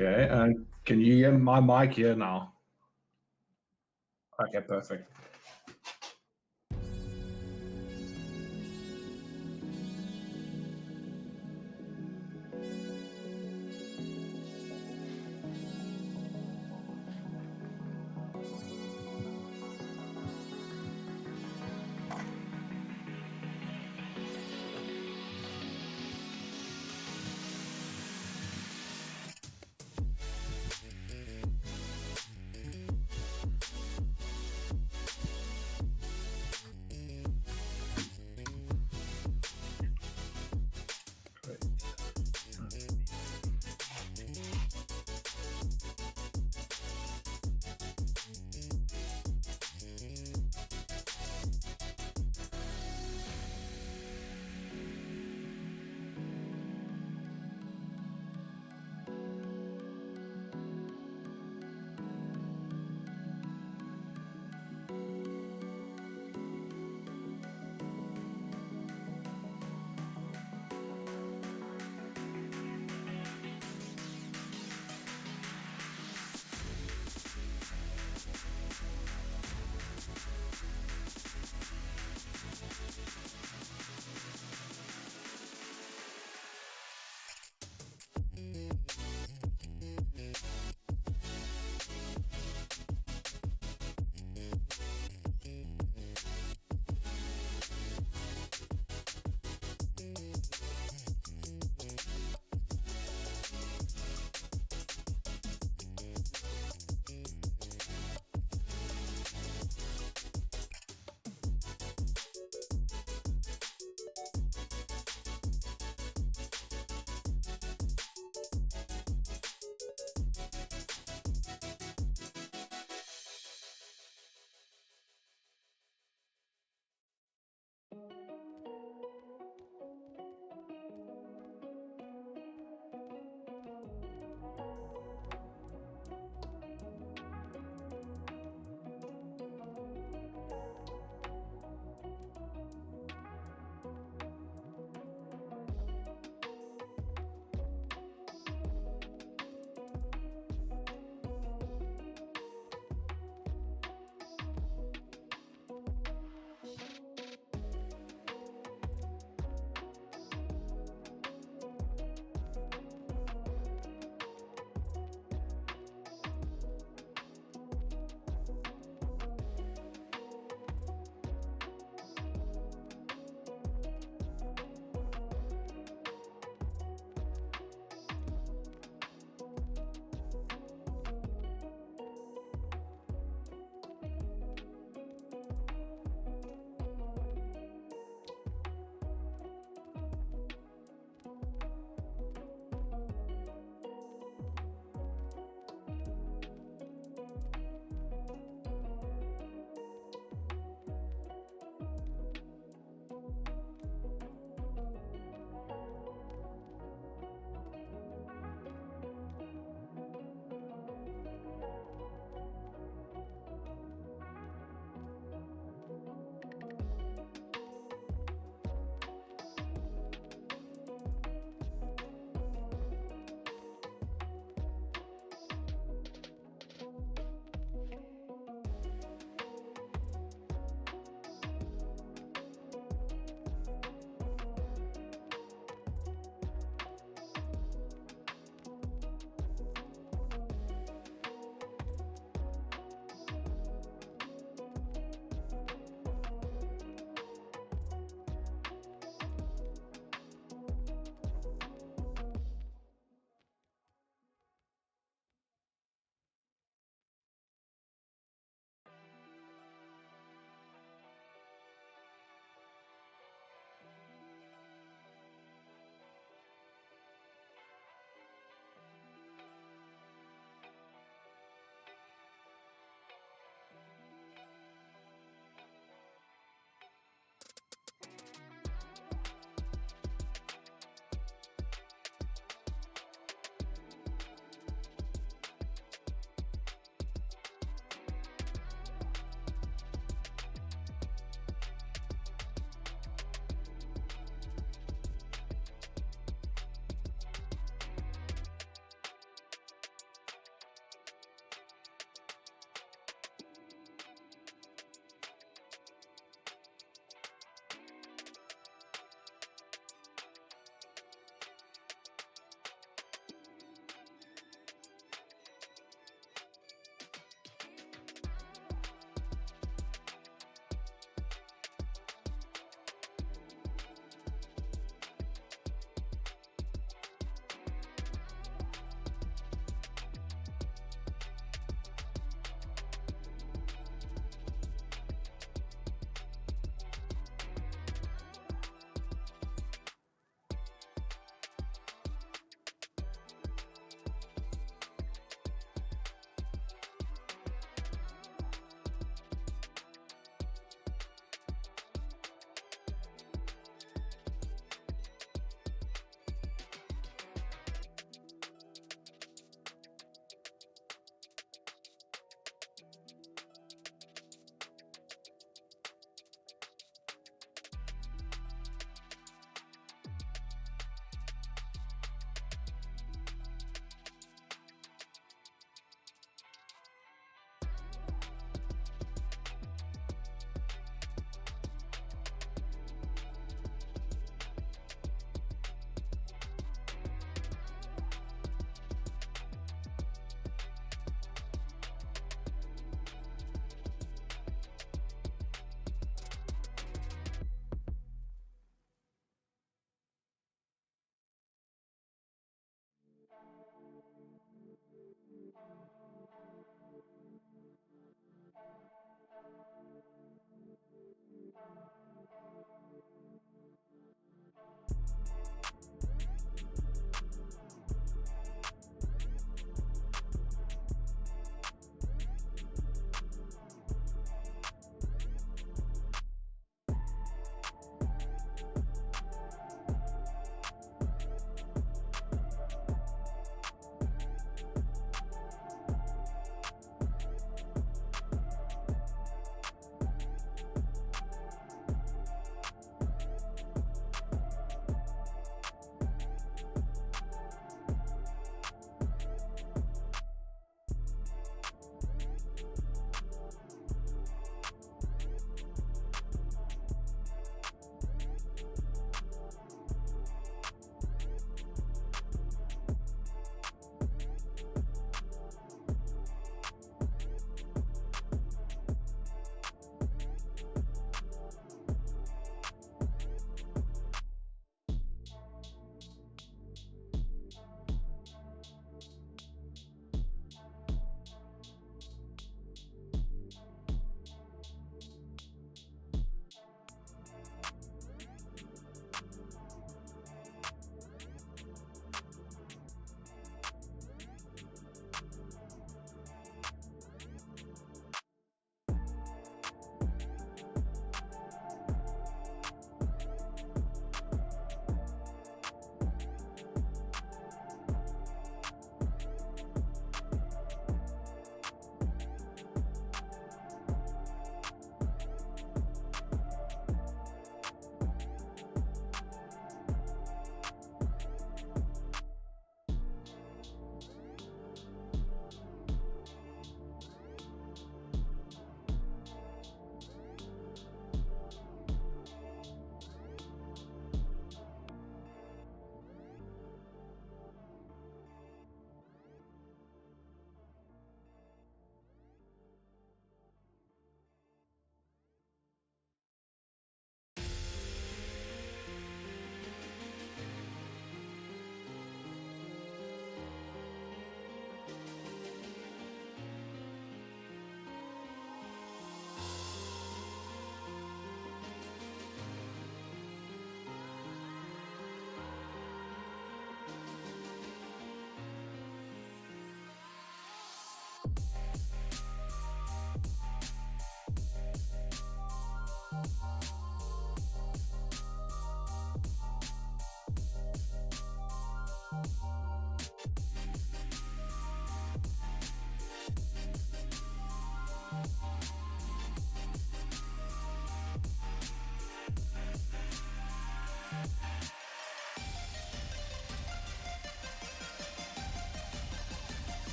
Okay, and can you hear my mic here now? Okay, perfect.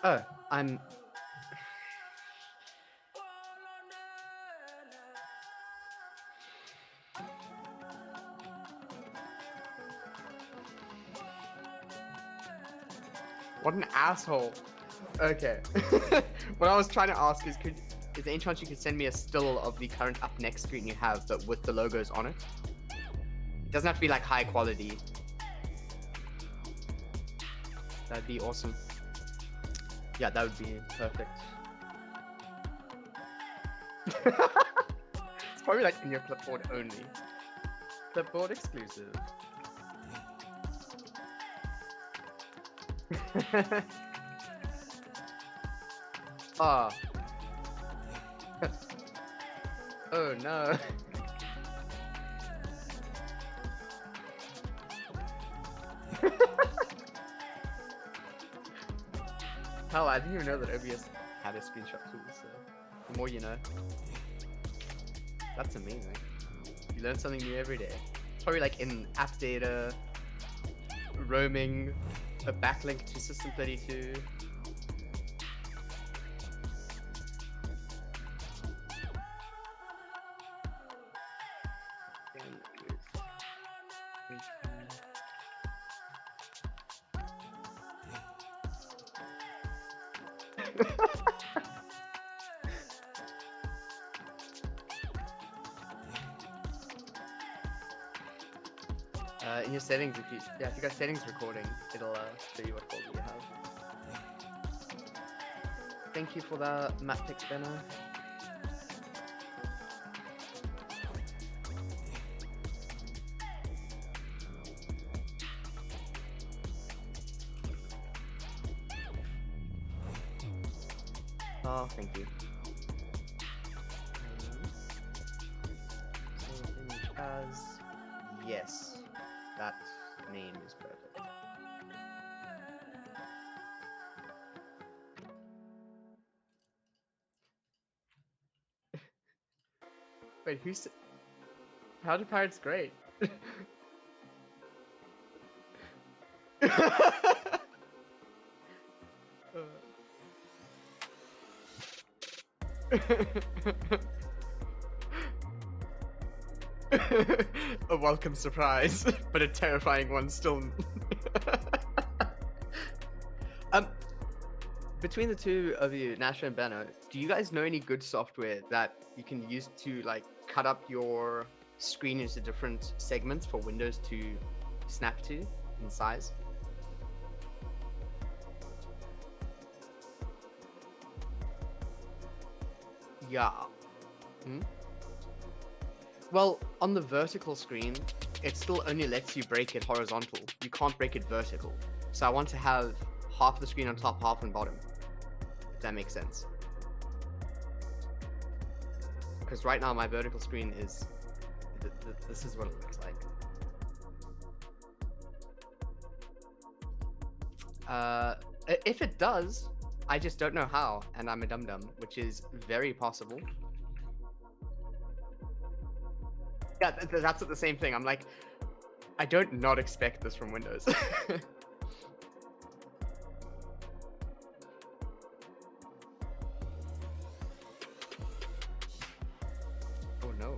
Oh, I'm... What an asshole. Okay. What I was trying to ask is, is there any chance you could send me a still of the current up next screen you have, but with the logos on it? It doesn't have to be like high quality. That'd be awesome. Yeah, that would be perfect. It's probably like in your clipboard only. Clipboard exclusive. Ah. Oh no. Hell, I didn't even know that OBS had a screenshot tool, so the more you know. That's amazing. You learn something new every day. It's probably like in app data, roaming, a backlink to System 32. In your settings, if you got settings recording, it'll show you what folder you have. Thank you for the map pick, Benno. Oh, thank you. So image as yes, that name is perfect. Wait, who's? How do pirates great? A welcome surprise, but a terrifying one still. Between the two of you, Nasha and Benno, do you guys know any good software that you can use to like cut up your screen into different segments for Windows to snap to in size? Yeah. Hmm? Well, on the vertical screen, it still only lets you break it horizontal. You can't break it vertical. So I want to have half of the screen on top, half on bottom. If that makes sense. Because right now my vertical screen is... this is what it looks like. If it does, I just don't know how, and I'm a dum-dum, which is very possible. Yeah, that's the same thing. I'm like, I don't not expect this from Windows. Oh no.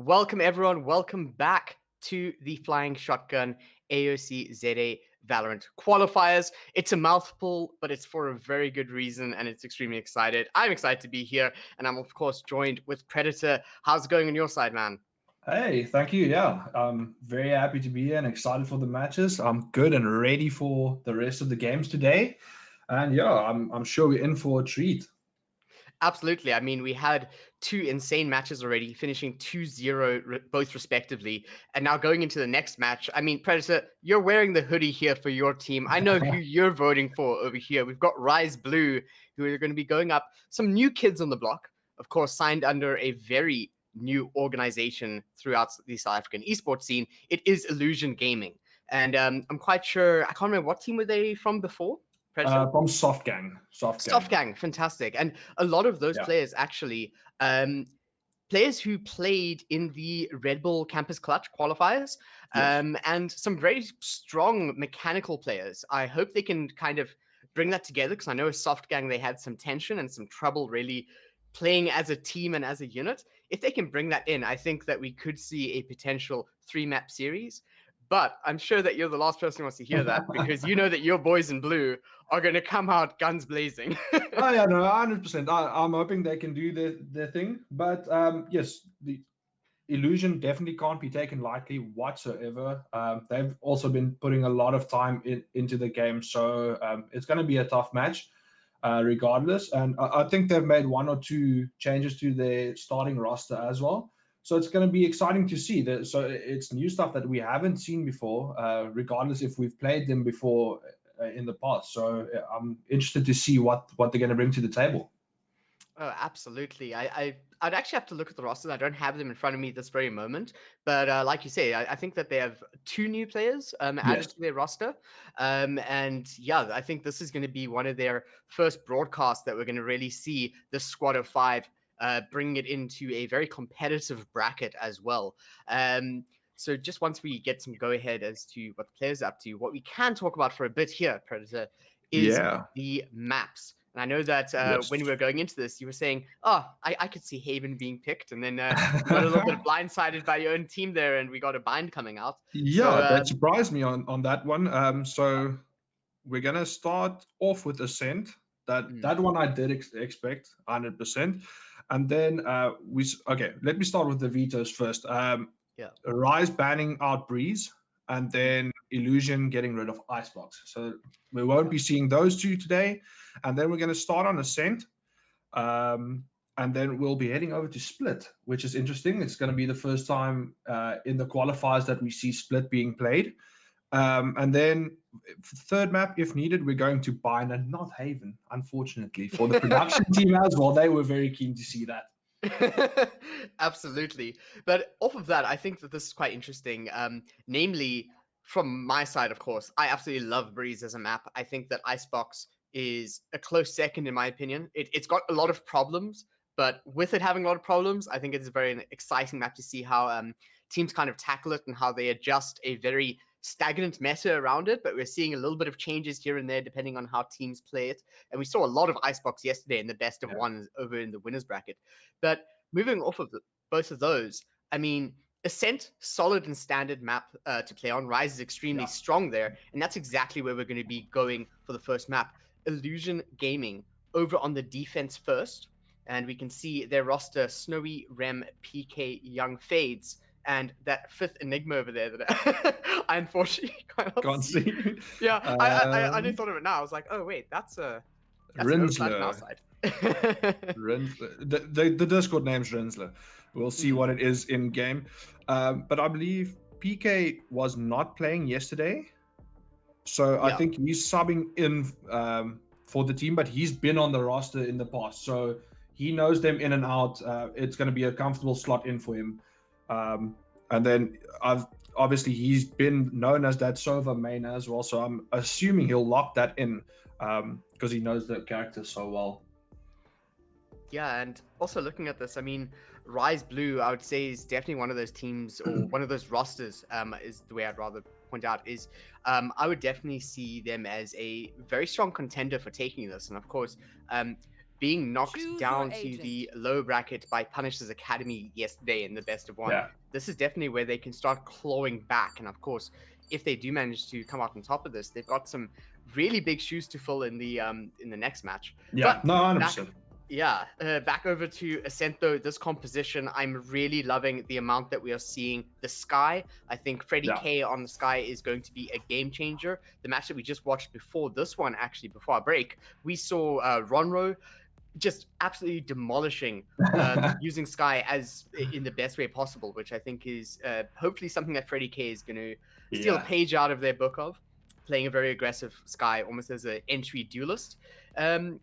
Welcome everyone, welcome back to the Flying Shotgun AOC ZA Valorant Qualifiers. It's a mouthful, but it's for a very good reason and it's extremely excited. I'm excited to be here and I'm of course joined with Predator. How's it going on your side, man? Hey, thank you. Yeah, I'm very happy to be here and excited for the matches. I'm good and ready for the rest of the games today. And yeah, I'm sure we're in for a treat. Absolutely. I mean, we had two insane matches already, finishing 2-0 both respectively. And now going into the next match, I mean, Predator, you're wearing the hoodie here for your team. I know who you're voting for over here. We've got Rise Blue, who are going to be going up. Some new kids on the block, of course, signed under a very new organization throughout the South African esports scene. It is Illusion Gaming. And I'm quite sure, I can't remember what team were they from before? From Soft Gang. Soft Gang, fantastic. And a lot of those players actually, players who played in the Red Bull Campus Clutch qualifiers, and some very strong mechanical players. I hope they can kind of bring that together because I know Soft Gang, they had some tension and some trouble really playing as a team and as a unit. If they can bring that in, I think that we could see a potential 3-map series. But I'm sure that you're the last person who wants to hear that because you know that your boys in blue are going to come out guns blazing. Oh yeah, no, 100%. I'm hoping they can do their thing. But yes, the Illusion definitely can't be taken lightly whatsoever. They've also been putting a lot of time into the game, so it's going to be a tough match regardless. And I think they've made 1 or 2 changes to their starting roster as well. So it's going to be exciting to see that. So it's new stuff that we haven't seen before, regardless if we've played them before in the past. So I'm interested to see what they're going to bring to the table. Oh, absolutely. I'd actually have to look at the rosters. I don't have them in front of me at this very moment. But like you say, I think that they have 2 new players added to their roster. And yeah, I think this is going to be one of their first broadcasts that we're going to really see this squad of 5 bringing it into a very competitive bracket as well. So just once we get some go ahead as to what the players are up to, what we can talk about for a bit here, Predator, is the maps. And I know that when we were going into this, you were saying, oh, I could see Haven being picked. And then you got a little bit blindsided by your own team there, and we got a bind coming out. Yeah, so, that surprised me on that one. So we're going to start off with Ascent. That one I did expect 100%. And then let me start with the vetoes first. Rise banning out Breeze, and then Illusion getting rid of Icebox. So we won't be seeing those 2 today. And then we're going to start on Ascent. And then we'll be heading over to Split, which is interesting. It's going to be the first time in the qualifiers that we see Split being played. And then third map, if needed, we're going to Bind and not Haven, unfortunately. For the production team as well, they were very keen to see that. Absolutely. But off of that, I think that this is quite interesting. Namely, from my side, of course, I absolutely love Breeze as a map. I think that Icebox is a close second, in my opinion. It's got a lot of problems, but with it having a lot of problems, I think it's a very exciting map to see how teams kind of tackle it and how they adjust a very stagnant meta around it. But we're seeing a little bit of changes here and there depending on how teams play it. And we saw a lot of Icebox yesterday in the best of ones over in the winners bracket. But moving off of both of those, I mean, Ascent, solid and standard map to play on. Rise is extremely strong there. And that's exactly where we're going to be going for the first map. Illusion Gaming over on the defense first. And we can see their roster, Snowy, Rem, PK, Young Fades, and that 5th Enigma over there that I unfortunately can't see. Yeah, I didn't thought of it now. I was like, oh wait, that's Rinsler. Rinsler. The Discord name's Rinsler. We'll see what it is in game. But I believe PK was not playing yesterday. So I think he's subbing in for the team, but he's been on the roster in the past. So he knows them in and out. It's going to be a comfortable slot in for him. And then obviously he's been known as that Sova main as well. So I'm assuming he'll lock that in because he knows the character so well. Yeah, and also looking at this, I mean, Rise Blue, I would say, is definitely one of those teams or one of those rosters, is the way I'd rather point out, is I would definitely see them as a very strong contender for taking this. And of course, being knocked down to the low bracket by Punish's Academy yesterday in the best of one. Yeah. This is definitely where they can start clawing back. And of course, if they do manage to come out on top of this, they've got some really big shoes to fill in the next match. Yeah, But no, 100%. Back over to Ascent though. This composition, I'm really loving the amount that we are seeing. The Sky, I think Freddie K on the Sky is going to be a game changer. The match that we just watched before this one, actually before our break, we saw Ronro just absolutely demolishing using Sky as in the best way possible, which I think is hopefully something that Freddie K is going to steal a page out of their book of, playing a very aggressive Sky almost as an entry duelist. And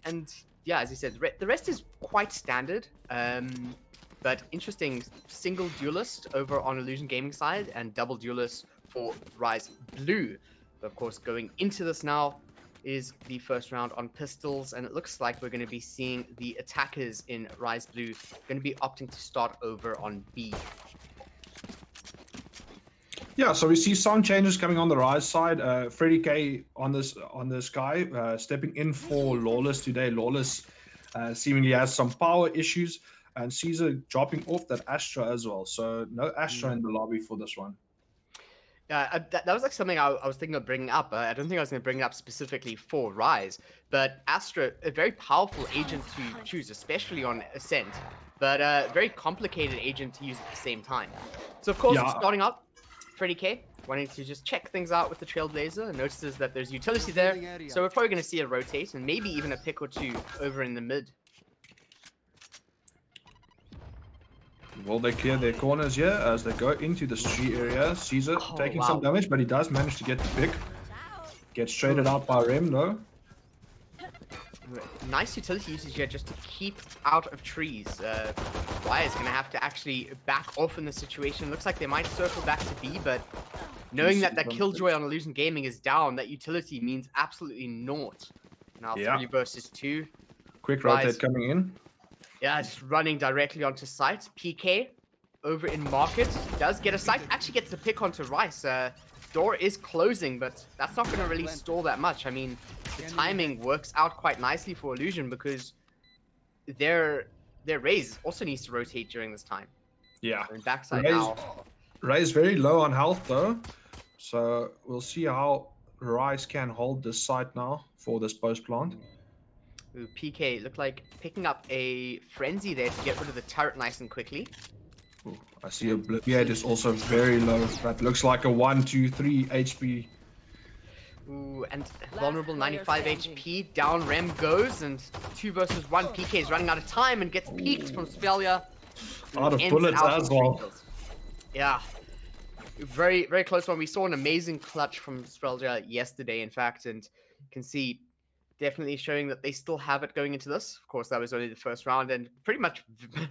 yeah, as you said, the rest is quite standard, but interesting single duelist over on Illusion Gaming side and double duelist for Rise Blue. But of course, going into this now is the first round on pistols, and it looks like we're going to be seeing the attackers in Rise Blue going to be opting to start over on B. Yeah, so we see some changes coming on the Rise side. Freddie K on this guy stepping in for Lawless today. Lawless seemingly has some power issues, and Caesar dropping off that Astra as well. So no Astra in the lobby for this one. That was like something I was thinking of bringing up. I don't think I was going to bring it up specifically for Rise, but Astra, a very powerful agent to choose, especially on Ascent, but a very complicated agent to use at the same time. So of course, starting up, Freddie K wanting to just check things out with the Trailblazer, and notices that there's utility there, so we're probably going to see a rotate and maybe even a pick or two over in the mid. Will they clear their corners here as they go into the street area? Caesar taking some damage, but he does manage to get the pick. Gets traded out by Rem, though. Nice utility usage here just to keep out of trees. Y is going to have to actually back off in the situation. Looks like they might circle back to B, but knowing that Killjoy on Illusion Gaming is down, that utility means absolutely naught. Now 3 versus 2. Quick rotate coming in. Yeah, just running directly onto site. PK over in market does get a site. Actually gets the pick onto Rice. Door is closing, but that's not going to really stall that much. I mean, the timing works out quite nicely for Illusion because their Raze also needs to rotate during this time. Yeah. And backside now. Raze very low on health though, so we'll see how Rice can hold this site now for this post plant. Ooh, PK looked like picking up a frenzy there to get rid of the turret nice and quickly. Ooh, I see Obliviate is also very low. That looks like a 1, 2, 3 HP. Ooh, and vulnerable 95 HP. Down Rem goes, and 2 versus 1. PK is running out of time and gets peeked from Svelia. Out of bullets as well. Yeah. Very, very close one. We saw an amazing clutch from Svelia yesterday, in fact, and you can see definitely showing that they still have it going into this. Of course, that was only the first round, and pretty much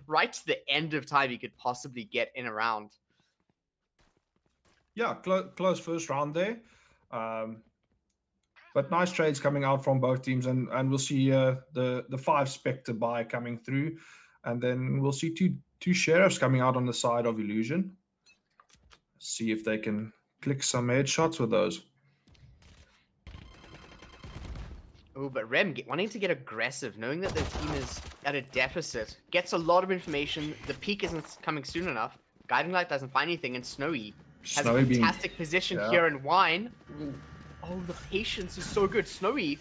right to the end of time you could possibly get in a round. Yeah, close first round there. But nice trades coming out from both teams, and we'll see the 5 Spectre buy coming through, and then we'll see two Sheriffs coming out on the side of Illusion. See if they can click some headshots with those. Oh, but Rem wanting to get aggressive, knowing that their team is at a deficit, gets a lot of information. The peak isn't coming soon enough. Guiding Light doesn't find anything, and Snowy has a fantastic position here in Wine. Oh, the patience is so good. Snowy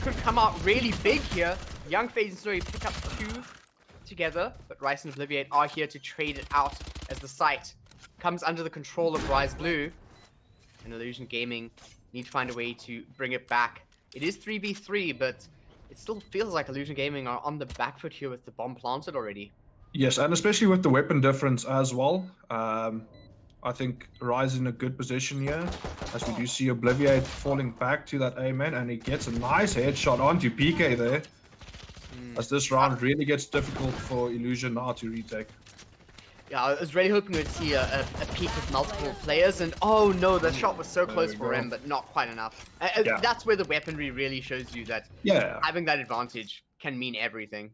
could come out really big here. Young FaZe and Snowy pick up 2 together, but Rice and Obliviate are here to trade it out as the site comes under the control of Rise Blue. And Illusion Gaming need to find a way to bring it back. It is 3v3, but it still feels like Illusion Gaming are on the back foot here with the bomb planted already. Yes, and especially with the weapon difference as well. I think Rise is in a good position here, as we do see Obliviate falling back to that A-man, and he gets a nice headshot onto PK there. As this round really gets difficult for Illusion now to retake. Yeah, I was really hoping we'd see a peak with multiple players, and oh no, the shot was so close for him, but not quite enough. That's where the weaponry really shows you that having that advantage can mean everything.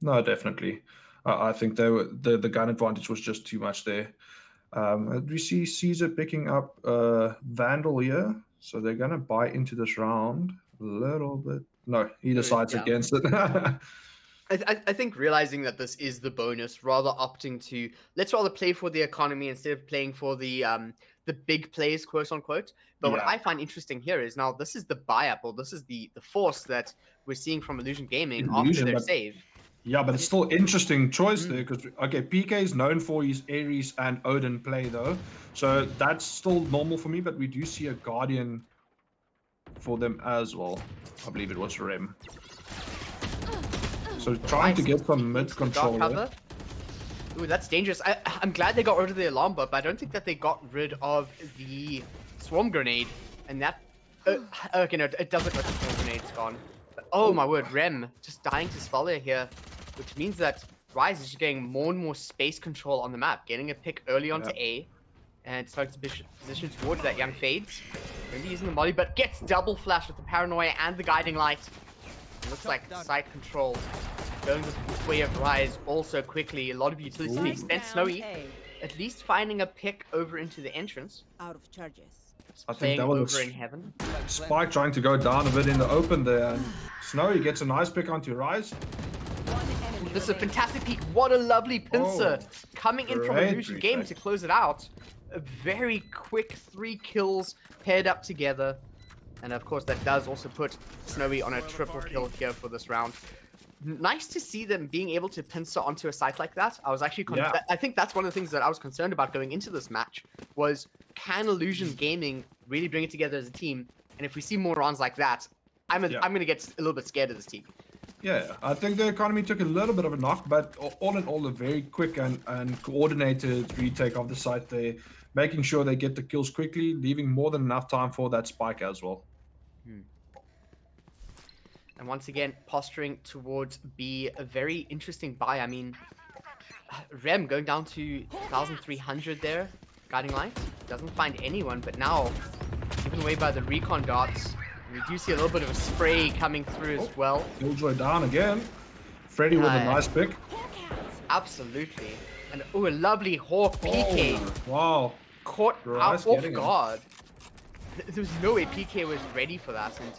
No, definitely. I think the gun advantage was just too much there. We see Caesar picking up Vandal here, so they're going to buy into this round a little bit. No, he decides against it. I think realizing that this is the bonus, rather opting to let's rather play for the economy instead of playing for the big plays, quote unquote. But what Yeah. I find interesting here is now this is the buy up, or this is the force that we're seeing from Illusion Gaming after Illusion, their but save. yeah, but it's still interesting choice there Mm. because okay, PK is known for his Ares and Odin play though, so that's still normal for me. But we do see a Guardian for them as well. I believe it was Rem. So trying to get some mid Into the dark control cover. Ooh, that's dangerous. I'm glad they got rid of the alarm bot, but I don't think that they got rid of the swarm grenade. And that... okay, no, it does look like the swarm grenade's gone. But, oh my word, Rem just dying to Spallier here, which means that Rise is just getting more and more space control on the map, getting a pick early onto A, and starting to position towards that young Fades. Maybe using the molly, but gets double flash with the paranoia and the guiding light. It looks like side control going the way of Rise also quickly. A lot of utility to the extent Snowy at least finding a pick over into the entrance. Out of charges. I think Playing that was over in heaven. Spike trying to go down a bit in the open there. And Snowy gets a nice pick onto Rise. This is a fantastic peek. What a lovely pincer coming in from great Illusion Gaming to close it out. A very quick 3 kills paired up together. And of course that does also put Snowy on a triple kill here for this round. Nice to see them being able to pincer onto a site like that. I was actually I think that's one of the things that I was concerned about going into this match was, can Illusion Gaming really bring it together as a team? And if we see more rounds like that, I'm gonna get a little bit scared of this team. Yeah, I think the economy took a little bit of a knock, but all in all, a very quick and coordinated retake of the site there, making sure they get the kills quickly, leaving more than enough time for that spike as well. And once again, posturing towards B, a very interesting buy. I mean, Rem going down to 1,300 there, guiding light, doesn't find anyone, but now, given away by the recon darts, we do see a little bit of a spray coming through as well. Killjoy down again. Freddy with a nice pick. Absolutely. And a lovely Hawk PK. Oh, wow. Caught out off guard. There was no way PK was ready for that, and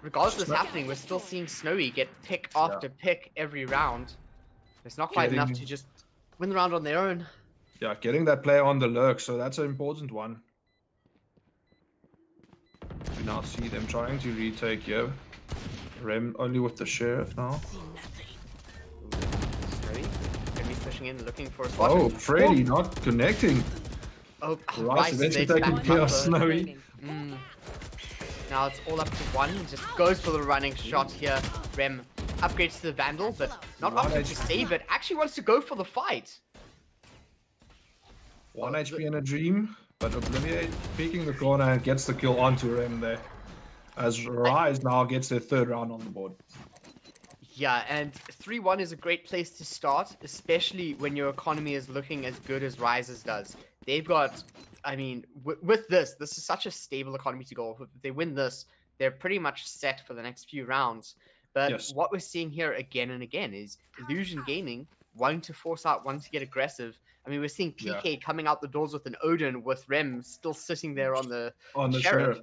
regardless of what's happening, we're still seeing Snowy get pick after pick every round. It's not quite enough to just win the round on their own. Yeah, getting that player on the lurk, so that's an important one. We now see them trying to retake here. Rem only with the sheriff now. Snowy, Remy pushing in, looking for a spot. Oh, Freddy not connecting. Oh, Rice eventually taking care of Snowy. Now it's all up to one. Just goes for the running shot here. Rem upgrades to the Vandal, but not opting to save it. Actually wants to go for the fight. 1 HP in a dream, but Obliviate peeking the corner and gets the kill onto Rem there. As Rise now gets their 3rd round on the board. Yeah, and 3-1 is a great place to start, especially when your economy is looking as good as Rise's does. They've got, I mean, with this is such a stable economy to go off. If they win this, they're pretty much set for the next few rounds. But what we're seeing here again and again is Illusion Gaming wanting to force out, wanting to get aggressive. I mean, we're seeing PK coming out the doors with an Odin, with Rem still sitting there on the sheriff.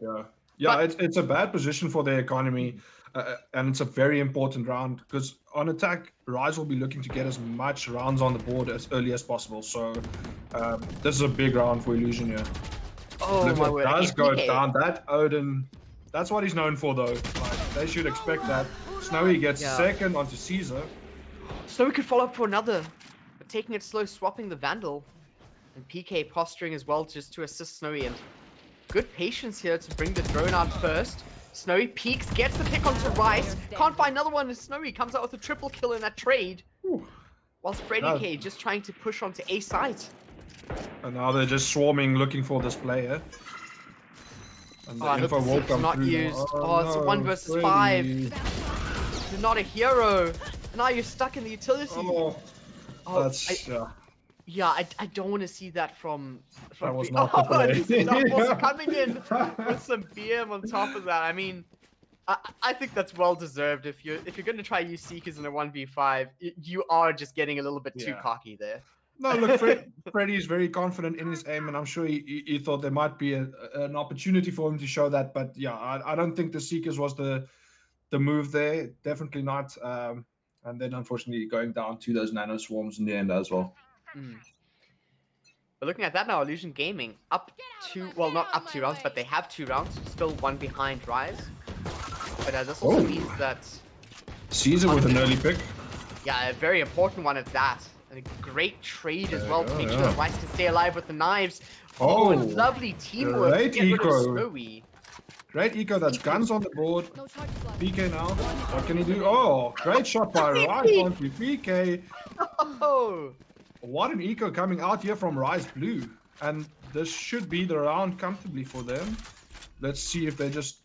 Yeah, it's a bad position for their economy, and it's a very important round because on attack, Rise will be looking to get as much rounds on the board as early as possible. So this is a big round for Illusion here. Oh my word! Does go down. That Odin, that's what he's known for though. Like, they should expect that. Snowy gets 2nd onto Caesar. Snowy could follow up for another, but taking it slow, swapping the Vandal, and PK posturing as well just to assist Snowy, and good patience here to bring the drone out first. Snowy peeks, gets the pick onto Rice, can't find another one, and Snowy comes out with a triple kill in that trade. Whilst Freddy K just trying to push onto A site. And now they're just swarming, looking for this player. And the info won't come not through. Used. It's a 1 versus Freddy. 5. You're not a hero. Now you're stuck in the utility. That's Yeah, I don't want to see that from that was not the play. Coming in with some BM on top of that. I mean, I think that's well deserved. If you're going to try use Seekers in a 1v5, you are just getting a little bit too cocky there. No, look, Freddy is very confident in his aim, and I'm sure he thought there might be an opportunity for him to show that. But yeah, I don't think the Seekers was the move there. Definitely not. And then unfortunately going down to those nano swarms in the end as well. But looking at that now, Illusion Gaming up well, not up 2 rounds, but they have 2 rounds, still one behind Rise. But this also means that Caesar with an early pick. Yeah, a very important one at that. And a great trade as well to make sure that Rice can stay alive with the knives. Oh, and lovely teamwork to get rid of Snowy. Great eco, that's guns on the board. PK now. What can he do? Oh, great shot by Rise onto PK. Oh. What an eco coming out here from Rise Blue. And this should be the round comfortably for them. Let's see if they just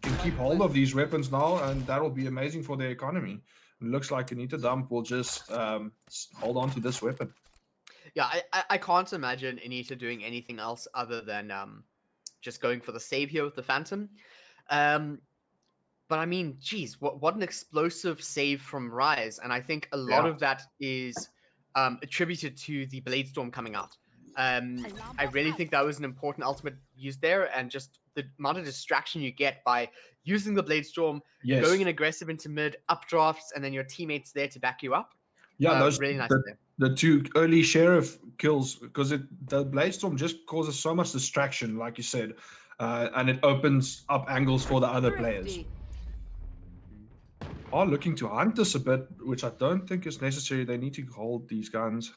can keep hold of these weapons now, and that will be amazing for their economy. It looks like Anita Dump will just hold on to this weapon. Yeah, I can't imagine Anita doing anything else other than just going for the save here with the Phantom. But I mean, geez, what an explosive save from Rise, and I think a lot of that is attributed to the Blade Storm coming out. I really think that was an important ultimate used there, and just the amount of distraction you get by using the Blade Storm, going in aggressive into mid, updrafts, and then your teammates there to back you up. Yeah, those really nice. The 2 early Sheriff kills, because the Blade Storm just causes so much distraction, like you said, and it opens up angles for the other players. Are looking to hunt this a bit, which I don't think is necessary. They need to hold these guns,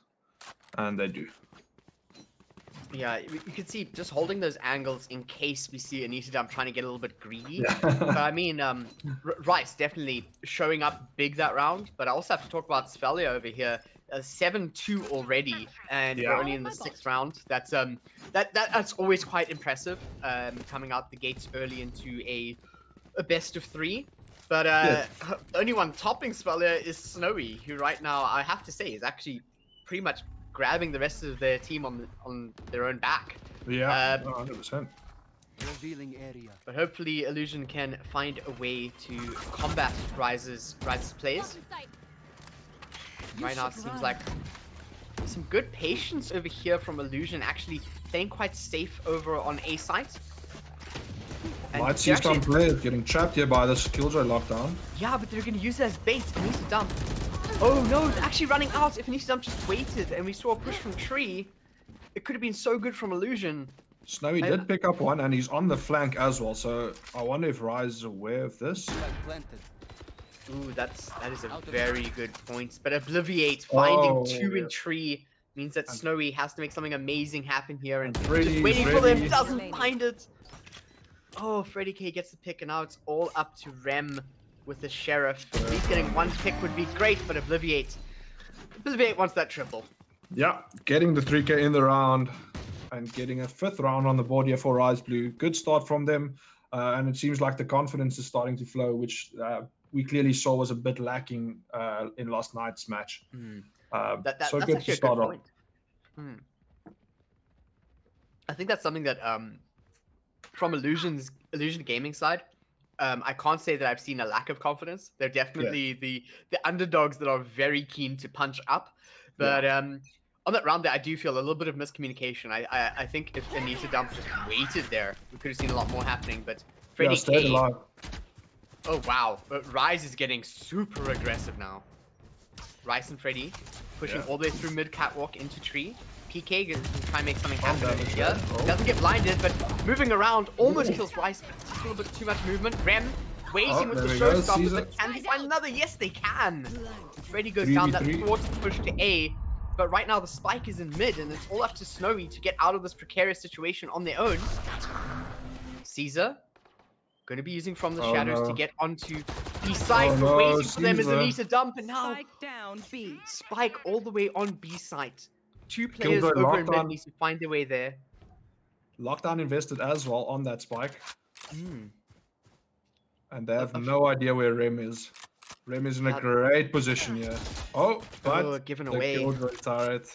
and they do. Yeah, you can see just holding those angles in case we see Anita Dump trying to get a little bit greedy. But I mean, Rice definitely showing up big that round. But I also have to talk about Svelia over here. 7-2 already, and we're only in the 6th round. That's always quite impressive. Coming out the gates early into a best of 3. But the only one topping Svelia is Snowy, who right now I have to say is actually pretty much grabbing the rest of their team on their own back. Yeah, 100%. Revealing area. But hopefully Illusion can find a way to combat Rise's plays. Right now it seems like some good patience over here from Illusion, actually playing quite safe over on A site. Might see some players getting trapped here by this Killjoy lockdown. Yeah, but they're going to use it as bait. Anita Dump. Oh no, they're actually running out. If Anita Dump just waited and we saw a push from Tree, it could have been so good from Illusion. Snowy did pick up one, and he's on the flank as well, so I wonder if Rise is aware of this. Ooh, that is a very good point. But Obliviate finding 2 in Tree means that Snowy has to make something amazing happen here, and just waiting for them, doesn't find it. Oh, Freddy K gets the pick, and now it's all up to Rem with the Sheriff. If he's getting 1 pick would be great, but Obliviate wants that triple. Yeah, getting the 3K in the round and getting a 5th round on the board here for Rise Blue. Good start from them, and it seems like the confidence is starting to flow, which we clearly saw was a bit lacking in last night's match. That's so good to start off. I think that's something that from Illusion Gaming side, I can't say that I've seen a lack of confidence. They're definitely the underdogs that are very keen to punch up. But on that round there, I do feel a little bit of miscommunication. I think if Anita Dump just waited there, we could have seen a lot more happening. But Freddy K... Oh wow, but Rise is getting super aggressive now. Rise and Freddy pushing all the way through mid catwalk into Tree. PK can try and make something happen here. Doesn't get blinded, but moving around almost kills Rice. Just a little bit too much movement. Rem waiting with the showstopper, but can they find another? Yes, they can. Freddy goes down that forward push to A, but right now the spike is in mid, and it's all up to Snowy to get out of this precarious situation on their own. Caesar going to be using from the shadows to get onto B site, but waiting for them is Anita Dump, and now Spike all the way on B site. 2 players over in mid need to find their way there. Lockdown invested as well on that spike. And they have no idea where Rem is. Rem is in a great position here. Oh, but given away. Turret.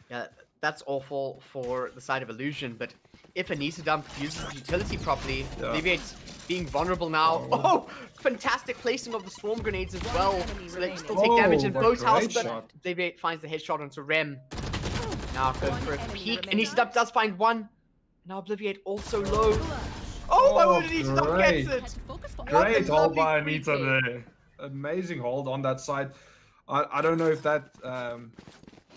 Yeah, that's awful for the side of Illusion, but if Anita Dump uses the utility properly, Alleviate's being vulnerable now. Oh, fantastic placing of the swarm grenades as well. So they still take damage in both houses, but Alleviate finds the headshot onto Rem. Now goes for a peek. Anita Dump does find one. Now Obliviate also low. Oh my word, Anita Dump gets it! Great hold by Anita there. amazing hold on that side. I don't know if that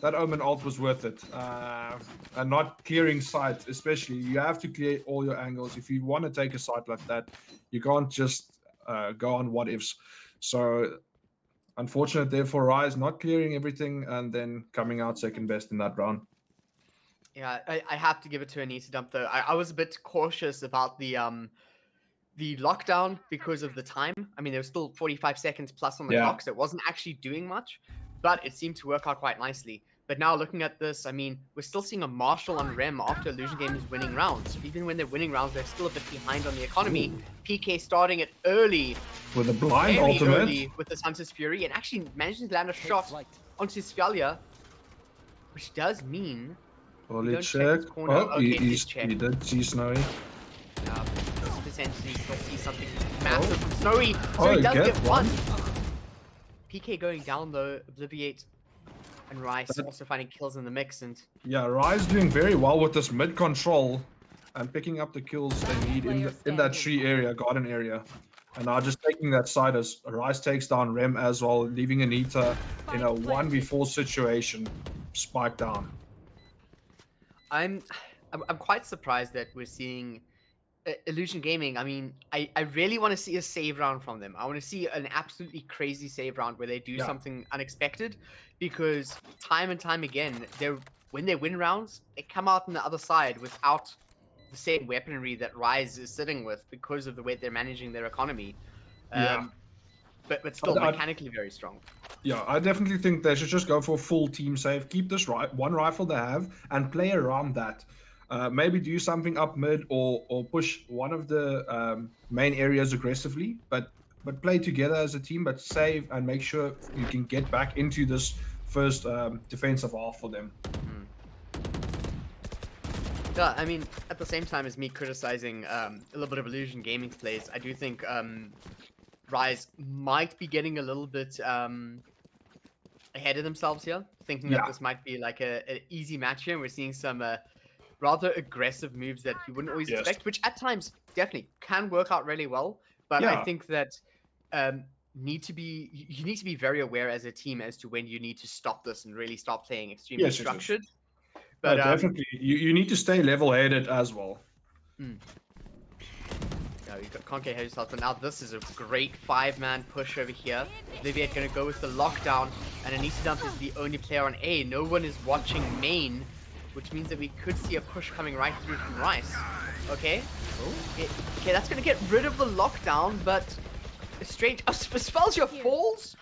that Omen ult was worth it. And not clearing sight, especially. You have to clear all your angles. If you want to take a site like that, you can't just go on what ifs. So unfortunate there for Rise, not clearing everything and then coming out second best in that round. Yeah, I have to give it to Anita Dump though. I was a bit cautious about the lockdown because of the time. I mean, there was still 45 seconds plus on the clock, so it wasn't actually doing much, but it seemed to work out quite nicely. But now looking at this, I mean, we're still seeing a Marshall on Rem after Illusion Game is winning rounds. Even when they're winning rounds, they're still a bit behind on the economy. Ooh. PK starting it early. With a blind ultimate. Early with this Hunter's Fury and actually managing to land a shot onto Svalia, which does mean... Well, let's check. Oh, okay, he did see Snowy. Yeah, potentially still see something massive from Snowy. So he does get one. PK going down though, Obliviate and Rice also finding kills in the mix. And yeah, Rice doing very well with this mid control and picking up the kills they need in that tree area, garden area. And now just taking that side as Rice takes down Rem as well, leaving Anita in a 1v4 situation, spike down. I'm quite surprised that we're seeing Illusion Gaming. I mean, I really want to see a save round from them. I want to see an absolutely crazy save round where they do something unexpected, because time and time again, when they win rounds, they come out on the other side without the same weaponry that Rise is sitting with because of the way they're managing their economy. But still mechanically very strong. Yeah, I definitely think they should just go for full team save. Keep this one rifle they have and play around that. Maybe do something up mid or push one of the main areas aggressively, but play together as a team, but save and make sure you can get back into this first defensive half for them. Yeah, I mean, at the same time as me criticizing a little bit of Illusion Gaming's plays, I do think Rise might be getting a little bit ahead of themselves here, thinking that this might be like an easy match here, and we're seeing some rather aggressive moves that you wouldn't always expect, which at times definitely can work out really well. But I think that you need to be very aware as a team as to when you need to stop this and really start playing extremely structured. But definitely, you need to stay level-headed as well. No, you can't get ahead of yourself. But now this is a great 5-man push over here. Obliviate going to go with the lockdown, and Anita Dump is the only player on A. No one is watching main, which means that we could see a push coming right through from Rice. Okay. Okay, that's going to get rid of the lockdown, but it's strange. Oh, Spelsia falls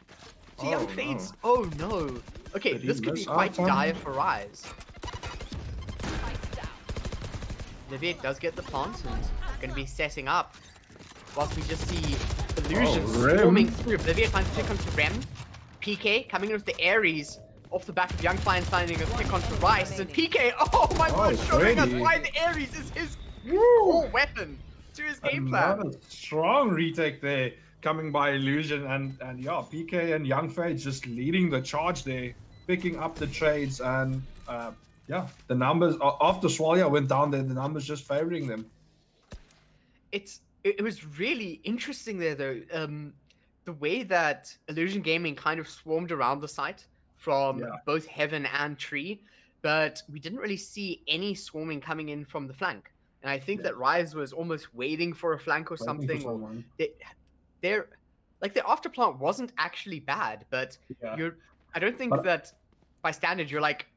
to Young Fades. Oh no. Okay, this could be quite dire for Rise. Obliviate does get the plant and going to be setting up. Whilst we just see Illusion swarming through. Obliviate finds a pick onto Rem. PK coming in with the Ares off the back of Young Flying finding a pick onto Rice. And PK, oh my god, showing us why the Ares is his core weapon to his game plan. Another strong retake there coming by Illusion. And yeah, PK and Young Fade just leading the charge there, picking up the trades. And yeah, the numbers after Svalia went down there, the numbers just favoring them. It was really interesting there though, the way that Illusion Gaming kind of swarmed around the site from both Heaven and Tree, but we didn't really see any swarming coming in from the flank. And I think that Rise was almost waiting for a flank or something. Their afterplant wasn't actually bad, but I don't think that by standard you're like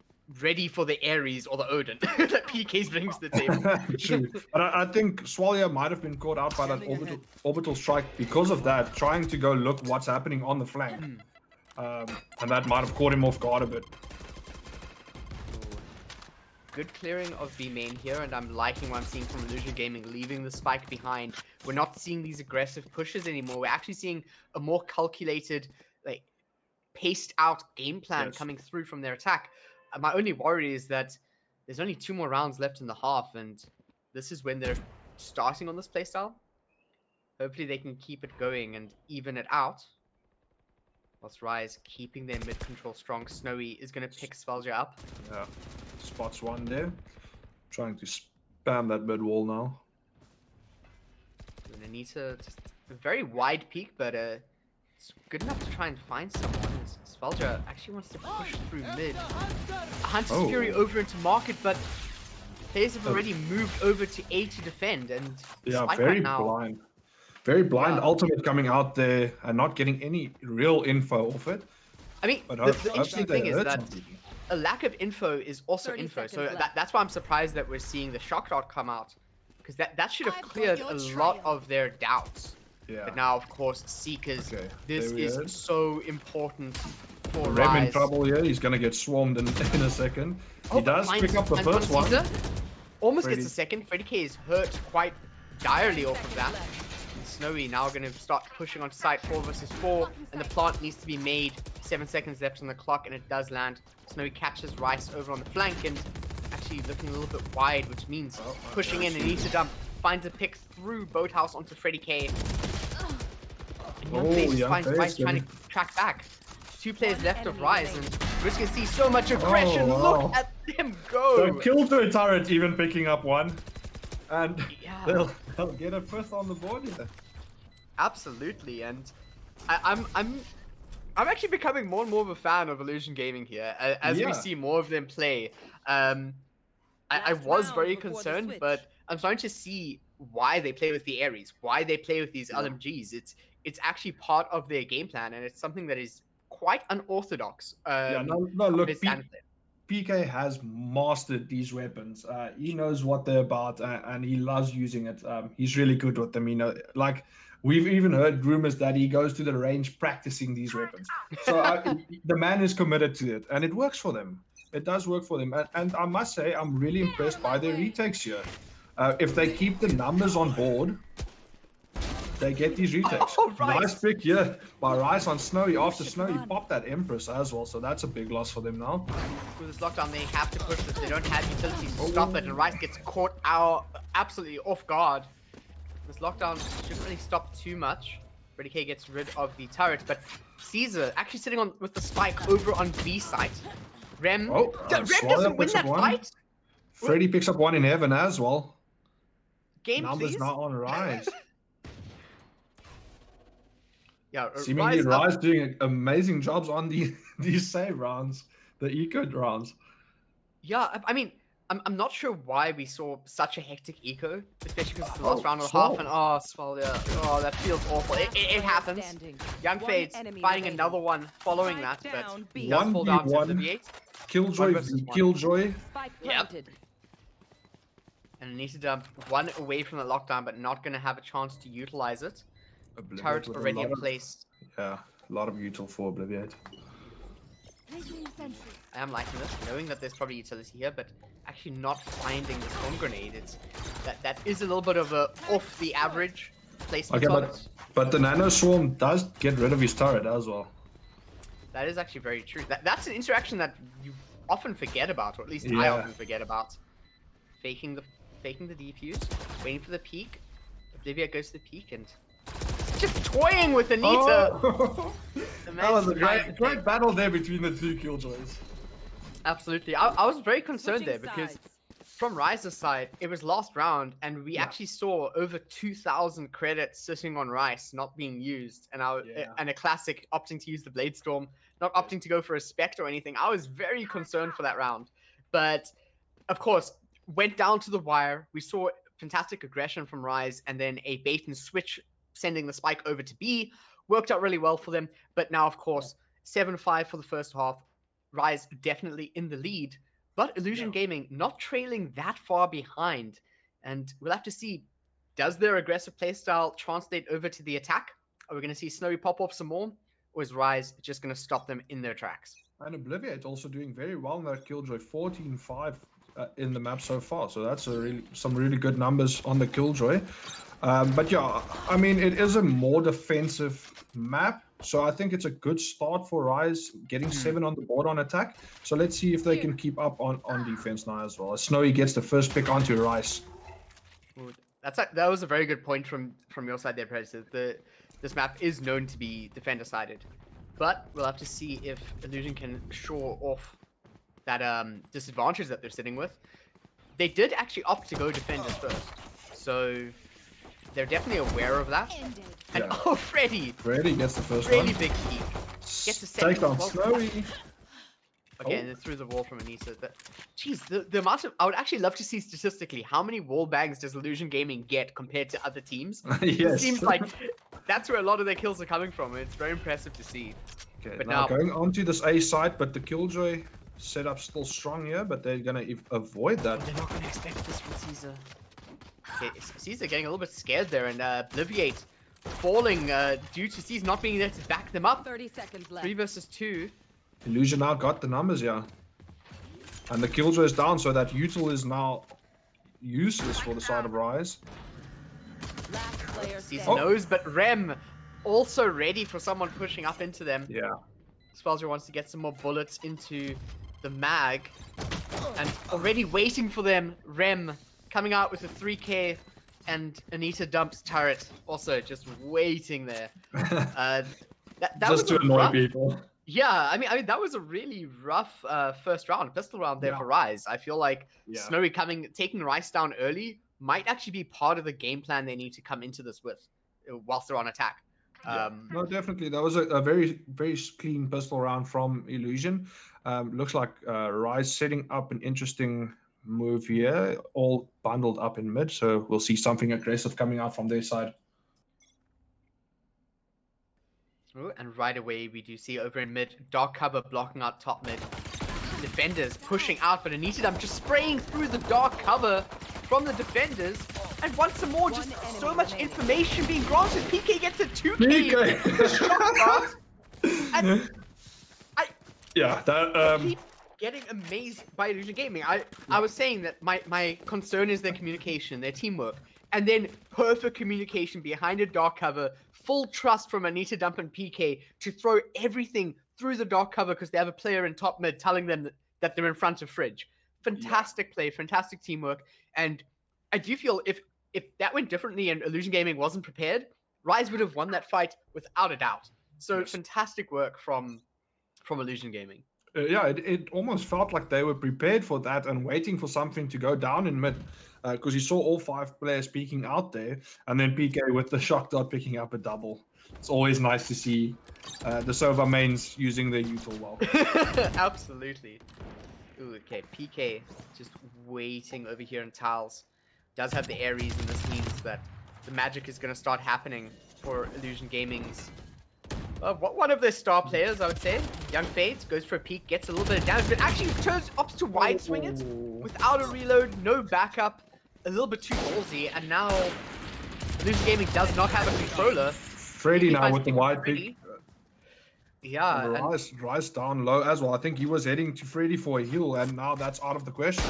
ready for the Ares or the Odin that PK brings to the table. True. But I think Svalia might have been caught out by that orbital strike because of that, trying to go look what's happening on the flank. And that might have caught him off guard a bit. Good clearing of B main here, and I'm liking what I'm seeing from Illusion Gaming, leaving the spike behind. We're not seeing these aggressive pushes anymore. We're actually seeing a more calculated, like, paced out game plan coming through from their attack. My only worry is that there's only 2 more rounds left in the half, and this is when they're starting on this playstyle. Hopefully they can keep it going and even it out. Whilst Rise keeping their mid-control strong. Snowy is going to pick Svelja up. Yeah, spots one there. Trying to spam that mid wall now. And Anita, just a very wide peak, but It's good enough to try and find someone. Svelja actually wants to push through mid. Hunter's Fury over into market, but players have already moved over to A to defend, and yeah, Spike very right now. blind. Very blind. Yeah. Ultimate coming out there and not getting any real info off it. I mean, But the interesting thing is that some people. a lack of info is also info. So that's why I'm surprised that we're seeing the shock dart come out, because that should have cleared a lot of their doubts. Yeah. But now, of course, Seekers, this is so important for Rem Rise. in trouble here. He's gonna get swarmed in a second. He does pick up the first one. Caesar. Almost Freddy. gets a second. Freddy K is hurt quite direly off of that. And Snowy now going to start pushing onto site 4 versus 4, and the plant needs to be made. 7 seconds left on the clock, and it does land. Snowy catches Rice over on the flank, and actually looking a little bit wide, which means pushing in and needs to dump. Finds a pick through Boathouse onto Freddy K. And Young Face finds trying to track back. 2 players left of Rise, and we're just going to see so much aggression. Look at them go! The Killjoy turret even picking up one. And they'll get a first on the board here. Absolutely, and I'm actually becoming more and more of a fan of Illusion Gaming here as we see more of them play. I was very concerned, but I'm starting to see why they play with the Ares, why they play with these LMGs. It's actually part of their game plan, and it's something that is quite unorthodox. Look, PK has mastered these weapons. He knows what they're about, and he loves using it. He's really good with them. You know, like we've even heard rumors that he goes to the range practicing these weapons. So the man is committed to it, and it works for them. It does work for them, and I must say I'm really impressed by their retakes here. If they keep the numbers on board, they get these retakes. Nice pick here by Rice on Snowy. After Snowy popped that Empress as well, so that's a big loss for them now. With this lockdown, they have to push this. They don't have utilities to stop it, and Rice gets caught out absolutely off guard. This lockdown shouldn't really stop too much. Freddy K gets rid of the turret, but Caesar actually sitting on with the spike over on B site. Rem doesn't win that fight. Freddy picks up one in heaven as well. Numbers not on Rise. Yeah, seemingly Rise doing amazing jobs on these save rounds, the eco rounds. Yeah, I mean, I'm not sure why we saw such a hectic eco, especially because it's the last round and a half, and that feels awful. It happens. Young Fades finding another one following that, but he does fall down to Obliviate. Killjoy. Yep. And I need to dump one away from the lockdown, but not going to have a chance to utilize it. Turret already in place. Yeah, a lot of util for Obliviate. I am liking this, knowing that there's probably utility here, but actually not finding the storm grenade. That is a little bit of a off the average placement. Okay, but the nano swarm does get rid of his turret as well. That is actually very true. That's an interaction that you often forget about, or at least I often forget about. Faking the defuse, waiting for the peak. Obliviate goes to the peak and just toying with Anita. Oh. That was a great battle there between the two Killjoys. Absolutely. I was very concerned there because from Rice's side, it was last round and we actually saw over 2,000 credits sitting on Rice not being used, and and a classic opting to use the Blade Storm, not opting to go for a Spectre or anything. I was very concerned for that round. But of course, went down to the wire. We saw fantastic aggression from Rise and then a bait and switch sending the spike over to B. Worked out really well for them. But now, of course, 7-5 for the first half. Rise definitely in the lead. But Illusion Gaming not trailing that far behind. And we'll have to see, does their aggressive playstyle translate over to the attack? Are we going to see Snowy pop off some more? Or is Rise just going to stop them in their tracks? And Obliviate also doing very well in that Killjoy. 14-5 in the map so far. So that's some really good numbers on the Killjoy. But yeah, I mean, it is a more defensive map. So I think it's a good start for Rise, getting 7 on the board on attack. So let's see if they can keep up on defense now as well. Snowy gets the first pick onto Rice. That was a very good point from your side there, Predator. This map is known to be defender-sided. But we'll have to see if Illusion can shore off that disadvantage that they're sitting with. They did actually opt to go defenders first. So they're definitely aware of that. And Yeah. oh, Freddy! Freddy gets the first Really one. big peak. Gets the second Take on as well. Snowy. Okay, Oh. and then through the wall from Anita. Jeez, the amount of... I would actually love to see statistically how many wall bangs does Illusion Gaming get compared to other teams. It Yes. seems like that's where a lot of their kills are coming from. It's very impressive to see. Okay, But now now- going on to this A side, but the Killjoy setup still strong here, but they're gonna avoid that. They're not going to expect this from Caesar. Okay, Caesar getting a little bit scared there, and Obliviate falling due to Caesar not being there to back them up. 30 seconds left. 3 versus 2. Illusion now got the numbers, yeah. And the Killjoy is down, so that util is now useless for the side of Rise. Last player Caesar standing. knows, but Rem also ready for someone pushing up into them. Yeah. Spelzer wants to get some more bullets into the mag. And already waiting for them, Rem coming out with a 3k and Anita dumps turret also just waiting there. That Just was to a annoy rough- people. Yeah, I mean that was a really rough first round, pistol round there Yeah. for Rise. I feel like Yeah. Snowy taking Rice down early might actually be part of the game plan they need to come into this with, whilst they're on attack. No, definitely. That was a very, very clean pistol round from Illusion. Looks like Rise setting up an interesting move here, all bundled up in mid. So we'll see something aggressive coming out from their side. Ooh, and right away we do see over in mid, dark cover blocking out top mid. Defenders pushing out, but Anitadam just spraying through the dark cover from the defenders. And once some more, just One enemy so much remaining. information being granted. PK gets a 2k. PK! shot grant. And Yeah, that I keep getting amazed by Illusion Gaming. I was saying that my concern is their communication, their teamwork. And then perfect communication behind a dark cover, full trust from Anita Dump and PK to throw everything through the dark cover because they have a player in top mid telling them that they're in front of Fridge. Fantastic play, fantastic teamwork. And I do feel if that went differently and Illusion Gaming wasn't prepared, Rise would have won that fight without a doubt. So Yes. fantastic work from Illusion Gaming. yeah, it almost felt like they were prepared for that and waiting for something to go down in mid. Because you saw all 5 players peeking out there, and then PK with the shock dot picking up a double. It's always nice to see the Sova mains using their util well. Absolutely. Ooh, okay, PK just waiting over here in tiles. Does have the Ares, and this means that the magic is going to start happening for Illusion Gaming's. One of their star players, I would say. Young Fades goes for a peek, gets a little bit of damage, but actually opts to wide swing it without a reload, no backup. A little bit too ballsy, and now Illusion Gaming does not have a controller. Freddy He now finds with the people wide Freddy. pick. Yeah, and Rise down low as well. I think he was heading to Freddy for a heal, and now that's out of the question.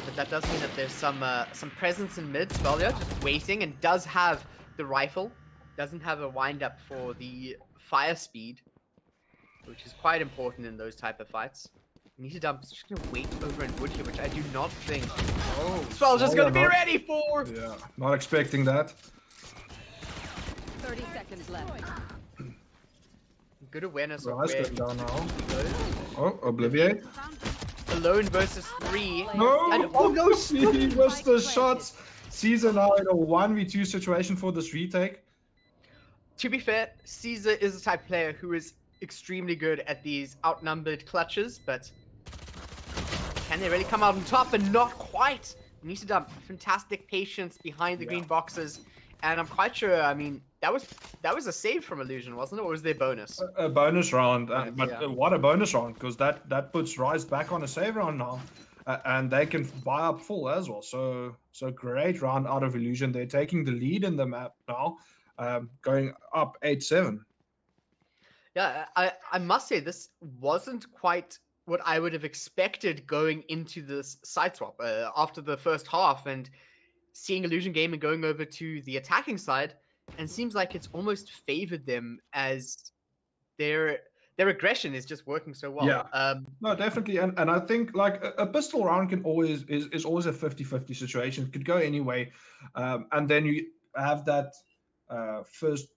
but that does mean that there's some presence in mid. Spellia just waiting and does have the rifle. Doesn't have a wind up for the fire speed, which is quite important in those type of fights. Anitadam is just gonna wait over in wood here, which I do not think. Oh, Spell's just gonna be not- ready for. Yeah, not expecting that. 30 seconds left. Good awareness of Rise where going down now. he goes. Oh, Obliviate. Alone versus 3. No! And oh no, He missed the shots. Caesar now in a 1v2 situation for this retake. To be fair, Caesar is the type of player who is extremely good at these outnumbered clutches, but can they really come out on top? And not quite. Anitadam, fantastic patience behind the green boxes, and I'm quite sure. I mean, that was a save from Illusion, wasn't it? Or was there bonus? A bonus round, Bonus, but yeah. what a bonus round, because that puts Rise back on a save round now, and they can buy up full as well. So great round out of Illusion. They're taking the lead in the map now, going up 8-7. Yeah, I must say this wasn't quite what I would have expected going into this side swap after the first half, and seeing Illusion Gaming going over to the attacking side, and seems like it's almost favored them as their aggression is just working so well. Yeah. No, definitely, and I think like a pistol round can always is always a 50-50 situation. It could go any way, and then you have that first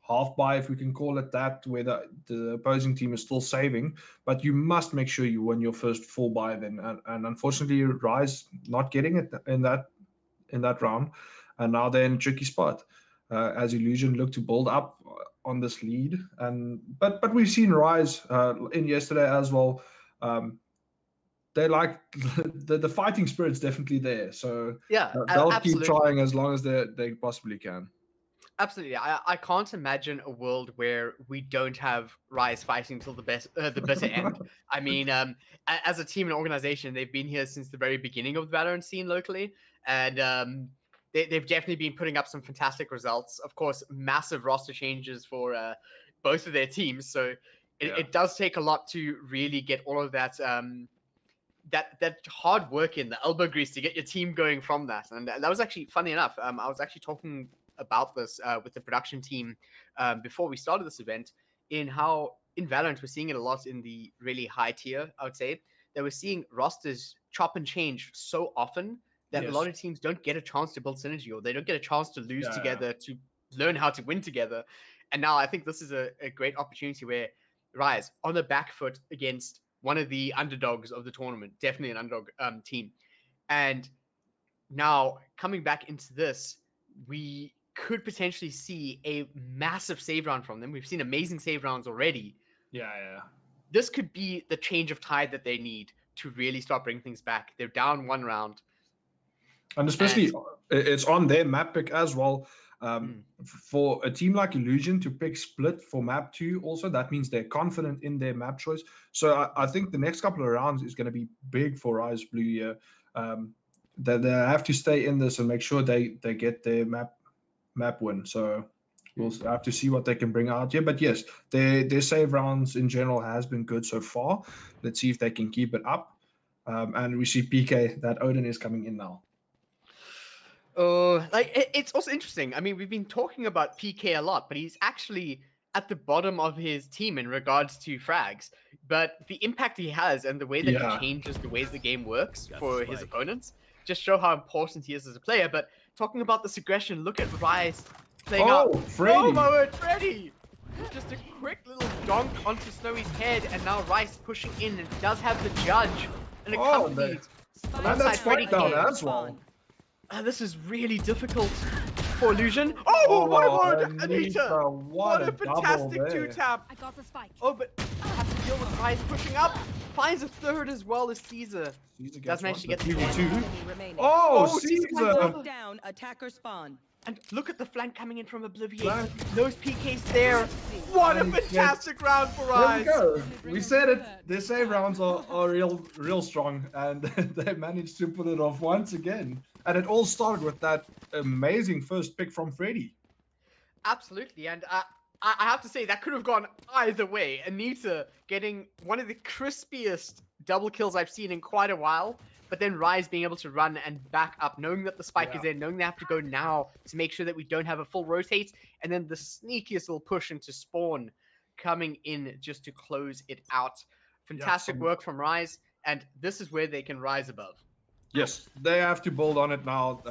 half buy, if we can call it that, where the opposing team is still saving, but you must make sure you win your first full buy then. And unfortunately, Rise not getting it in that in that round, and now they're in a tricky spot. As Illusion look to build up on this lead, but we've seen Rise in yesterday as well. They like the fighting spirit's definitely there, so Yeah, they'll keep absolutely. trying as long as they possibly can. Absolutely. I can't imagine a world where we don't have Rise fighting till the bitter end. I mean, as a team and organization, they've been here since the very beginning of the Valorant scene locally, and they've definitely been putting up some fantastic results. Of course, massive roster changes for both of their teams, so it does take a lot to really get all of that that hard work in, the elbow grease to get your team going from that. And that was actually funny enough. I was actually talking about this with the production team before we started this event, in how in Valorant we're seeing it a lot in the really high tier, I would say, that we're seeing rosters chop and change so often that a lot of teams don't get a chance to build synergy, or they don't get a chance to lose together, to learn how to win together. And now I think this is a great opportunity where Rise on the back foot against one of the underdogs of the tournament, definitely an underdog team. And now coming back into this, we could potentially see a massive save round from them. We've seen amazing save rounds already. Yeah. This could be the change of tide that they need to really start bringing things back. They're down one round. And especially it's on their map pick as well. For a team like Illusion to pick Split for map 2 also, that means they're confident in their map choice. So I think the next couple of rounds is going to be big for Rise Blue here. They have to stay in this and make sure they get their map win. So we'll have to see what they can bring out here. But yes, their save rounds in general has been good so far. Let's see if they can keep it up. And we see PK that Odin is coming in now. It's also interesting. I mean, we've been talking about PK a lot, but he's actually at the bottom of his team in regards to frags. But the impact he has and the way that he changes the ways the game works for his opponents just show how important he is as a player. But talking about this aggression, look at Rise playing out. Freddy! Oh my word, Freddy! Just a quick little donk onto Snowy's head, and now Rice pushing in and does have the judge and accompanied. And that's Freddy down as well. This is really difficult for Illusion. Oh my word, Anita! What a fantastic 2-tap! I got the spike. Oh, but has to deal with Rise pushing up. Finds a third as well as Caesar. Does manage to get the 2v2. Oh, Caesar! Down, attacker spawn. And look at the flank coming in from Obliviate. Those PKs there. What a fantastic round for Rise. There we go. We said it. Their save rounds are real strong, and they managed to pull it off once again. And it all started with that amazing first pick from Freddy. Absolutely, and I have to say that could have gone either way. Anita getting one of the crispiest double kills I've seen in quite a while, but then Rise being able to run and back up, knowing that the spike is there, knowing they have to go now to make sure that we don't have a full rotate, and then the sneakiest little push into spawn coming in just to close it out. Fantastic work from Rise, and this is where they can rise above. Yes, they have to build on it now.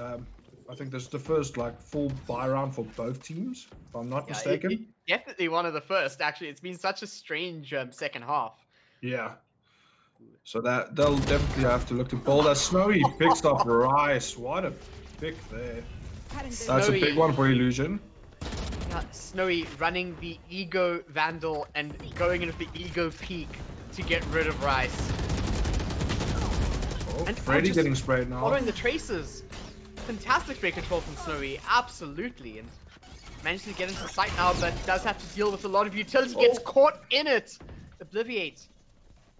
I think this is the first full buy round for both teams, if I'm not mistaken. Definitely one of the first, actually. It's been such a strange second half. Yeah. So that they'll definitely have to look to build. As Snowy picks up Rice. What a pick there. That's a big one for Illusion. Snowy running the Ego Vandal and going into the Ego Peak to get rid of Rice. Oh, and Freddy getting sprayed now. Following the traces. Fantastic spray control from Snowy, absolutely. And managed to get into sight now, but does have to deal with a lot of utility. Gets caught in it. Obliviate.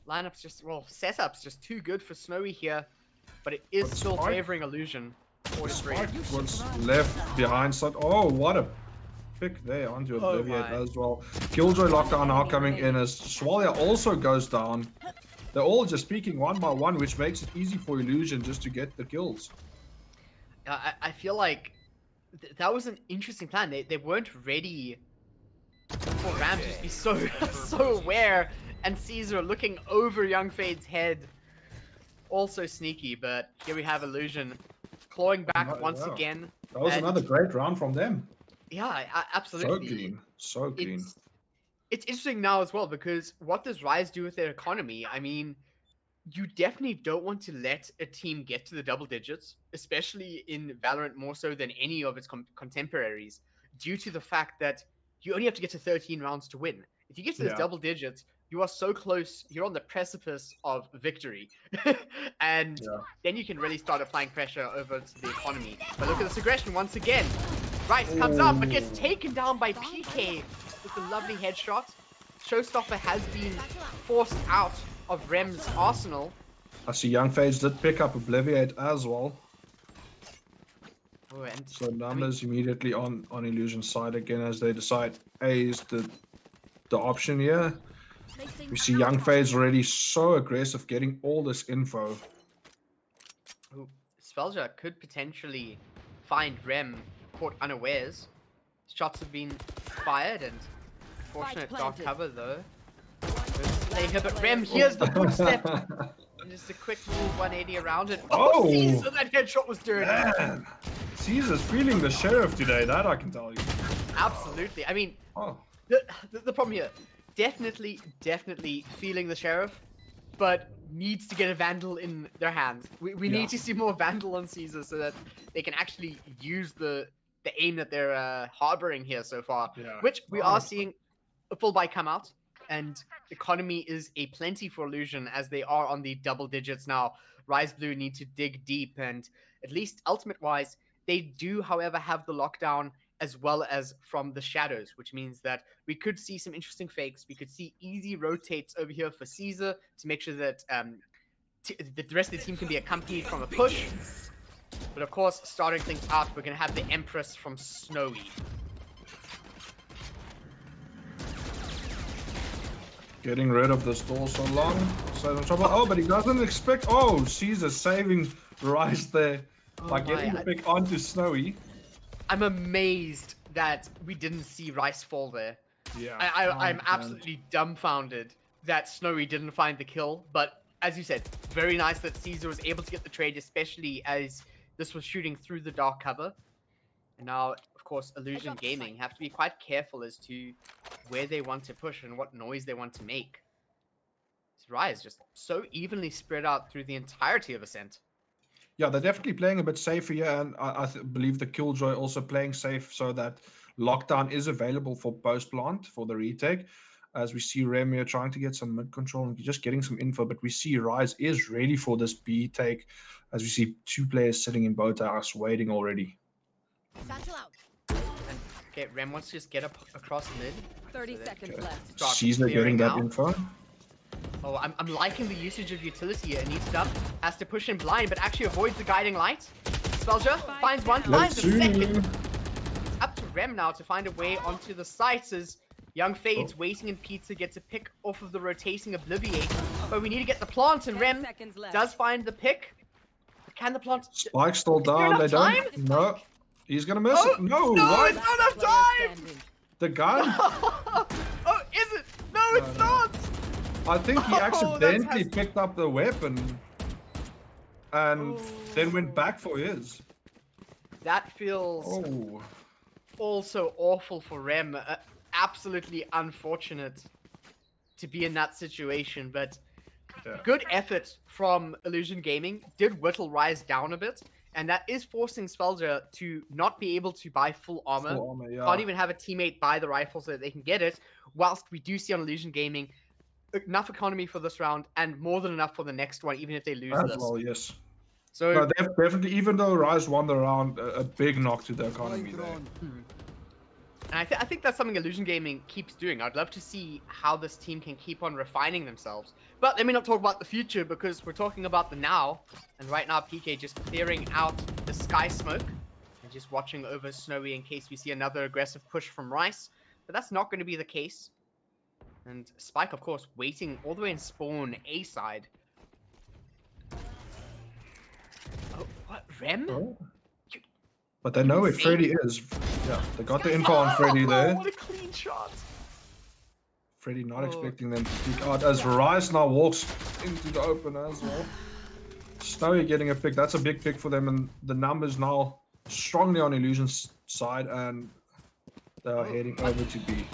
Lineups just, setup's just too good for Snowy here. But it is still favoring Illusion. Spike was left behind. Oh, what a pick there onto Obliviate as well. Killjoy lockdown now coming in as Swalia also goes down. They're all just peeking one by one, which makes it easy for Illusion just to get the kills. I feel like that was an interesting plan. They weren't ready for Ram to be so aware, and Caesar looking over Young Fade's head. Also sneaky, but here we have Illusion clawing back once again. That was another great round from them. Yeah, absolutely. So clean. It's interesting now as well, because what does Rise do with their economy? I mean, you definitely don't want to let a team get to the double digits, especially in Valorant more so than any of its contemporaries, due to the fact that you only have to get to 13 rounds to win. If you get to those Yeah. double digits, you are so close, you're on the precipice of victory. And Yeah. then you can really start applying pressure over to the economy. But look at this aggression once again. Rice comes up, but gets taken down by PK with a lovely headshot. Showstopper has been forced out of Rem's arsenal. I see Young Fades did pick up Obliviate as well. Oh, and So numbers immediately on Illusion's side again as they decide A is the option here. We see Young Fades already so aggressive getting all this info. Spellja could potentially find Rem caught unawares. Shots have been fired and fortunate dark cover though. Play here, but Rem here's the footstep. And just a quick move 180 around it. Oh, Caesar, that headshot was dirty. Man. Caesar's feeling the sheriff today, that I can tell you. Absolutely. I mean, Oh. the problem here, definitely feeling the sheriff, but needs to get a Vandal in their hands. We need to see more Vandal on Caesar so that they can actually use the aim that they're harboring here so far. Yeah. Which we are seeing a full buy come out, and economy is a plenty for Illusion as they are on the double digits now. Rise Blue need to dig deep, and at least ultimate-wise, they do, however, have the lockdown as well as from the shadows, which means that we could see some interesting fakes. We could see easy rotates over here for Caesar to make sure that the rest of the team can be accompanied from a push. But of course, starting things out, we're going to have the Empress from Snowy. Getting rid of this door so long. So in trouble. Oh, but he doesn't expect. Oh, Caesar saving Rice there by getting the pick onto Snowy. I'm amazed that we didn't see Rice fall there. Yeah. I'm absolutely dumbfounded that Snowy didn't find the kill. But as you said, very nice that Caesar was able to get the trade, especially as this was shooting through the dark cover. And now, of course, Illusion Gaming have to be quite careful as to where they want to push and what noise they want to make. This Rise just so evenly spread out through the entirety of Ascent. Yeah, they're definitely playing a bit safer here, and I believe the Killjoy also playing safe so that lockdown is available for post-plant for the retake. As we see Rem here trying to get some mid control and just getting some info, but we see Rise is ready for this B take, as we see two players sitting in both house waiting already. Okay, Rem wants to just get up across mid. 30 seconds left. Caesar getting that info. Oh, I'm liking the usage of utility here. Needs up, has to push him blind, but actually avoids the guiding light. Spellja finds one, finds the second. It's up to Rem now to find a way onto the sites as Young Fades waiting in Pizza gets a pick off of the rotating Obliviate. But we need to get the plant, and Rem does find the pick. But can the plant... Spike's still down, they don't. No. He's gonna miss it. No, what? It's not enough time! The gun? Oh, is it? No, it's not! I think he accidentally picked up the weapon and then went back for his. That feels also awful for Rem. Absolutely unfortunate to be in that situation, but good effort from Illusion Gaming. Did whittle Rise down a bit, and that is forcing Spellja to not be able to buy full armor. Can't even have a teammate buy the rifle so that they can get it, whilst we do see on Illusion Gaming enough economy for this round and more than enough for the next one, even if they lose this. Well, yes. So no, definitely, even though Rise won the round, a big knock to the economy there. And I think that's something Illusion Gaming keeps doing. I'd love to see how this team can keep on refining themselves. But let me not talk about the future, because we're talking about the now. And right now, PK just clearing out the sky smoke and just watching over Snowy in case we see another aggressive push from Rice. But that's not going to be the case. And Spike, of course, waiting all the way in spawn A side. Oh, what? Rem? Oh. But they know where Freddy is. Yeah, they got the info on Freddy there. What a clean shot. Freddy not expecting them to speak out as Rise now walks into the open as well. Snowy getting a pick. That's a big pick for them, and the numbers now strongly on Illusion's side, and they are heading over to B.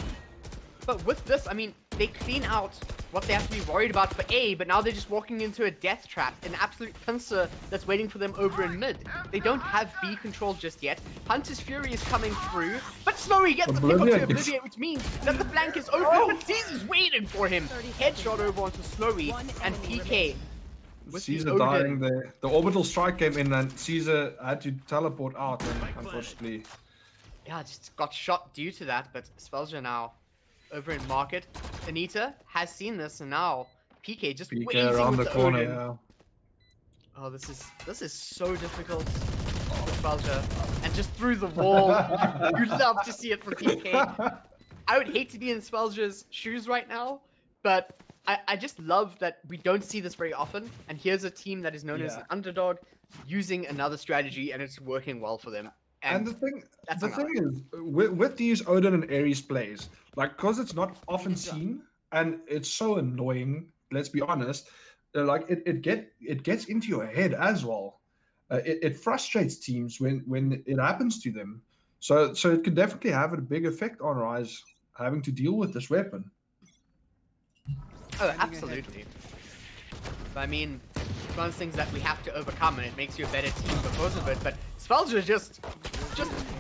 But with this, I mean, they clean out what they have to be worried about for A, but now they're just walking into a death trap, an absolute pincer that's waiting for them over in mid. They don't have B control just yet. Hunter's Fury is coming through, but Snowy gets the pick onto Obliviate, which means that the flank is open, but Caesar's waiting for him. Headshot over onto Snowy, and PK. Caesar dying there. The orbital strike came in, and Caesar had to teleport out, and unfortunately. Yeah, just got shot due to that, but Spelja now over in market. Anita has seen this, and now PK just waving around with the corner. Odin. Yeah. Oh, this is so difficult for Spelja, and just through the wall. You'd love to see it from PK. I would hate to be in Spelja's shoes right now, but I just love that we don't see this very often. And here's a team that is known as an underdog using another strategy, and it's working well for them. And the thing is, with these Odin and Ares plays, like, because it's not often seen, and it's so annoying, let's be honest, like, it gets into your head as well. It frustrates teams when it happens to them. So it can definitely have a big effect on Rise having to deal with this weapon. Oh, absolutely. But I mean, it's one of those things that we have to overcome, and it makes you a better team because of it. But Spelja just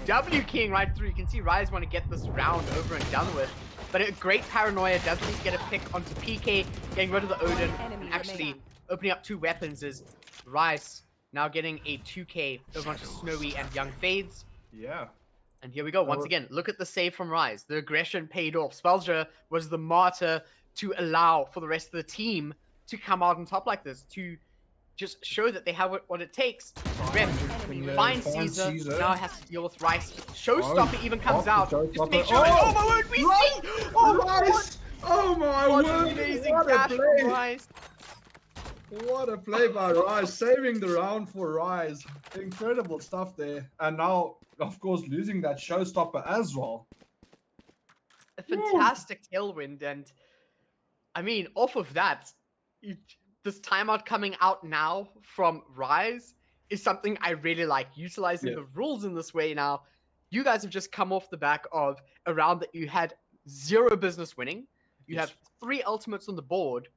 W keying right through. You can see Rise want to get this round over and done with. But a great paranoia does at least get a pick onto PK, getting rid of the Odin, and actually opening up two weapons is Rise now getting a 2K over onto Snowy and Young Fades. Yeah. And here we go. Once again, look at the save from Rise. The aggression paid off. Spelja was the martyr to allow for the rest of the team to come out on top like this, to just show that they have what it takes. Rem finds Caesar, now has to deal with Rice. Showstopper even comes out just to make sure. Oh my word, we see! Oh Rice! Oh my word! What an amazing dash from Rice. What a play by Rise, saving the round for Rise. Incredible stuff there. And now, of course, losing that showstopper as well. A fantastic tailwind, and I mean, off of that, this timeout coming out now from Rise is something I really like. Utilizing the rules in this way now. You guys have just come off the back of a round that you had zero business winning. You have 3 ultimates on the board.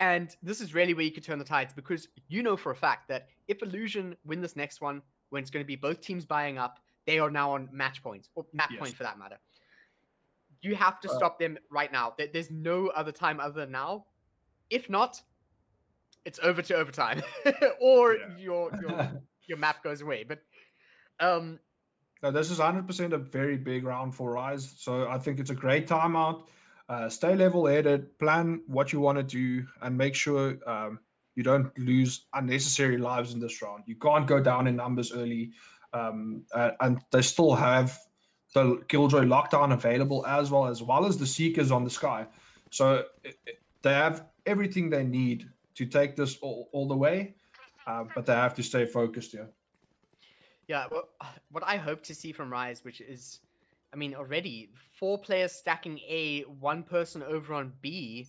And this is really where you could turn the tides, because you know for a fact that if Illusion win this next one, when it's going to be both teams buying up, they are now on match points, or map point for that matter. You have to stop them right now. There's no other time other than now. If not, it's over to overtime, or your map goes away. But no, this is 100% a very big round for Rise. So I think it's a great timeout. Stay level-headed, plan what you want to do, and make sure you don't lose unnecessary lives in this round. You can't go down in numbers early, and they still have the Killjoy lockdown available as well as the Seekers on the sky. So they have everything they need to take this all the way, but they have to stay focused here. Yeah, what I hope to see from Rise, which is, I mean, already 4 players stacking A, 1 person over on B.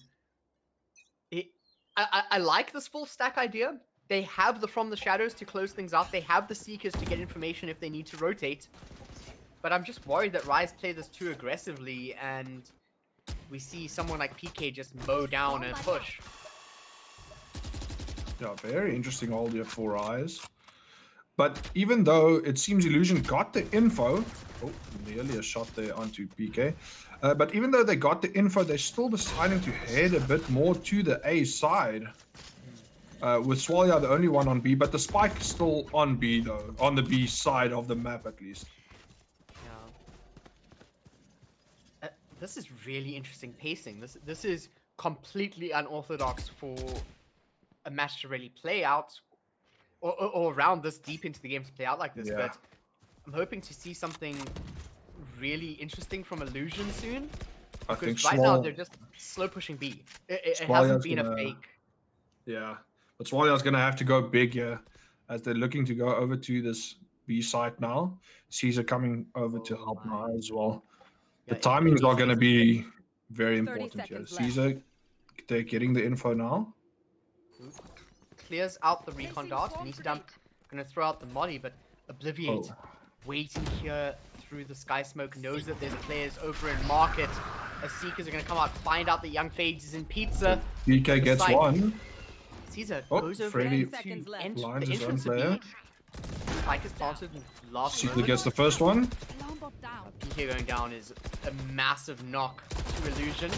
I like this full stack idea. They have the From the Shadows to close things out. They have the Seekers to get information if they need to rotate. But I'm just worried that Rise play this too aggressively, and we see someone like PK just mow down and push. Yeah, very interesting hold here for Rise. But even though it seems Illusion got the info, nearly a shot there onto PK. But even though they got the info, they're still deciding to head a bit more to the A side. With Swalya the only one on B, but the spike is still on B though, on the B side of the map at least. Yeah. This is really interesting pacing. This is completely unorthodox for a match to really play out. Or around this deep into the game to play out like this, but I'm hoping to see something really interesting from Illusion soon. Because right now they're just slow pushing B. It hasn't been a fake. Yeah, but Swalya's gonna have to go big here, as they're looking to go over to this B site now. Caesar coming over to help now as well. The timings are gonna be very important here. Caesar, they're getting the info now. Clears out the recon dart. Needs to dump. Gonna throw out the molly, but Obliviate waiting here through the sky smoke, knows that there's players over in market. as Seekers are going to come out, find out that Young Fades is in pizza. BK gets site. one. Caesar Oh, goes over Freddy to 10 seconds left. enter blinds the his own entrance of player. B. Spike is planted in last Seekers moment. gets the first one. Alarm bot down. PK going down is a massive knock to Illusion.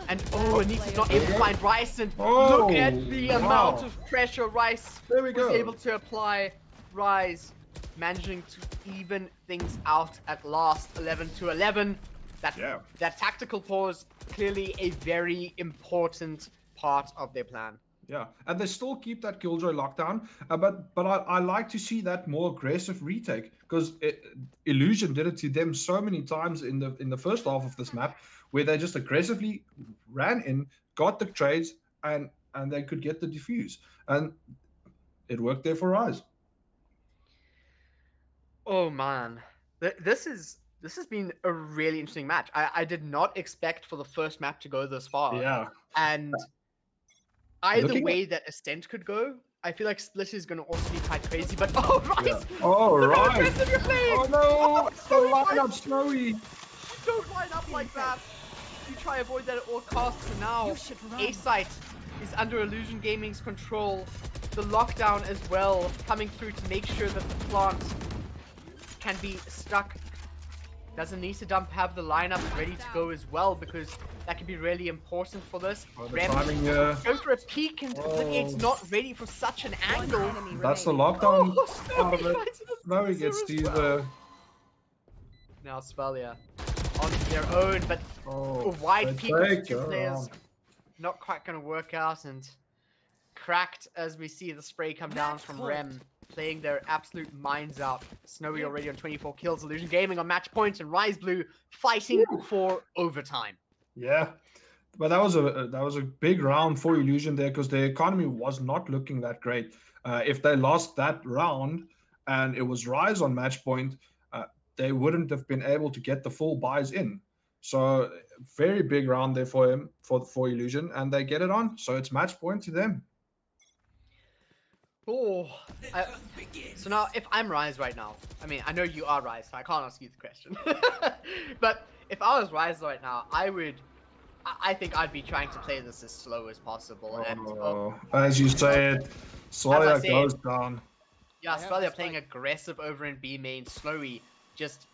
And Anita's player. not able to find Rice, and Oh, look at the wow. amount of pressure Rice There we was go. able to apply. Rise managing to even things out at last, 11 to 11. That tactical pause, clearly a very important part of their plan. Yeah, and they still keep that Killjoy lockdown, but I like to see that more aggressive retake, because Illusion did it to them so many times in the first half of this map, where they just aggressively ran in, got the trades, and they could get the defuse, and it worked there for Rise. Oh man, this has been a really interesting match. I did not expect for the first map to go this far. Yeah, And either Looking way that Ascent could go, I feel like Split is going to also be quite crazy. But oh, Rice! yeah. Oh, Look how Rise! aggressive you're playing! Oh no! The Snowy, lineup, Rice! Snowy! Don't line up like that. You try to avoid that at all costs. And now You should run. A-Site is under Illusion Gaming's control. The lockdown as well coming through to make sure that the plant can be stuck. Does Anissa Dump have the lineup ready to go as well? Because that could be really important for this. Oh, the Rem timing here. goes for a peek, and Obliterate's not ready for such an One angle. enemy That's the remaining. lockdown Oh, out of it. finds the Snowy Caesar gets as to well. the... Now Svelia on their own, but a Oh, wide they peek of take two her players around. not quite going to work out, and cracked as we see the spray come down from Rem, playing their absolute minds out. Snowy already on 24 kills, Illusion Gaming on match point, and Rise Blue fighting for overtime. Yeah, but that was a big round for Illusion there, because the economy was not looking that great. If they lost that round and it was Rise on match point, they wouldn't have been able to get the full buys in. So very big round there for him, for Illusion, and they get it on. So it's match point to them. Oh, so now if I'm Rise right now, I mean, I know you are Rise, so I can't ask you the question. But if I was Rise right now, I think I'd be trying to play this as slow as possible. And As you say it, Sawyer said, goes down. yeah, Svelia playing aggressive over in B main. Snowy just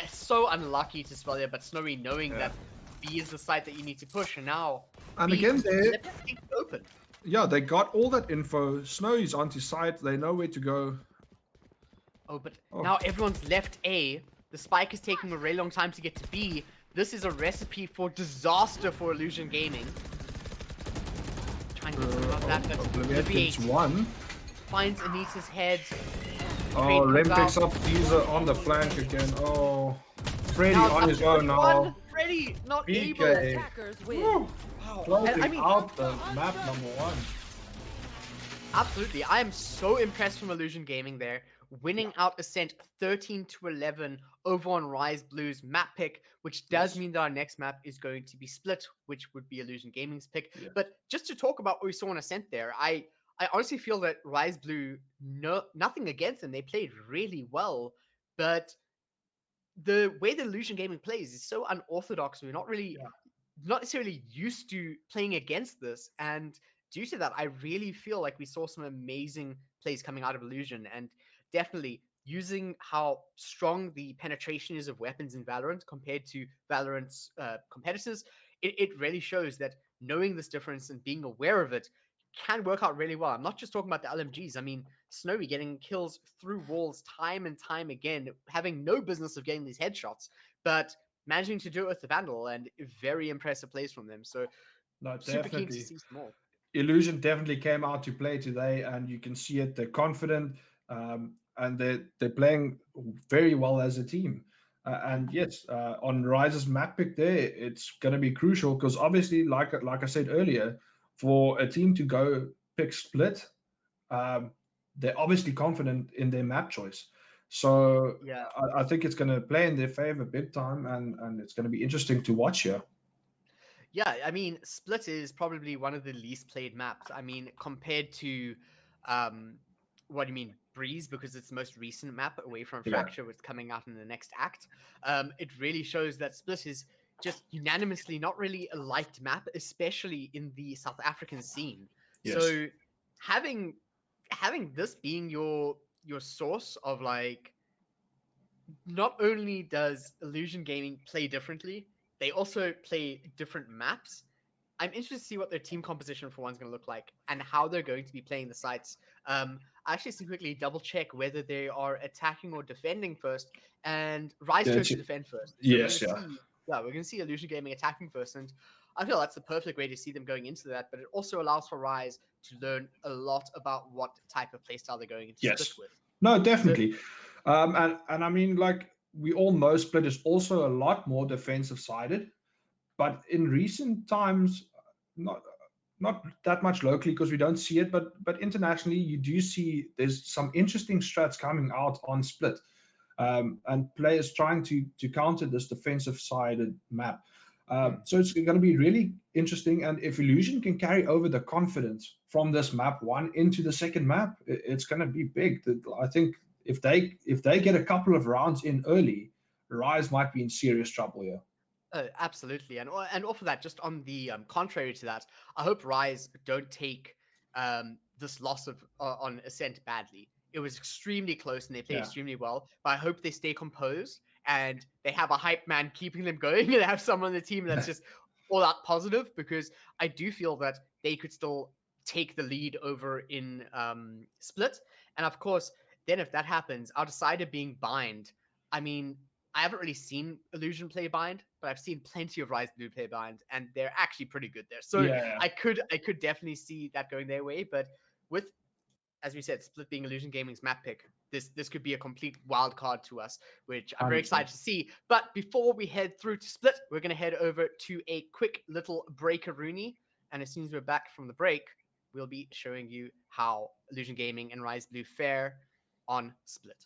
so unlucky to Svelia, but Snowy knowing that B is the site that you need to push, and now And B again, they left things open. yeah, they got all that info. Snowy's onto site. They know where to go. Oh, but now everyone's left A. The spike is taking a really long time to get to B. This is a recipe for disaster for Illusion Gaming. Trying to think about that, but Oblivion Obliviate picks one. finds Anita's head. Oh, Rem comes picks out. up Caesar on the flank again. Oh, Freddy Now it's on up his to own one. now. Freddy not BK. able. Attackers win. Woo. Wow. Closing I mean, out the map number one. absolutely. I am so impressed from Illusion Gaming there. Winning out Ascent 13 to 11 over on Rise Blue's map pick, which does mean that our next map is going to be Split, which would be Illusion Gaming's pick. Yeah. But just to talk about what we saw on Ascent there, I honestly feel that Rise Blue, nothing against them, they played really well, but the way that Illusion Gaming plays is so unorthodox. We're not really, not necessarily used to playing against this, and due to that, I really feel like we saw some amazing plays coming out of Illusion, and definitely using how strong the penetration is of weapons in Valorant compared to Valorant's competitors. It really shows that knowing this difference and being aware of it can work out really well. I'm not just talking about the LMGs. I mean, Snowy getting kills through walls time and time again, having no business of getting these headshots, but managing to do it with the Vandal, and very impressive plays from them. So No, super keen to definitely. see some more. Illusion definitely came out to play today, and you can see it. They're confident, and they're playing very well as a team. And yes, on Rise's map pick there, it's going to be crucial, because obviously, like I said earlier, for a team to go pick Split, they're obviously confident in their map choice. So Yeah. I think it's going to play in their favor big time, and it's going to be interesting to watch here. Yeah, I mean, Split is probably one of the least played maps. I mean, compared to, what do you mean, Breeze, because it's the most recent map away from Yeah. Fracture, with coming out in the next act. It really shows that Split is just unanimously not really a liked map, especially in the South African scene. Yes. So having this being your source of like, not only does Illusion Gaming play differently, they also play different maps. I'm interested to see what their team composition for one's going to look like and how they're going to be playing the sites. I actually see quickly double check whether they are attacking or defending first, and Rise chose to defend first. So Yes, we're going to see Illusion Gaming attacking first, and I feel that's the perfect way to see them going into that. But it also allows for Rise to learn a lot about what type of playstyle they're going into Split with. No, definitely. And I mean, like, we all know Split is also a lot more defensive sided, but in recent times, not that much locally because we don't see it, but internationally you do see there's some interesting strats coming out on Split, and players trying to counter this defensive sided map. So it's going to be really interesting, and if Illusion can carry over the confidence from this map one into the second map, it's going to be big. I think if they get a couple of rounds in early, Rise might be in serious trouble here. Absolutely, and off of that, just on the contrary to that, I hope Rise don't take this loss of on Ascent badly. It was extremely close and they played extremely well, but I hope they stay composed and they have a hype man keeping them going and have someone on the team that's just all out positive, because I do feel that they could still take the lead over in Split. And of course, then if that happens, outside of being Bind, I mean, I haven't really seen Illusion play Bind, but I've seen plenty of Rise Blue play Bind, and they're actually pretty good there. So I could definitely see that going their way. But with, as we said, Split being Illusion Gaming's map pick, this could be a complete wild card to us, which I'm very excited to see. But before we head through to Split, we're going to head over to a quick little break-a-rooney. And as soon as we're back from the break, we'll be showing you how Illusion Gaming and Rise Blue fare on Split.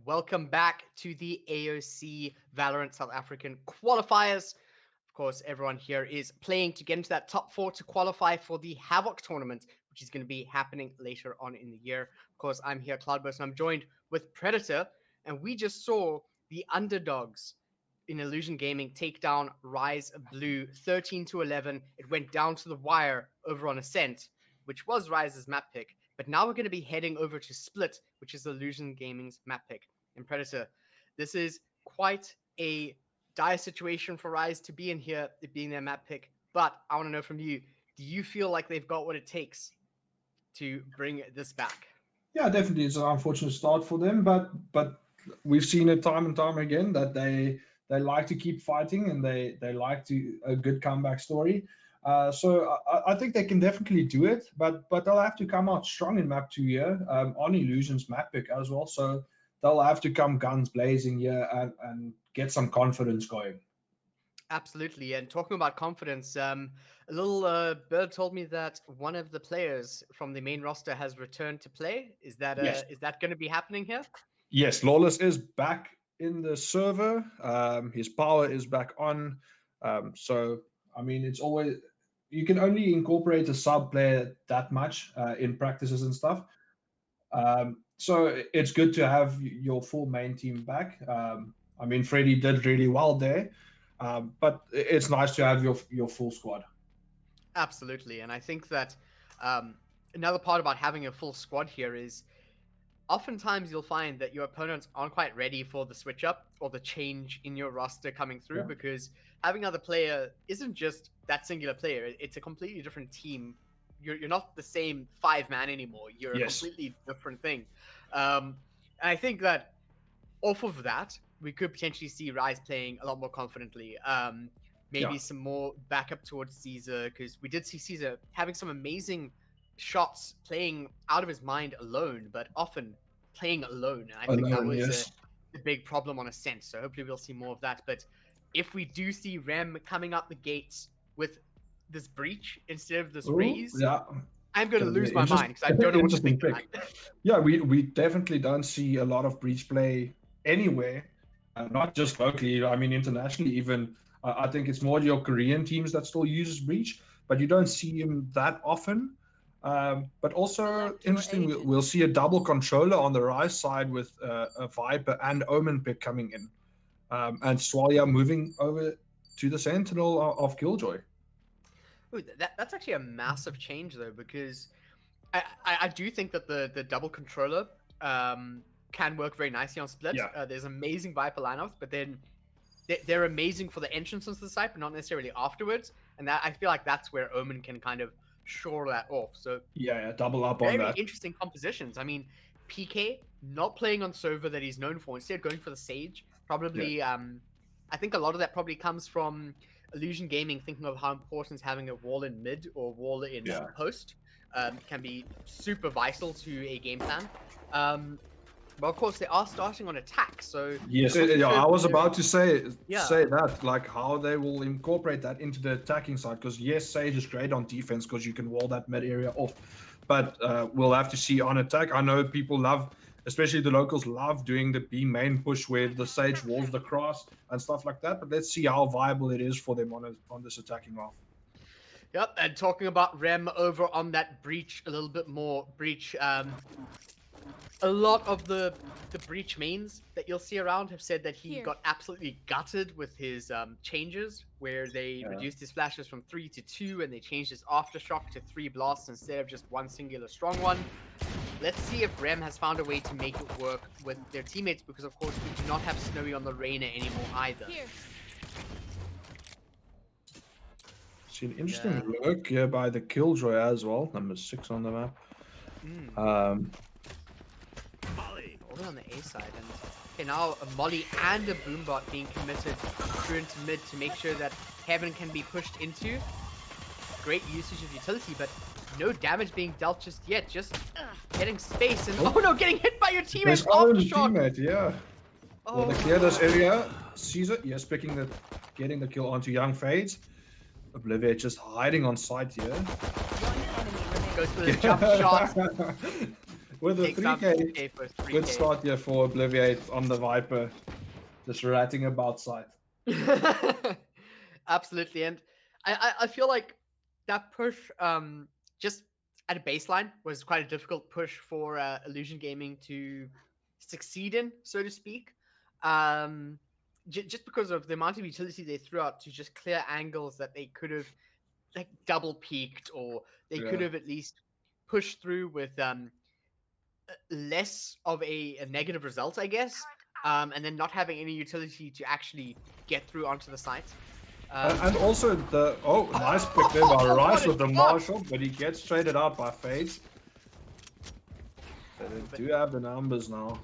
welcome back to the AOC Valorant South African Qualifiers. Of course, everyone here is playing to get into that top 4 to qualify for the Havoc tournament, which is going to be happening later on in the year. Of course, I'm here, Cloudburst, and I'm joined with Predator, and we just saw the underdogs in Illusion Gaming take down Rise Blue 13-11. It went down to the wire over on Ascent, which was Rise's map pick. But now we're going to be heading over to Split, which is Illusion Gaming's map pick. And Predator, this is quite a dire situation for Rise to be in here, it being their map pick. But I want to know from you, do you feel like they've got what it takes to bring this back? Yeah, definitely. It's an unfortunate start for them, but we've seen it time and time again that they like to keep fighting and they like a good comeback story. So I think they can definitely do it, but they'll have to come out strong in map 2 here on Illusion's map pick as well. So they'll have to come guns blazing here and get some confidence going. Absolutely. And talking about confidence, a little bird told me that one of the players from the main roster has returned to play. Is that is that going to be happening here? Yes, Lawless is back in the server. His power is back on. So I mean, it's always, you can only incorporate a sub player that much in practices and stuff. So it's good to have your full main team back. I mean, Freddy did really well there, but it's nice to have your full squad. Absolutely, and I think that another part about having a full squad here is oftentimes you'll find that your opponents aren't quite ready for the switch up or the change in your roster coming through, because having another player isn't just that singular player, it's a completely different team. You're not the same 5-man anymore. You're a completely different thing. And I think that off of that, we could potentially see Rise playing a lot more confidently. Maybe some more backup towards Caesar, because we did see Caesar having some amazing shots playing out of his mind alone, but often playing alone. And I think that was a big problem on Ascent. So hopefully we'll see more of that. But if we do see Rem coming out the gates with this breach instead of this raise, I'm going to lose my mind because I don't know what to think of that. Yeah, we definitely don't see a lot of breach play anywhere, not just locally. I mean, internationally even. I think it's more your Korean teams that still uses breach, but you don't see him that often. But also interesting, we'll see a double controller on the Rise side with a Viper and Omen pick coming in, and Swalia moving over to the Sentinel of Killjoy. Ooh, that's actually a massive change though, because I do think that the double controller can work very nicely on Split. There's amazing Viper lineups, but then they're amazing for the entrance into the site, but not necessarily afterwards. And that, I feel like that's where Omen can kind of shore that off. So double up on that. Very interesting compositions. I mean, PK not playing on server that he's known for, instead going for the Sage. Probably, I think a lot of that probably comes from Illusion Gaming thinking of how important having a wall in mid or wall in post can be super vital to a game plan. But of course, they are starting on attack, so... Yes, I was about to say that, like how they will incorporate that into the attacking side, because yes, Sage is great on defense because you can wall that mid area off, but we'll have to see on attack. I know people love, especially the locals, love doing the B main push where the Sage walls the cross and stuff like that, but let's see how viable it is for them on this attacking half. Yep, and talking about Rem over on that breach a little bit more, breach... a lot of the breach mains that you'll see around have said that he got absolutely gutted with his changes, where they reduced his flashes from 3 to 2 and they changed his aftershock to 3 blasts instead of just one singular strong one. Let's see if Rem has found a way to make it work with their teammates, because of course we do not have Snowy on the Reyna anymore either. See an interesting lurk here by the Killjoy as well, number 6 on the map. Over on the A side, and okay, now a Molly and a Boombot being committed through into mid to make sure that Heaven can be pushed into. Great usage of utility, but no damage being dealt just yet, just getting space, and oh no, getting hit by your teammate's aftershock! Well, they clear this area. Caesar, getting the kill onto Young Fades. Obliviate just hiding on site here. Goes for the jump shot. With a Takes down 3K, 4K for 3K. good start here for Obliviate on the Viper. Just ratting about side. Absolutely, and I feel like that push just at a baseline was quite a difficult push for Illusion Gaming to succeed in, so to speak. Just because of the amount of utility they threw out to just clear angles that they could have like double peaked, or they could have at least pushed through with less of a negative result, I guess. And then not having any utility to actually get through onto the site. And also the nice pick there by Rice what a with the shot! Marshall, but he gets traded out by Fades. So they do have the numbers now.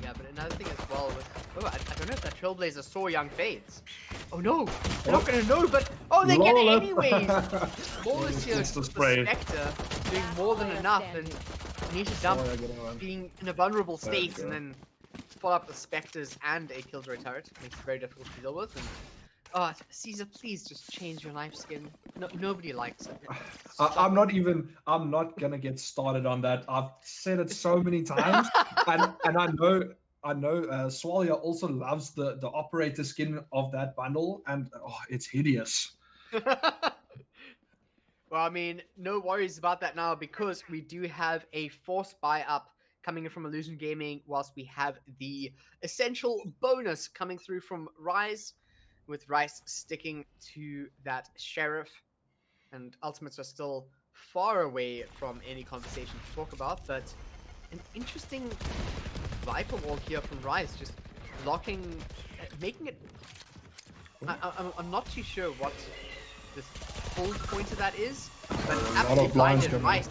Yeah, but another thing as well was, I don't know if that Trailblazer saw Young Fades. Oh no, they're not gonna know, but they get it anyways. Lawless here It's the with spray. the Spectre doing more than enough, and need to dump being in a vulnerable state and then follow up the Spectres and a Killjoy turret. Makes it very difficult to deal with. And Caesar, please just change your knife skin. No, nobody likes it. I'm not gonna get started on that. I've said it so many times, and I know Swalia also loves the operator skin of that bundle, and it's hideous. Well, I mean, no worries about that now, because we do have a force buy up coming in from Illusion Gaming, whilst we have the essential bonus coming through from Rise, with Rice sticking to that Sheriff, and Ultimates are still far away from any conversation to talk about, but an interesting Viper wall here from Rise, just blocking, making it... I'm not too sure what the full point of that is, but absolutely blinded. Rice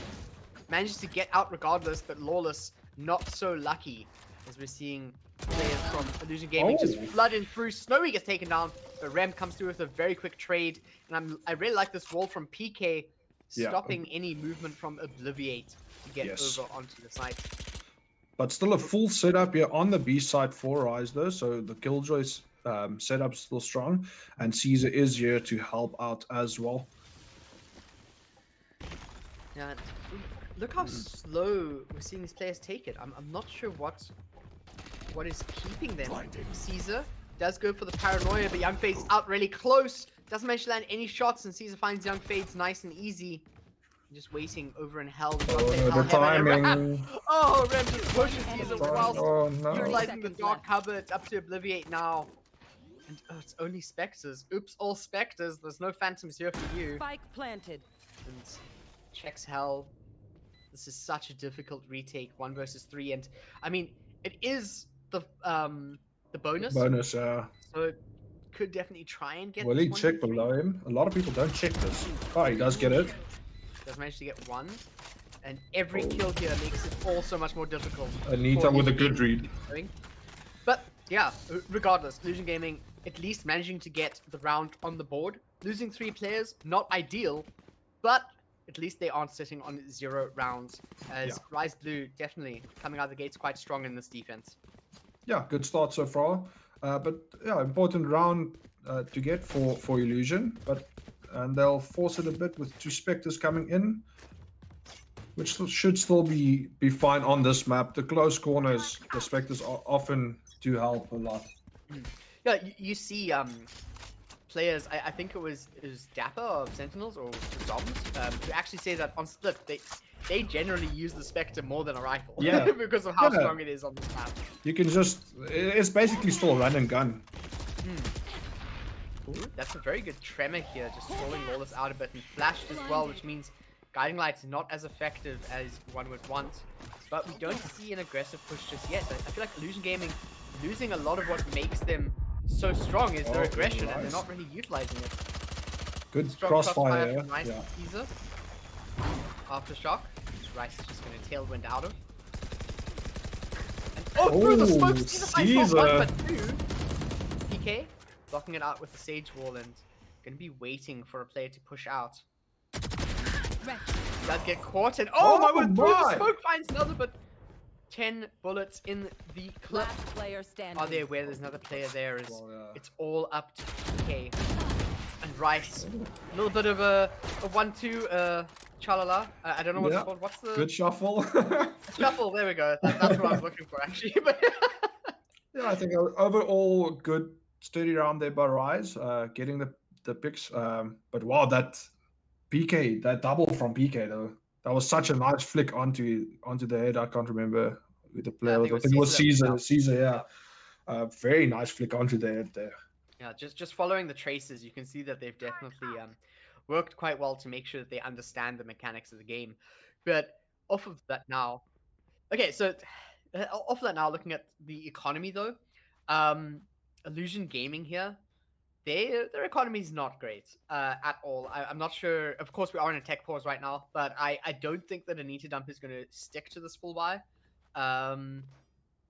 manages to get out regardless, but Lawless not so lucky, as we're seeing players from Illusion Gaming just flooding through. Snowy gets taken down, but Rem comes through with a very quick trade, and I really like this wall from PK, stopping any movement from Obliviate to get over onto the site. But still a full setup here on the B side for Rise though, so the Killjoy's setup's still strong, and Caesar is here to help out as well. Yeah, look how slow we're seeing these players take it. I'm not sure what is keeping them. Caesar does go for the paranoia, but Young Fade's out really close. Doesn't manage to land any shots, and Caesar finds Young Fade's nice and easy. Just waiting over in hell. The timing. Rem just pushes Caesar whilst utilizing the dark cupboard up to Obliviate now. And it's only Spectres. Oops, all Spectres. There's no Phantoms here for you. Spike planted. And checks hell. This is such a difficult retake, 1 versus 3, and I mean it is the bonus. So it could definitely try and get. Will he check below him? A lot of people don't check this. Oh, he does get it. Does manage to get 1, and every kill here makes it all so much more difficult. Anita with a good read. But yeah, regardless, Illusion Gaming at least managing to get the round on the board. Losing 3 players, not ideal, but at least they aren't sitting on 0 rounds, as Rise Blue definitely coming out of the gates quite strong in this defense. Yeah, good start so far. But yeah, important round to get for Illusion, and they'll force it a bit with 2 Spectres coming in, which should still be fine on this map. The close corners, the Spectres often do help a lot. Yeah, you see players, I think it was Dapper of Sentinels or Doms, who actually say that on split they generally use the Spectre more than a rifle. Yeah. Because of how strong it is on this map. You can it's basically still run and gun. Ooh, that's a very good tremor here, just rolling Lawless out a bit, and flashed as well, which means Guiding Light's not as effective as one would want. But we don't see an aggressive push just yet. I feel like Illusion Gaming losing a lot of what makes them so strong is their aggression, and they're not really utilizing it. Good strong crossfire. From Rice and Caesar. Aftershock, which Rice is just going to tailwind out of. And through the smoke, Caesar finds not 1 but 2. PK blocking it out with the Sage Wall, and going to be waiting for a player to push out. Does get caught, and my word, through the smoke finds another, but 10 bullets in the clip. Are they aware there's another player there? It's all up to PK and Rice. A little bit of a 1-2 Chalala. I don't know what Yeah. it's called. What's the Good shuffle. shuffle? There we go. That's what I was looking for actually. But Yeah, I think overall good steady round there by Rise, getting the picks. But wow, that PK, that double from PK though, that was such a nice flick onto the head. I can't remember who the player was. I think it was Caesar. Caesar, yeah. Very nice flick onto the head there. Yeah, just following the traces, you can see that they've definitely worked quite well to make sure that they understand the mechanics of the game. But off of that now, okay, so off of that now, looking at the economy though, Illusion Gaming here, their economy is not great at all. I'm not sure. Of course, we are in a tech pause right now, but I don't think that Anita Dump is going to stick to this full buy.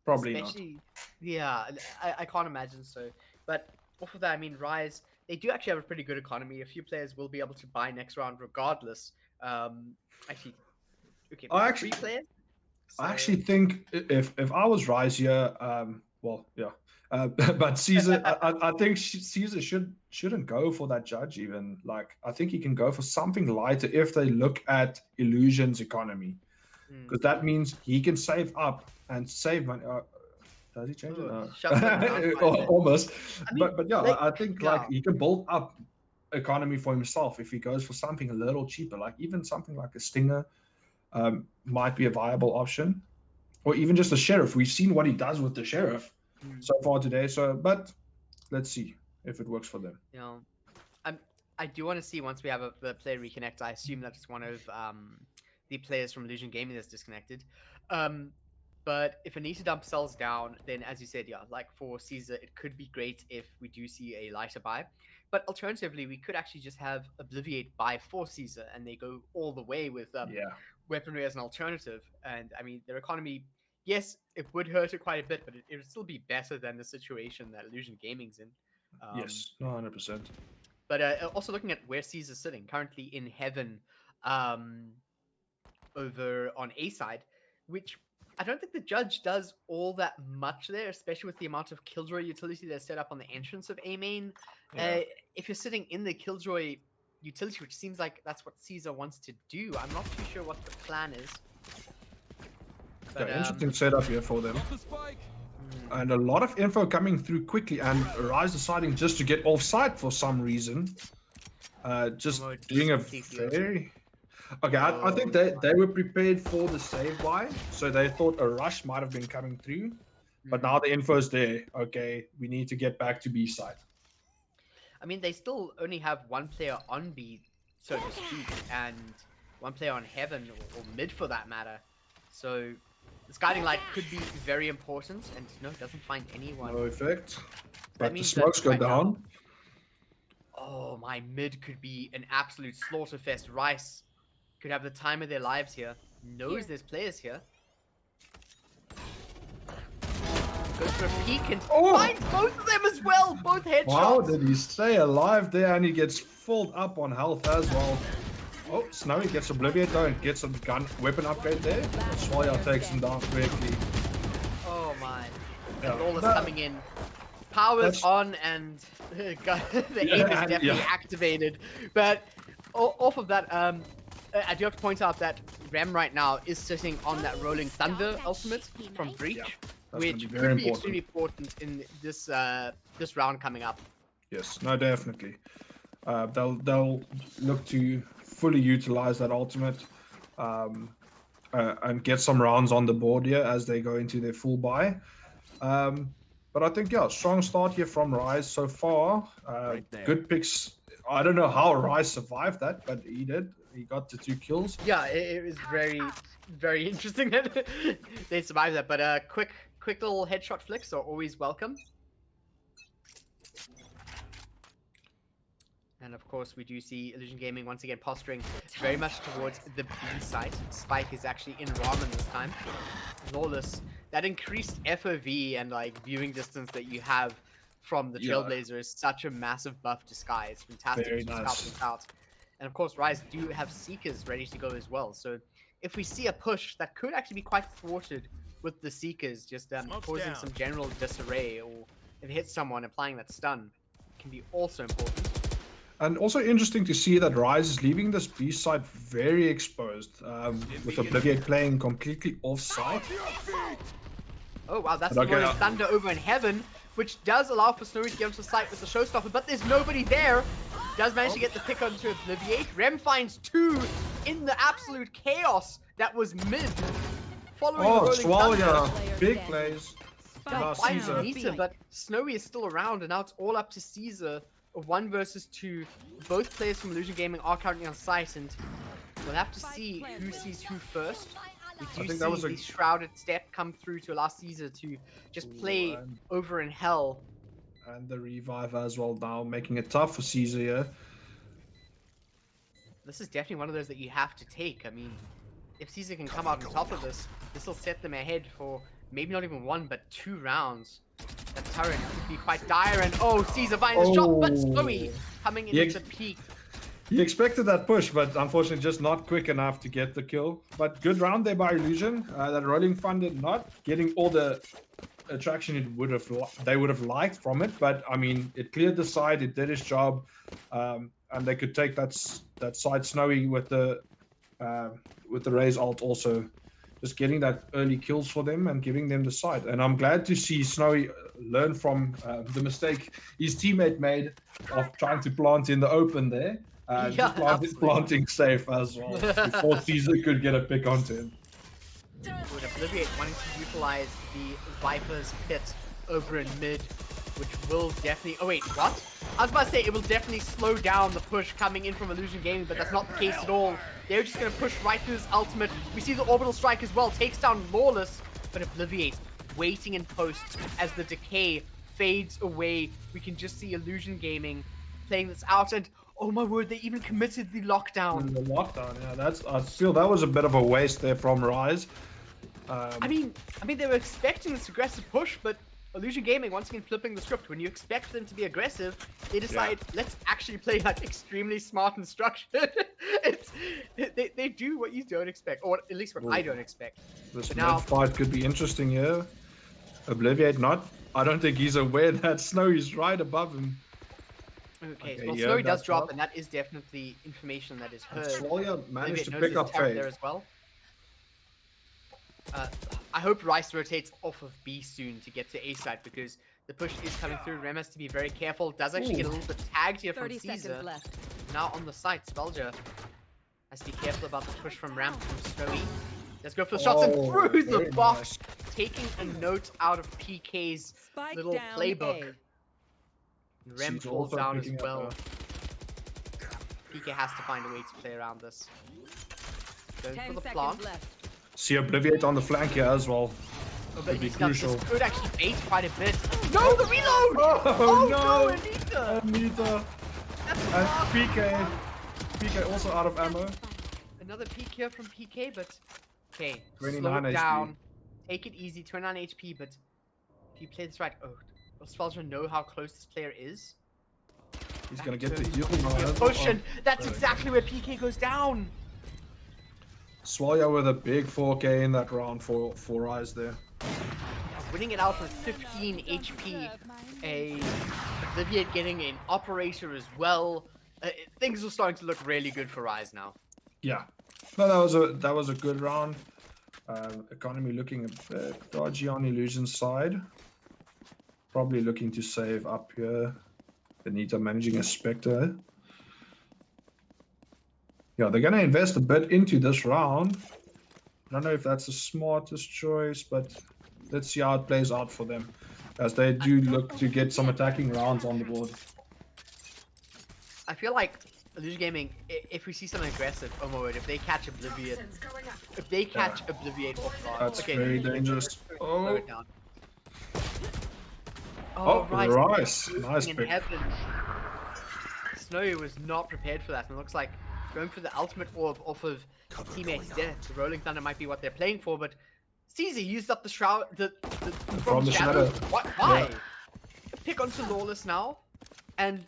Probably Especially, yeah, I can't imagine so. But off of that, I mean, Rise, they do actually have a pretty good economy. A few players will be able to buy next round regardless. Actually, okay, not. three players. I So, actually think if I was Rise here, well, yeah, but Caesar, I think Caesar shouldn't go for that judge even. Like, I think he can go for something lighter if they look at Illusion's economy, because that means he can save up and save money. Does he change it? No. shut them down quite a bit. Almost. I mean, But yeah, like, I think yeah. like he can build up economy for himself if he goes for something a little cheaper, like even something like a Stinger. Might be a viable option, or even just a sheriff. We've seen what he does with the sheriff so far today. So, but let's see if it works for them. You know, I do want to see once we have the player reconnect. I assume that's one of the players from Illusion Gaming that's disconnected. But if Anita Dump sells down, then as you said, yeah, like for Caesar, it could be great if we do see a lighter buy. But alternatively, we could actually just have Obliviate buy for Caesar, and they go all the way with weaponry as an alternative. And I mean, their economy, yes, it would hurt it quite a bit, but it would still be better than the situation that Illusion Gaming's in. Yes, 100%. But also looking at where Caesar's sitting, currently in heaven, over on A side, which I don't think the judge does all that much there, especially with the amount of Killjoy utility that's set up on the entrance of A main. Yeah. If you're sitting in the Killjoy utility, which seems like that's what Caesar wants to do, I'm not too sure what the plan is. But, interesting setup here for them. And a lot of info coming through quickly, and Rise deciding just to get offside for some reason. Just doing a very... Okay, I think they were prepared for the save buy, so they thought a rush might have been coming through. But now the info's there. Okay, we need to get back to B side. I mean, they still only have one player on B, so to speak, and one player on heaven, or mid for that matter. So this guiding light could be very important, and no, it doesn't find anyone. No effect. But the smokes go down. Oh, my mid could be an absolute slaughterfest. Rice could have the time of their lives here. Knows there's players here. Goes for a peek and finds both of them as well. Both headshots. Wow, did he stay alive there? And he gets filled up on health as well. Oh, Snowy gets Obliviate though and gets a weapon upgrade there. Swallow takes him down quickly. Oh my. And Lawless coming in. Powers on and the aim is definitely activated. But off of that, I do have to point out that Rem right now is sitting on that Rolling Thunder ultimate from Breach. Which could be extremely important in this this round coming up. Yes, no, definitely. They'll look to fully utilize that ultimate and get some rounds on the board here as they go into their full buy. But I think strong start here from Rise so far. Good picks. I don't know how Rise survived that, but he did. He got the 2 kills. Yeah, it was very interesting that they survived that. But quick little headshot flicks are always welcome. And of course, we do see Illusion Gaming once again posturing very much towards the B site. Spike is actually in Ramen this time. Lawless, that increased FOV and like viewing distance that you have from the Trailblazer is such a massive buff to Sky. It's fantastic to scout this out. And of course, Rise do have Seekers ready to go as well. So if we see a push, that could actually be quite thwarted with the Seekers just causing some general disarray, or if it hits someone, applying that stun can be also important. And also interesting to see that Rise is leaving this B side very exposed, with Obliviate playing completely off-site. Oh wow, that's But okay, Rolling Thunder over in heaven, which does allow for Snowy to get onto the site with the Showstopper, but there's nobody there. Does manage to get the pick onto Obliviate. Rem finds 2 in the absolute chaos that was mid. Following the Rolling Thunder. Swalia, big plays. Yeah, Caesar. finds Nita, but Snowy is still around, and now it's all up to Caesar. A 1 versus 2. Both players from Illusion Gaming are currently on site, and we'll have to see who sees who first. We do see the shrouded step come through to allow Caesar to just play over in hell. And the revive as well now, making it tough for Caesar here. This is definitely one of those that you have to take. I mean, if Caesar can come out on top of this, this will set them ahead for maybe not even 1, but 2 rounds. That turret could be quite dire, and Caesar finds a shot, but Snowy coming in with the peak. He expected that push, but unfortunately just not quick enough to get the kill. But good round there by Illusion. That Rolling Thunder not getting all the attraction they would have liked from it, but I mean, it cleared the side, it did its job, and they could take that side. Snowy with the Raze ult also just getting that early kills for them and giving them the side. And I'm glad to see Snowy learn from the mistake his teammate made of trying to plant in the open there. Just planting safe as well before Caesar could get a pick onto him. With Obliviate wanting to utilize the Viper's pit over in mid, which will definitely... Oh wait, what? I was about to say it will definitely slow down the push coming in from Illusion Gaming, but that's not the case at all. They're just going to push right through his ultimate. We see the orbital strike as well, takes down Lawless, but Obliviate waiting in post as the decay fades away. We can just see Illusion Gaming playing this out, and oh my word, they even committed the lockdown. The lockdown, yeah, I feel that was a bit of a waste there from Rise. I mean, they were expecting this aggressive push, but Illusion Gaming once again flipping the script. When you expect them to be aggressive, they decide let's actually play like extremely smart and structured. They do what you don't expect, or at least what I don't expect. This mid fight could be interesting here. Obliviate not. I don't think he's aware that Snowy's right above him. Okay, well, Snowy does drop, and that is definitely information that is heard. Swalia managed to pick up trade there as well. I hope Rice rotates off of B soon to get to A side, because the push is coming through. Rem has to be very careful. Does actually get a little bit tagged here from Caesar. Now on the site, Spelger has to be careful about the push from Ramp from Snowy. Let's go for the shots and through the box, taking a note out of PK's little playbook. Rem falls down as well. PK has to find a way to play around this. Going for the plant. See Obliviate on the flank here as well. Could be crucial. This could actually bait quite a bit. No, the reload! Oh no! Anita! And PK also out of ammo. Another peek here from PK, but okay, 29 slow it HP. down. Take it easy, 29 HP, but if you play this right, does Spelger know how close this player is? He's gonna get the heal potion. That's exactly where PK goes down. Swalia with a big 4K in that round for Rise there. Winning it out with 15 HP. Obliviate getting an operator as well. Things are starting to look really good for Rise now. Yeah, no, that was a good round. Economy looking a bit dodgy on Illusion's side. Probably looking to save up here. Anita managing a Spectre. Yeah, they're going to invest a bit into this round. I don't know if that's the smartest choice, but let's see how it plays out for them, as they do look to get some attacking rounds on the board. I feel like Illusion Gaming, if we see something aggressive, oh my word, if they catch Obliviate, off guard. That's very dangerous. Oh, Rice. Nice pick. Snowy was not prepared for that, and it looks like going for the ultimate orb off of teammates death. The Rolling Thunder might be what they're playing for, but Caesar used up the shroud, from the shadow. Why? Yeah. Pick onto Lawless now, and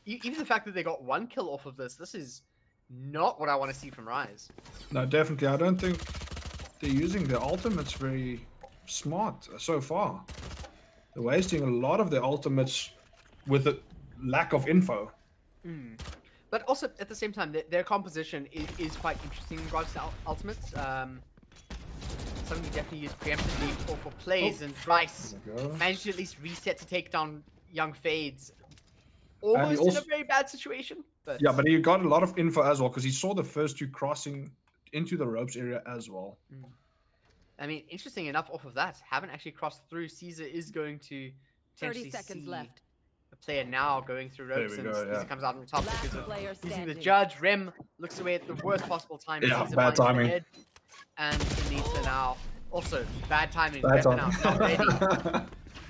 even the fact that they got 1 kill off of this is not what I want to see from Rise. No, definitely. I don't think they're using their ultimates very smart so far. They're wasting a lot of their ultimates with a lack of info. But also at the same time, their composition is quite interesting in regards to ultimates. Something you definitely use preemptively for plays, and Rice managed to at least reset to take down young Fades, almost in a very bad situation. But yeah, but he got a lot of info as well because he saw the first two crossing into the ropes area as well. I mean, interesting enough, off of that, haven't actually crossed through. Caesar is going to 30 seconds left. A player now going through ropes, and Caesar comes out on top Last because of player using the standing. judge. Rem looks away at the worst possible time. Yeah, Caesar bad finds the timing. head, and Anita now also bad timing. Bad Weapon timing. out, not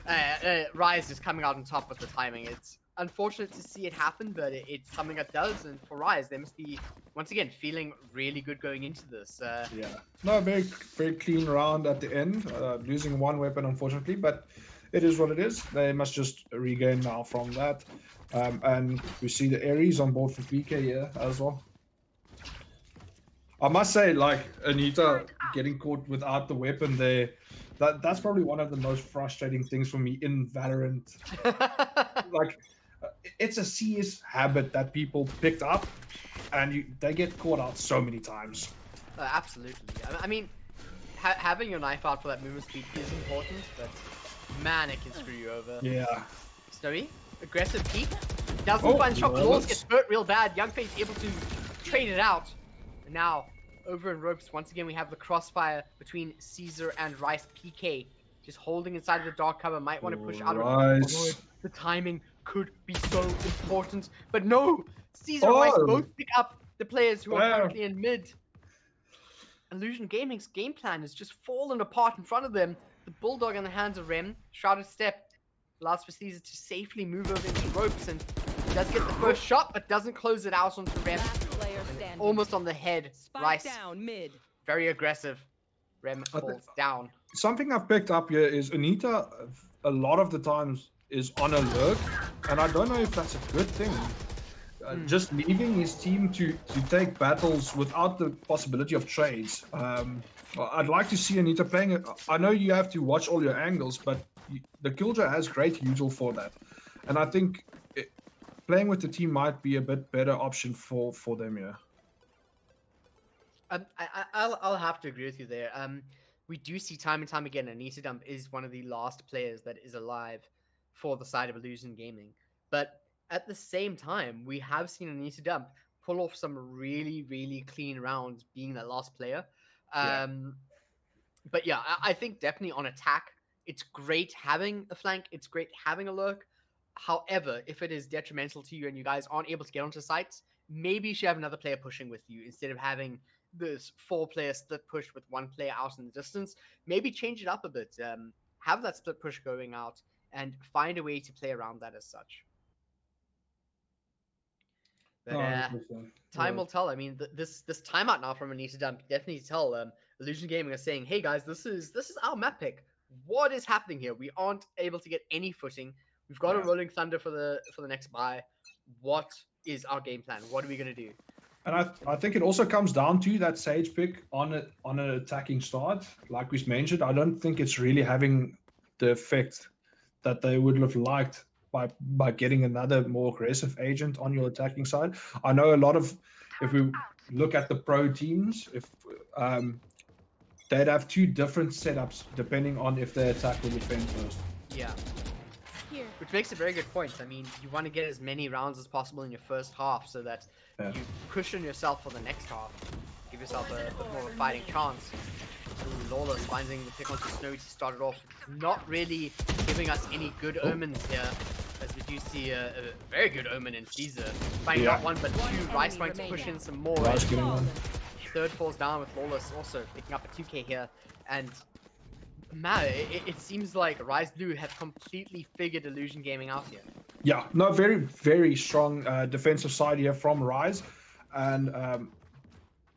ready. Rise is coming out on top with the timing. It's unfortunate to see it happen, but it's something that does. And for Rise, they must be once again feeling really good going into this. Yeah, no, very clean round at the end. Losing one weapon, unfortunately, but it is what it is. They must just regain now from that. And we see the Ares on board for PK here as well. I must say, like, Anita getting caught without the weapon there, that's probably one of the most frustrating things for me in Valorant. Like, it's a CS habit that people picked up, and they get caught out so many times. Absolutely. I mean, having your knife out for that movement speed is important, but man, it can screw you over. Yeah. Snowy, aggressive peek, doesn't find shot. Claws gets hurt real bad. Young Fate's able to trade it out. And now, over in ropes, once again, we have the crossfire between Caesar and Rice. PK just holding inside of the dark cover. Might want to push out of the timing could be so important, but no! Caesar and Rice both pick up the players who are currently in mid. Illusion Gaming's game plan has just fallen apart in front of them. The Bulldog in the hands of Rem. Shrouded Step allows for Caesar to safely move over into ropes, and does get the first shot, but doesn't close it out onto Rem. Almost on the head. Rice. Down mid. Very aggressive. Rem falls down. Something I've picked up here is Anita, a lot of the times, is on a lurk, and I don't know if that's a good thing. Just leaving his team to take battles without the possibility of trades. I'd like to see Anita playing it. I know you have to watch all your angles, but the Killjoy has great usual for that. And I think playing with the team might be a bit better option for them here. I'll have to agree with you there. We do see time and time again, Anita Dump is one of the last players that is alive for the side of Illusion Gaming. But at the same time, we have seen Anita Dump pull off some really, really clean rounds being that last player. But yeah, I think definitely on attack, it's great having a flank. It's great having a lurk. However, if it is detrimental to you and you guys aren't able to get onto sites, maybe you should have another player pushing with you instead of having this 4-player split push with 1 player out in the distance. Maybe change it up a bit. Have that split push going out and find a way to play around that as such. But time will tell. I mean, this timeout now from Anita Dump definitely tell Illusion Gaming are saying, "Hey guys, this is our map pick. What is happening here? We aren't able to get any footing. We've got a Rolling Thunder for the next buy. What is our game plan? What are we gonna do?" And I think it also comes down to that Sage pick on an attacking start. Like we mentioned, I don't think it's really having the effect that they would have liked by getting another more aggressive agent on your attacking side. I know a lot of, if we look at the pro teams, if they'd have 2 different setups depending on if they attack or defend first. Yeah. Which makes a very good point. I mean, you want to get as many rounds as possible in your first half so that you cushion yourself for the next half. Give yourself a bit more of a fighting chance. Ooh, Lawless finding the pick onto Snowy to start it off. Not really giving us any good omens here, as we do see a very good omen in Caesar. Finding not 1 but 2. Rice trying to push in some more. Third falls down with Lawless also picking up a 2k here. And man, it seems like Rise Blue have completely figured Illusion Gaming out here. Yeah, no, very, very strong defensive side here from Rise. And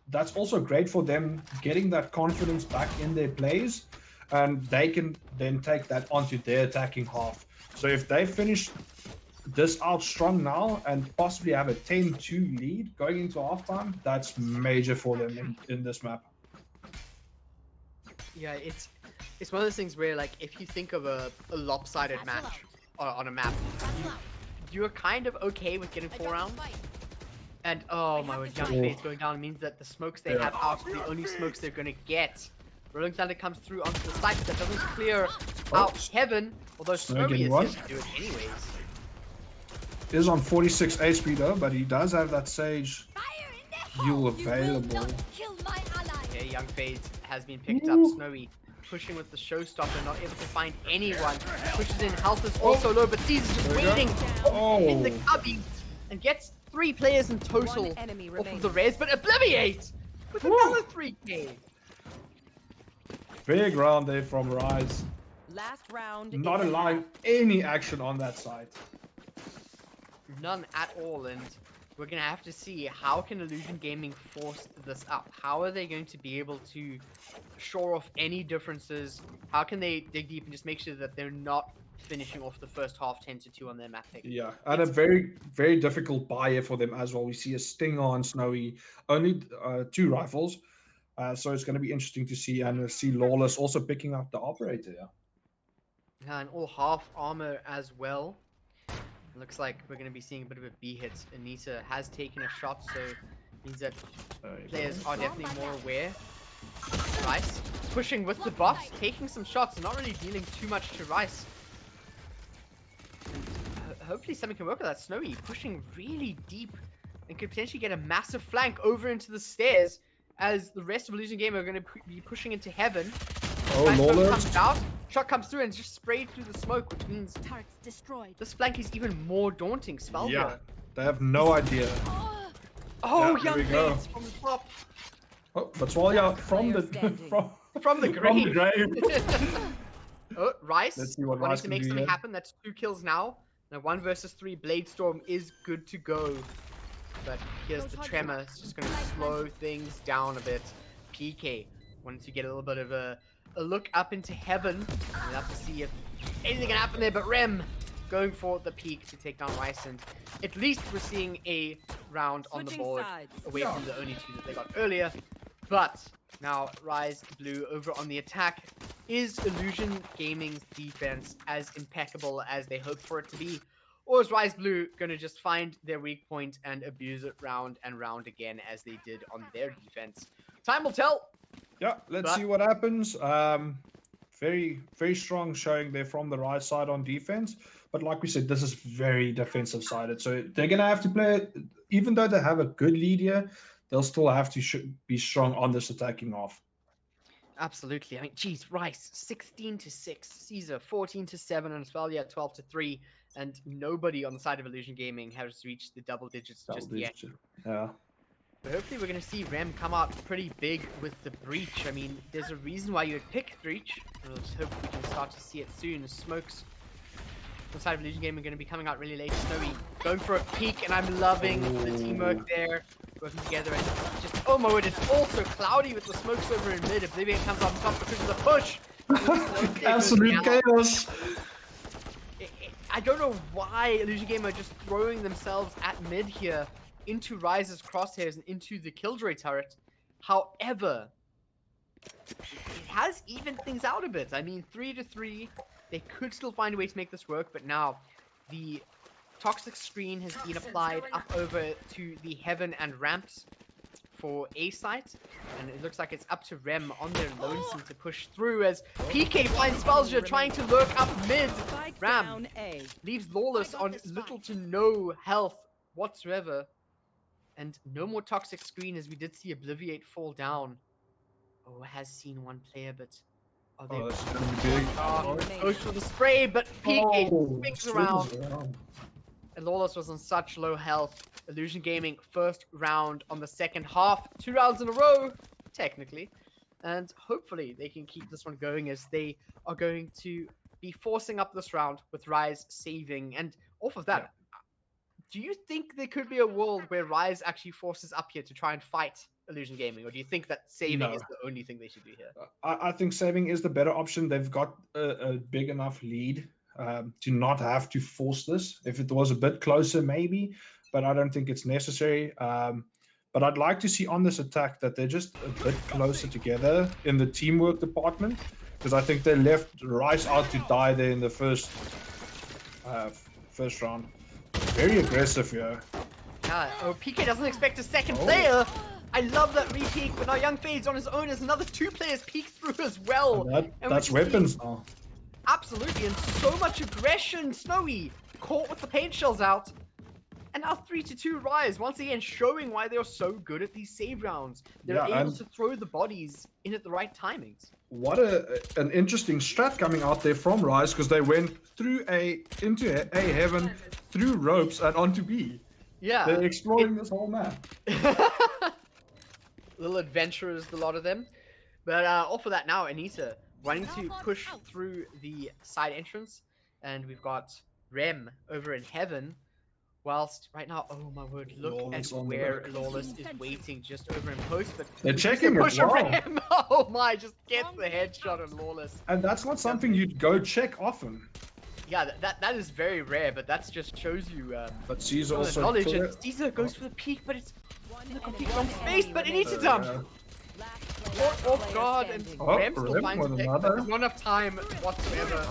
that's also great for them getting that confidence back in their plays. And they can then take that onto their attacking half. So if they finish this out strong now and possibly have a 10-2 lead going into halftime, that's major for them in this map. Yeah, it's one of those things where, like, if you think of a lopsided match on a map, you're kind of okay with getting 4 rounds. And oh my word, Young Fade's going down means that the smokes they have out are the only smokes they're gonna get. Rolling Thunder comes through onto the site, but that doesn't clear out Heaven, although Snowy is here to do it anyways. Is on 46 HP though, but he does have that Sage heal available. Okay, Young Fade has been picked up. Snowy pushing with the showstopper, not able to find anyone. Pushes in, health is also low, but Caesar's just waiting in the cubby and gets 3 players in total off of the res, but Obliviate with another 3k. Big round there from Rise. Last round. Not allowing any action on that side. None at all, and we're gonna have to see how can Illusion Gaming force this up. How are they going to be able to shore off any differences? How can they dig deep and just make sure that they're not finishing off the first half 10-2 on their map pick? Yeah, and a very, very difficult buy for them as well. We see a Stinger on Snowy, only 2 rifles. So it's going to be interesting to see, and see Lawless also picking up the operator. Yeah, and all half armor as well. Looks like we're going to be seeing a bit of a B hit. Anita has taken a shot, so means that players are definitely more aware. Rice pushing with the buffs, taking some shots, not really dealing too much to Rice. Hopefully something can work with that. Snowy pushing really deep and could potentially get a massive flank over into the stairs, as the rest of Illusion Game are going to be pushing into Heaven. Oh, Lawless comes out, shot comes through and just sprayed through the smoke, which means turrets destroyed. this flank is even more daunting. Spell Yeah, they have no idea. Oh, yeah, Young Fades from the top. Oh, but Swalia from the From the grave. Oh, Rice. Let's see what wanting Rice to can make do something here. happen. That's 2 kills now. Now 1 versus 3 Bladestorm is good to go. But here's the Tremor. It's just going to slow things down a bit. PK wanted to get a little bit of a look up into Heaven. We'll have to see if anything can happen there. But Rem going for the peak to take down Rice. And at least we're seeing a round on the board away from the only 2 that they got earlier. But now Rise Blue over on the attack. Is Illusion Gaming's defense as impeccable as they hope for it to be? Or is Rise Blue going to just find their weak point and abuse it round and round again as they did on their defense? Time will tell. Yeah, let's see what happens. Very, very strong showing there from the Rise side on defense. But like we said, this is very defensive sided. So they're going to have to play, even though they have a good lead here, they'll still have to be strong on this attacking half. Absolutely. I mean, geez, Rice 16-6, Caesar 14-7, and Spellia 12-3, and nobody on the side of Illusion Gaming has reached the double digits just yet. Yeah. But hopefully we're going to see Rem come out pretty big with the Breach. I mean, there's a reason why you would pick Breach. We'll just hope we can start to see it soon. Smokes on the side of Illusion Gaming are going to be coming out really late. Snowy going for a peek, and I'm loving the teamwork there. Working together, and just, oh my word, it's also cloudy with the smokes over in mid. Oblivion comes on top because of the push. Absolute chaos. I don't know why Illusion Game are just throwing themselves at mid here into Rise's crosshairs and into the Killjoy turret. However, it has evened things out a bit. I mean, 3-3, they could still find a way to make this work, but now the toxic screen has been applied up over to the Heaven and ramps for A site, and it looks like it's up to Rem on their lonesome to push through as PK finds Spelsia trying to lurk up mid. Ram leaves Lawless on little to no health whatsoever, and no more toxic screen as we did see Obliviate fall down. Oh, has seen 1 player, but are they? That's gonna be big. Goes for the spray, but PK swings around. And Lawless was on such low health. Illusion Gaming first round on the second half. 2 rounds in a row, technically. And hopefully they can keep this one going as they are going to be forcing up this round with Rise saving. And off of that, do you think there could be a world where Rise actually forces up here to try and fight Illusion Gaming? Or do you think that saving is the only thing they should do here? I think saving is the better option. They've got a big enough lead to not have to force this. If it was a bit closer, maybe, but I don't think it's necessary. But I'd like to see on this attack that they're just a bit closer together in the teamwork department, because I think they left Rice out to die there in the first round. Very aggressive here. Yeah, oh, PK doesn't expect a second player. I love that re-peek, but now Young Fade's on his own as another 2 players peek through as well. And That's weapons now. Absolutely, and so much aggression. Snowy caught with the paint shells out. And now 3-2 Rise, once again showing why they're so good at these save rounds. They're able to throw the bodies in at the right timings. What an interesting strat coming out there from Rise, because they went through into A heaven, through ropes, and onto B. Yeah. They're exploring this whole map. Little adventurers, a lot of them. But off of that now, Anita running to push through the side entrance. And we've got Rem over in heaven. Whilst right now, oh my word, look Lawless at where Lawless is waiting just over in post. But they're checking push as well. Rem. Oh my, just gets the headshot on Lawless. And that's not something you'd go check often. Yeah, that is very rare, but that just shows you but Caesar also knowledge. And Caesar goes for the peak, but it's in the complete wrong space, but it needs a jump. Oh god, and Rem still finds a pick, but there's not enough time whatsoever.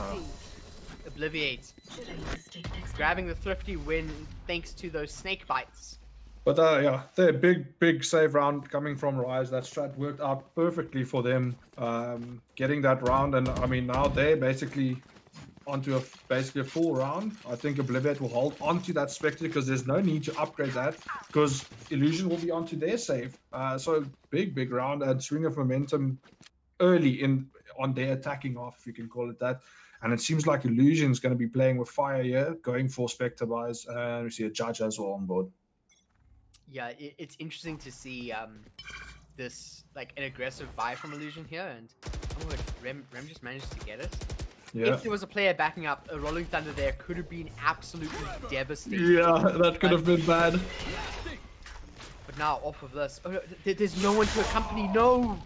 Obliviate. Grabbing the thrifty win thanks to those snake bites. But yeah, they're big save round coming from Rise. That strat worked out perfectly for them, getting that round. And I mean, now they're basically onto basically a full round. I think Obliviate will hold onto that Spectre because there's no need to upgrade that, because Illusion will be onto their save. So big round and swing of momentum early on their attacking half, if you can call it that. And it seems like Illusion's going to be playing with fire here, going for Spectre buys, and we see a Judge as well on board. Yeah, it's interesting to see this like an aggressive buy from Illusion here, and oh my god, Rem just managed to get it. Yeah. If there was a player backing up, a Rolling Thunder there could have been absolutely devastating. Yeah, that could have been bad. But now off of this, oh, there's no one to accompany. No,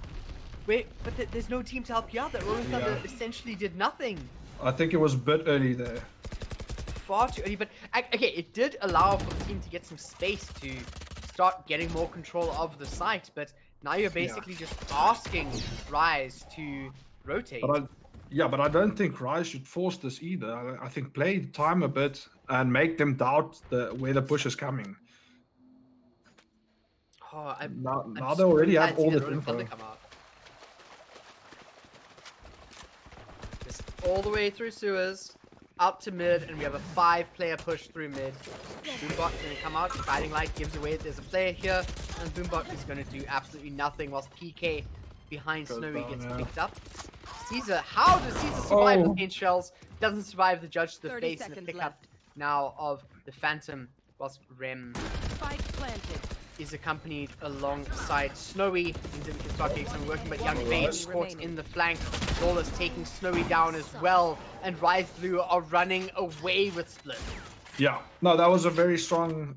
wait, but there's no team to help you out. That Rolling Thunder essentially did nothing. I think it was a bit early there. Far too early, but okay, it did allow for the team to get some space to start getting more control of the site. But now you're basically just asking Rise to rotate. But I don't think Rise should force this either. I think play time a bit and make them doubt where the push is coming. Oh, now they already have all the info. Just all the way through sewers, up to mid, and we have a 5-player push through mid. Boombot gonna come out, Guiding Light gives away there's a player here, and Boombot is gonna do absolutely nothing whilst PK behind Snowy gets picked up. Caesar, how does Caesar survive the paint shells? Doesn't survive the judge to the face and the pickup now of the Phantom, whilst Rem is accompanied alongside Snowy. Into the start getting some working, but Young Fade caught in the flank. Lawless taking Snowy down as well, and Rise Blue are running away with Split. Yeah, no, that was a very strong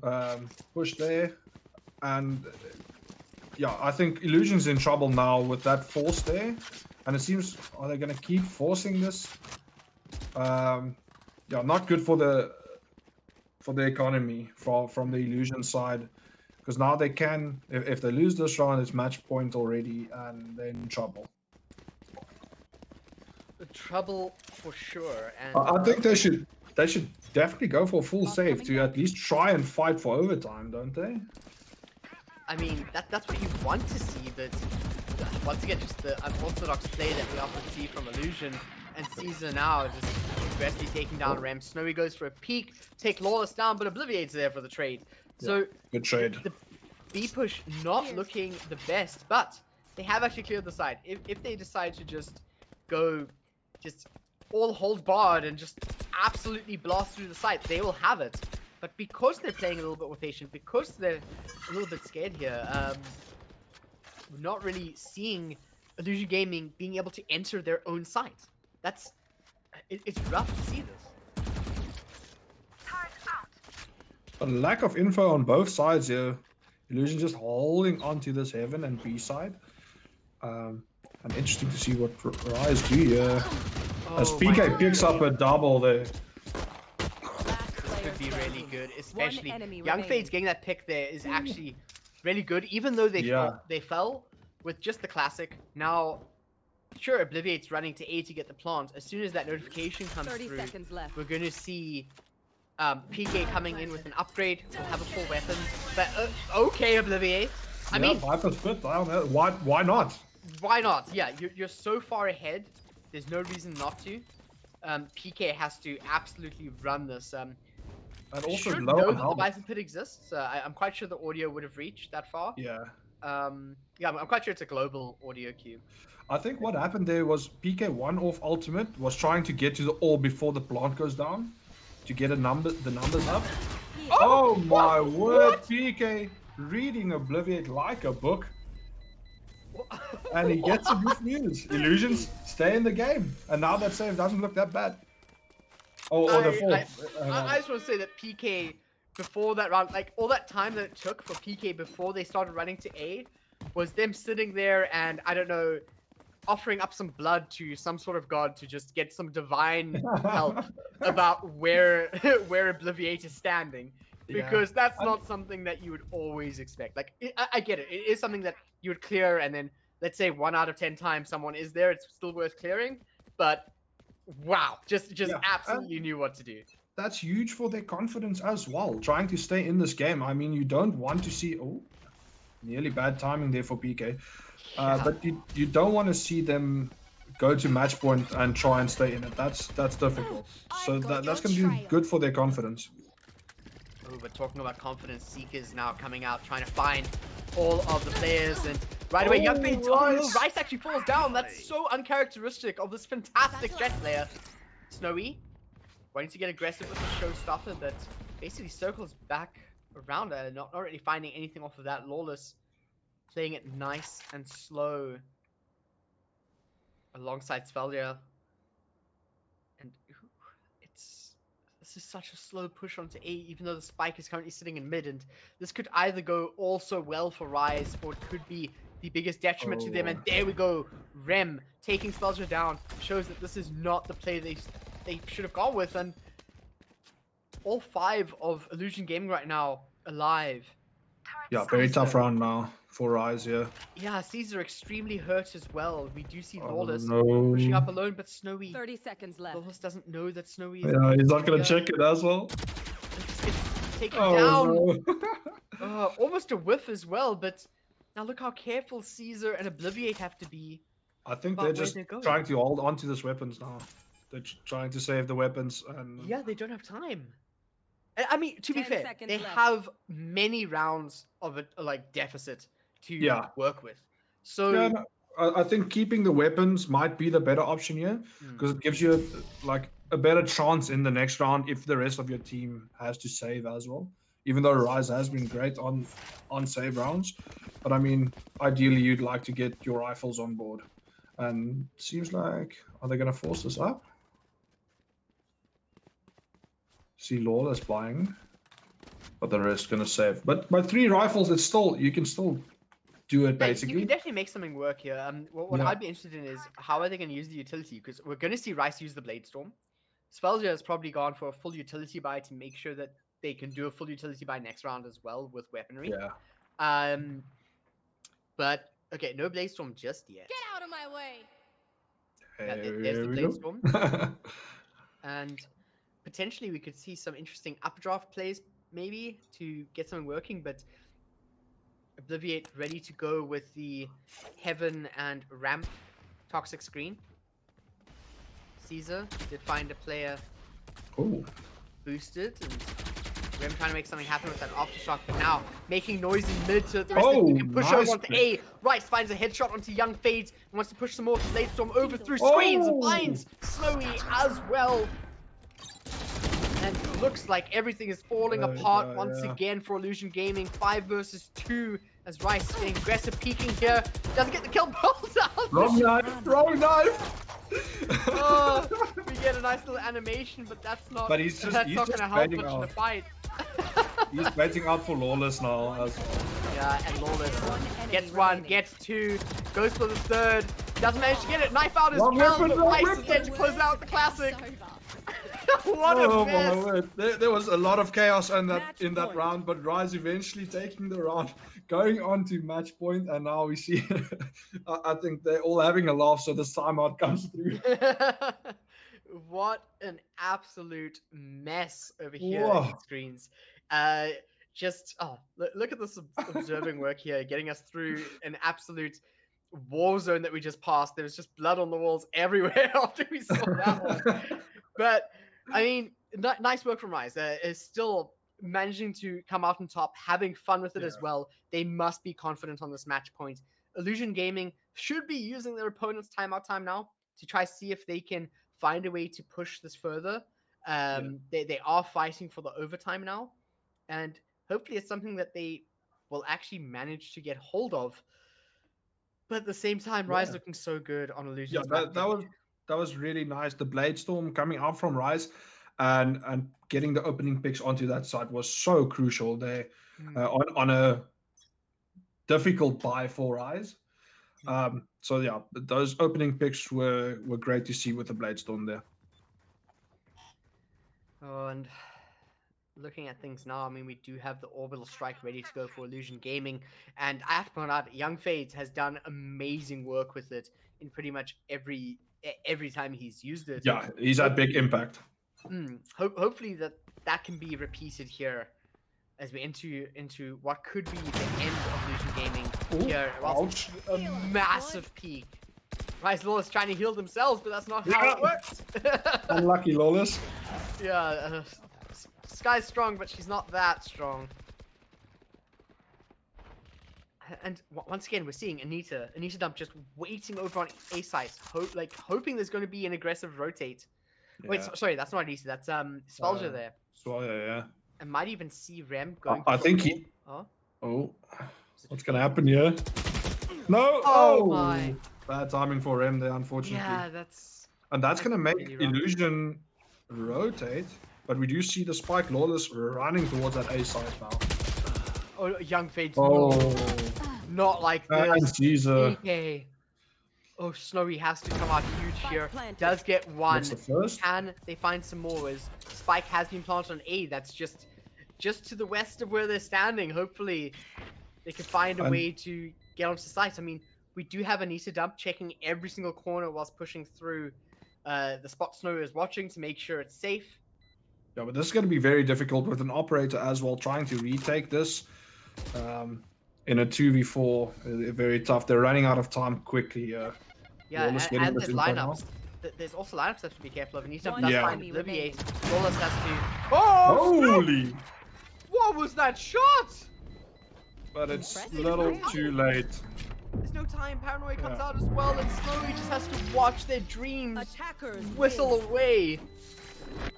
push there, and yeah, I think Illusion's in trouble now with that force there, and it seems, are they going to keep forcing this? Yeah, not good for the economy from the Illusion side, because now they can, if they lose this round, it's match point already, and they're in trouble. Trouble for sure. And I think they should definitely go for full save to at least try and fight for overtime, don't they? I mean, that's what you want to see, but once again, just the unorthodox play that we often see from Illusion, and Caesar now just aggressively taking down Rem. Snowy goes for a peek, take Lawless down, but Obliviate's there for the trade. So good trade. The B push not looking the best, but they have actually cleared the side. If they decide to just go, just all hold barred and just absolutely blast through the site, they will have it. But because they're playing a little bit more patient, because they're a little bit scared here, we're not really seeing Illusion Gaming being able to enter their own site. It's rough to see this. A lack of info on both sides here. Illusion just holding onto this heaven and B side. And interesting to see what Rise do here. As PK picks up a double there. Could be really good, especially Young Fade's getting that pick there is actually really good, even though they fell with just the classic. Now, sure, Obliviate's running to A to get the plant. As soon as that notification comes through, we're going to see PK coming in with an upgrade. We'll have a full weapon. But okay, Obliviate. I mean, Viper's fit. I don't know. Why not? why not? Yeah, you're so far ahead. There's no reason not to. PK has to absolutely run this. And You also should low know on that the health. Bison Pit exists. I'm quite sure the audio would have reached that far. Yeah. Yeah, I'm quite sure it's a global audio queue. I think what happened there was PK1 off ultimate was trying to get to the orb before the plant goes down to get the numbers up. Oh my word, PK reading Obliviate like a book. And he gets it with news. Illusions stay in the game. And now that save doesn't look that bad. Or the fourth. I just want to say that PK, before that round, like all that time that it took for PK before they started running to A, was them sitting there and, I don't know, offering up some blood to some sort of god to just get some divine help about where Obliviate is standing. Because that's not something that you would always expect. Like, I get it. It is something that you would clear, and then, let's say 1 out of 10 times someone is there, it's still worth clearing. But, wow, just absolutely knew what to do. That's huge for their confidence as well, trying to stay in this game. I mean, you don't want to see... Oh, nearly bad timing there for PK. But you don't want to see them go to match point and try and stay in it. That's difficult. So that's going to be good for their confidence. Oh, but talking about confidence, Seeker's now coming out trying to find all of the players, and right away, Young Fade, Rice actually falls down. That's so uncharacteristic of this fantastic Jet player. Snowy, wanting to get aggressive with the showstopper, but basically circles back around her, not really finding anything off of that. Lawless playing it nice and slow alongside Sveldia. And this is such a slow push onto A, even though the spike is currently sitting in mid, and this could either go also well for Rise, or it could be the biggest detriment to them. And there we go, Rem taking Svelgia down shows that this is not the play they should have gone with, and all 5 of Illusion Gaming right now alive. Yeah, very tough round now for Rise, yeah. Yeah, Caesar extremely hurt as well. We do see Lawless no. pushing up alone, but Snowy... 30 seconds left. Lawless doesn't know that Snowy is... Yeah, he's not going to check it as well. It's taken down. No. Almost a whiff as well, but now look how careful Caesar and Obliviate have to be. I think they're just trying to hold on to these weapons now. They're trying to save the weapons. And yeah, they don't have time. I mean, to be fair, they left. have many rounds of a deficit to work with. So yeah, no, I think keeping the weapons might be the better option here, because it gives you a better chance in the next round if the rest of your team has to save as well. Even though Rise has been great on save rounds, but I mean, ideally you'd like to get your rifles on board. And it seems like, are they going to force this up? See Lawless buying, but the rest gonna save. But by 3 rifles, it's still, you can still do it basically. You can definitely make something work here. What I'd be interested in is how are they gonna use the utility, because we're gonna see Rice use the Blade Storm. Svelgia has probably gone for a full utility buy to make sure that they can do a full utility buy next round as well with weaponry. Yeah. But okay, no Blade Storm just yet. Get out of my way. There's the Blade Storm. And potentially we could see some interesting updraft plays maybe to get something working, but Obliviate ready to go with the Heaven and Ramp toxic screen. Caesar did find a player boosted, and Rem trying to make something happen with that aftershock, but now making noise in mid so that the rest of the team can push over onto A. Rice finds a headshot onto Young Fades and wants to push some more Blade Storm over through screens and finds Snowy as well. And it looks like everything is falling apart once again for Illusion Gaming. 5 versus 2 as Rice getting aggressive, peeking here. Doesn't get the kill, pulls out. Wrong knife. We get a nice little animation, but that's not. But he's not going to help much in the fight. He's waiting out for Lawless now. Yeah, and Lawless gets 1, gets 2, goes for the 3rd. Doesn't manage to get it. Knife out is killed, but Rice is there to close out the classic. What a mess. My word. There was a lot of chaos in that round, but Rise eventually taking the round, going on to match point, and now we see I think they're all having a laugh, so this timeout comes through. What an absolute mess over here in Whoa. screens. Just look at this observing work here, getting us through an absolute war zone that we just passed. There was just blood on the walls everywhere after we saw that one. But I mean, nice work from Rise. Is still managing to come out on top, having fun with it as well. They must be confident on this match point. Illusion Gaming should be using their opponent's timeout time now to try see if they can find a way to push this further. They are fighting for the overtime now, and hopefully it's something that they will actually manage to get hold of. But at the same time, Rise looking so good on Illusion's that was really nice. The Blade Storm coming out from Rise and getting the opening picks onto that side was so crucial there on a difficult buy for Rise. So yeah, those opening picks were great to see with the Blade Storm there. Oh, and looking at things now, I mean, we do have the Orbital Strike ready to go for Illusion Gaming, and I have to point out, Young Fades has done amazing work with it in pretty much every time he's used it. Yeah, he's had big impact. Hopefully that can be repeated here as we into what could be the end of Illusion Gaming here. Ouch. A massive peak. Rise Lawless trying to heal themselves, but that's not how it works. Unlucky Lawless. Yeah, Sky's strong, but she's not that strong. And once again, we're seeing Anita Dump just waiting over on A site, hoping there's going to be an aggressive rotate. Yeah. Wait, sorry, that's not Anita. That's Spalger there. Spalger, yeah. I might even see Rem going. I think he. Oh, what's going to happen here? No! Oh my! Bad timing for Rem there, unfortunately. Yeah, that's. And that's going to make really Illusion rotate, but we do see the Spike Lawless running towards that A side now. Oh, Young Fades. Oh. Not like this. And Caesar. Okay. Oh, Snowy has to come out huge here. Does get one. Can they find some more? As Spike has been planted on A. That's just to the west of where they're standing. Hopefully, they can find a way to get onto site. I mean, we do have Anita Dump checking every single corner whilst pushing through the spot Snowy is watching to make sure it's safe. Yeah, but this is going to be very difficult with an operator as well trying to retake this. In a 2v4, very tough. They're running out of time quickly. Yeah, and there's lineups. There's also lineups that to be careful of. And he's does find Obliviate. Lawless has to. Oh! Holy! What was that shot? But it's a little too late. There's no time. Paranoia comes out as well, and slowly just has to watch their dreams whistle away.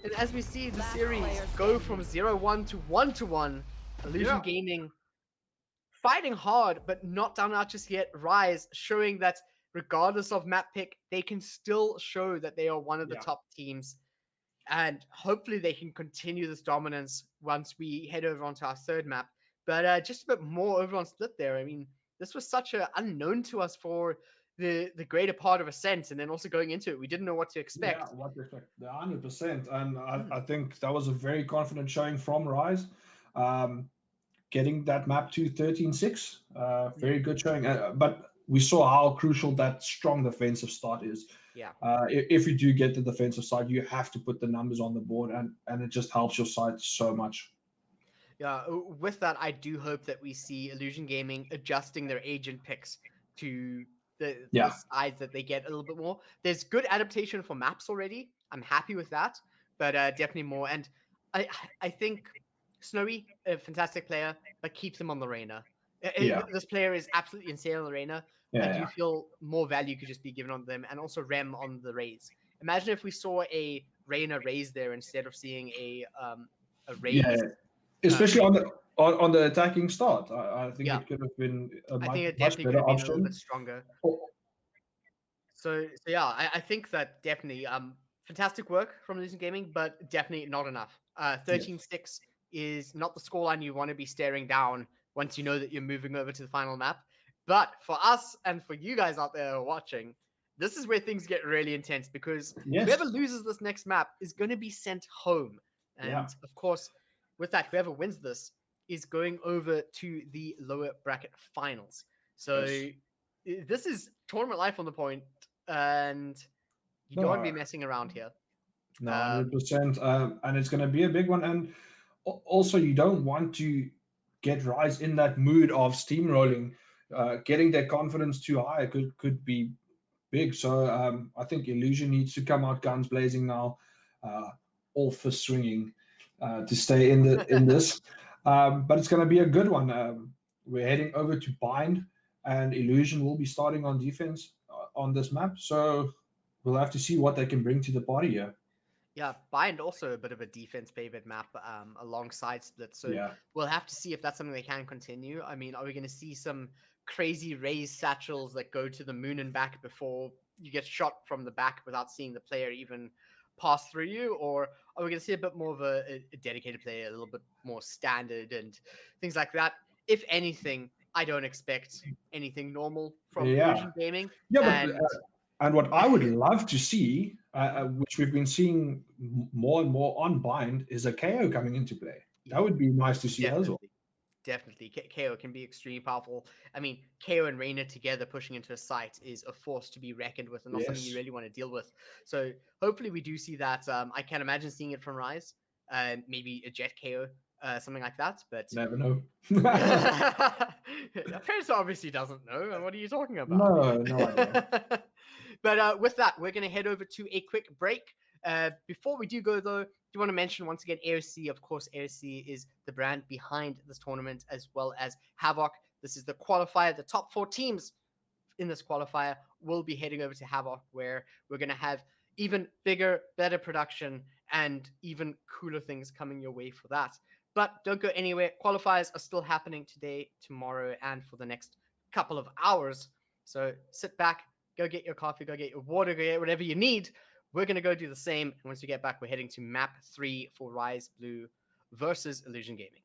And as we see the series go from 0-1 to 1-1, Illusion Gaming fighting hard, but not down out just yet. Rise showing that regardless of map pick, they can still show that they are one of the top teams. And hopefully they can continue this dominance once we head over onto our third map. But just a bit more over on Split there. I mean, this was such an unknown to us for the greater part of Ascent, and then also going into it, we didn't know what to expect. Yeah, what to expect. 100%. And I think that was a very confident showing from Rise. Getting that map to 13-6, very good showing. But we saw how crucial that strong defensive start is. Yeah. If you do get the defensive side, you have to put the numbers on the board, and it just helps your side so much. Yeah, with that, I do hope that we see Illusion Gaming adjusting their agent picks to the sides that they get a little bit more. There's good adaptation for maps already. I'm happy with that, but definitely more. And I think Snowy, a fantastic player, but keeps him on the Reyna. This player is absolutely insane on the Reyna. I do feel more value could just be given on them, and also Rem on the Raze. Imagine if we saw a Reyna Raze there instead of seeing a Raze. Yeah, especially on the attacking start. I think it could have been a much better option. A little bit stronger. So yeah, I think that definitely fantastic work from Illusion Gaming, but definitely not enough. 13-6 is not the scoreline you want to be staring down once you know that you're moving over to the final map. But for us and for you guys out there watching, this is where things get really intense, because whoever loses this next map is going to be sent home. And of course, with that, whoever wins this is going over to the lower bracket finals. So this is tournament life on the point, and you don't want to be messing around here. No, 100%. And it's going to be a big one. And also, you don't want to get Rise in that mood of steamrolling. Getting their confidence too high could be big. So I think Illusion needs to come out guns blazing now, all for swinging to stay in this. But it's going to be a good one. We're heading over to Bind, and Illusion will be starting on defense on this map. So we'll have to see what they can bring to the party here. Yeah, Bind also a bit of a defense favored map alongside Split. So Yeah. we'll have to see if that's something they can continue. I mean, are we going to see some crazy raised satchels that go to the moon and back before you get shot from the back without seeing the player even pass through you? Or are we going to see a bit more of a dedicated player, a little bit more standard and things like that? If anything, I don't expect anything normal from Illusion Gaming. Yeah, and what I would love to see, which we've been seeing more and more on Bind, is a KO coming into play. That would be nice to see as well. Definitely. KO can be extremely powerful. I mean, KO and Reina together pushing into a site is a force to be reckoned with and not something you really want to deal with. So hopefully we do see that. I can imagine seeing it from Rise. Maybe a Jet KO, something like that. But never know. Paris obviously doesn't know. What are you talking about? No idea. But with that, we're going to head over to a quick break. Before we do go, though, do want to mention once again AOC. Of course, AOC is the brand behind this tournament, as well as Havoc. This is the qualifier. The top 4 teams in this qualifier will be heading over to Havoc, where we're going to have even bigger, better production and even cooler things coming your way for that. But don't go anywhere. Qualifiers are still happening today, tomorrow, and for the next couple of hours. So sit back, go get your coffee, go get your water, go get whatever you need. We're going to go do the same. And once we get back, we're heading to map 3 for Rise Blue versus Illusion Gaming.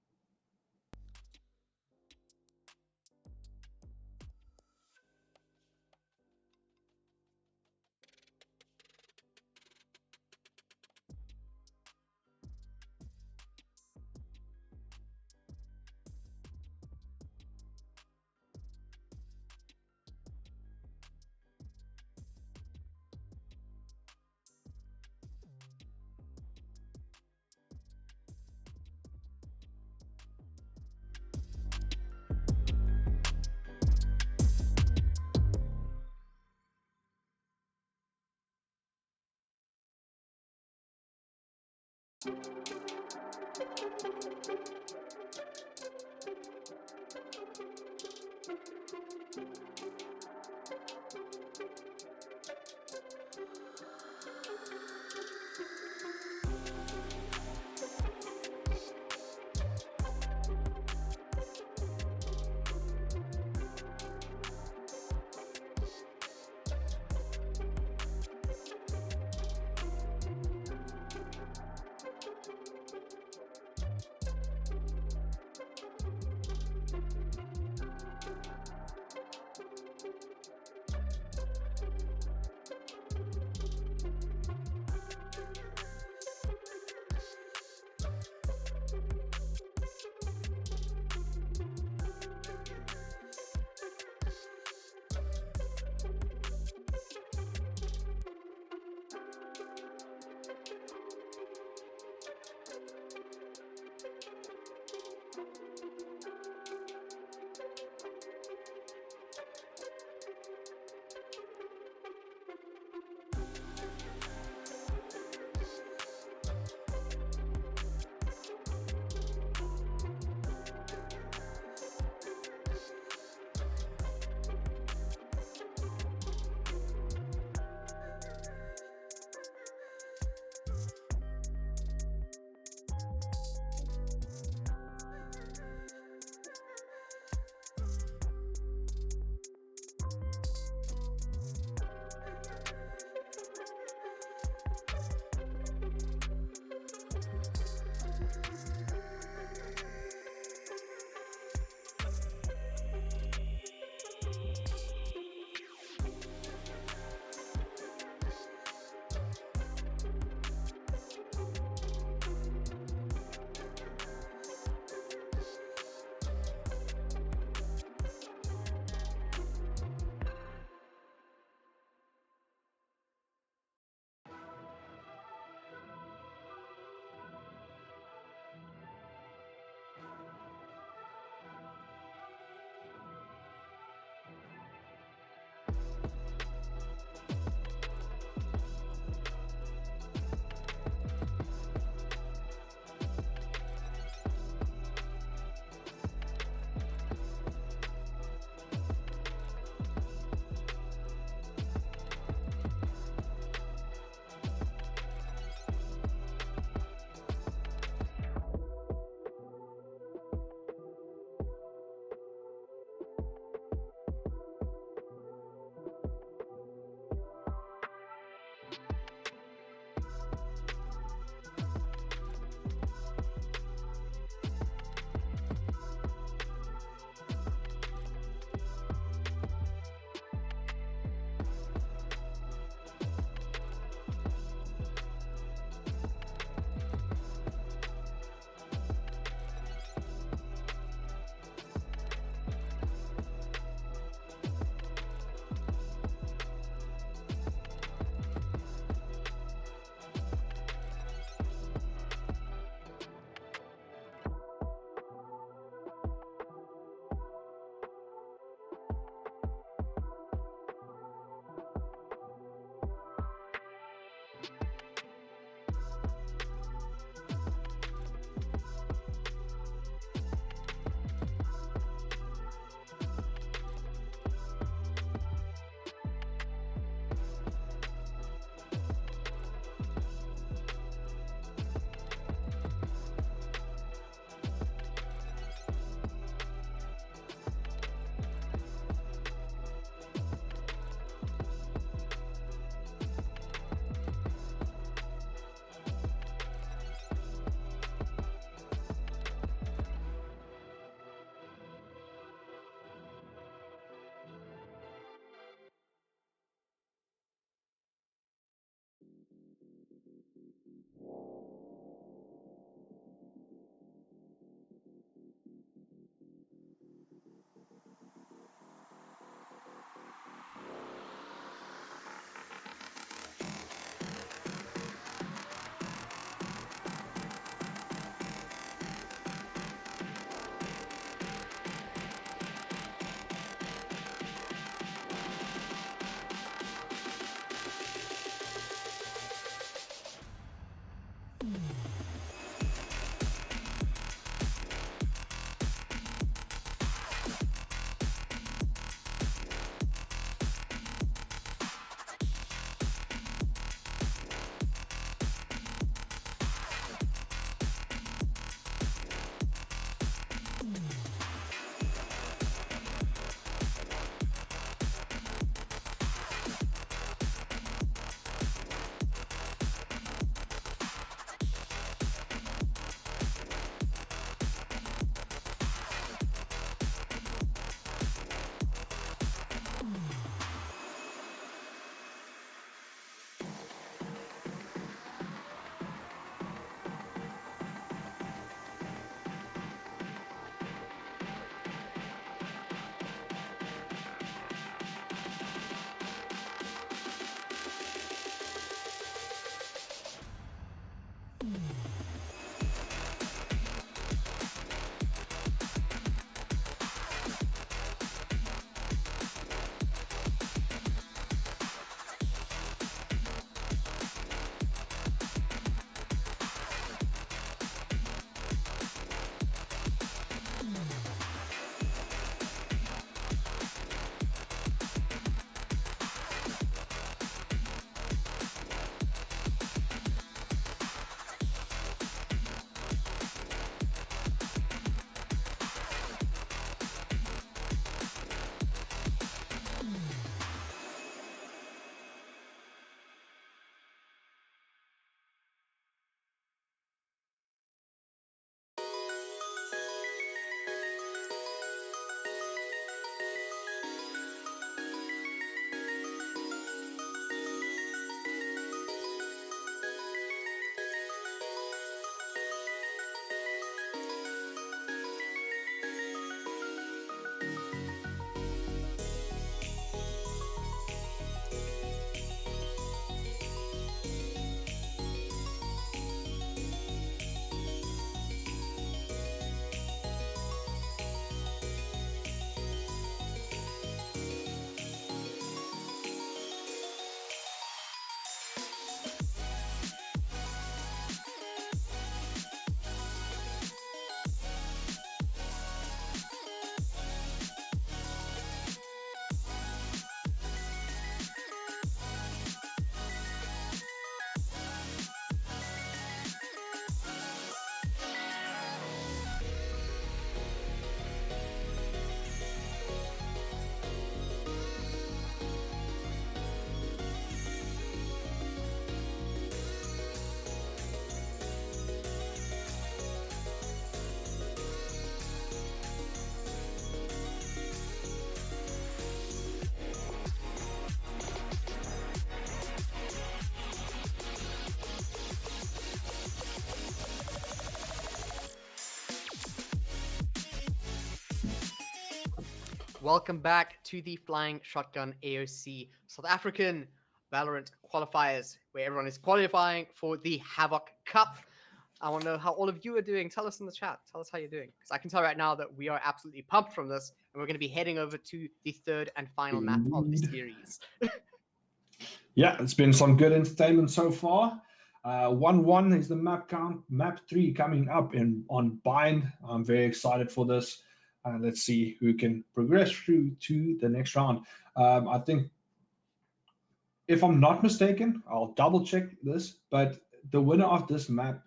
Welcome back to the Flying Shotgun AOC South African Valorant Qualifiers, where everyone is qualifying for the Havoc Cup. I want to know how all of you are doing. Tell us in the chat. Tell us how you're doing. Because I can tell right now that we are absolutely pumped from this, and we're going to be heading over to the third and final map of the series. Yeah, it's been some good entertainment so far. 1-1 is the map count. Map 3 coming up on Bind. I'm very excited for this. Let's see who can progress through to the next round. I think, if I'm not mistaken, I'll double check this, but the winner of this map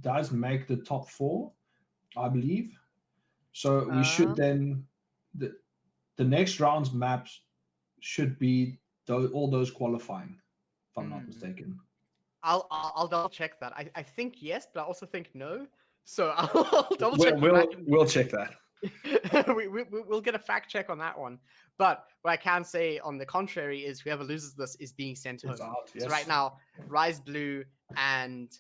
does make the top 4, I believe. So we should then, the next round's maps should be all those qualifying, if I'm not mistaken. I'll double check that. I think yes, but I also think no. So I'll double check. We'll check that. We'll get a fact check on that one. But what I can say on the contrary is whoever loses this is being sent home. Out, yes. So right now, Rise Blue and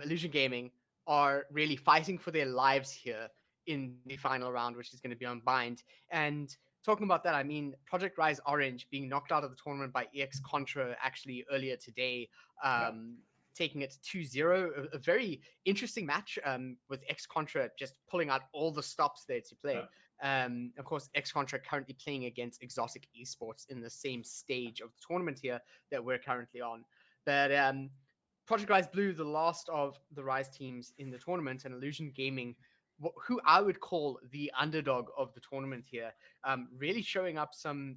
Illusion Gaming are really fighting for their lives here in the final round, which is going to be on Bind. And talking about that, I mean, Project Rise Orange being knocked out of the tournament by EX Contra actually earlier today, taking it 2-0. A very interesting match with X Contra just pulling out all the stops there to play. Of course, X Contra currently playing against Exotic Esports in the same stage of the tournament here that we're currently on. But Project Rise Blue, the last of the Rise teams in the tournament, and Illusion Gaming, who I would call the underdog of the tournament here, really showing up some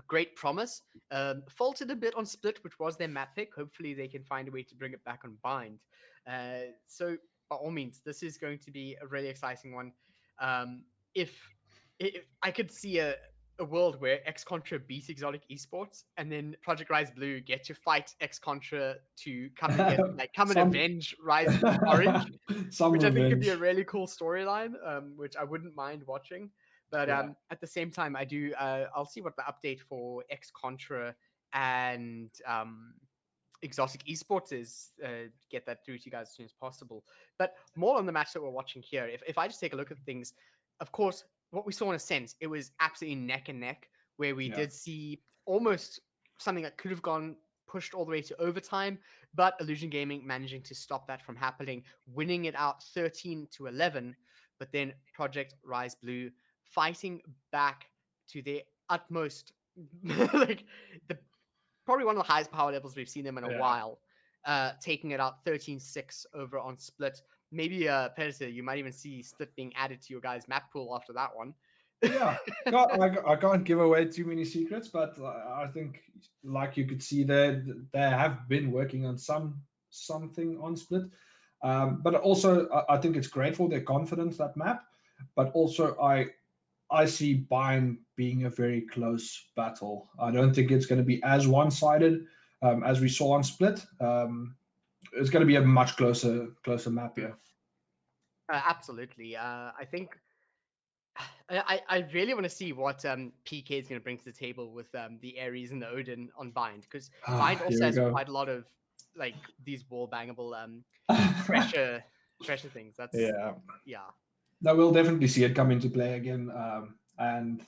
great promise. Faltered a bit on Split, which was their map pick. Hopefully they can find a way to bring it back on Bind. So by all means, this is going to be a really exciting one. If I could see a world where X Contra beats Exotic Esports, and then Project Rise Blue get to fight X Contra to come and avenge Rise Orange, which I think could be a really cool storyline, which I wouldn't mind watching. But at the same time, I'll see what the update for X Contra and Exotic Esports is. Get that through to you guys as soon as possible. But more on the match that we're watching here. If I just take a look at things, of course, what we saw in Ascent, it was absolutely neck and neck, where we did see almost something that could have gone pushed all the way to overtime, but Illusion Gaming managing to stop that from happening, winning it out 13-11. But then Project Rise Blue fighting back to their utmost, like probably one of the highest power levels we've seen them in a while, taking it out 13-6 over on Split. Maybe Predator, you might even see Split being added to your guys' map pool after that one. Yeah, I can't give away too many secrets, but I think, like you could see there, they have been working on something on Split. But also, I think it's great for their confidence, that map. But also, I see Bind being a very close battle. I don't think it's going to be as one-sided as we saw on Split. It's going to be a much closer map here. Absolutely. I think I really want to see what PK is going to bring to the table with the Ares and the Odin on Bind, because Bind also has quite a lot of like these wall bangable pressure things. That's yeah. Now we'll definitely see it come into play again, and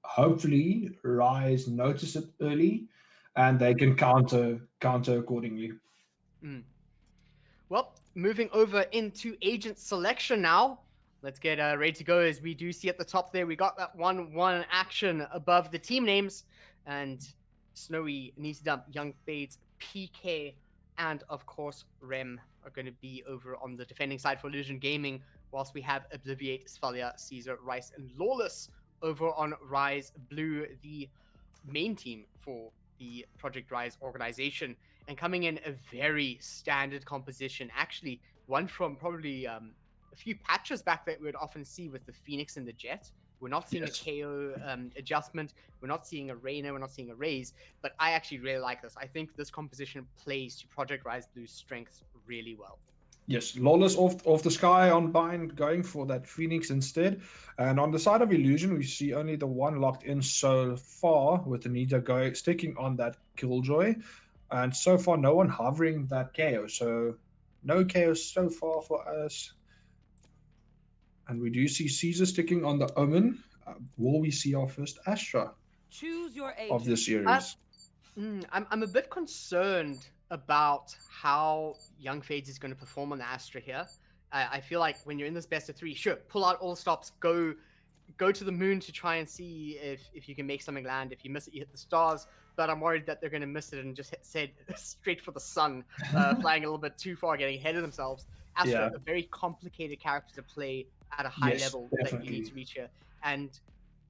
hopefully Rise notice it early, and they can counter accordingly. Well, moving over into agent selection now. Let's get ready to go, as we do see at the top there, we got that 1-1 action above the team names, and Snowy, Needs Dump, Young Fades, PK, and of course Rem are going to be over on the defending side for Illusion Gaming, whilst we have Obliviate, Sphalia, Caesar, Rice, and Lawless over on Rise Blue, the main team for the Project Rise organization. And coming in a very standard composition, actually one from probably a few patches back that we would often see with the Phoenix and the Jet. We're not seeing a KO adjustment. We're not seeing a Reyna. We're not seeing a Raze. But I actually really like this. I think this composition plays to Project Rise Blue's strengths really well. Yes, Lawless off the sky on Bind, going for that Phoenix instead. And on the side of Illusion, we see only the one locked in so far, with Anita sticking on that Killjoy. And so far, no one hovering that KO. So no KO so far for us. And we do see Caesar sticking on the Omen. Will we see our first Astra Choose your of this series? I'm a bit concerned about how Young Fades is going to perform on the Astra here. I feel like when you're in this best of three, sure, pull out all stops, go to the moon to try and see if you can make something land. If you miss it, you hit the stars. But I'm worried that they're going to miss it and just head straight for the sun, flying a little bit too far, getting ahead of themselves. Astra, a very complicated character to play at a high level that you need to reach here. And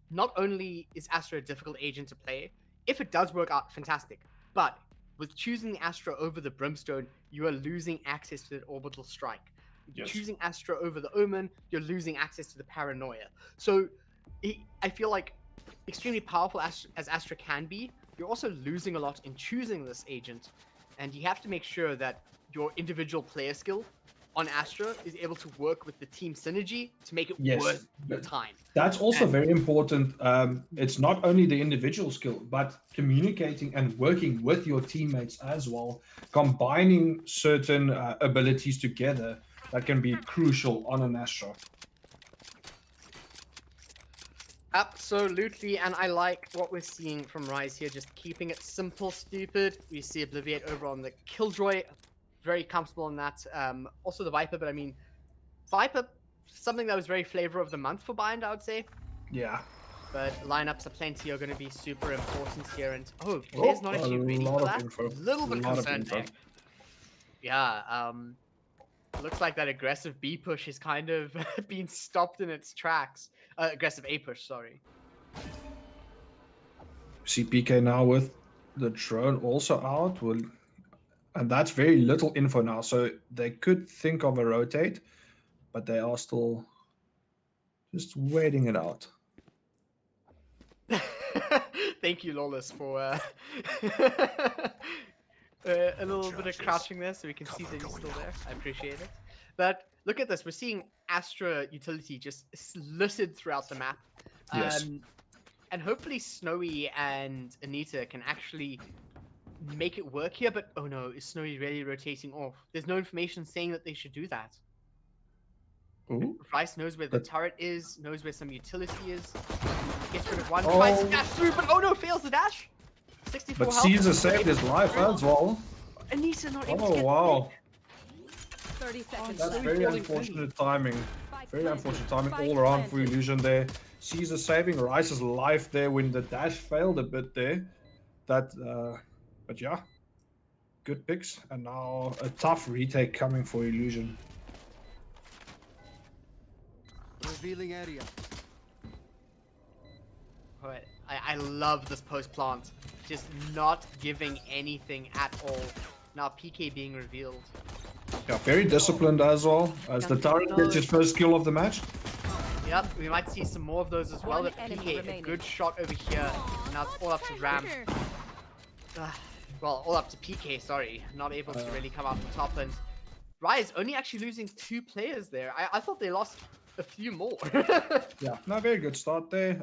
not only is Astra a difficult agent to play, if it does work out, fantastic. But with choosing the Astra over the Brimstone, you are losing access to that orbital strike. Choosing Astra over the Omen, you're losing access to the Paranoia. So I feel like extremely powerful as Astra can be, you're also losing a lot in choosing this agent. And you have to make sure that your individual player skill on Astra is able to work with the team synergy to make it Yes, worth the but time. that's also And- very important. It's not only the individual skill, but communicating and working with your teammates as well, combining certain abilities together that can be crucial on an Astra. Absolutely, and I like what we're seeing from Rise here, just keeping it simple, stupid. We see Obliviate over on the Killjoy, very comfortable in that. Also the Viper, but I mean, Viper, something that was very flavor of the month for Bind, I would say. Yeah. But lineups aplenty are going to be super important here, and players not actually ready for that. Info. Little bit Lot of concerned info. there. Yeah, looks like that aggressive B push is kind of being stopped in its tracks. Aggressive A push, sorry. See PK now with the drone also out. And that's very little info now. So they could think of a rotate, but they are still just waiting it out. Thank you, Lawless, for a little bit of crouching there so we can see that he's still there. I appreciate it. But look at this. We're seeing Astra utility just littered throughout the map. Yes. And hopefully Snowy and Anita can actually make it work here. But oh no, is Snowy really rotating off? There's no information saying that they should do that. Ooh. Rice knows where the turret is, knows where some utility is. Gets rid of one, Oh. tries to dash through, but oh no, fails the dash. 64 But health. Caesar saved his life as well. Anita not able to Oh get wow. 30 seconds. That's Slowly very falling unfortunate timing. Spike Very planted. unfortunate timing Spike all around for planted. Illusion there. Caesar saving Rice's life there when the dash failed a bit there. But yeah, good picks. And now a tough retake coming for Illusion. Revealing area. Alright, I love this post plant. Just not giving anything at all. Now PK being revealed. Yeah, very disciplined as well. As the turret gets his first kill of the match. Yep, we might see some more of those as well. One But enemy PK, a remaining. good shot over here. Now it's all up to Ram. Well, all up to PK, sorry. Not able to really come out on top. And Rise only actually losing 2 players there. I thought they lost a few more. Yeah, no, very good start there.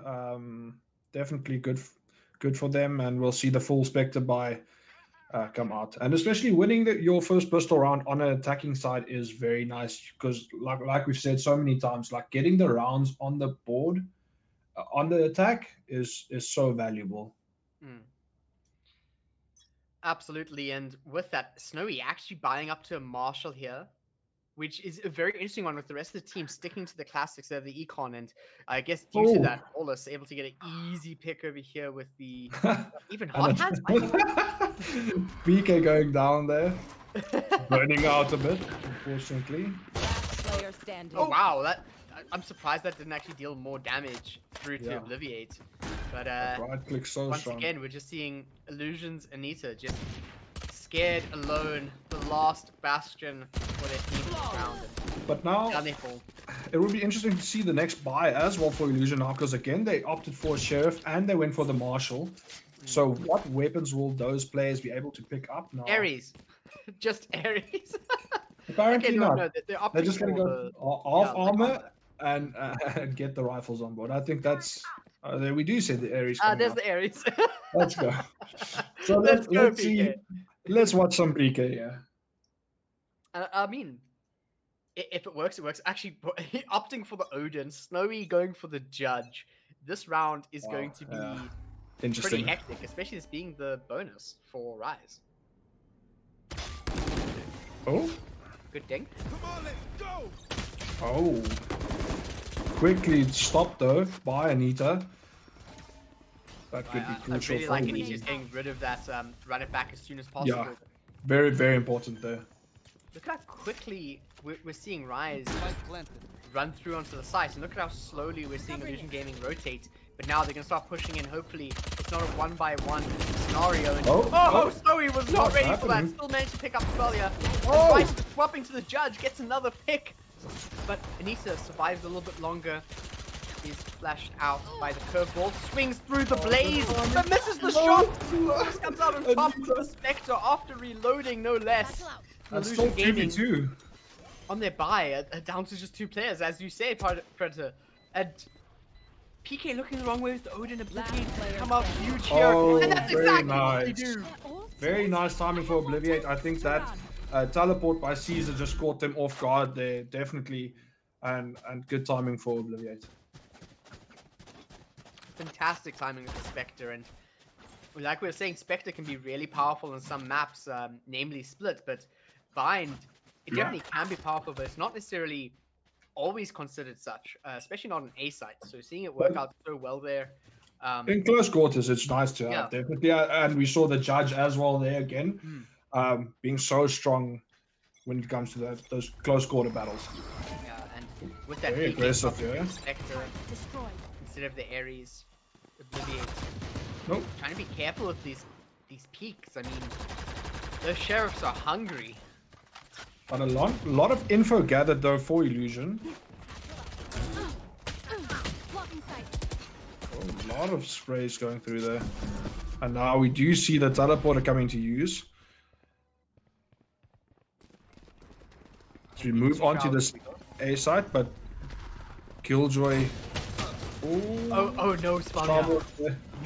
Definitely good for them, and we'll see the full Spectre buy come out. And especially winning your first pistol round on an attacking side is very nice because, like we've said so many times, like getting the rounds on the board on the attack is so valuable. Absolutely, and with that, Snowy actually buying up to a Marshall here, which is a very interesting one with the rest of the team sticking to the classics. They have the Econ, and I guess due to that, Olus able to get an easy pick over here with the even hot hands. PK going down there, burning out a bit, unfortunately. Last player standing. Oh wow, I'm surprised that didn't actually deal more damage through to Yeah. Obliviate. But Right click so once strong. again, we're just seeing Illusions Anita just scared alone, the last bastion for their team this round. But now Down they fall. it will be interesting to see the next buy as well for Illusion now, because again they opted for a Sheriff and they went for the Marshal. So what weapons will those players be able to pick up now? Ares. Just Ares. Apparently not. No, they're opting They're just going to for go the- off yeah, light armor and get the rifles on board. I think that's there we do see the Ares. coming there's up. the Ares. Let's go. So Let's go, let's see. PK. Let's watch some PK. Yeah. I mean, if it works, it works. Actually, opting for the Odin, Snowy going for the Judge. This round is Wow, going to be yeah. pretty Interesting. hectic, especially this being the bonus for Rise. Oh. Good ding. Oh. Quickly stopped though by Anita. That could be I crucial really for like Illusion. Anita's getting rid of that, run it back as soon as possible. Yeah. Very, very important there. Look how quickly we're seeing Rise Spike planted. run through onto the site, and look at how slowly we're seeing Illusion Gaming rotate. But now they're going to start pushing in. Hopefully, it's not a 1-by-1 scenario. And Oh. Snowy was not What's ready for that. happening? Still managed to pick up Spellia. Oh. And Rice swapping to the Judge, gets another pick. But Anita survives a little bit longer. Is flashed out by the curveball, swings through the blaze, but misses the shot. Rose comes out on top with the Spectre after reloading, no less. That's Illusion still 2v2. on their buy, down to just 2 players, as you say, Predator. And PK looking the wrong way with the Odin ability to come out huge here. Oh, And that's very exactly what nice. they do. Very nice timing for Obliviate. I think that teleport by Caesar just caught them off guard there, definitely. And good timing for Obliviate. Fantastic timing with the Spectre, and like we were saying, Spectre can be really powerful on some maps, namely Split, but Bind, it definitely can be powerful, but it's not necessarily always considered such, especially not on A site. So seeing it work out so well there. In close quarters, it's nice to have, definitely. And we saw the judge as well there again, being so strong when it comes to those close quarter battles. Yeah, and with that very aggressive, Spectre instead of the Ares, Obliviate. Nope. Trying to be careful with these peaks. I mean, the sheriffs are hungry. But a lot of info gathered though for Illusion. Oh, a lot of sprays going through there. And now we do see the teleporter coming to use. So we move on to this A site, but Killjoy. Oh no, Spawn.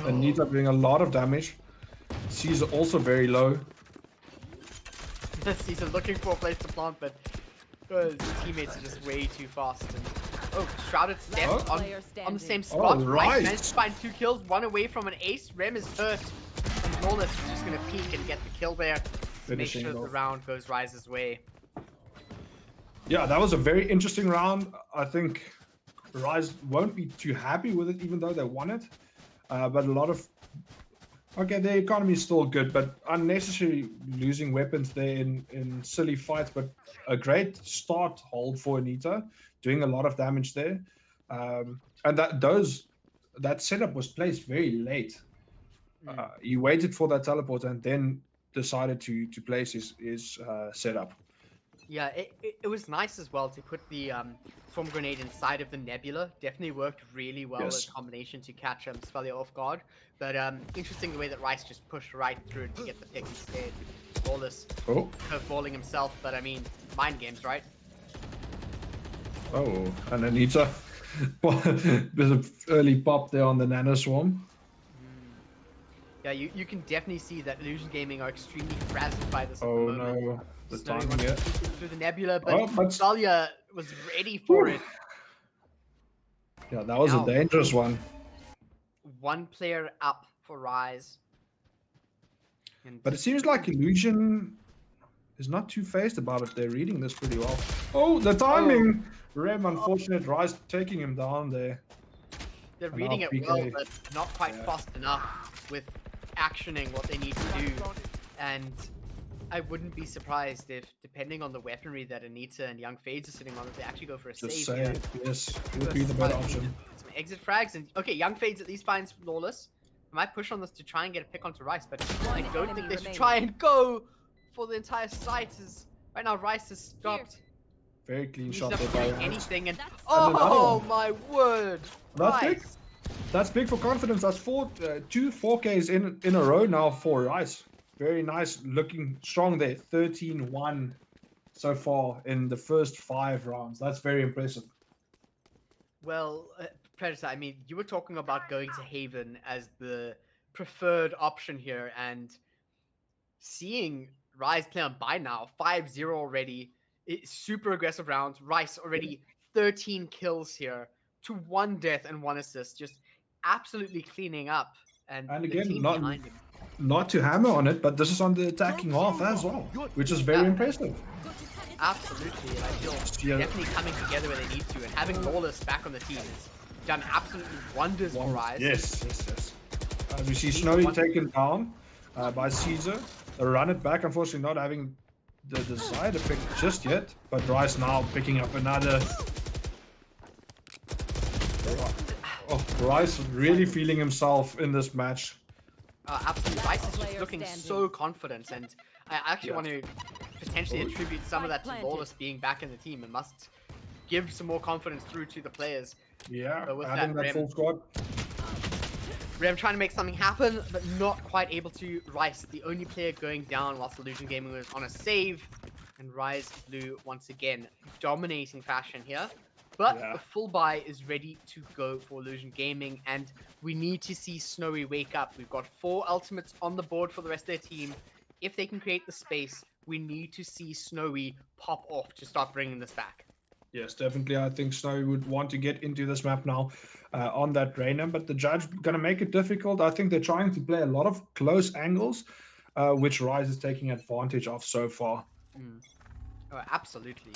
Anita doing a lot of damage. Caesar also very low. Caesar looking for a place to plant, but his teammates are just way too fast. And, Shrouded Step on the same spot. Right. Managed to find 2 kills, 1 away from an ace. Rem is hurt. And Lawless is just going to peek and get the kill there to make sure the round goes Rise's way. Yeah, that was a very interesting round. I think Rise won't be too happy with it, even though they won it. But a lot of... Okay, the economy is still good, but unnecessarily losing weapons there in silly fights. But a great start hold for Anita, doing a lot of damage there. And that setup was placed very late. He waited for that teleport and then decided to place his setup. Yeah, it was nice as well to put the Storm Grenade inside of the Nebula. Definitely worked really well as a combination to catch Spellier off guard. But interesting the way that Rice just pushed right through to get the pick instead. Lawless curveballing himself, but I mean, mind games, right? Oh, and Anita. There's an early pop there on the Nano Swarm. Yeah, you can definitely see that Illusion Gaming are extremely frazzled by this at the Oh moment. no, the timing here. Through the Nebula, but Spellier was ready for it. Yeah, that was a dangerous one. 1 player up for Rise. But it seems like Illusion is not too phased about it. They're reading this pretty well. Oh, the timing! Rem, unfortunate. Rise taking him down there. They're reading it well, but not quite fast enough with actioning what they need to do. And I wouldn't be surprised if, depending on the weaponry that Anita and Young Fades are sitting on, if they actually go for a save here. Yes, would be the better option. Some exit frags, and okay, Young Fades at least finds Lawless. I might push on this to try and get a pick onto Rice, but I don't think they should try and go for the entire site. As right now, Rice has stopped. Very clean He's shot not there doing by anything, and oh my word! That's big. That's big for confidence. That's 2 4Ks in a row now for Rice. Very nice, looking strong there. 13-1 so far in the first 5 rounds. That's very impressive. Well, Predator, I mean, you were talking about going to Haven as the preferred option here, and seeing Rise play on buy now, 5-0 already. It's super aggressive rounds. Rice already 13 kills here to 1 death and 1 assist, just absolutely cleaning up. And again, not to hammer on it, but this is on the attacking half as well, which is very impressive. Absolutely, and I feel definitely coming together where they need to, and having Lawless back on the team has done absolutely wonders for Rise. Yes. We see Snowy taken down by Caesar. They run it back, unfortunately not having the desire to pick just yet, but Rice now picking up another. Rice really feeling himself in this match. Absolutely, Rice is just looking so confident, and I actually want to potentially attribute some of that to Lawless being back in the team, and must give some more confidence through to the players. Yeah, having that full squad. Rem trying to make something happen, but not quite able to. Rice, the only player going down whilst Illusion Gaming was on a save. And Rise Blue once again dominating fashion here. But Yeah. the full buy is ready to go for Illusion Gaming, and we need to see Snowy wake up. We've got 4 ultimates on the board for the rest of their team. If they can create the space, we need to see Snowy pop off to start bringing this back. Yes, definitely. I think Snowy would want to get into this map now on that Rainer, but the judge going to make it difficult. I think they're trying to play a lot of close angles, which Rise is taking advantage of so far. Oh, absolutely.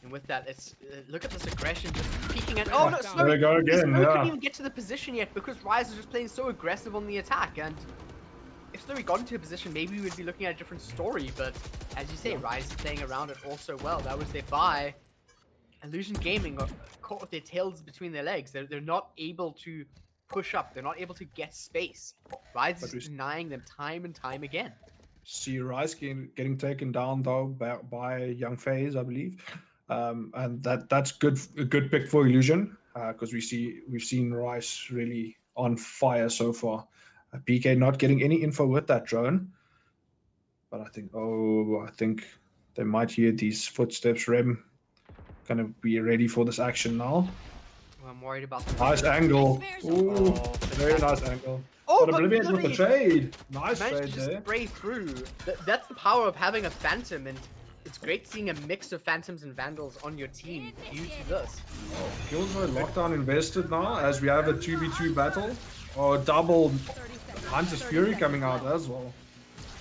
And with that, let's look at this aggression just peeking at. Oh no, There Snowy! we go again. Snowy Yeah. couldn't even get to the position yet because Rise is just playing so aggressive on the attack. And if Snowy got into a position, maybe we would be looking at a different story. But as you say, Rise is playing around it all so well. That was their buy. Illusion Gaming are caught with their tails between their legs. They're not able to push up. They're not able to get space. Rise is denying them time and time again. See Rise getting taken down though by Young FaZe, I believe, and that's a good pick for Illusion because we've seen Rise really on fire so far. PK not getting any info with that drone, but I think they might hear these footsteps. Rem gonna be ready for this action now. Well, I'm worried about the Nice angle. Ooh, Oh, very nice angle. Oh, But Oblivion with the trade. Nice managed trade to just there. spray through. That's the power of having a Phantom, and it's great seeing a mix of Phantoms and Vandals on your team due to this. Killjoy lockdown invested now as we have a 2v2 battle. Or double Hunter's Fury coming out as well.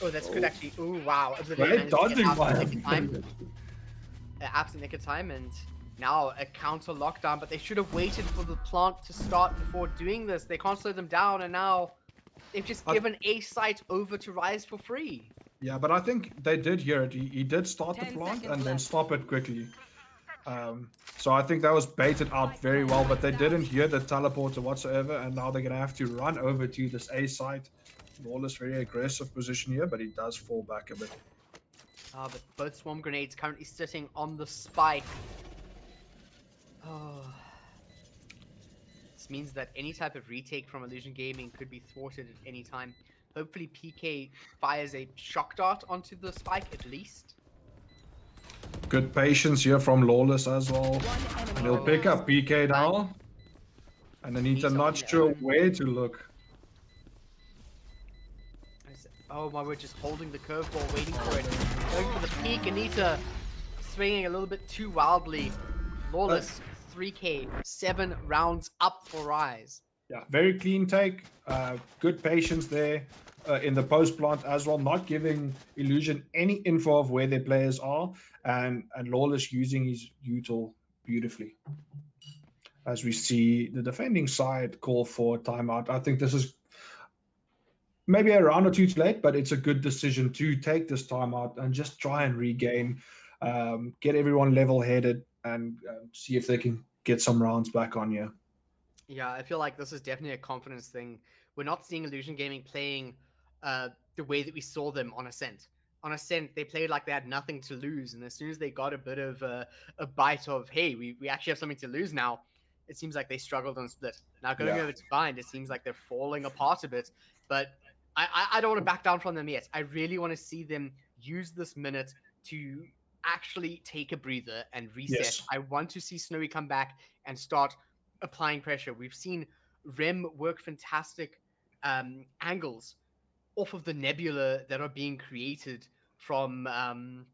Oh, that's good actually. Oh, wow. Great dodging by him. Absolute nick of time, and now a counter lockdown, but they should have waited for the plant to start before doing this. They can't slow them down, and now they've just given a site over to Rise for free. Yeah, but I think they did hear it. He did start the plant and then stop it quickly. So I think that was baited out very well, but they didn't hear the teleporter whatsoever, and now they're going to have to run over to this A site. Lawless very aggressive position here, but he does fall back a bit. But both swarm grenades currently sitting on the spike. Oh. This means that any type of retake from Illusion Gaming could be thwarted at any time. Hopefully PK fires a shock dart onto the spike at least. Good patience here from Lawless as well. And he'll pick up PK now. And Anita not sure where to look. Oh my word, just holding the curveball, waiting for it. Going for the peak, Anita swinging a little bit too wildly. Lawless, 3k, 7 rounds up for Rise. Yeah, very clean take. Good patience there in the post plant as well, not giving Illusion any info of where their players are, and Lawless using his util beautifully. As we see the defending side call for timeout. I think this is maybe a round or two too late, but it's a good decision to take this timeout and just try and regain, get everyone level-headed, and see if they can get some rounds back on you. Yeah, I feel like this is definitely a confidence thing. We're not seeing Illusion Gaming playing the way that we saw them on Ascent. On Ascent, they played like they had nothing to lose, and as soon as they got a bit of a bite of, hey, we actually have something to lose now, it seems like they struggled on Split. Now going over to Bind, it seems like they're falling apart a bit, but I don't want to back down from them yet. I really want to see them use this minute to actually take a breather and reset. Yes. I want to see Snowy come back and start applying pressure. We've seen Rem work fantastic angles off of the nebula that are being created from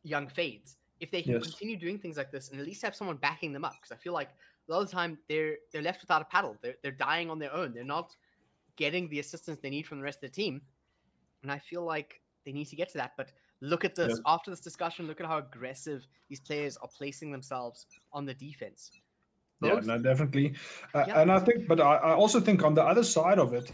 Young Fades. If they can continue doing things like this and at least have someone backing them up, because I feel like a lot of the time they're left without a paddle. They're dying on their own. They're not getting the assistance they need from the rest of the team. And I feel like they need to get to that. But look at this. After this discussion, look at how aggressive these players are placing themselves on the defense. Yeah, no, definitely. And I think, but I also think on the other side of it,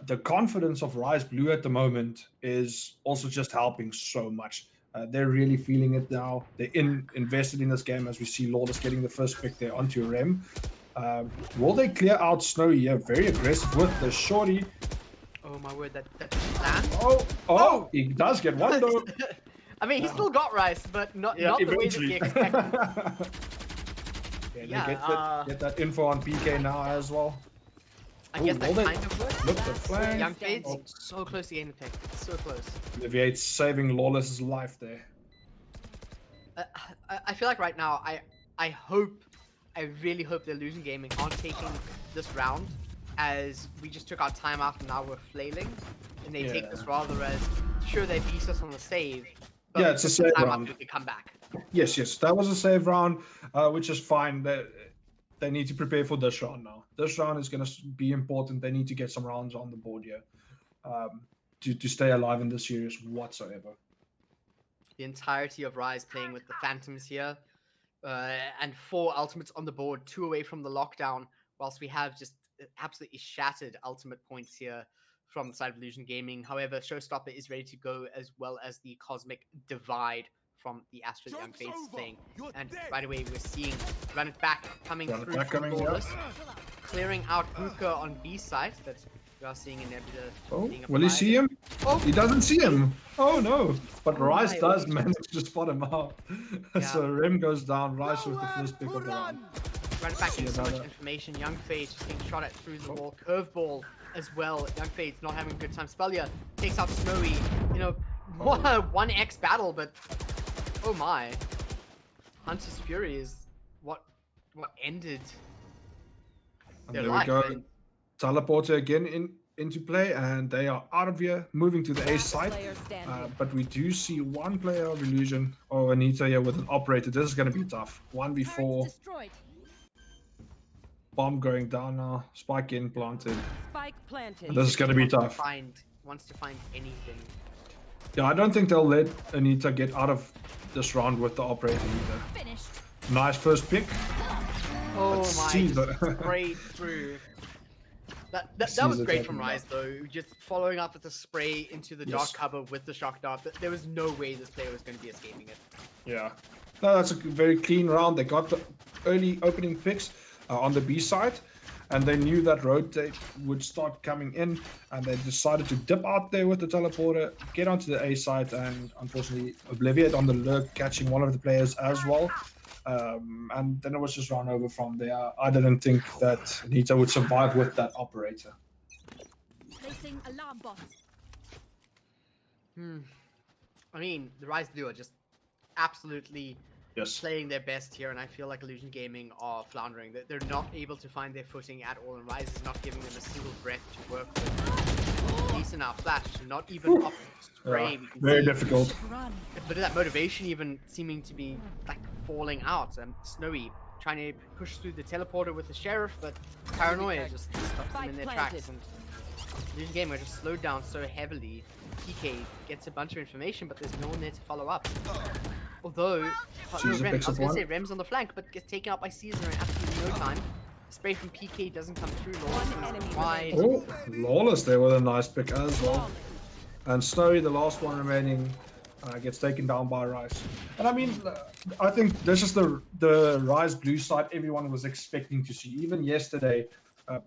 the confidence of Rise Blue at the moment is also just helping so much. They're really feeling it now. They're invested in this game, as we see Lawless getting the first pick there onto Rem. Will they clear out Snowy? Yeah, very aggressive with the shorty. Oh my word, that plan. Oh, he does get one though. I mean, he still got Rice, but not the way that he expected. Get that info on PK now as well. I guess that kind of works. Look the flank. Young Fades, so close to getting the pick. So close. Olivia's saving Lawless's life there. I feel like right now, I really hope the Illusion Gaming aren't taking this round as we just took our time out and now we're flailing, and they take this rather as sure they beat us on the save, but Yeah, it's a save round. we can come back. Yes, that was a save round, which is fine. They need to prepare for this round now. This round is going to be important. They need to get some rounds on the board here to stay alive in this series whatsoever. The entirety of Rise playing with the Phantoms here, and 4 ultimates on the board, 2 away from the lockdown, whilst we have just absolutely shattered ultimate points here from the side of Illusion Gaming. However, Showstopper is ready to go, as well as the Cosmic Divide from the Astrid Young Fates thing. And right away we're seeing Run It Back coming through from Lawless, clearing out Hookah on B site. That we are seeing Nebula. Oh, will he see him? Oh, he doesn't see him. Oh no! But Rice does manage to spot him out. So Rem goes down. Rice with the first pick of the round. Run It Back getting so much information. Young Fade just getting shot at through the wall. Curveball as well. Young Fade's not having a good time. Spellia takes out Snowy. You know, what a 1x battle, but oh my. Hunter's Fury is what ended their life. There we go. Teleporter again into play, and they are out of here, moving to the A side. But we do see one player of Illusion, Anita here with an operator. This is going to be tough. 1v4. Bomb going down now. Spike getting planted. Spike planted. This is going to be tough. Wants to find anything. Yeah, I don't think they'll let Anita get out of this round with the operator either. Finished. Nice first pick. Oh my, sprayed through. That was great from Rise though, just following up with the spray into the dark cover with the shock dart. There was no way this player was going to be escaping it. Yeah, no, that's a very clean round. They got the early opening picks on the B side, and they knew that rotate would start coming in, and they decided to dip out there with the teleporter, get onto the A side, and unfortunately Obliviate on the lurk, catching one of the players as well. And then it was just run over from there. I didn't think that Anita would survive with that operator. Placing alarm bot. I mean, the Rise Blue are just absolutely playing their best here, and I feel like Illusion Gaming are floundering. They're not able to find their footing at all, and Rise is not giving them a single breath to work with. Decent now, Flash, not even up spray. Very difficult. But that motivation even seeming to be like falling out. Snowy trying to push through the teleporter with the Sheriff, but Paranoia just stops them in their tracks. And Illusion Gaming are just slowed down so heavily. PK gets a bunch of information, but there's no one there to follow up. Although, I was going to say Rem's on the flank, but gets taken out by Caesar in absolutely no time. Spray from PK doesn't come through. Lawless wide. Oh, Lawless there with a nice pick as well. And Snowy, the last one remaining, gets taken down by Rice. And I mean, I think this is the Rise Blue side everyone was expecting to see. Even yesterday,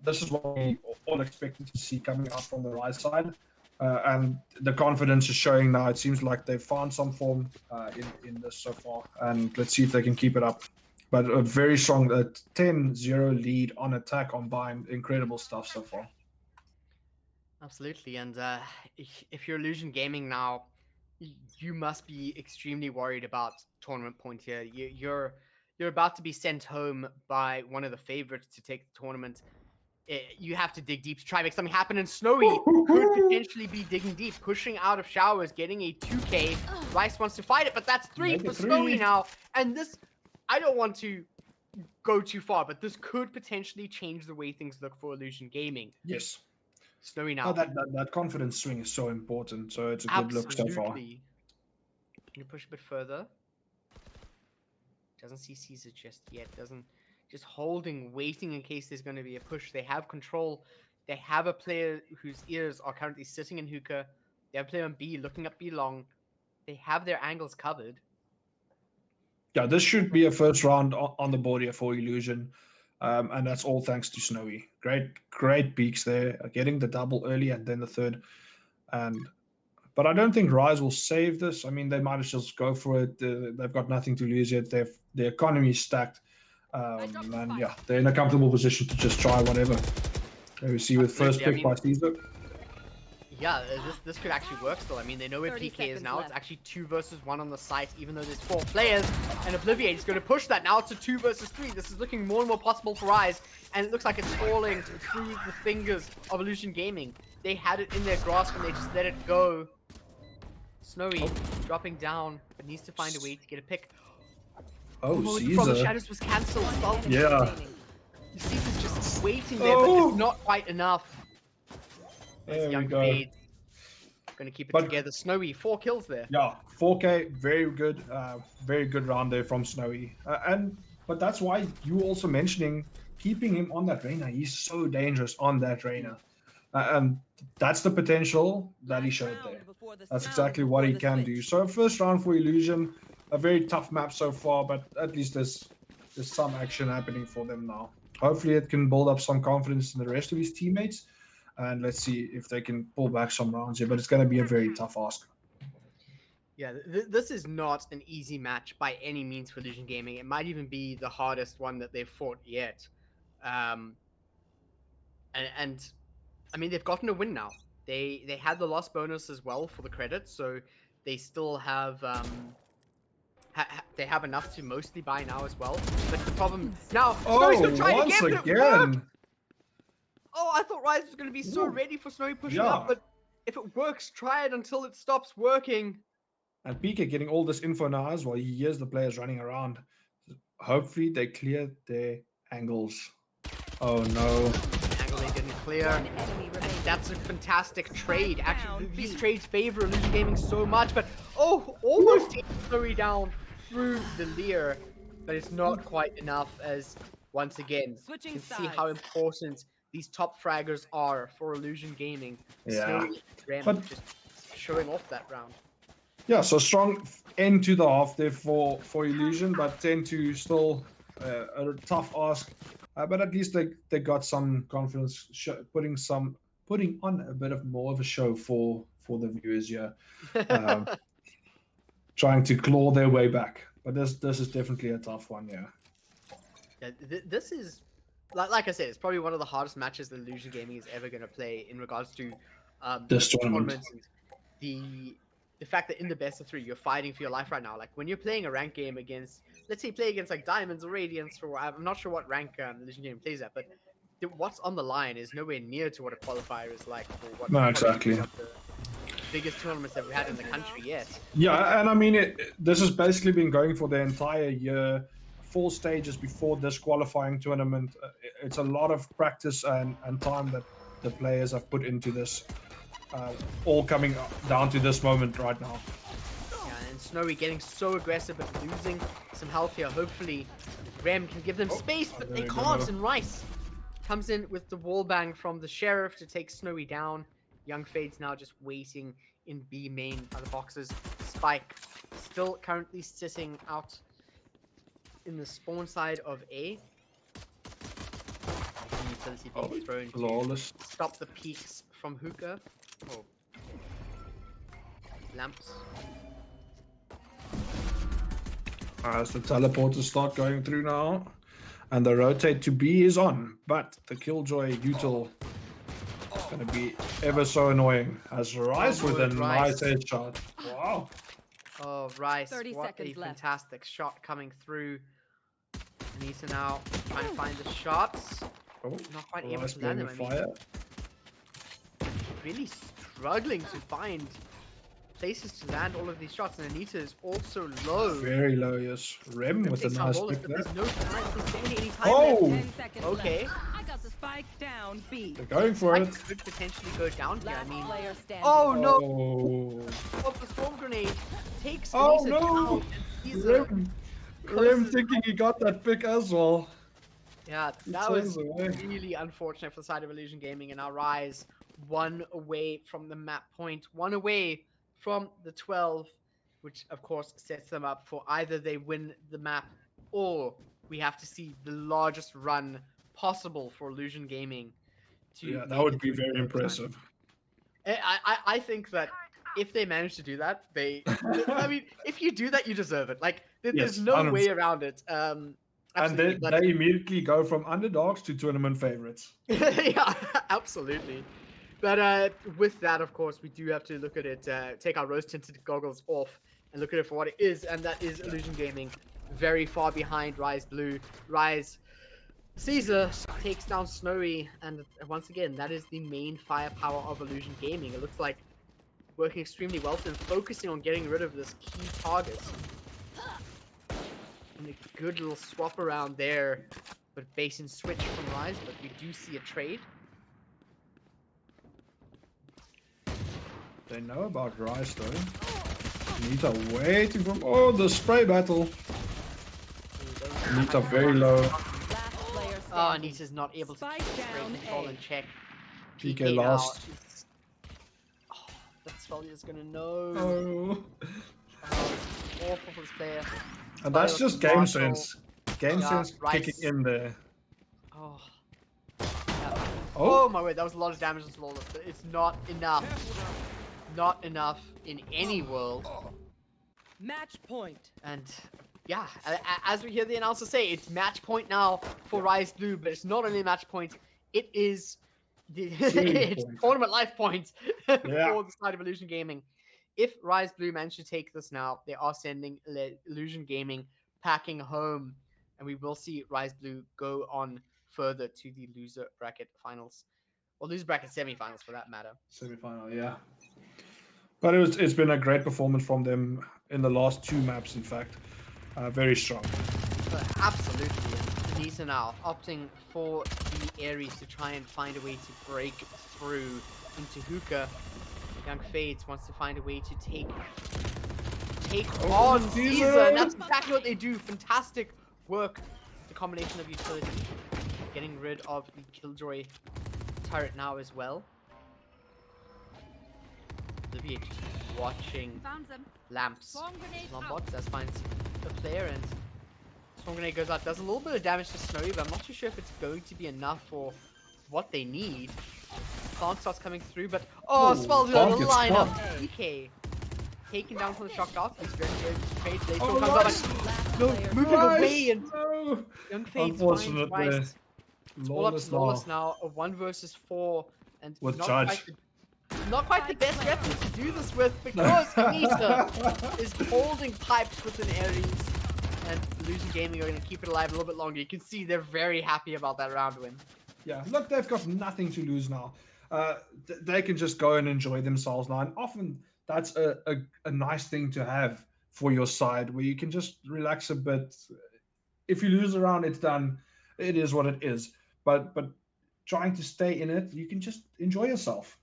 this is what we all expected to see coming out from the Rise side. And the confidence is showing now. It seems like they've found some form in this so far. And let's see if they can keep it up. But a very strong 10-0 lead on attack on bind. Incredible stuff so far. Absolutely. And if you're Illusion Gaming now, you must be extremely worried about tournament point here. You're about to be sent home by one of the favorites to take the tournament. You have to dig deep to try to make something happen, and Snowy could potentially be digging deep, pushing out of showers, getting a 2k. Rice wants to fight it, but that's 3 for Snowy now. And this, I don't want to go too far, but this could potentially change the way things look for Illusion Gaming. Yes. Snowy now. Oh, that confidence swing is so important, so it's a good look so far. Can you push a bit further? Doesn't see Caesar just yet, just holding, waiting in case there's going to be a push. They have control. They have a player whose ears are currently sitting in hookah. They have a player on B looking up B long. They have their angles covered. Yeah, this should be a first round on the board here for Illusion. And that's all thanks to Snowy. Great peaks there, getting the double early and then the third. But I don't think Rise will save this. I mean, they might as well just go for it. They've got nothing to lose yet. The economy is stacked. And yeah, they're in a comfortable position to just try whatever. There we see with first pick by Caesar. Yeah, this could actually work still. I mean, they know where 30 PK is seconds now. left. It's actually 2 versus 1 on the site, even though there's 4 players. And Obliviate is going to push that. Now it's a 2 versus 3. This is looking more and more possible for Rise. And it looks like it's falling through the fingers of Illusion Gaming. They had it in their grasp and they just let it go. Snowy dropping down, but needs to find a way to get a pick. Oh, From the Caesar. Shadows was cancelled. Well, Yeah. Caesar's just waiting there, but it's not quite enough. As There we young go. Fade gonna keep it But- together. Snowy, 4 kills there. Yeah, 4K, very good round there from Snowy. But that's why you also mentioning keeping him on that Reyna. He's so dangerous on that Reyna. And that's the potential that he showed there. That's exactly what he can do. So first round for Illusion, a very tough map so far, but at least there's some action happening for them now. Hopefully it can build up some confidence in the rest of his teammates. And let's see if they can pull back some rounds here, but it's going to be a very tough ask. Yeah, this is not an easy match by any means for Illusion Gaming. It might even be the hardest one that they've fought yet. And I mean, they've gotten a win now. They had the loss bonus as well for the credits, so they still have they have enough to mostly buy now as well. But the problem now, Snowy's gonna try it again, but it worked! Oh, I thought Rise was going to be so ready for Snowy pushing up, but if it works, try it until it stops working. And PK getting all this info now as well. He hears the players running around. Hopefully they clear their angles. Oh no. Angle they didn't clear. And that's a fantastic trade. Actually, these trades favor Illusion Gaming so much, but almost takes Snowy down through the Leer, but it's not quite enough as, once again, you can see how important these top fraggers are for Illusion Gaming. Yeah. Snowy Rem just showing off that round. Yeah, so strong end to the half there for Illusion, but tend to still a tough ask. But at least they got some confidence, putting on a bit of more of a show for the viewers here, trying to claw their way back. But this is definitely a tough one, yeah. Yeah, this is. Like I said, it's probably one of the hardest matches that Illusion Gaming is ever going to play in regards to this tournament. And the fact that in the best of 3 you're fighting for your life right now. Like when you're playing a rank game against, let's say, play against like Diamonds or Radiance, or I'm not sure what rank Illusion Gaming plays at, but what's on the line is nowhere near to what a qualifier is like, or what no, exactly. the biggest tournaments that we've had in the country yet. Yeah, and I mean this has basically been going for the entire year. 4 stages before this qualifying tournament. It's a lot of practice and time that the players have put into this, all coming down to this moment right now. Yeah, and Snowy getting so aggressive but losing some health here. Hopefully Rem can give them space, but they can't, and Rice comes in with the wall bang from the Sheriff to take Snowy down. Young Fade's now just waiting in B main by the boxes. Spike still currently sitting out in the spawn side of A. Utility being thrown flawless. to stop the peaks from Hookah. Oh. Lamps. As the teleporters start going through now. And the rotate to B is on. But the Killjoy util is going to be ever so annoying. As Rice with a nice headshot. Wow. Oh, Rice. 30 what seconds a left. fantastic shot coming through. Anita now trying to find the shots. Not quite able to land them. I mean, really struggling to find places to land all of these shots, and Anita is also low. Very low, yes. Rem with a nice pick there. There's no time. There's barely any time Oh! left. 10 seconds Okay. left. I got the spike down B. They're going for it. Could potentially go down here. I Last mean, player standing. oh no! Oh, Of the storm grenade takes Oh, Anita no! down, and he's a Rem thinking he got that pick as well. Yeah, He that was turns away. really unfortunate for the side of Illusion Gaming, and our Rise 1 away from the map point, 1 away from the 12, which of course sets them up for either they win the map or we have to see the largest run possible for Illusion Gaming. Yeah, that would be very impressive. I think that if they manage to do that, I mean, if you do that, you deserve it. Like, there's no 100%. way around it. And they immediately go from underdogs to tournament favorites. Yeah, absolutely. But with that, of course, we do have to look at it, take our rose-tinted goggles off and look at it for what it is, and that is Illusion Gaming. Very far behind Rise Blue. Rise Caesar takes down Snowy, and once again, that is the main firepower of Illusion Gaming. It looks like working extremely well for them, focusing on getting rid of this key target. And a good little swap around there, but base and switch from Rise, but we do see a trade. They know about Rise though. Nita waiting from the spray battle. Nita very low. Last player Oh, standing. Anita's not able to Spike keep the spray down control A. in check. PK now lost. is- Oh, that Svellia's gonna know. Oh. Oh, it's awful for this player. And that's Svellia just with game Marshall. sense. Game Yeah, sense Rice. kicking in there. Oh. Yeah. Oh. Oh my word, that was a lot of damage on Flawless, but it's not enough. Not enough in any world. Match point. And yeah, as we hear the announcer say, it's match point now for Rise Blue, but it's not only match point, it is it's point. tournament life points Yeah. for the side of Illusion Gaming. If Rise Blue manage to take this now, they are sending Illusion Gaming packing home, and we will see Rise Blue go on further to the loser bracket finals, or loser bracket semifinals for that matter. Semi-final, yeah. But it's been a great performance from them in the last 2 maps, in fact. Very strong. Absolutely. And Anita now opting for the Ares to try and find a way to break through into Hookah. Young Fades wants to find a way to take on Caesar, and that's exactly what they do. Fantastic work. The combination of utility, getting rid of the Killjoy turret now as well. Olivia just watching Found them. lamps. Bomb grenade out. Lombot does find a player, and Storm Grenade goes out. Does a little bit of damage to Snowy, but I'm not too sure if it's going to be enough for what they need. Plant starts coming through, but Svellia Plant the gets lineup. stuck. PK taken down from the shock dart. He's very good. Fade. They Oh, still comes Rice! up and Last no, player moving standing. away, and No. Young Fades finds Unfortunate Rice. there. It's all up to Lawless now. A 1 versus 4, and With not Judge. quite the best weapon to do this with, because Anita is holding pipes with an Ares, and Illusion Gaming are going to keep it alive a little bit longer. You can see they're very happy about that round win. Yeah, look, they've got nothing to lose now. They can just go and enjoy themselves now. And often that's a nice thing to have for your side, where you can just relax a bit. If you lose a round, it's done. It is what it is. But trying to stay in it, you can just enjoy yourself.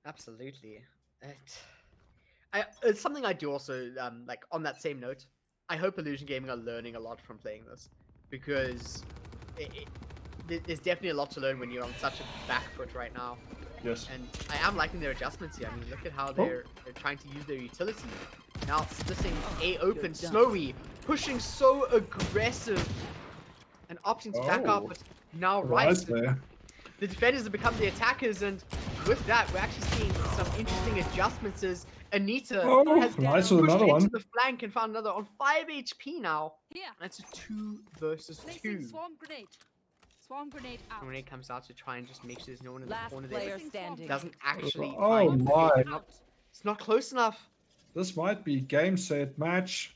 Absolutely. It's something I do also, like, on that same note, I hope Illusion Gaming are learning a lot from playing this, because there's definitely a lot to learn when you're on such a back foot right now. Yes. And I am liking their adjustments here. I mean, look at how they're trying to use their utility. Now splitting A open, Snowy, pushing so aggressive, and opting to back up, but now Rice, there. the defenders have become the attackers, and with that, we're actually seeing some interesting adjustments as Anita has Nice pushed with another into one. the flank and found another on 5 HP now. Here. That's a 2 versus 2. Placing swarm grenade. Swarm grenade out. When it comes out to try and just make sure there's no one in Last the corner there, player but standing. doesn't actually Oh find my. it's not close enough. This might be game, set, match.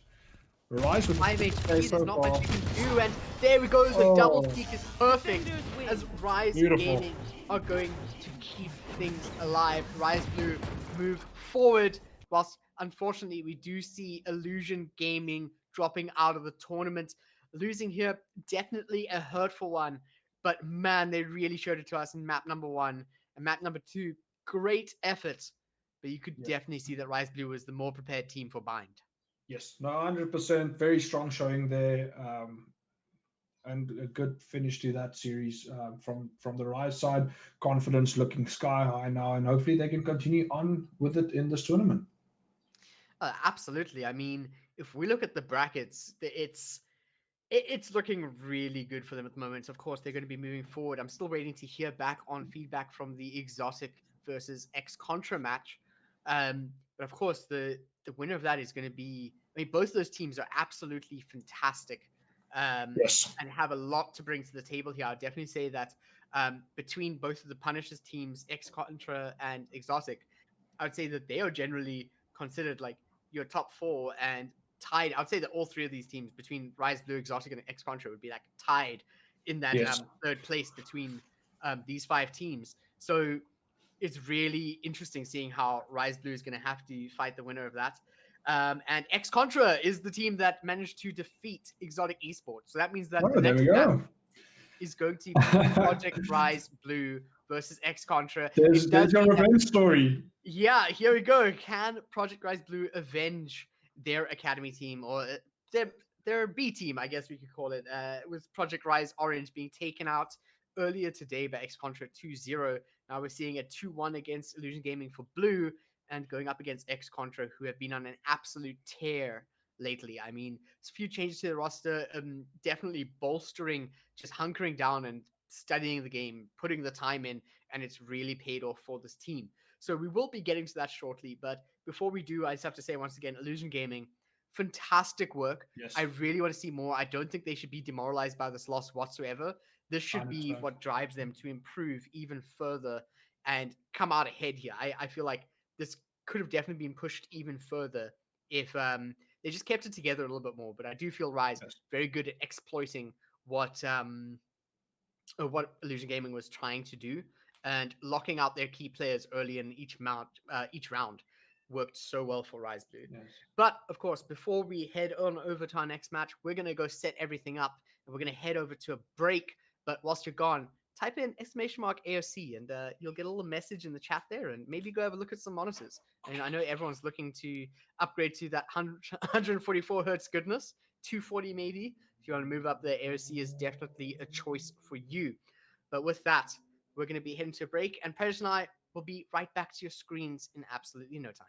Rise with 5 the HP, play there's so not far. much you can do, and there we go, the double peak is perfect, Defenders win. as Rise Beautiful. Gaming are going to keep things alive. Rise Blue move forward, whilst unfortunately we do see Illusion Gaming dropping out of the tournament. Losing here, definitely a hurtful one, but man, they really showed it to us in map number 1. And map number 2, great effort, but you could definitely see that Rise Blue was the more prepared team for Bind. Yes, no, 100%. Very strong showing there, and a good finish to that series from the Rise side. Confidence looking sky high now, and hopefully they can continue on with it in this tournament. Absolutely. I mean, if we look at the brackets, it's looking really good for them at the moment. Of course, they're going to be moving forward. I'm still waiting to hear back on feedback from the Exotic versus X-Contra match. But of course, the winner of that is going to be... I mean, both those teams are absolutely fantastic, Yes. and have a lot to bring to the table here. I'd definitely say that between both of the Punishers teams, X-Contra and Exotic, I would say that they are generally considered like your top 4 and tied. I would say that all 3 of these teams between Rise Blue, Exotic, and X-Contra would be like tied in that Yes. third place between these 5 teams. So it's really interesting seeing how Rise Blue is going to have to fight the winner of that. And X-Contra is the team that managed to defeat Exotic Esports. So that means that the There next we match go. is going to be Project Rise Blue versus X-Contra. There's your revenge story. Yeah, here we go. Can Project Rise Blue avenge their academy team, or their B team, I guess we could call it, with Project Rise Orange being taken out earlier today by X-Contra 2-0. Now we're seeing a 2-1 against Illusion Gaming for Blue, and going up against X-Contra, who have been on an absolute tear lately. I mean, a few changes to the roster, definitely bolstering, just hunkering down and studying the game, putting the time in, and it's really paid off for this team. So we will be getting to that shortly, but before we do, I just have to say once again, Illusion Gaming, fantastic work. Yes. I really want to see more. I don't think they should be demoralized by this loss whatsoever. This should be 100%. what drives them to improve even further and come out ahead here. I feel like this could have definitely been pushed even further if they just kept it together a little bit more. But I do feel Rise very good at exploiting what Illusion Gaming was trying to do, and locking out their key players early in each round worked so well for Rise Blue. Yes. But of course, before we head on over to our next match, we're gonna go set everything up, and we're gonna head over to a break. But whilst you're gone, type in !AOC, and you'll get a little message in the chat there, and maybe go have a look at some monitors. And I know everyone's looking to upgrade to that 144 hertz goodness, 240 maybe. If you want to move up there, AOC is definitely a choice for you. But with that, we're going to be heading to a break, and Predator and I will be right back to your screens in absolutely no time.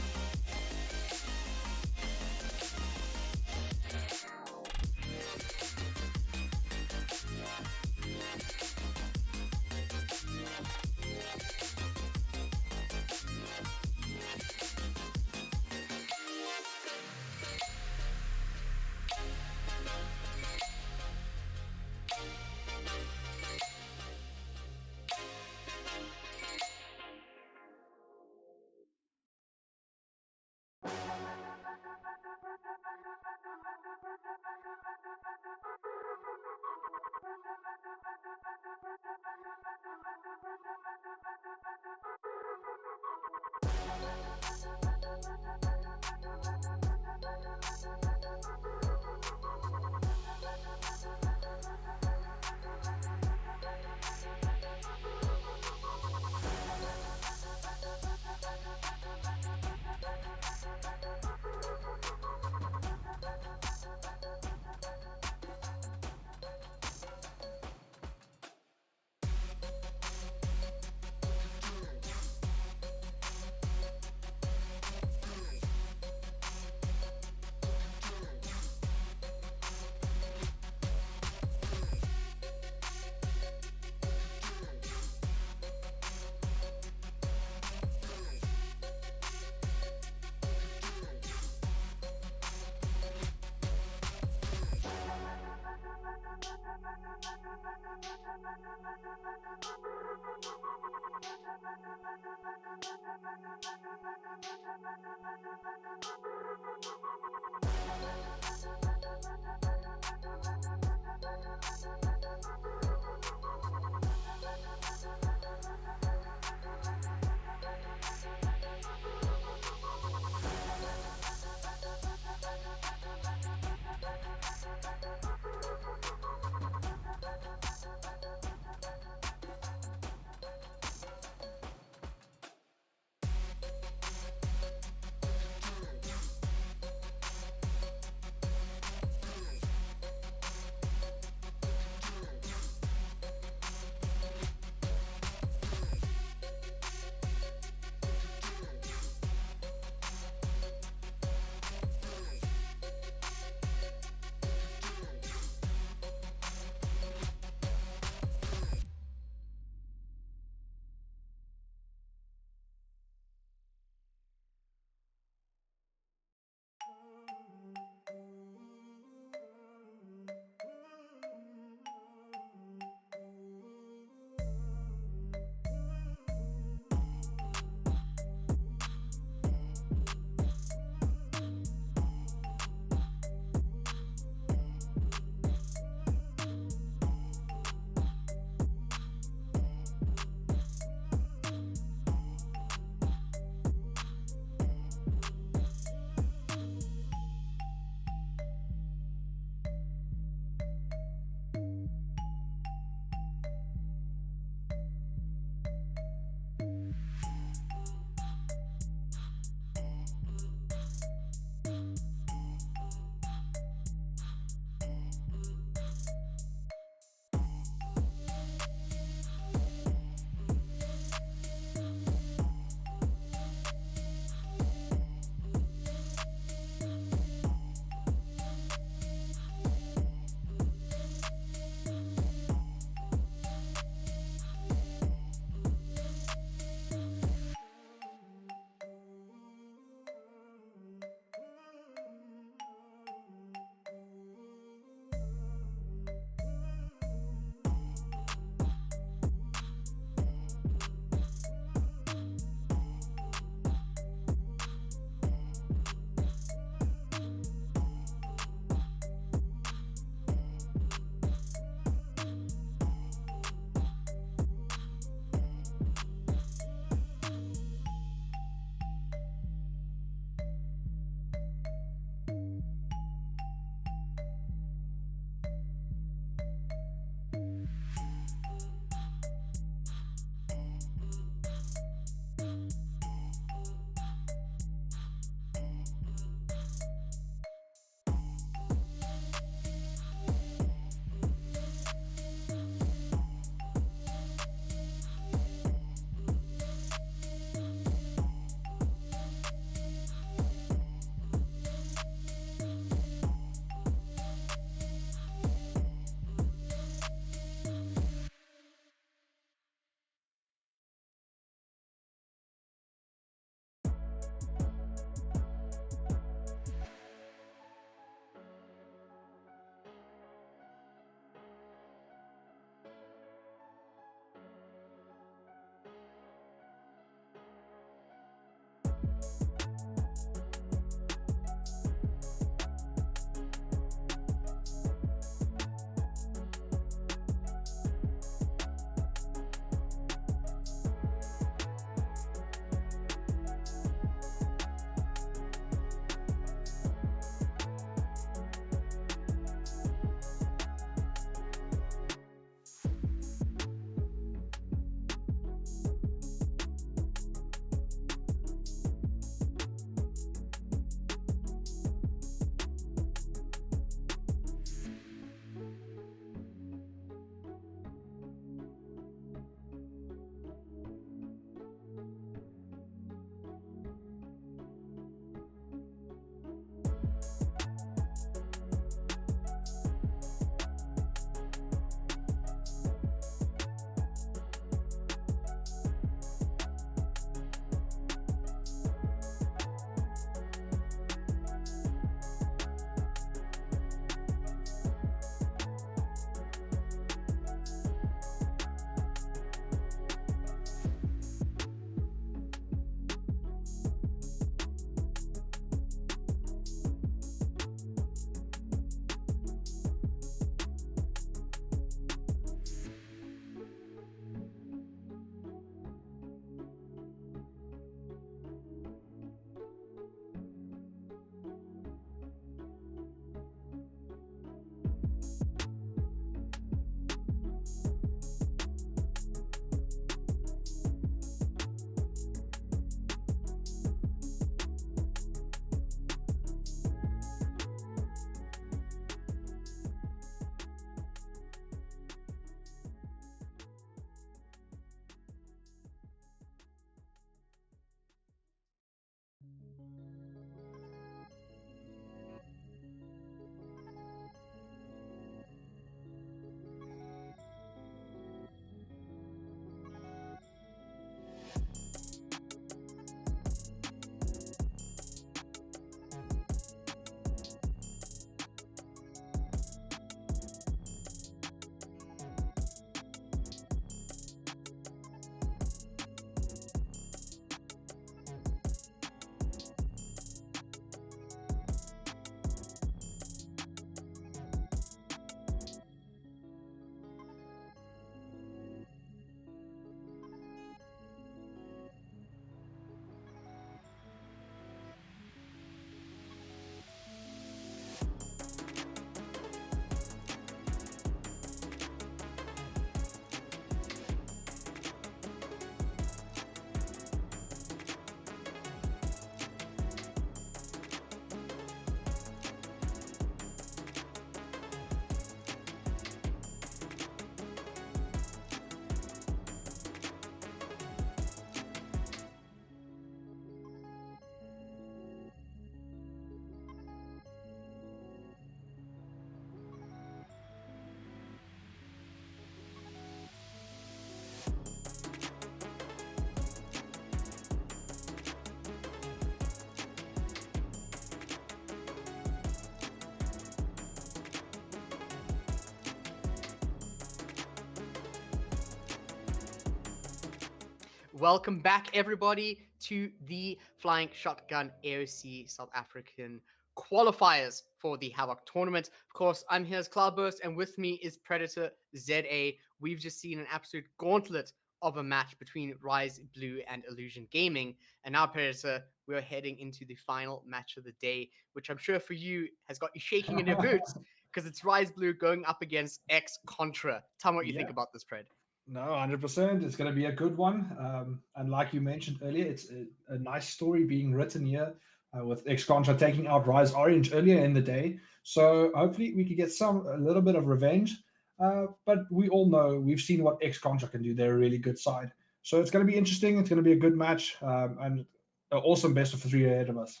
Welcome back, everybody, to the Flying Shotgun AOC South African qualifiers for the Havoc tournament. Of course, I'm here as Cloudburst, and with me is Predator ZA. We've just seen an absolute gauntlet of a match between Rise Blue and Illusion Gaming. And now, Predator, we are heading into the final match of the day, which I'm sure for you has got you shaking in your boots, because it's Rise Blue going up against X Contra. Tell me what you think about this, Pred. No, 100%. It's going to be a good one. And like you mentioned earlier, it's a nice story being written here with X-Contra taking out Rise Orange earlier in the day. So hopefully we could get a little bit of revenge. But we all know, we've seen what X-Contra can do. They're a really good side. So it's going to be interesting. It's going to be a good match. And an awesome best of 3 ahead of us.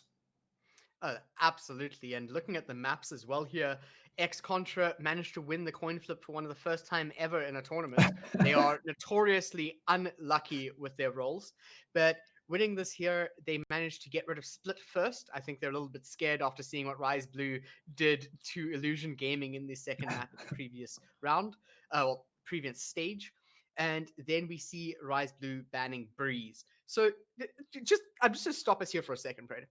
Absolutely. And looking at the maps as well here, X-Contra managed to win the coin flip for one of the first time ever in a tournament. They are notoriously unlucky with their rolls, but winning this here, they managed to get rid of Split first. I think they're a little bit scared after seeing what Rise Blue did to Illusion Gaming in the second map of the previous round, previous stage. And then we see Rise Blue banning Breeze. So I'm just going to stop us here for a second, Fred.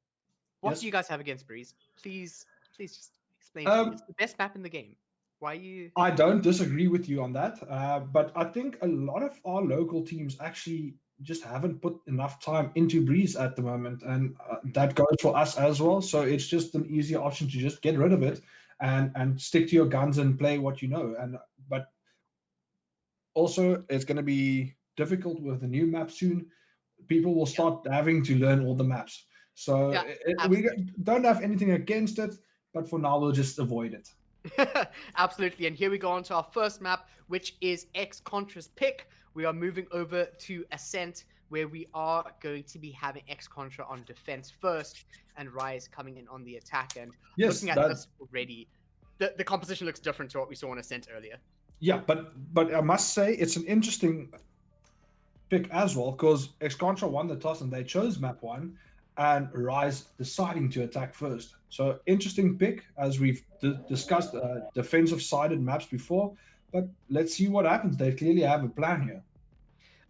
What do you guys have against Breeze? Please just explain to me. It's the best map in the game. Why you? I don't disagree with you on that, but I think a lot of our local teams actually just haven't put enough time into Breeze at the moment, and that goes for us as well. So it's just an easier option to just get rid of it and stick to your guns and play what you know. But also, it's going to be difficult with the new map soon. People will start having to learn all the maps. So we don't have anything against it, but for now, we'll just avoid it. Absolutely. And here we go on to our first map, which is X-Contra's pick. We are moving over to Ascent, where we are going to be having X-Contra on defense first and Rise coming in on the attack. And looking at this already, the composition looks different to what we saw on Ascent earlier. Yeah, but I must say it's an interesting pick as well, because X-Contra won the toss and they chose map 1. And Rise deciding to attack first. So interesting pick, as we've discussed defensive-sided maps before. But let's see what happens. They clearly have a plan here.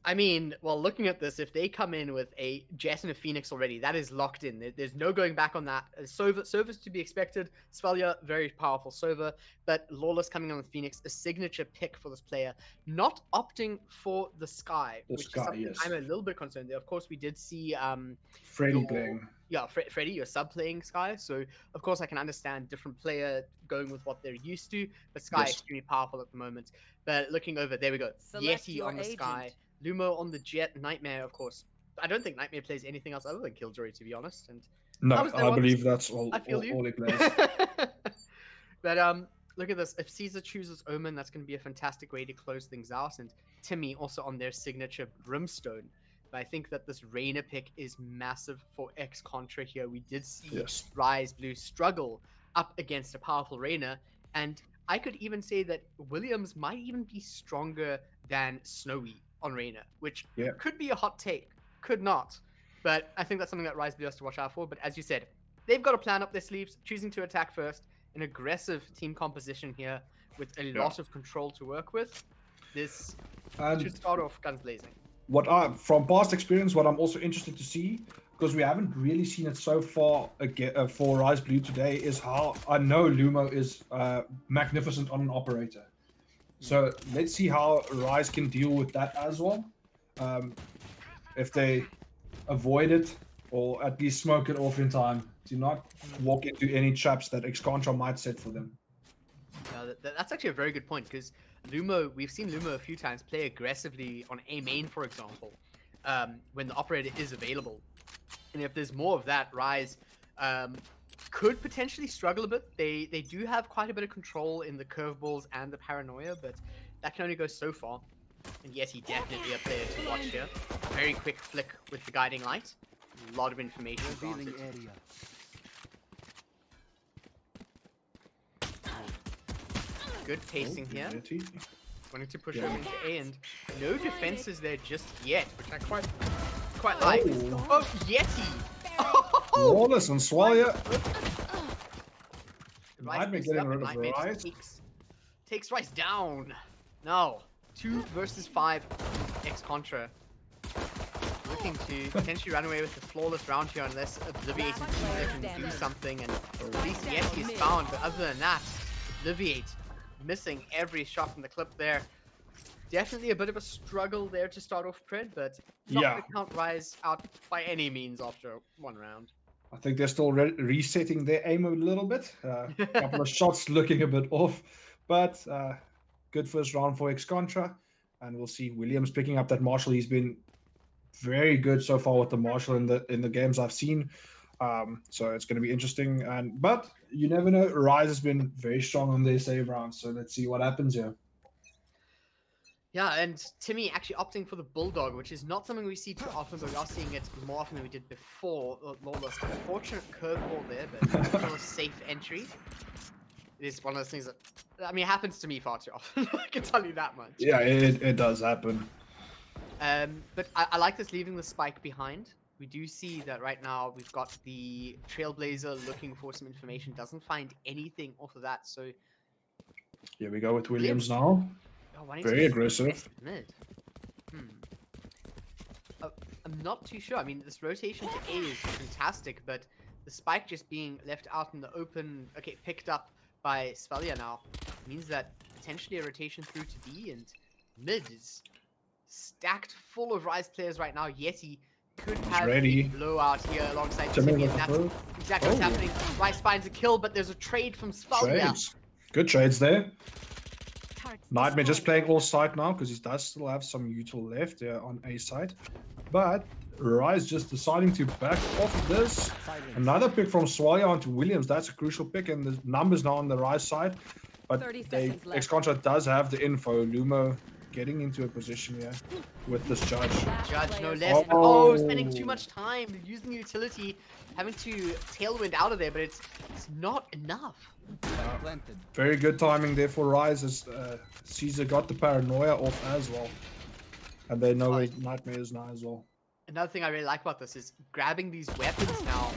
I mean, well, looking at this, if they come in with a Jet and a Phoenix already, that is locked in. There's no going back on that. Sova's to be expected. Svellia, very powerful Sova. But Lawless coming on with Phoenix, a signature pick for this player. Not opting for the Sky, which is something I'm a little bit concerned there. Of course, we did see Freddy playing. Yeah, Freddy, you're sub-playing Sky. So, of course, I can understand different player going with what they're used to. But Sky is extremely powerful at the moment. But looking over, there we go. Select Yeti on the agent. Sky. Lumo on the Jet, Nightmare, of course. I don't think Nightmare plays anything else other than Killjoy, to be honest. And no, I believe that's all he plays. But look at this. If Caesar chooses Omen, that's going to be a fantastic way to close things out. And Timmy also on their signature Brimstone. But I think that this Reyna pick is massive for X-Contra here. We did see Rise Blue struggle up against a powerful Reyna. And I could even say that Williams might even be stronger than Snowy on Reyna, which could be a hot take, could not. But I think that's something that Rise Blue has to watch out for. But as you said, they've got a plan up their sleeves, choosing to attack first, an aggressive team composition here with a lot of control to work with. This should start off guns blazing. From past experience, what I'm also interested to see, because we haven't really seen it so far for Rise Blue today, is how I know Lumo is magnificent on an operator. So let's see how Rise can deal with that as well. If they avoid it, or at least smoke it off in time, do not walk into any traps that X-Contra might set for them. That's actually a very good point, because we've seen Lumo a few times play aggressively on A main, for example, when the operator is available. And if there's more of that, Rise could potentially struggle a bit. They do have quite a bit of control in the curveballs and the paranoia, but that can only go so far. And yes, he definitely a player to watch here. Very quick flick with the guiding light. A lot of information. Area. Good pacing here. Wanting to push over into A, and no defenses there just yet, which I quite like. Oh, Yeti! Lawless and Swallow. Nightmare getting rid of Rise. Takes Rise down. No. 2 versus 5. X-Contra. looking to potentially run away with the flawless round here unless Obliviate and Teaser can do something, and at least Yeti is found, but other than that, Obliviate missing every shot from the clip there. Definitely a bit of a struggle there to start off Pred, but not going to count Rise out by any means after one round. I think they're still resetting their aim a little bit. A couple of shots looking a bit off, but good first round for X-Contra. And we'll see Williams picking up that Marshall. He's been very good so far with the Marshall in the games I've seen. So it's going to be interesting. But you never know. Rise has been very strong on their save rounds. So let's see what happens here. Yeah, and Timmy actually opting for the Bulldog, which is not something we see too often, but we are seeing it more often than we did before. Lawless, unfortunate curveball there, but still a safe entry. It is one of those things that, I mean, it happens to me far too often. I can tell you that much. Yeah, it does happen. But I like this leaving the spike behind. We do see that right now we've got the Trailblazer looking for some information, doesn't find anything off of that, so... Here we go with Williams now. Oh, very aggressive. Mid. I'm not too sure. I mean, this rotation to A is fantastic, but the spike just being left out in the open, okay, picked up by Svalia now, means that potentially a rotation through to B, and mid is stacked full of Rise players right now. Yeti could have a blowout here alongside Timmy, and that's exactly what's happening. Rise finds a kill, but there's a trade from Svalia. Good trades there. Nightmare just playing all side now because he does still have some util left there on A side. But Rise just deciding to back off of this. Another pick from Swalia onto Williams. That's a crucial pick, and the numbers now on the Rise side. But X-Contra does have the info. Lumo getting into a position here with this Judge. Judge, no less. Oh, spending too much time using the utility, having to tailwind out of there, but it's not enough. Very good timing there for Rise as Caesar got the paranoia off as well. And they know where Nightmare is now as well. Another thing I really like about this is grabbing these weapons now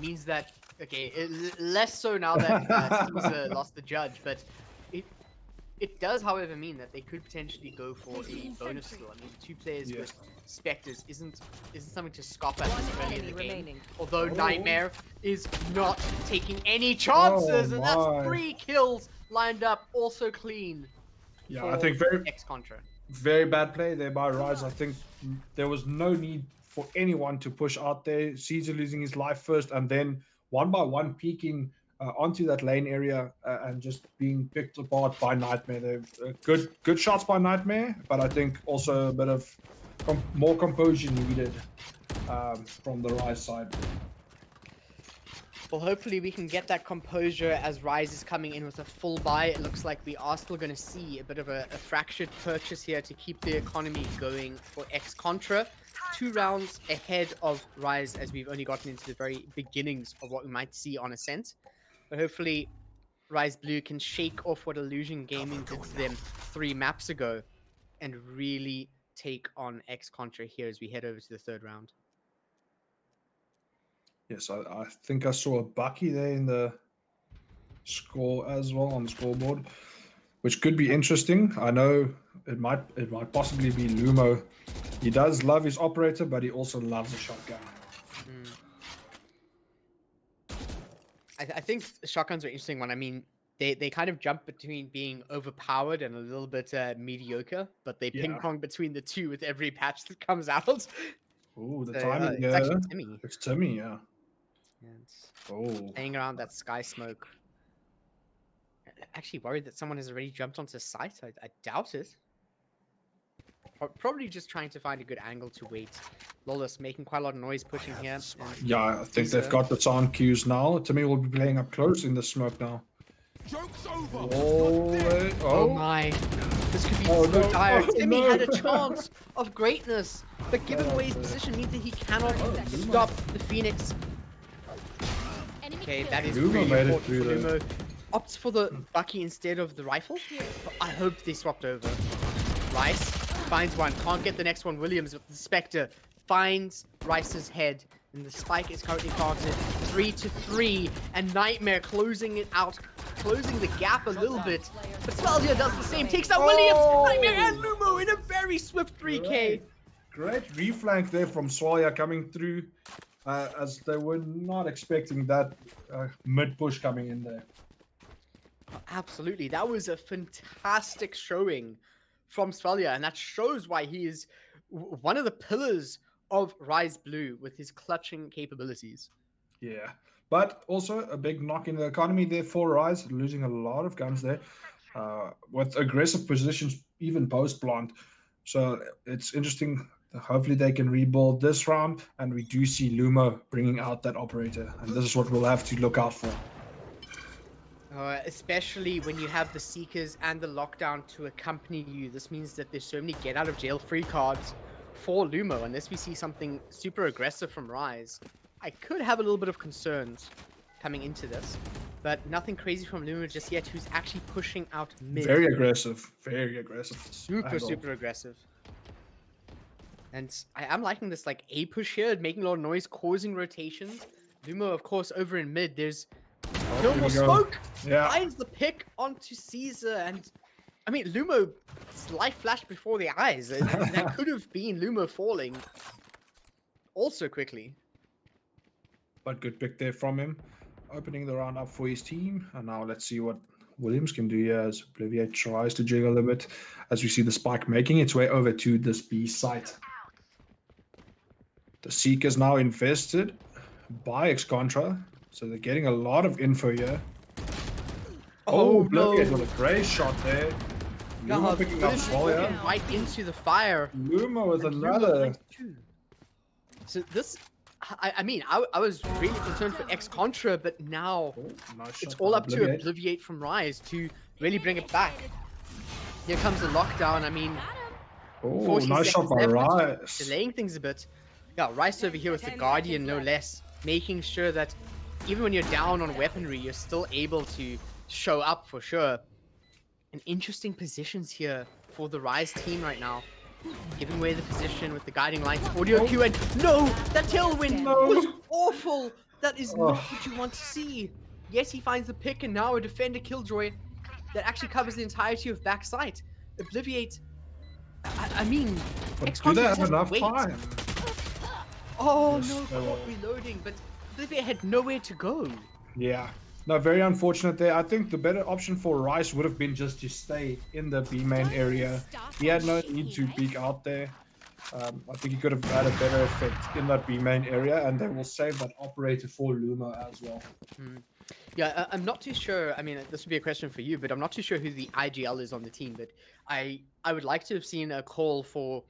means that, okay, less so now that Caesar lost the Judge, but it does, however, mean that they could potentially go for a bonus skill. I mean, 2 players with Spectres isn't something to scoff at this early in the game. Although Nightmare is not taking any chances, and that's 3 kills lined up, also clean. Yeah, I think X-Contra. Very bad play there by Rise. I think there was no need for anyone to push out there. Caesar losing his life first, and then one by one peeking onto that lane area and just being picked apart by Nightmare. They've good shots by Nightmare, but I think also a bit of more composure needed from the Rise side. Well, hopefully we can get that composure as Rise is coming in with a full buy. It looks like we are still going to see a bit of a fractured purchase here to keep the economy going for X-Contra. 2 rounds ahead of Rise, as we've only gotten into the very beginnings of what we might see on Ascent. But hopefully Rise Blue can shake off what Illusion Gaming did to them 3 maps ago and really take on X-Contra here as we head over to the 3rd round. Yes, I think I saw a Bucky there in the score as well on the scoreboard, which could be interesting. I know it might possibly be Lumo. He does love his operator, but he also loves a shotgun. I think shotguns are an interesting one. I mean, they kind of jump between being overpowered and a little bit mediocre, but they ping pong between the two with every patch that comes out. Ooh, the timing. It's actually Timmy. It's Timmy, yeah. Playing around that sky smoke. Actually worried that someone has already jumped onto site. I doubt it. Probably just trying to find a good angle to wait. Lawless making quite a lot of noise pushing here. Yeah, I think they've got the sound cues now. Timmy will be playing up close in the smoke now. Joke's over. Oh my. This could be so dire. Timmy had a chance of greatness, but giving away his position means that he cannot stop the Phoenix. Okay, that is really important for Lumo. Opts for the Bucky instead of the rifle. But I hope they swapped over. Rice finds one, can't get the next one. Williams with the Spectre finds Rice's head, and the spike is currently targeted 3-3, and Nightmare closing it out, closing the gap a little bit. But Svaldia does the same, takes out Williams, Nightmare and Lumo in a very swift 3K. Great reflank there from Swalia coming through, as they were not expecting that mid push coming in there. Absolutely. That was a fantastic showing from Svalia, and that shows why he is one of the pillars of Rise Blue with his clutching capabilities. Yeah, but also a big knock in the economy there for Rise, losing a lot of guns there, with aggressive positions even post plant. So it's interesting. Hopefully they can rebuild this round, and we do see Lumo bringing out that operator, and this is what we'll have to look out for. Especially when you have the Seekers and the Lockdown to accompany you. This means that there's so many get out of jail free cards for Lumo, unless we see something super aggressive from Rise. I could have a little bit of concerns coming into this, but nothing crazy from Lumo just yet, who's actually pushing out mid. Very aggressive, very aggressive. Super aggressive. And I'm liking this like A push here, making a lot of noise, causing rotations. Lumo, of course, over in mid, there's no more smoke. Yeah. Finds the pick onto Caesar, and I mean Lumo's life flashed before the eyes. That could have been Lumo falling also quickly. But good pick there from him, opening the round up for his team. And now let's see what Williams can do here as Obliviate tries to jiggle a bit, as we see the spike making its way over to this B site. The Seeker's now invested by X-Contra, so they're getting a lot of info here. Oh no! Obliviate with a great shot there. Lumo picking up Swalia. Right into the fire. Lumo with another. So this, I mean, I was really concerned for X-Contra, but now Nice it's all up to Obliviate from Rise to really bring it back. Here comes the lockdown. I mean, nice shot by Rise. Delaying things a bit. Yeah, Rise over here with the Guardian, no less, making sure that even when you're down on weaponry, you're still able to show up for sure. And interesting positions here for the Rise team right now. Giving away the position with the guiding lights. Audio Q and no! That tailwind was awful! That is not what you want to see. Yes, he finds the pick and now a defender killjoy that actually covers the entirety of backside. Obliviate. I mean, but do they have enough time? Oh no, caught reloading, but Obliviate had nowhere to go. Yeah. No, very unfortunate there. I think the better option for Rice would have been just to stay in the B main area. He had no need to peek out there. I think he could have had a better effect in that B main area, and they will save that operator for Lumo as well. Yeah, I'm not too sure. I mean, this would be a question for you, but I'm not too sure who the IGL is on the team. But I would like to have seen a call for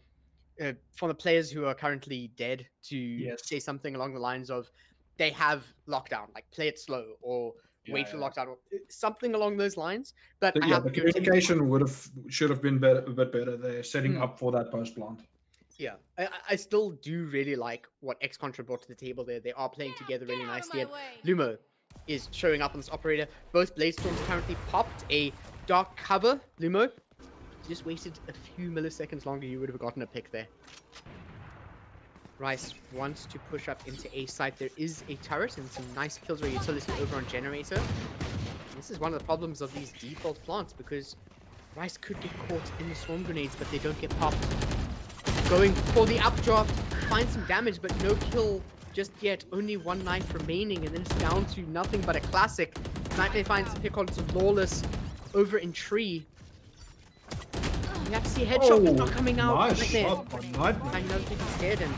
from the players who are currently dead to say something along the lines of, they have lockdown, like play it slow, or wait for lockdown, or something along those lines. But yeah, the communication should have been a bit better there, setting up for that post plant. Yeah, I still do really like what X-Contra brought to the table there. They are playing together really nicely, and Lumo is showing up on this operator. Both Blaze Storms currently popped a dark cover. Lumo, just wasted a few milliseconds longer, you would have gotten a pick there. Rice wants to push up into A site. There is a turret and some nice kills or utility over on Generator. And this is one of the problems of these default plants, because Rice could get caught in the swarm grenades, but they don't get popped. Going for the updraft, finds some damage, but no kill just yet. Only one knife remaining, and then it's down to nothing but a classic. Nightmare finds the pick on some Lawless over in Tree. You have to see a headshot, but not coming out. Nice shot by Nightmare. I know he's dead, and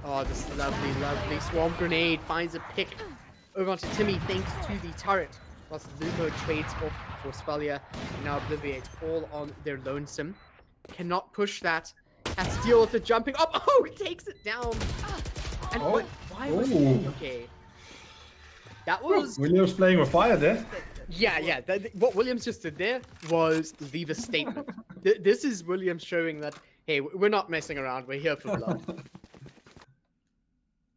oh, this lovely swarm grenade finds a pick over onto Timmy thanks to the turret. Whilst Lumo trades off for Spalia. Now Obliviate all on their lonesome. Cannot push that. Has to deal with the jumping up. Oh, he takes it down. And why was it okay? That was Williams playing with fire there. Yeah. What Williams just did there was leave a statement. This is Williams showing that, hey, we're not messing around. We're here for blood.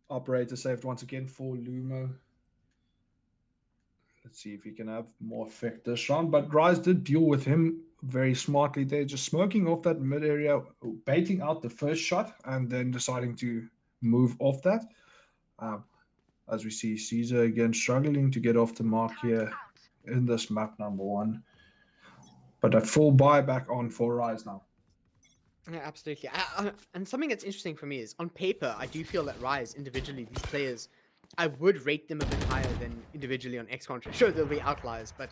Operator saved once again for Lumo. Let's see if he can have more effect this round. But Rise did deal with him very smartly there, just smoking off that mid area, baiting out the first shot, and then deciding to move off that. As we see Caesar again struggling to get off the mark here in this map number 1. But a full buy back on for Rise now. Yeah, absolutely. And something that's interesting for me is, on paper, I do feel that Rise, individually, these players, I would rate them a bit higher than individually on X Contra. Sure, there'll be outliers, but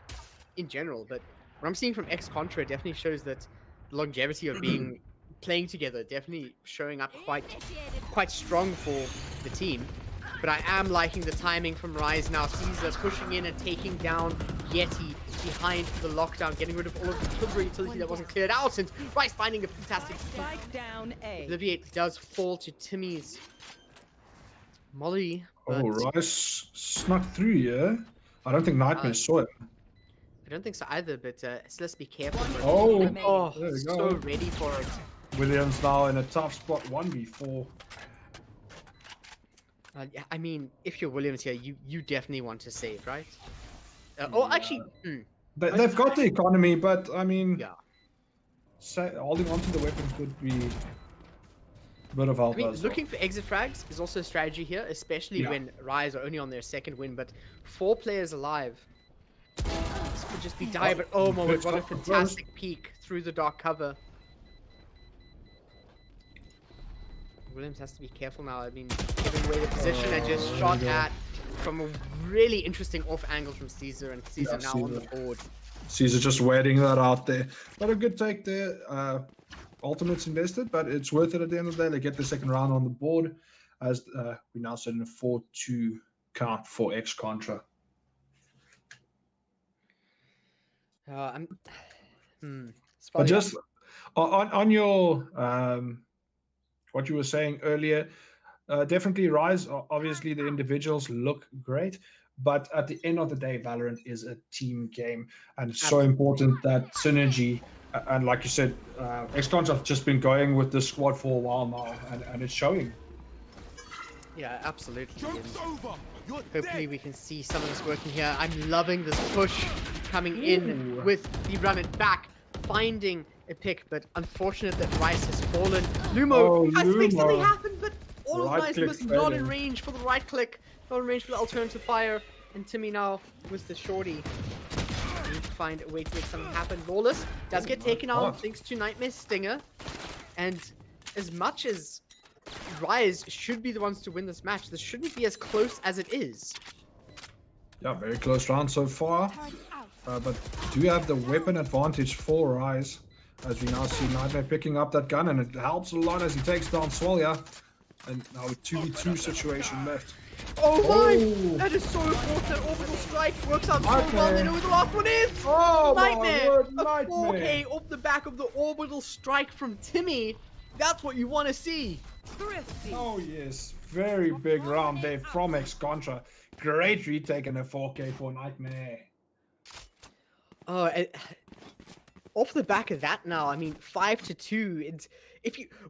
in general. But what I'm seeing from X Contra definitely shows that the longevity of being playing together definitely showing up quite strong for the team. But I am liking the timing from Rise now. Caesar pushing in and taking down Yeti behind the lockdown, getting rid of all of the Killjoy utility that wasn't cleared out, and Rise finding a fantastic Spike down A. Obliviate does fall to Timmy's Molly, but Oh, Rice snuck through, yeah? I don't think Nightmare saw it. I don't think so either, but so let's be careful. Oh, Oh, there we so go. ready for it. Williams now in a tough spot, 1v4. Yeah, I mean, if you're Williams here, you definitely want to save, right? Yeah. Oh, actually, They've got the economy, but I mean, yeah. holding onto the weapon could be a bit of help I mean, as looking for exit frags is also a strategy here, especially when Rise are only on their second win, but 4 players alive. This could just be dire, but oh my word, what a fantastic peek through the dark cover. Williams has to be careful now. I mean, giving away the position and just shot at from a really interesting off angle from Caesar, and Caesar now on the board. Caesar just waiting that out there. Not a good take there. Ultimate's invested, but it's worth it at the end of the day. They get the second round on the board as we now sit in a 4-2 count for X Contra. But just on your what you were saying earlier, definitely Rise. Obviously, the individuals look great, but at the end of the day, Valorant is a team game, and it's so important that synergy. And like you said, X-Cons have just been going with this squad for a while now, and it's showing. Yeah, absolutely. Hopefully we can see some of this working here. I'm loving this push coming in with the run it back, finding a pick, but unfortunate that Rice has fallen. Lumo tries to make something happen, but all of Rice was not in range for the right click, not in range for the alternative fire, and Timmy now with the shorty. Need to find a way to make something happen. Lawless does get taken out thanks to Nightmare Stinger, and as much as Rise should be the ones to win this match, this shouldn't be as close as it is. Yeah, very close round so far, but do have the weapon advantage for Rise, as we now see Nightmare picking up that gun, and it helps a lot as he takes down Swalya, and now a 2v2 situation left. Oh my! That is so important. That orbital strike works out so well. They know who the last one is. Oh, Nightmare! A 4K off the back of the orbital strike from Timmy. That's what you want to see. Oh yes, very big round there from X Contra. Great retake and a 4K for Nightmare. Oh, off the back of that now, I mean 5-2.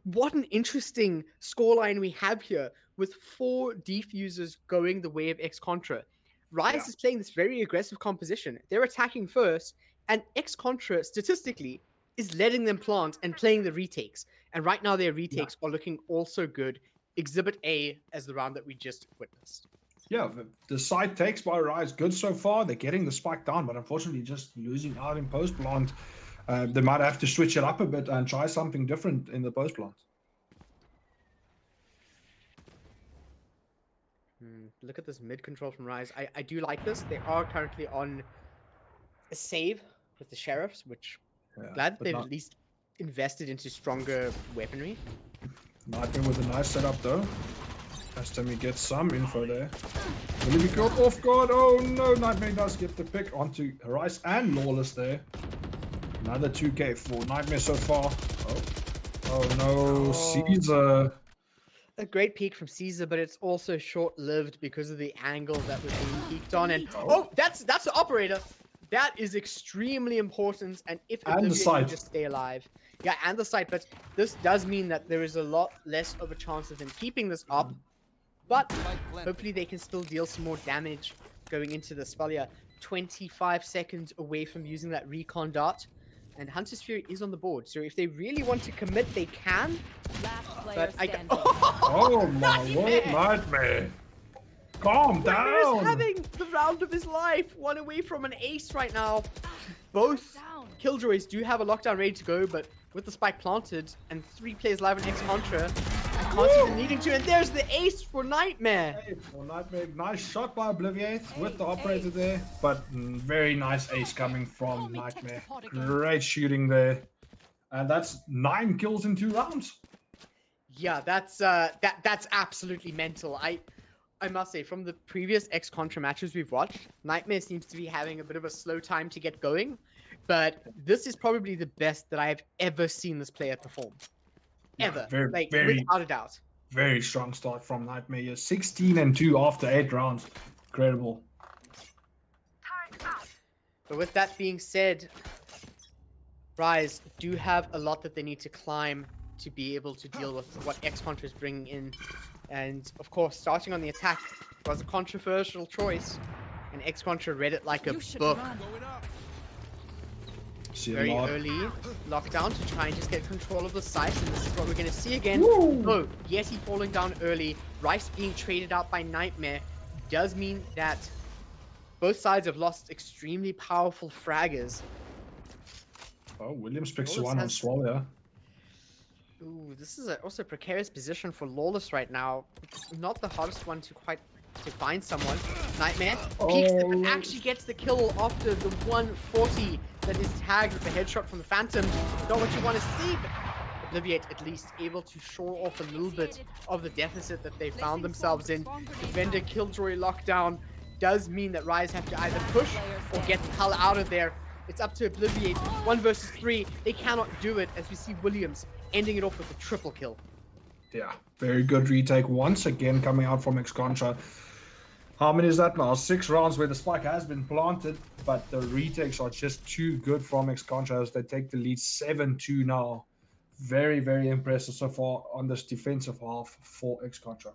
What an interesting scoreline we have here, with 4 defusers going the way of X Contra. Rise is playing this very aggressive composition. They're attacking first, and X Contra statistically is letting them plant and playing the retakes. And right now their retakes are looking also good. Exhibit A as the round that we just witnessed. Yeah, the side takes by Rise good so far. They're getting the spike down, but unfortunately just losing out in post plant. They might have to switch it up a bit and try something different in the post plant. Look at this mid control from Rise. I do like this. They are currently on a save with the Sheriffs, which glad that they've at least invested into stronger weaponry. Nightmare with a nice setup though. As Timmy gets some info there. Will he be caught off guard? Oh no, Nightmare does get the pick onto Rice and Lawless there. Another 2K for Nightmare so far. Oh no, Caesar. A great peek from Caesar, but it's also short-lived because of the angle that was being peeked on. And that's the operator. That is extremely important. And if Obliviate can just stay alive, and the site. But this does mean that there is a lot less of a chance of them keeping this up. But hopefully they can still deal some more damage going into the Spallia. 25 seconds away from using that recon dart. And Hunter's Fury is on the board, so if they really want to commit, they can. But oh my word, Nightmare! Calm down! He's having the round of his life, one away from an ace right now. Both Killjoys do have a lockdown ready to go, but with the spike planted and 3 players live in X Contra. I can't see them needing to, and there's the ace for Nightmare. Hey, for Nightmare, nice shot by Obliviate with the operator there, but very nice ace coming from Nightmare. Great shooting there, and that's 9 kills in 2 rounds. Yeah, that's absolutely mental. I must say, from the previous X Contra matches we've watched, Nightmare seems to be having a bit of a slow time to get going, but this is probably the best that I've ever seen this player perform. Ever. Without a doubt. Very strong start from Nightmare. 16 and 2 after 8 rounds. Incredible. But with that being said, Rise do have a lot that they need to climb to be able to deal with what X Contra is bringing in. And of course, starting on the attack was a controversial choice, and X Contra read it like a book. Very early lockdown to try and just get control of the site, and this is what we're going to see again. Oh, Yeti falling down early, Rice being traded out by Nightmare does mean that both sides have lost extremely powerful fraggers. Oh, Williams picks one on Swallow. Ooh, this is also a precarious position for Lawless right now. Not the hardest one to find someone. Nightmare peeks it, but actually gets the kill after the 140 that is tagged with the headshot from the Phantom. Not what you want to see, but Obliviate at least able to shore off a little bit of the deficit that they found themselves in. Defender Killjoy lockdown does mean that Rise have to either push or get the hell out of there. It's up to Obliviate. 1 versus 3. They cannot do it, as we see Williams ending it off with a triple kill. Yeah, very good retake once again coming out from X Contra. How many is that now? 6 rounds where the spike has been planted, but the retakes are just too good from X Contra as they take the lead 7-2 now. Very, very impressive so far on this defensive half for X Contra.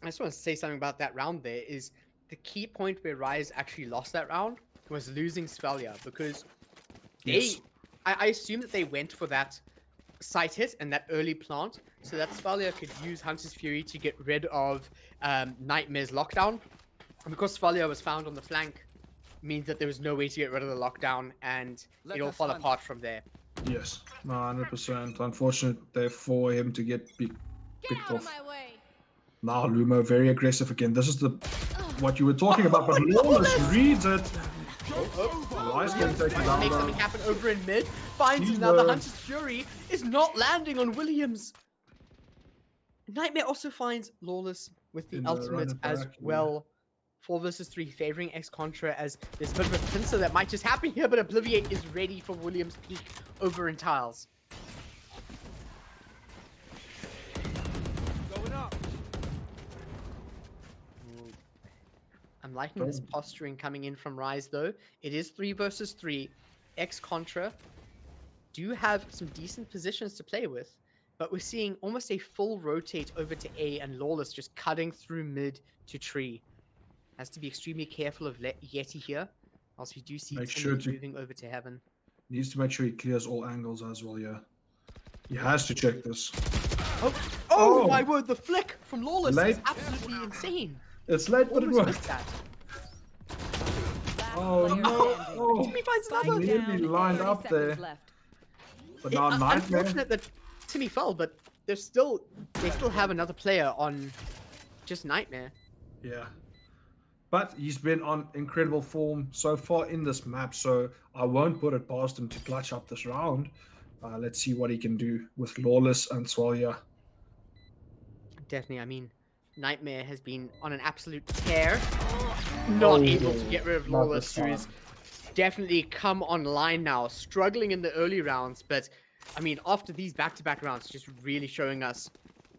I just want to say something about that round there is the key point where Rise actually lost that round was losing Svelia, because I assume that they went for that site hit and that early plant so that Svelia could use Hunter's Fury to get rid of Nightmare's lockdown. And because Svelia was found on the flank, means that there was no way to get rid of the lockdown, and it all fell apart from there. Yes, 100%. Unfortunate there for him to get picked off. Now Lumo very aggressive again. This is what you were talking about, but Lawless reads it. Rise can take it down. Make something happen over in mid. Finds another Hunter's Fury. Is not landing on Williams. Nightmare also finds Lawless with the ultimate as well. 4 versus 3 favoring X Contra, as there's a bit of a pincer that might just happen here, but Obliviate is ready for Williams' peak over in tiles. Going up. I'm liking this posturing coming in from Rise though. It is 3 versus 3. X Contra do have some decent positions to play with, but we're seeing almost a full rotate over to A, and Lawless just cutting through mid to tree. Has to be extremely careful of Yeti here, else we do see moving over to Heaven. Needs to make sure he clears all angles as well, yeah. He has to check this. Oh my word, the flick from Lawless is absolutely insane. It's late, but it worked. Oh no! Timmy finds another. Nearly lined up there. But now Nightmare. Unfortunate that Timmy fell, but they still have another player on just Nightmare. Yeah. But he's been on incredible form so far in this map, so I won't put it past him to clutch up this round. Let's see what he can do with Lawless and Swalya. Definitely, I mean, Nightmare has been on an absolute tear. Not able to get rid of Lawless, who is definitely come online now, struggling in the early rounds, but I mean, after these back-to-back rounds, just really showing us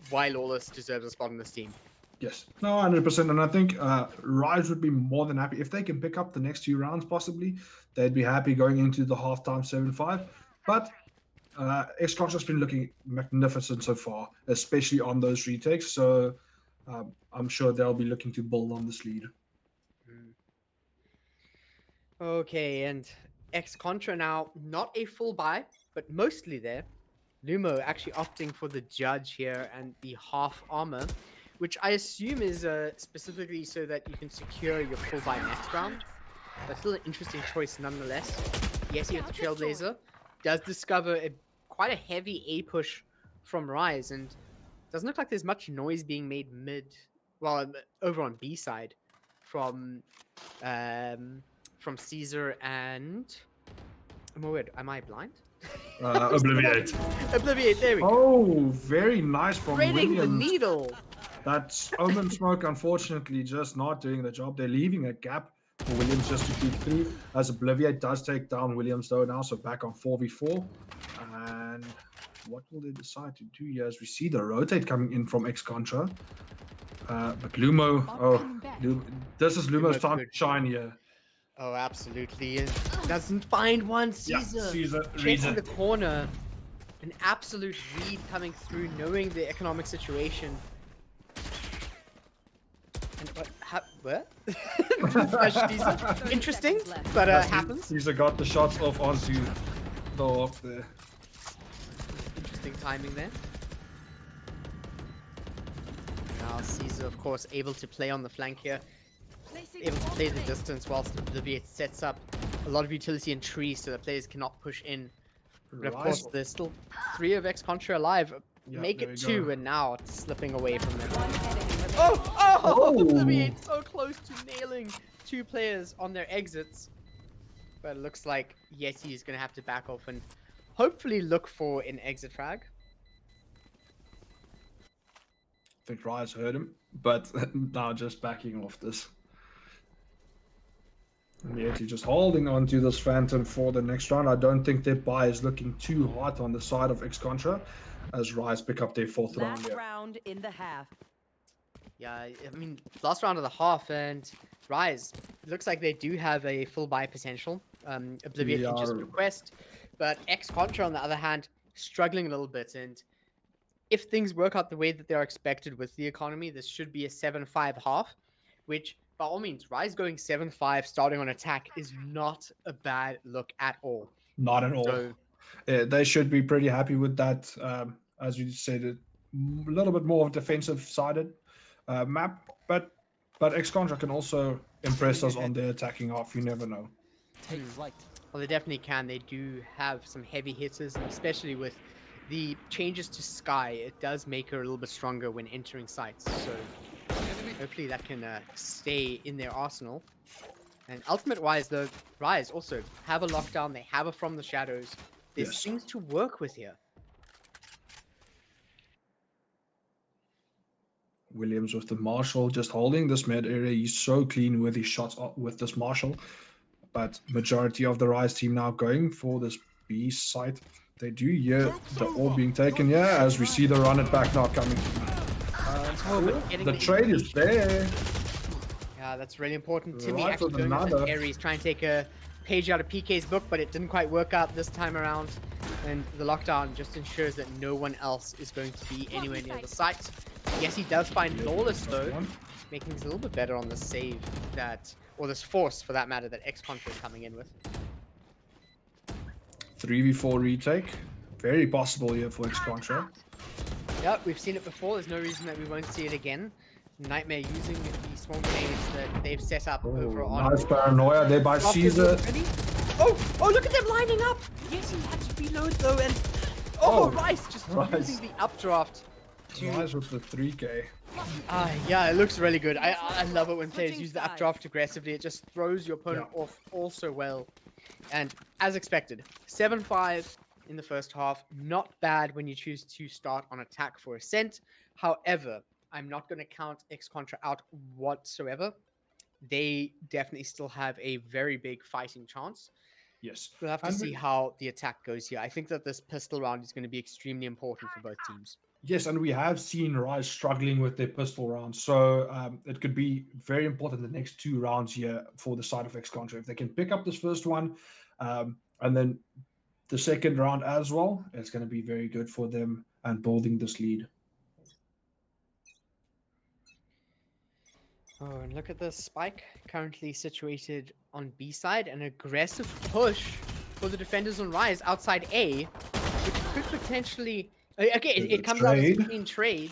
why Lawless deserves a spot on this team. Yes, no, 100%, and I think Rise would be more than happy if they can pick up the next 2 rounds. Possibly, they'd be happy going into the halftime 7-5. But X Contra's been looking magnificent so far, especially on those retakes. So I'm sure they'll be looking to build on this lead. Okay, and X Contra now not a full buy, but mostly there. Lumo actually opting for the Judge here and the half armor, which I assume is specifically so that you can secure your full buy next round. But still an interesting choice nonetheless. Yes, he has the Trailblazer. Does discover a quite a heavy A push from Rise, and doesn't look like there's much noise being made mid, well, over on B side from Caesar and. I'm weird. Am I blind? Obliviate. Obliviate. There we go. Oh, very nice from Threading the Williams. needle. That's Omen Smoke, unfortunately, just not doing the job. They're leaving a gap for Williams just to keep through. As Obliviate does take down Williams, though, now, so back on 4v4. And what will they decide to do here as we see the rotate coming in from X-Contra? But Lumo, this is Lumo's time to shine here. Oh, absolutely. And doesn't find one. Caesar, Caesar checking the corner. An absolute read coming through, knowing the economic situation. And what? Caesar? Interesting, but happens. Caesar got the shots off onto the Hawk there. Interesting timing there. Now Caesar, of course, able to play on the flank here. Able to play the distance whilst Obliviate sets up a lot of utility and trees so that players cannot push in. But of course, there's still 3 of X-Contra alive. Make it 2, and now it's slipping away from them. Oh! Obliviate so close to nailing 2 players on their exits. But it looks like Yeti is going to have to back off and hopefully look for an exit frag. I think Rise heard him, but now just backing off this. Yeti just holding on to this Phantom for the next round. I don't think their buy is looking too hot on the side of X-Contra as Rise pick up their 4th round Last here. round in the half. Yeah, I mean, last round of the half, and Rise, it looks like they do have a full buy potential. Obliviate can just request, but X-Contra, on the other hand, struggling a little bit, and if things work out the way that they are expected with the economy, this should be a 7-5 half, which, by all means, Rise going 7-5 starting on attack is not a bad look at all. Not at all. So, they should be pretty happy with that. As you said, a little bit more of defensive-sided map, but X-Contra can also impress us on their attacking half. You never know. Take flight. Well, they definitely can. They do have some heavy hitters, and especially with the changes to Sky, it does make her a little bit stronger when entering sites. So hopefully that can stay in their arsenal. And ultimate-wise, though, Rise also have a lockdown. They have a From the Shadows. There's things to work with here. Williams with the Marshall just holding this mid area. He's so clean with his shots with this Marshall. But majority of the Rise team now going for this B site. They do hear the orb being taken here as we see the run it back now coming. The trade is there. Yeah, that's really important. Timmy Right actually going with an Ares, trying to take a page out of PK's book, but it didn't quite work out this time around. And the lockdown just ensures that no one else is going to be anywhere near the site. Yes, he does find Lawless though, making things a little bit better on the save that, or this force for that matter, that X-Contra is coming in with. 3v4 retake. Very possible here for X-Contra. Yep, we've seen it before. There's no reason that we won't see it again. Nightmare using the swarm grenades that they've set up over on. Nice paranoia there by Caesar. Oh, look at them lining up! Yes, he had to reload though, and Rice just using the updraft. Rise with the 3k. Yeah, it looks really good. I love it when players use the updraft aggressively. It just throws your opponent off also well. And as expected, 7-5 in the first half. Not bad when you choose to start on attack for Ascent. However, I'm not going to count X-Contra out whatsoever. They definitely still have a very big fighting chance. Yes. We'll have to see how the attack goes here. I think that this pistol round is going to be extremely important for both teams. Yes, and we have seen Rise struggling with their pistol rounds, so it could be very important the next 2 rounds here for the side of X-Contra. If they can pick up this first one, and then the second round as well, it's going to be very good for them and building this lead. Oh, and look at this Spike, currently situated on B side. An aggressive push for the defenders on Rise outside A, which could potentially... Okay, it comes out as a clean trade,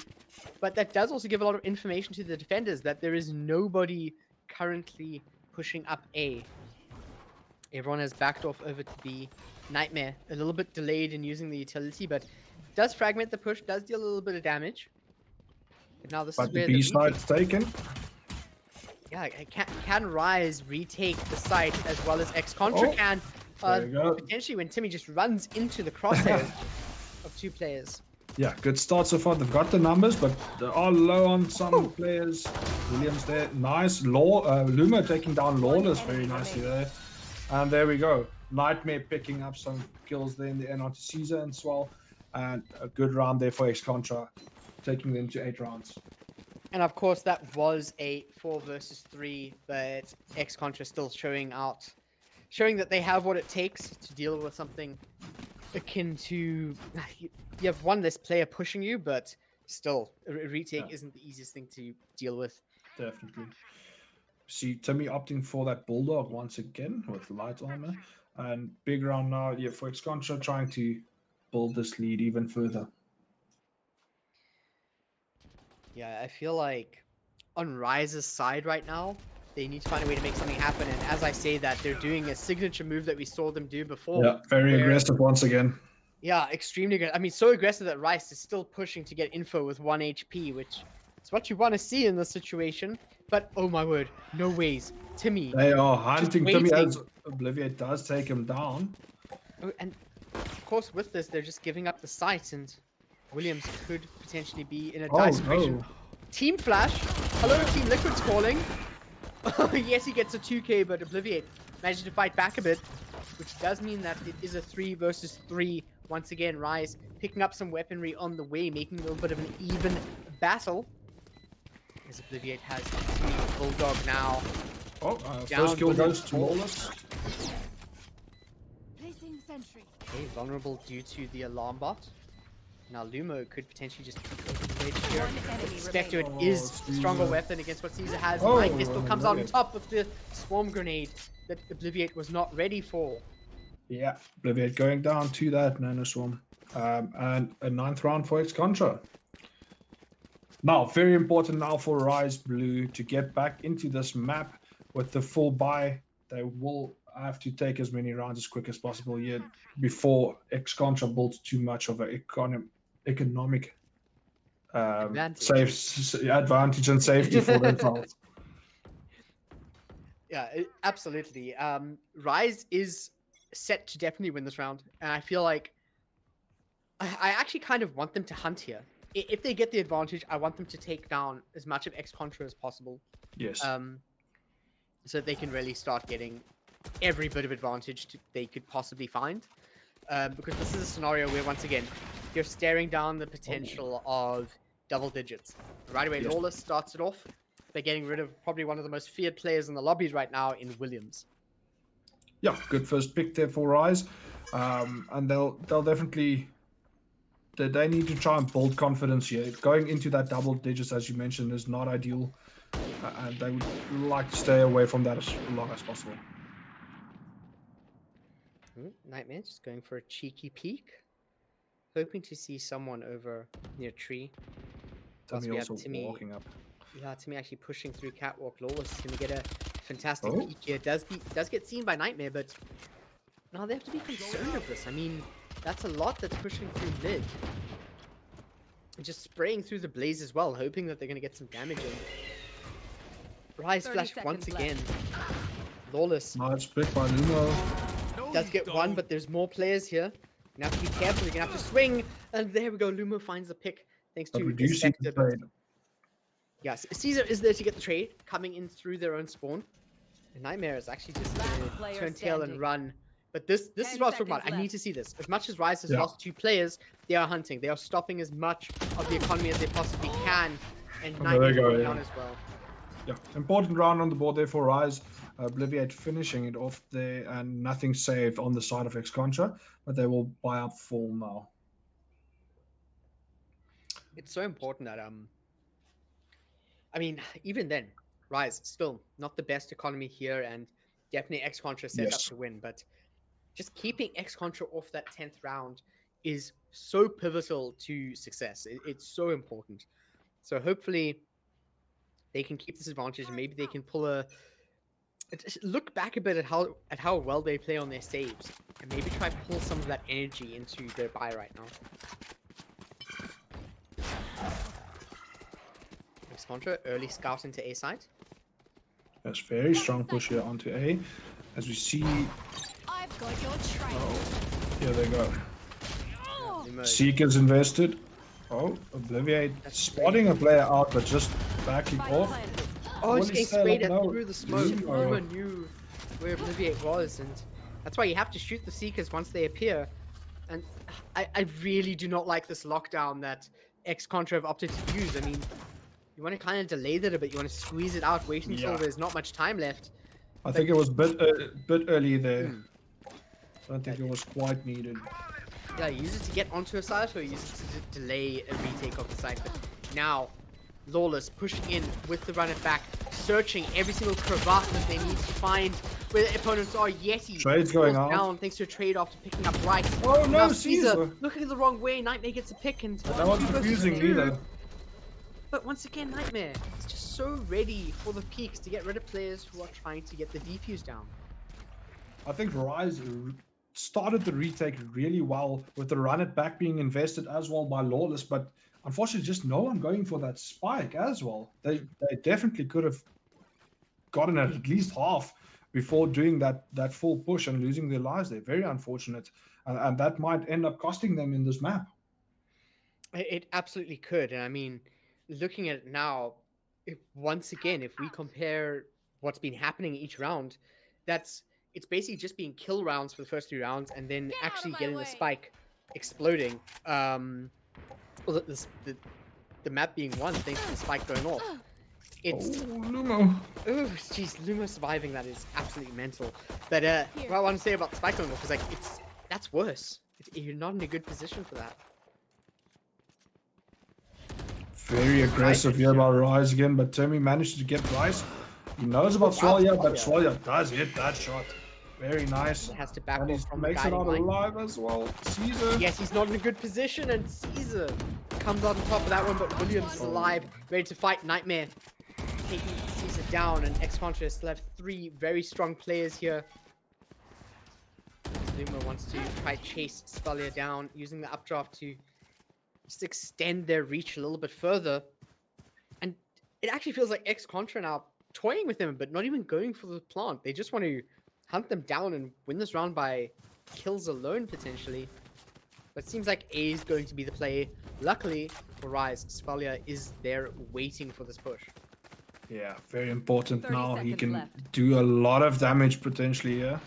but that does also give a lot of information to the defenders that there is nobody currently pushing up A. Everyone has backed off over to B. Nightmare, a little bit delayed in using the utility, but does fragment the push, does deal a little bit of damage. But now this is But the where B the side's taken. yeah, can Rise retake the site as well as X-Contra Oh, can there you go. potentially when Timmy just runs into the crosshairs of two players. Yeah, good start so far. They've got the numbers, but they are low on some players. Williams there, nice. Luma taking down Lawless very nicely there. And there we go. Nightmare picking up some kills there in the end onto Caesar and Swell. And a good round there for X-Contra, taking them to 8 rounds. And of course that was a 4 versus 3, but X-Contra still showing that they have what it takes to deal with something akin to you have one less player pushing you, but still a retake isn't the easiest thing to deal with. Definitely. See Timmy opting for that Bulldog once again with light armor. And big round now, yeah, for X-Contra trying to build this lead even further. Yeah, I feel like on Rise's side right now, they need to find a way to make something happen. And as I say that, they're doing a signature move that we saw them do before. Yeah, very aggressive once again. Yeah, extremely aggressive. I mean, so aggressive that Rice is still pushing to get info with 1 HP, which is what you want to see in this situation. But, oh my word, no ways. Timmy. They are hunting Timmy as Obliviate does take him down. Oh, and, of course, with this, they're just giving up the site, and Williams could potentially be in a dire situation. No. Team Flash. Hello, Team Liquid's calling. Yes, he gets a 2k, but Obliviate managed to fight back a bit, which does mean that it is a 3 versus 3. Once again, Rise picking up some weaponry on the way, making a little bit of an even battle. As Obliviate has Bulldog now. Oh, first kill goes to Lawless. Placing sentry. Okay, vulnerable due to the alarm bot. Now Lumo could potentially just peek over the ledge here. Spectre it is a stronger weapon against what Caesar has. Nightmare still comes out on top of the swarm grenade that Obliviate was not ready for. Yeah, Obliviate going down to that Nano Swarm. And a 9th round for X-Contra. Now, very important now for Rise Blue to get back into this map with the full buy. They will have to take as many rounds as quick as possible here before X-Contra builds too much of an economic advantage and safety for themselves. Yeah, absolutely. Rise is set to definitely win this round, and I feel like I actually kind of want them to hunt here. If they get the advantage, I want them to take down as much of X-Contra as possible. Yes. So that they can really start getting every bit of advantage they could possibly find. Because this is a scenario where, once again, you're staring down the potential of double digits. Right away, Yes. Lawless starts it off by getting rid of probably one of the most feared players in the lobbies right now in Williams. Yeah, good first pick there for Rise. And they'll definitely... They need to try and build confidence here. Going into that double digits, as you mentioned, is not ideal. And they would like to stay away from that as long as possible. Nightmare just going for a cheeky peek. Hoping to see someone over near tree. Timmy also walking up. Yeah, Timmy actually pushing through catwalk. Lawless is going to get a fantastic peek here. Does get seen by Nightmare, but now they have to be concerned of this. I mean, that's a lot that's pushing through mid. And just spraying through the blaze as well, hoping that they're going to get some damage in. Rise flash once again. Lawless. Nice pick by Lumo. Does get one, but there's more players here. You have to be careful. You're going to have to swing. And there we go. Lumo finds the pick. Thanks to Spectre. Yes, Caesar is there to get the trade, coming in through their own spawn. And Nightmare is actually just going to turn tail and run. But this is what I was talking about. I need to see this. As much as Rise has lost 2 players, they are hunting. They are stopping as much of the economy as they possibly can. And Nightmare going down as well. Yeah, important round on the board there for Rise. Obliviate finishing it off there, and nothing saved on the side of X-Contra, but they will buy up full now. It's so important that I mean, even then, Rise still not the best economy here, and definitely X-Contra set up to win. But just keeping X-Contra off that 10th round is so pivotal to success. It's so important. So hopefully they can keep this advantage, and maybe they can pull a Look back a bit at how well they play on their saves, and maybe try pull some of that energy into their buy right now. Contra early scout into A side. That's very strong push here onto A, as we see. I've got your trail. Oh, here they go. Lumo, Seeker's invested. Oh, Obliviate spotting a player out, but just backing off. oh, he's What getting is that? sprayed No. through the smoke. Lumo. Lumo knew where Obliviate was, and that's why you have to shoot the Seekers once they appear. And I really do not like this lockdown that X-Contra have opted to use. I mean, you want to kind of delay that a bit. You want to squeeze it out, wait until there's not much time left. I think it was a bit early there. I don't think it was quite needed. Yeah, use it to get onto a site or use it to delay a retake of the site. But now, Lawless pushing in with the runner back, searching every single crevasse that they need to find where the opponents are. Yeti Trade's going out. down thanks to a trade after picking up right. Oh no, Now Caesar! looking the wrong way. Nightmare gets a pick and That was confusing me though. But once again, Nightmare is just so ready for the peaks to get rid of players who are trying to get the defuse down. I think Rise started the retake really well with the run it back being invested as well by Lawless, but unfortunately just no one going for that spike as well. They definitely could have gotten at least half before doing that full push and losing their lives. They're very unfortunate, and that might end up costing them in this map. It absolutely could, and I mean, looking at it now, once again, if we compare what's been happening each round, it's basically just being kill rounds for the first 3 rounds, and then actually getting the spike exploding. Well, the map being won thanks to the spike going off. It's Lumo. oh jeez, Lumo surviving that is absolutely mental. But what I want to say about the spike going off is like that's worse. You're not in a good position for that. Very aggressive here by Rise again, but Timmy managed to get Rise. He knows about Swalya, but Swalya does hit that shot. Very nice. He has to back And off he from the makes it guiding out line. alive as well. Caesar. Yes, he's not in a good position, and Caesar comes out on top of that one, but Williams is alive, ready to fight Nightmare. Taking Caesar down, and X-Contra still have 3 very strong players here. Luma wants to try chase Spalia down, using the updraft to just extend their reach a little bit further. And it actually feels like X-Contra now toying with them, but not even going for the plant. They just want to hunt them down and win this round by kills alone, potentially. But it seems like A is going to be the play. Luckily for Rise, Spalia is there waiting for this push. Yeah, very important 30 now. He seconds can left. do a lot of damage potentially here.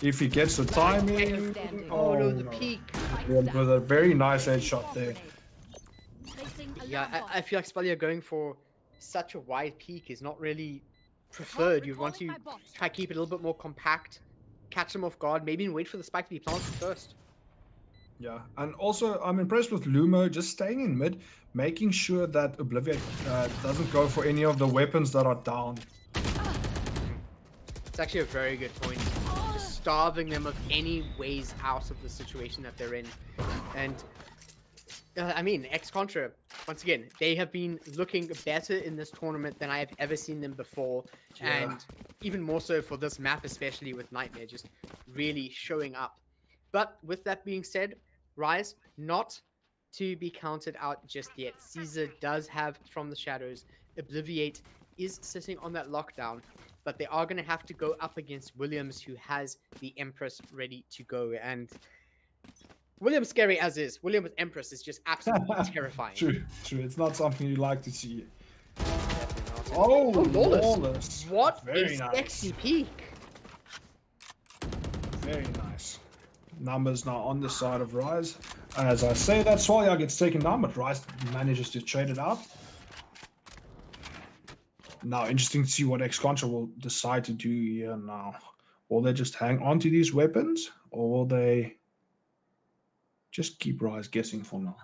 If he gets the timing. standing. Oh no, the peak. With a very nice headshot there. Yeah, I feel like Spalia going for such a wide peak is not really preferred. You'd want to try to keep it a little bit more compact, catch them off guard, maybe even wait for the spike to be planted first. Yeah, and also I'm impressed with Lumo just staying in mid, making sure that Obliviate doesn't go for any of the weapons that are down. It's actually a very good point. Just starving them of any ways out of the situation that they're in. And I mean, X-Contra, once again, they have been looking better in this tournament than I have ever seen them before. Yeah. And even more so for this map, especially with Nightmare just really showing up. But with that being said, Rise, not to be counted out just yet. Caesar does have From the Shadows. Obliviate is sitting on that lockdown. But they are going to have to go up against Williams, who has the Empress ready to go. And Williams, scary as is, William with Empress is just absolutely terrifying. True. It's not something you like to see. Definitely not. Oh, Lawless. Lawless. What Very a nice. sexy peak. Very nice. Numbers now on the side of Rise. As I say that, Swalya gets taken down, but Rise manages to trade it out. Now, interesting to see what X-Contra will decide to do here now. Will they just hang on to these weapons, or will they just keep Rise guessing for now?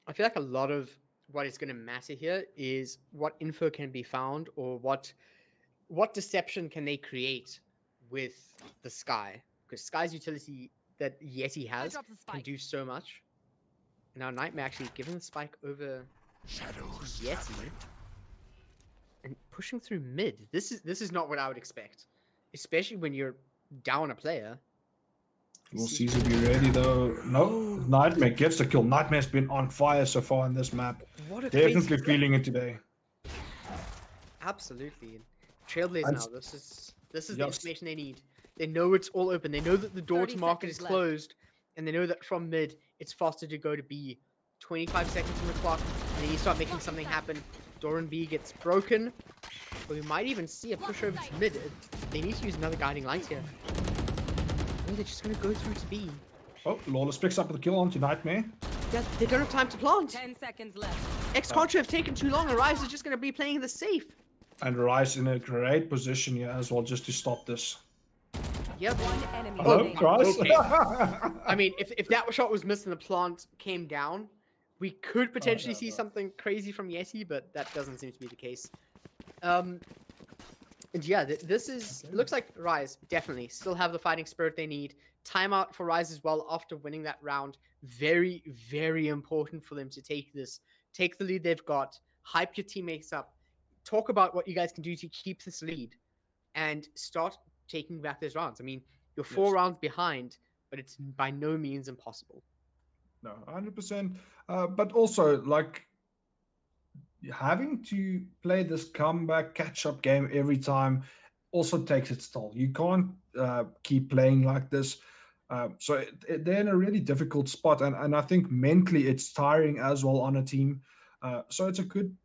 I feel like a lot of what is going to matter here is what info can be found, or what deception can they create with the Sky. Because Sky's utility that Yeti has can do so much. Now Nightmare actually giving the spike over to Yeti. And pushing through mid. This is not what I would expect, especially when you're down a player. Will Caesar be ready though? No, Nightmare gets the kill. Nightmare's been on fire so far in this map. What a Definitely crazy feeling it today. Absolutely. Trailblazer And- now. This is the Yes. information they need. They know it's all open. They know that the door 30 to market is seconds left. closed, and they know that from mid it's faster to go to B. 25 seconds on the clock, and then you start making something happen. Door in B gets broken, but we might even see a push over to mid. They need to use another guiding light here. Or they're just gonna go through to B. Oh, Lawless picks up the kill onto Nightmare. They don't have time to plant. 10 seconds left. X-Contra have taken too long, and Rise is just gonna be playing the safe. And Rice in a great position here as well, just to stop this. Yep. One enemy Hello, remaining. Rice. Okay. I mean, if that shot was missed and the plant came down, we could potentially see something crazy from Yeti, but that doesn't seem to be the case. And yeah, this is looks like Rise definitely still have the fighting spirit they need. Timeout for Rise as well after winning that round. Very, very important for them to take this. Take the lead they've got. Hype your teammates up. Talk about what you guys can do to keep this lead, and start taking back those rounds. I mean, you're 4 rounds behind, but it's by no means impossible. No, 100%. But also, like, having to play this comeback catch-up game every time also takes its toll. You can't keep playing like this. So they're in a really difficult spot, and I think mentally it's tiring as well on a team. So it's a good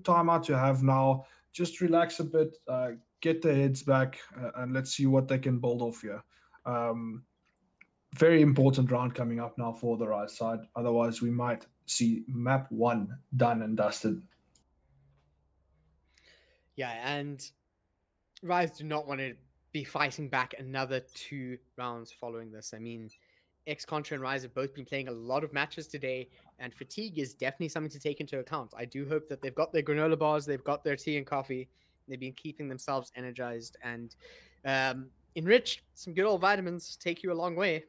timeout to have now. Just relax a bit, get their heads back, and let's see what they can build off here. Very important round coming up now for the Rise side. Otherwise, we might see map 1 done and dusted. Yeah, and Rise do not want to be fighting back another 2 rounds following this. I mean, X-Contra and Rise have both been playing a lot of matches today, and fatigue is definitely something to take into account. I do hope that they've got their granola bars, they've got their tea and coffee, they've been keeping themselves energized and enriched. Some good old vitamins take you a long way.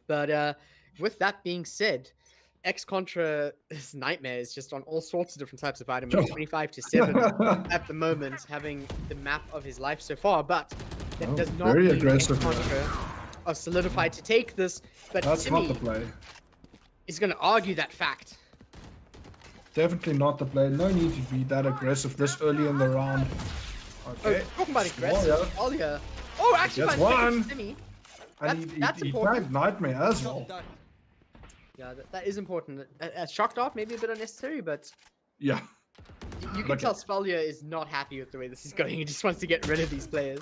But with that being said, X-Contra's Nightmare is just on all sorts of different types of vitamins, 25-7 at the moment, having the map of his life so far. But that does not very mean aggressive. X-Contra are solidified to take this. But That's not the Timmy play. is going to argue that fact. Definitely not the play. No need to be that aggressive this early in the round. Okay. Oh, talking about aggressive. Alia. Oh, actually, That's 5 seconds one. to Timmy. And That's he important. tagged Nightmare as well. Yeah, that is important. Shocked off, maybe a bit unnecessary, but Yeah. you can Look tell at- Spallia is not happy with the way this is going. He just wants to get rid of these players.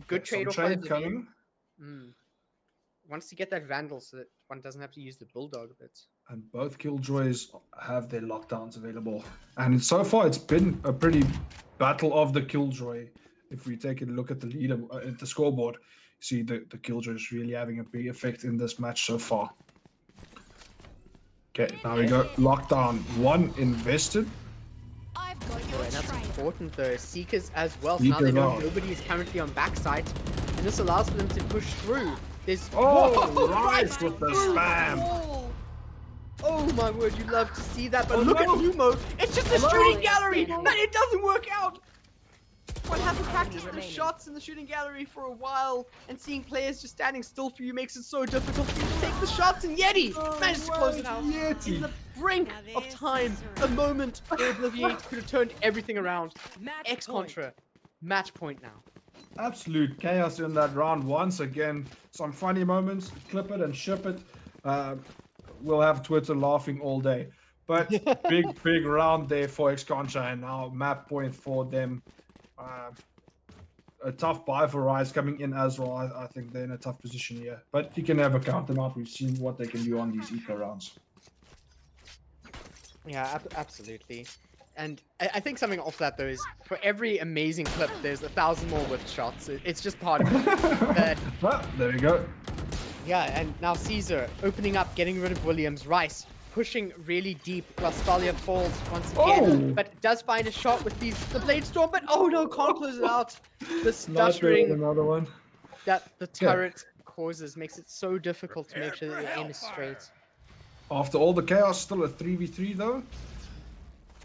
Good Some trade-off. trade coming. Wants to get that Vandal so that one doesn't have to use the Bulldog a bit. And both Killjoys have their lockdowns available. And so far, it's been a pretty battle of the Killjoy. If we take a look at the leader, at the scoreboard, see the Killjoy is really having a big effect in this match so far. Okay, now we go lockdown 1 invested. I've got Oh, your and that's trail. important. The Seekers as well. So now they Seekers know out. nobody is currently on backside, and this allows for them to push through. There's Oh, right Rice with the through spam. wall. Oh my word, you love to see that, but Oh, look no. at Lumo. It's just a Hello? shooting gallery, and it doesn't work out. One has to practice the remaining. shots in the shooting gallery for a while, and seeing players just standing still for you makes it so difficult for you to take the shots, and Yeti managed to close it out. Yeti. In the brink Now of this time, is a moment where Obliviate could have turned everything around. Match point. X-Contra, match point now. Absolute chaos in that round once again. Some funny moments, clip it and ship it. We'll have Twitter laughing all day. But big round there for X-Contra, and now map point for them. A tough buy for Rise coming in as well. I think they're in a tough position here. But you can never count them out. We've seen what they can do on these eco rounds. Yeah, absolutely. And I think something off that though is for every amazing clip, there's 1,000 more with shots. It's just part of it. But Well, there we go. yeah, and now Caesar opening up, getting rid of Williams. Rice pushing really deep while Spalia falls once again, Oh! but does find a shot with the Blade Storm. But oh no, can't close it out. The Nightmare, stuttering another one. that the turret causes makes it so difficult to make sure that your aim is straight. After all the chaos, still a 3v3 though.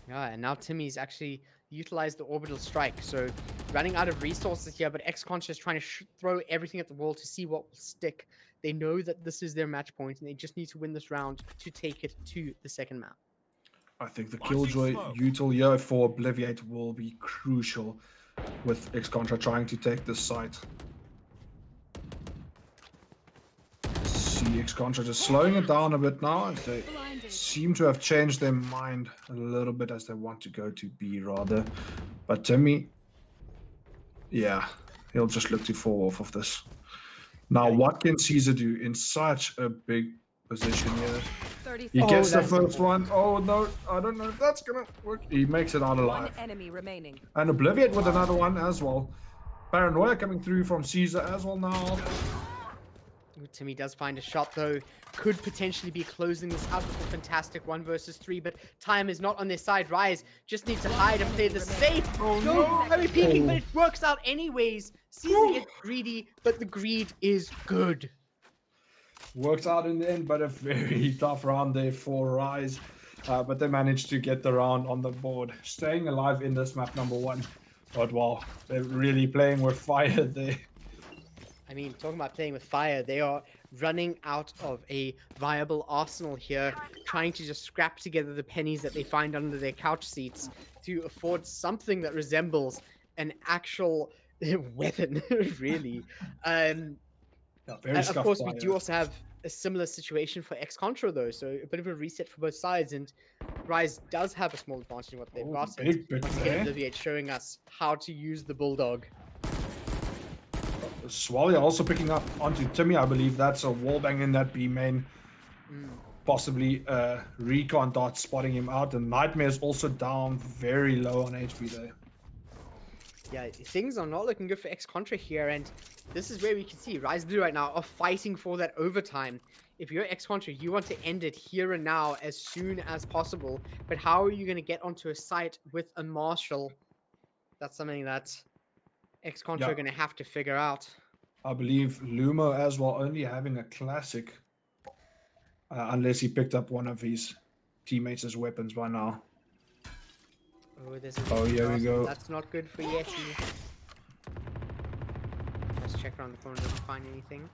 Yeah, and now Timmy's actually utilize the orbital strike. So running out of resources here, but X-Contra is trying to throw everything at the wall to see what will stick. They know that this is their match point, and they just need to win this round to take it to the second map. I think the Killjoy util here for Obliviate will be crucial with X-Contra trying to take this site. See X-Contra just slowing it down a bit now. They seem to have changed their mind a little bit as they want to go to B rather. But Timmy, yeah, he'll just look to fall off of this. Now, what can Caesar do in such a big position here? He gets the first one. Oh no, I don't know if that's gonna work. He makes it out alive. One enemy remaining. And Obliviate with another one as well. Paranoia coming through from Caesar as well now. Timmy does find a shot though. Could potentially be closing this out with a fantastic 1 versus 3, but time is not on their side. Rise just needs to hide and play the safe. Oh no! Very peeking, but it works out anyways. Caesar gets greedy, but the greed is good. Works out in the end, but a very tough round there for Rise. But they managed to get the round on the board. Staying alive in this map, number 1. But wow, they're really playing with fire there. I mean, talking about playing with fire, they are running out of a viable arsenal here, trying to just scrap together the pennies that they find under their couch seats to afford something that resembles an actual weapon, really. Yeah, very of course, we fire. do also have a similar situation for X-Contra, though, so a bit of a reset for both sides, and Rise does have a small advantage in what they've got. Big bit once there. again, Obliviate showing us how to use the Bulldog. Swallow also picking up onto Timmy, I believe that's a wallbang in that B main. Possibly Recon Dot spotting him out, and Nightmare's also down very low on HP there. Yeah, things are not looking good for X-Contra here, and this is where we can see Rise Blue right now are fighting for that overtime. If you're X-Contra, you want to end it here and now as soon as possible, but how are you going to get onto a site with a Marshal? That's something that X-Contra are going to have to figure out. I believe Lumo as well, only having a classic, unless he picked up one of his teammates' weapons by now. Oh, here we go. That's not good for Yeti. Let's check around the corner, doesn't find anything.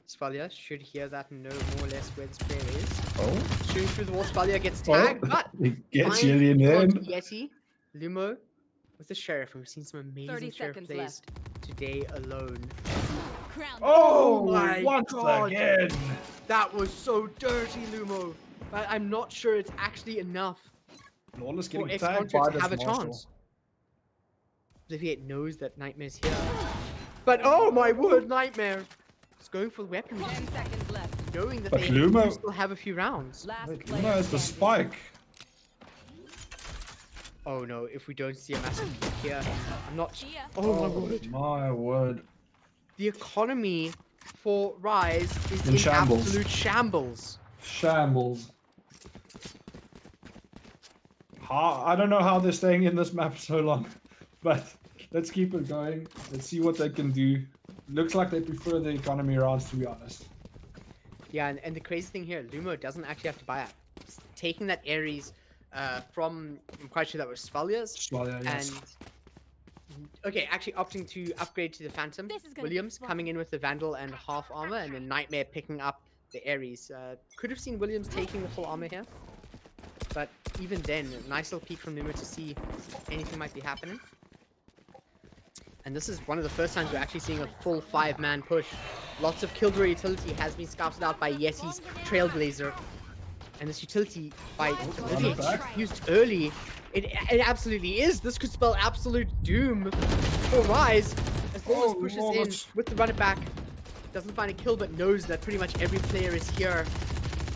Spalia should hear that and know more or less where this player is. Oh. Shooting through the wall, Spalia gets tagged, but he gets Yeti in the end. Yeti, Lumo with the Sheriff, and we've seen some amazing Sheriff plays left. today alone. Oh my once God. again! That was so dirty, Lumo. But I'm not sure it's actually enough Lawless for getting tagged X-Contra by to this have a Marshal. chance. Obliviate knows that Nightmare's here. But oh my word, Nightmare! It's going for the weaponry. 10 seconds left. Knowing that But they Lumo- still have a few rounds. Last Wait, player Lumo has the standing. spike. Oh no, if we don't see a massive peak here, I'm not... Yeah. Oh my word. My word. The economy for Rise is In in shambles. absolute shambles. Shambles. I don't know how they're staying in this map so long, but let's keep it going. Let's see what they can do. Looks like they prefer the economy rounds, to be honest. Yeah, and the crazy thing here, Lumo doesn't actually have to buy up. He's taking that Ares from, I'm quite sure that was Svalia's. Svalia, yes. And okay, actually opting to upgrade to the Phantom. This is gonna be Williams fun. coming in with the Vandal and half armor, and then Nightmare picking up the Ares. Could have seen Williams taking the full armor here, but even then, a nice little peek from Lumo to see if anything might be happening. And this is one of the first times we're actually seeing a full 5-man push. Lots of Killjoy utility has been scouted out by Yeti's Trailblazer. And this utility by Obliviate used early. It absolutely is. This could spell absolute doom for Rise. As Lawless pushes in with the run it back. Doesn't find a kill, but knows that pretty much every player is here.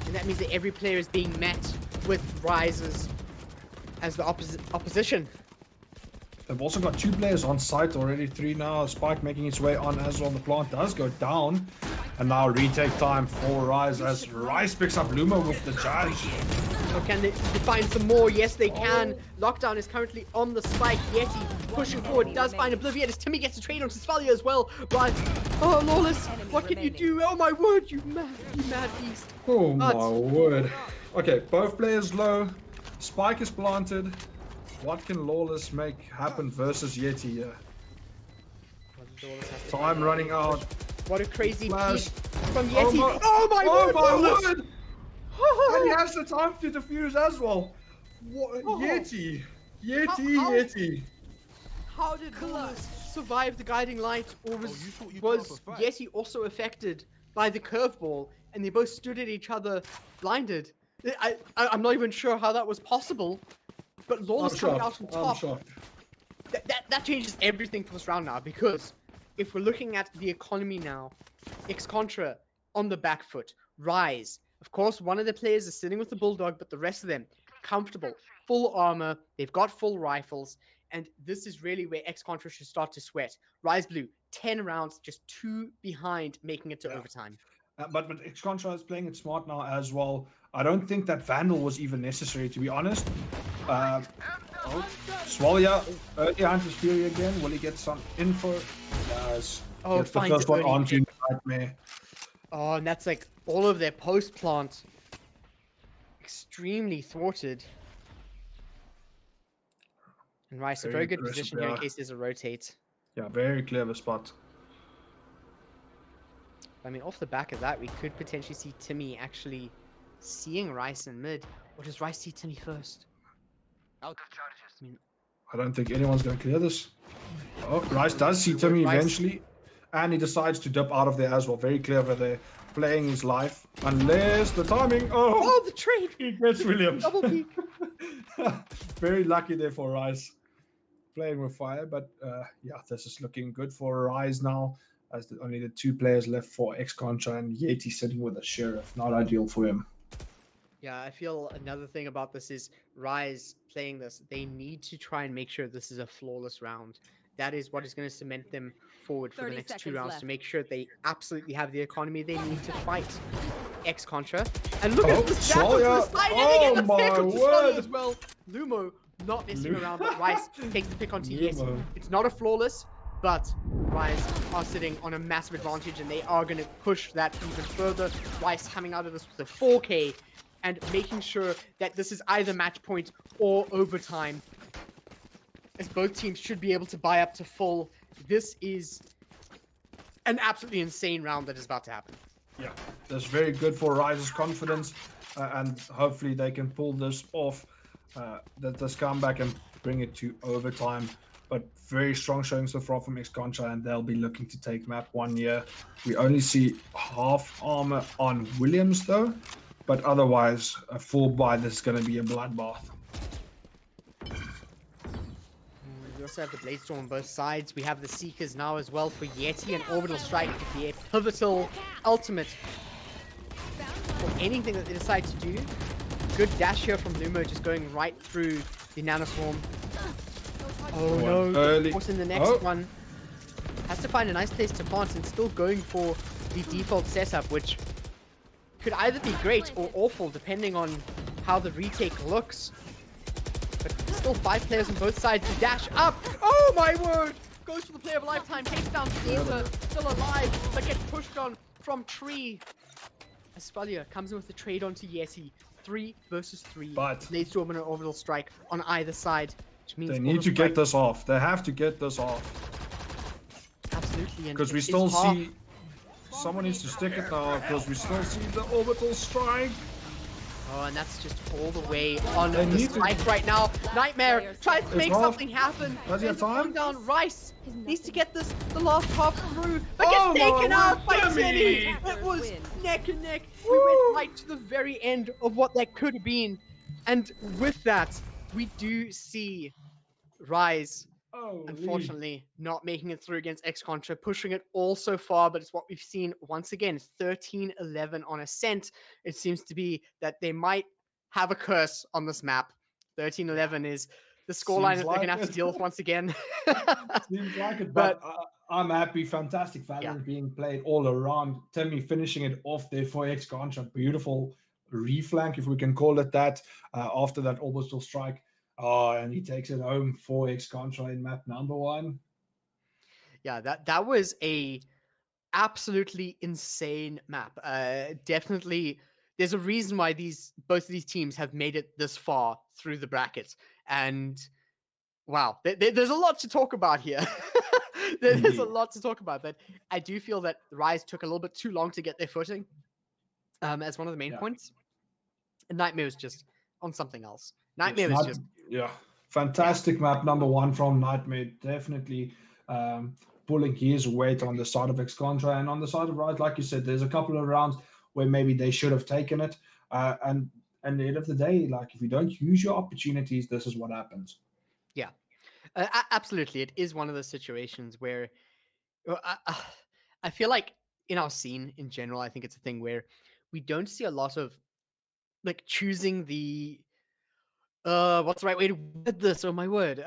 And that means that every player is being met with Rises as the opposition. They've also got 2 players on site already, 3 now. Spike making its way on as well. The plant does go down. And now retake time for Rise as Rise picks up Lumo with the charge. So can they find some more? Yes, they can. Lockdown is currently on the spike. Yeti pushing forward, does find Obliviate as Timmy gets a trade onto Spalia as well. But, oh, Lawless, what can you do? Oh my word, you mad beast. Oh my word. Okay, both players low. Spike is planted. What can Lawless make happen versus Yeti here? Lawless has to Time find a running way. out. What a crazy Flash. peek from Oh Yeti. my, Oh my oh word, my Lawless! word! And he has the time to defuse as well. What? Yeti. Yeti. How did Lawless survive the guiding light, or was, you thought you'd was pass a fight? Yeti also affected by the curveball, and they both stood at each other blinded? I'm not even sure how that was possible, but Lawless I'm coming shocked. out on I'm top. shocked. That changes everything for this round now, because if we're looking at the economy now, X-Contra on the back foot, Rise. Of course, one of the players is sitting with the Bulldog, but the rest of them, comfortable, full armor, they've got full rifles, and this is really where X-Contra should start to sweat. Rise Blue, 10 rounds, just 2 behind, making it to overtime. But X-Contra is playing it smart now as well. I don't think that Vandal was even necessary, to be honest. Swallow, early Hunter's Fury again. Will he get some info? Yes. Oh, Gets the finds first one early onto pick. Nightmare. Oh, and that's like all of their post plant. Extremely thwarted. And Rice, a very good aggressive, position here in yeah. case there's a rotate. Yeah, very clever spot. I mean, off the back of that, we could potentially see Timmy actually seeing Rice in mid. Or does Rice see Timmy first? Out of charges. I mean, I don't think anyone's going to clear this. Oh, Rice does see Timmy Rice. eventually. And he decides to dip out of there as well. Very clever there. Playing his life. Unless the timing. oh, the trade! He gets Williams. Double peek. Very lucky there for Rise. Playing with fire, but yeah, this is looking good for Rise now. As only the 2 players left for X-Contra, and Yeti sitting with a Sheriff. Not ideal for him. Yeah, I feel another thing about this is Rise playing this. They need to try and make sure this is a flawless round. That is what is going to cement them forward for the 30 next 2 seconds rounds left. to make sure they absolutely have the economy they need to fight X-Contra. And look at the snap to the side, and they get the my pick of word. Swallow as well. Lumo not messing around, but Rice takes the pick onto Yeti. Lumo. It's not a flawless, but Rice are sitting on a massive advantage, and they are going to push that even further. Rice coming out of this with a 4K, and making sure that this is either match point or overtime, as both teams should be able to buy up to full. This is an absolutely insane round that is about to happen. Yeah, that's very good for Rise's confidence, and hopefully they can pull this off, this comeback and bring it to overtime. But very strong showing so far from X-Contra, and they'll be looking to take map 1 here. We only see half armor on Williams though, but otherwise a full buy. This is going to be a bloodbath. We also have the Bladestorm on both sides. We have the Seekers now as well for Yeti, and Orbital Strike to be a pivotal ultimate for anything that they decide to do. Good dash here from Lumo, just going right through the Nanoswarm. Oh no, early. of course in the next one. Has to find a nice place to plant, and still going for the default setup, which could either be great or awful depending on how the retake looks. But still 5 players on both sides to dash up. Oh my word! Goes for the play of a lifetime, takes down Caesar, still alive, but gets pushed on from Tree. Aspalia comes in with the trade onto Yeti. 3 versus 3. But Leads to an Orbital Strike on either side. Which means they need to get this off. They have to get this off. Absolutely. Because we still see... Someone needs to stick it now, because we still see the Orbital Strike. Oh, and that's just all the way on They the need to- strike right now. Nightmare tries to make off. something happen. Does he have There's a time? down. Rice needs to get this the last half through, but Oh gets taken my out by Timmy! Timmy. It was neck and neck. We went right to the very end of what that could have been, and with that, we do see Rise. Unfortunately, not making it through against X-Contra, pushing it all so far, but it's what we've seen once again, 13-11 on Ascent. It seems to be that they might have a curse on this map. 13-11 is the scoreline that they're going to have to deal with once again. Seems like it, but I'm happy. Fantastic Valorant Yeah. being played all around. Timmy finishing it off there for X-Contra. Beautiful reflank, if we can call it that, after that orbital strike. And he takes it home for X-Contra in map number 1. Yeah, that was a absolutely insane map. Definitely, there's a reason why both of these teams have made it this far through the bracket, and Wow, there's a lot to talk about here. There's a Indeed. lot to talk about, but I do feel that Rise took a little bit too long to get their footing. As one of the main Yeah. points, and Nightmare was just on something else. Yes, Nightmare was just fantastic map number one from Nightmare. Definitely pulling his weight on the side of X-Contra and on the side of Rise. Like you said, there's a couple of rounds where maybe they should have taken it. And at the end of the day, like if you don't use your opportunities, this is what happens. yeah, absolutely. It is one of those situations where I feel like in our scene in general, I think it's a thing where we don't see a lot of like choosing the what's the right way to word this? Oh my word.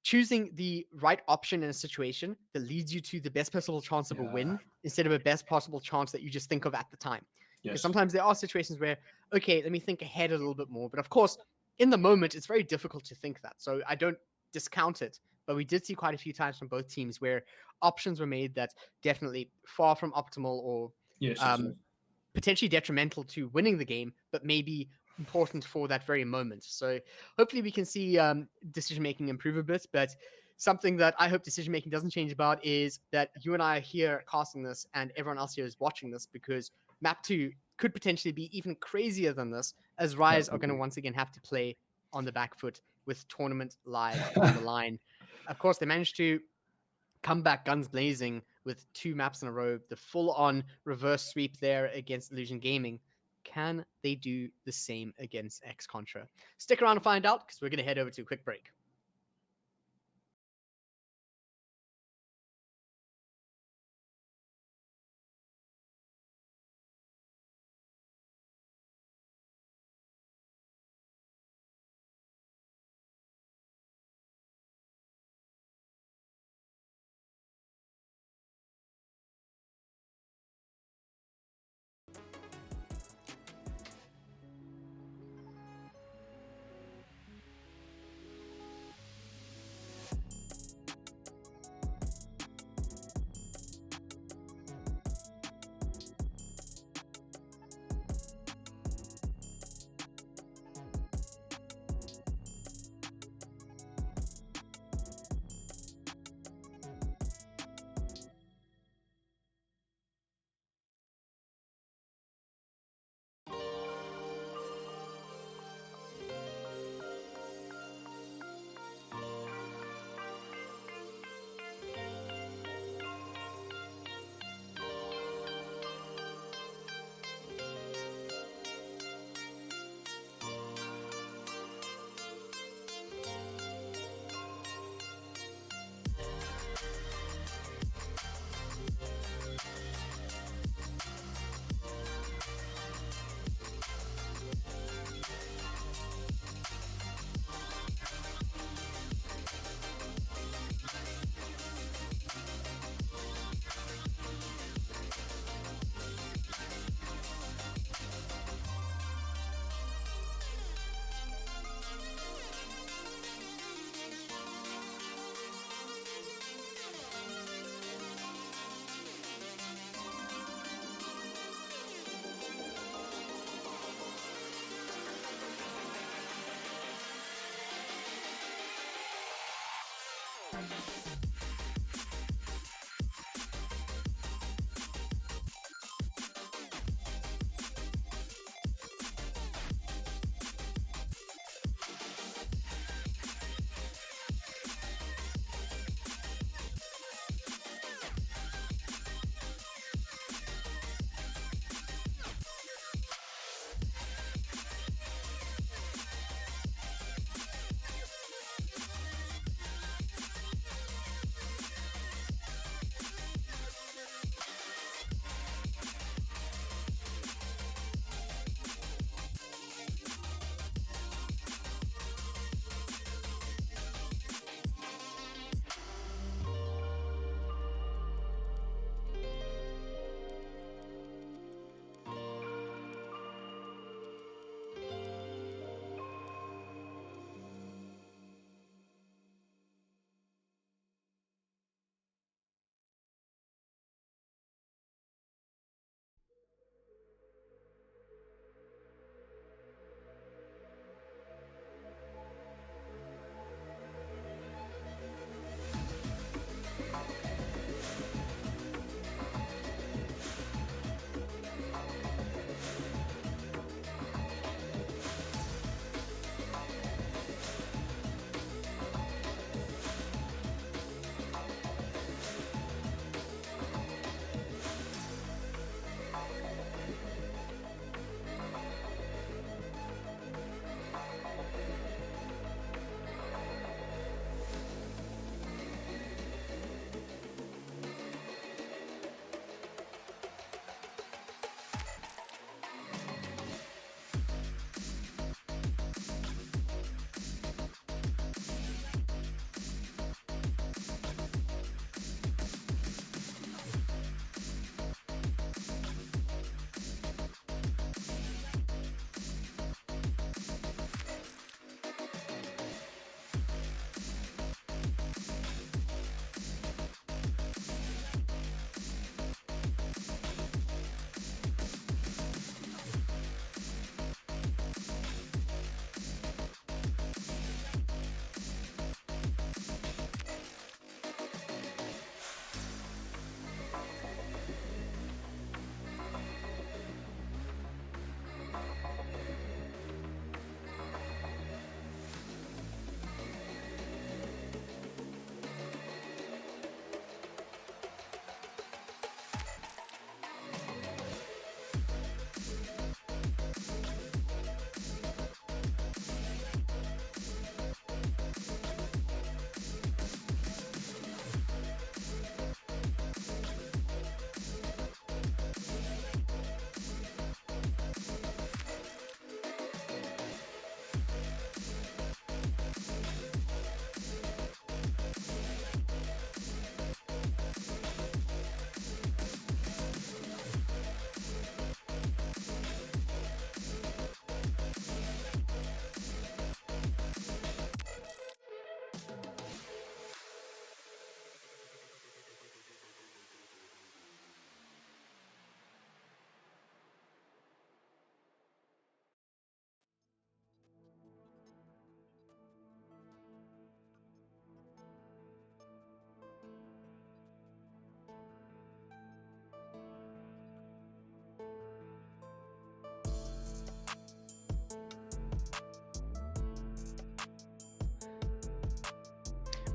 Choosing the right option in a situation that leads you to the best possible chance of a win instead of a best possible chance that you just think of at the time. Because Yes. sometimes there are situations where, okay, let me think ahead a little bit more. But of course, in the moment, it's very difficult to think that. So I don't discount it. But we did see quite a few times from both teams where options were made that definitely far from optimal or Yes. potentially detrimental to winning the game, but maybe important for that very moment. So hopefully we can see decision making improve a bit. But something that I hope decision making doesn't change about is that you and I are here casting this, and everyone else here is watching this, because Map 2 could potentially be even crazier than this, as Rise are going to once again have to play on the back foot with tournament lives on the line. Of course, they managed to come back guns blazing with 2 maps in a row, the full-on reverse sweep there against Illusion Gaming. Can they do the same against X-Contra? Stick around to find out, because we're going to head over to a quick break.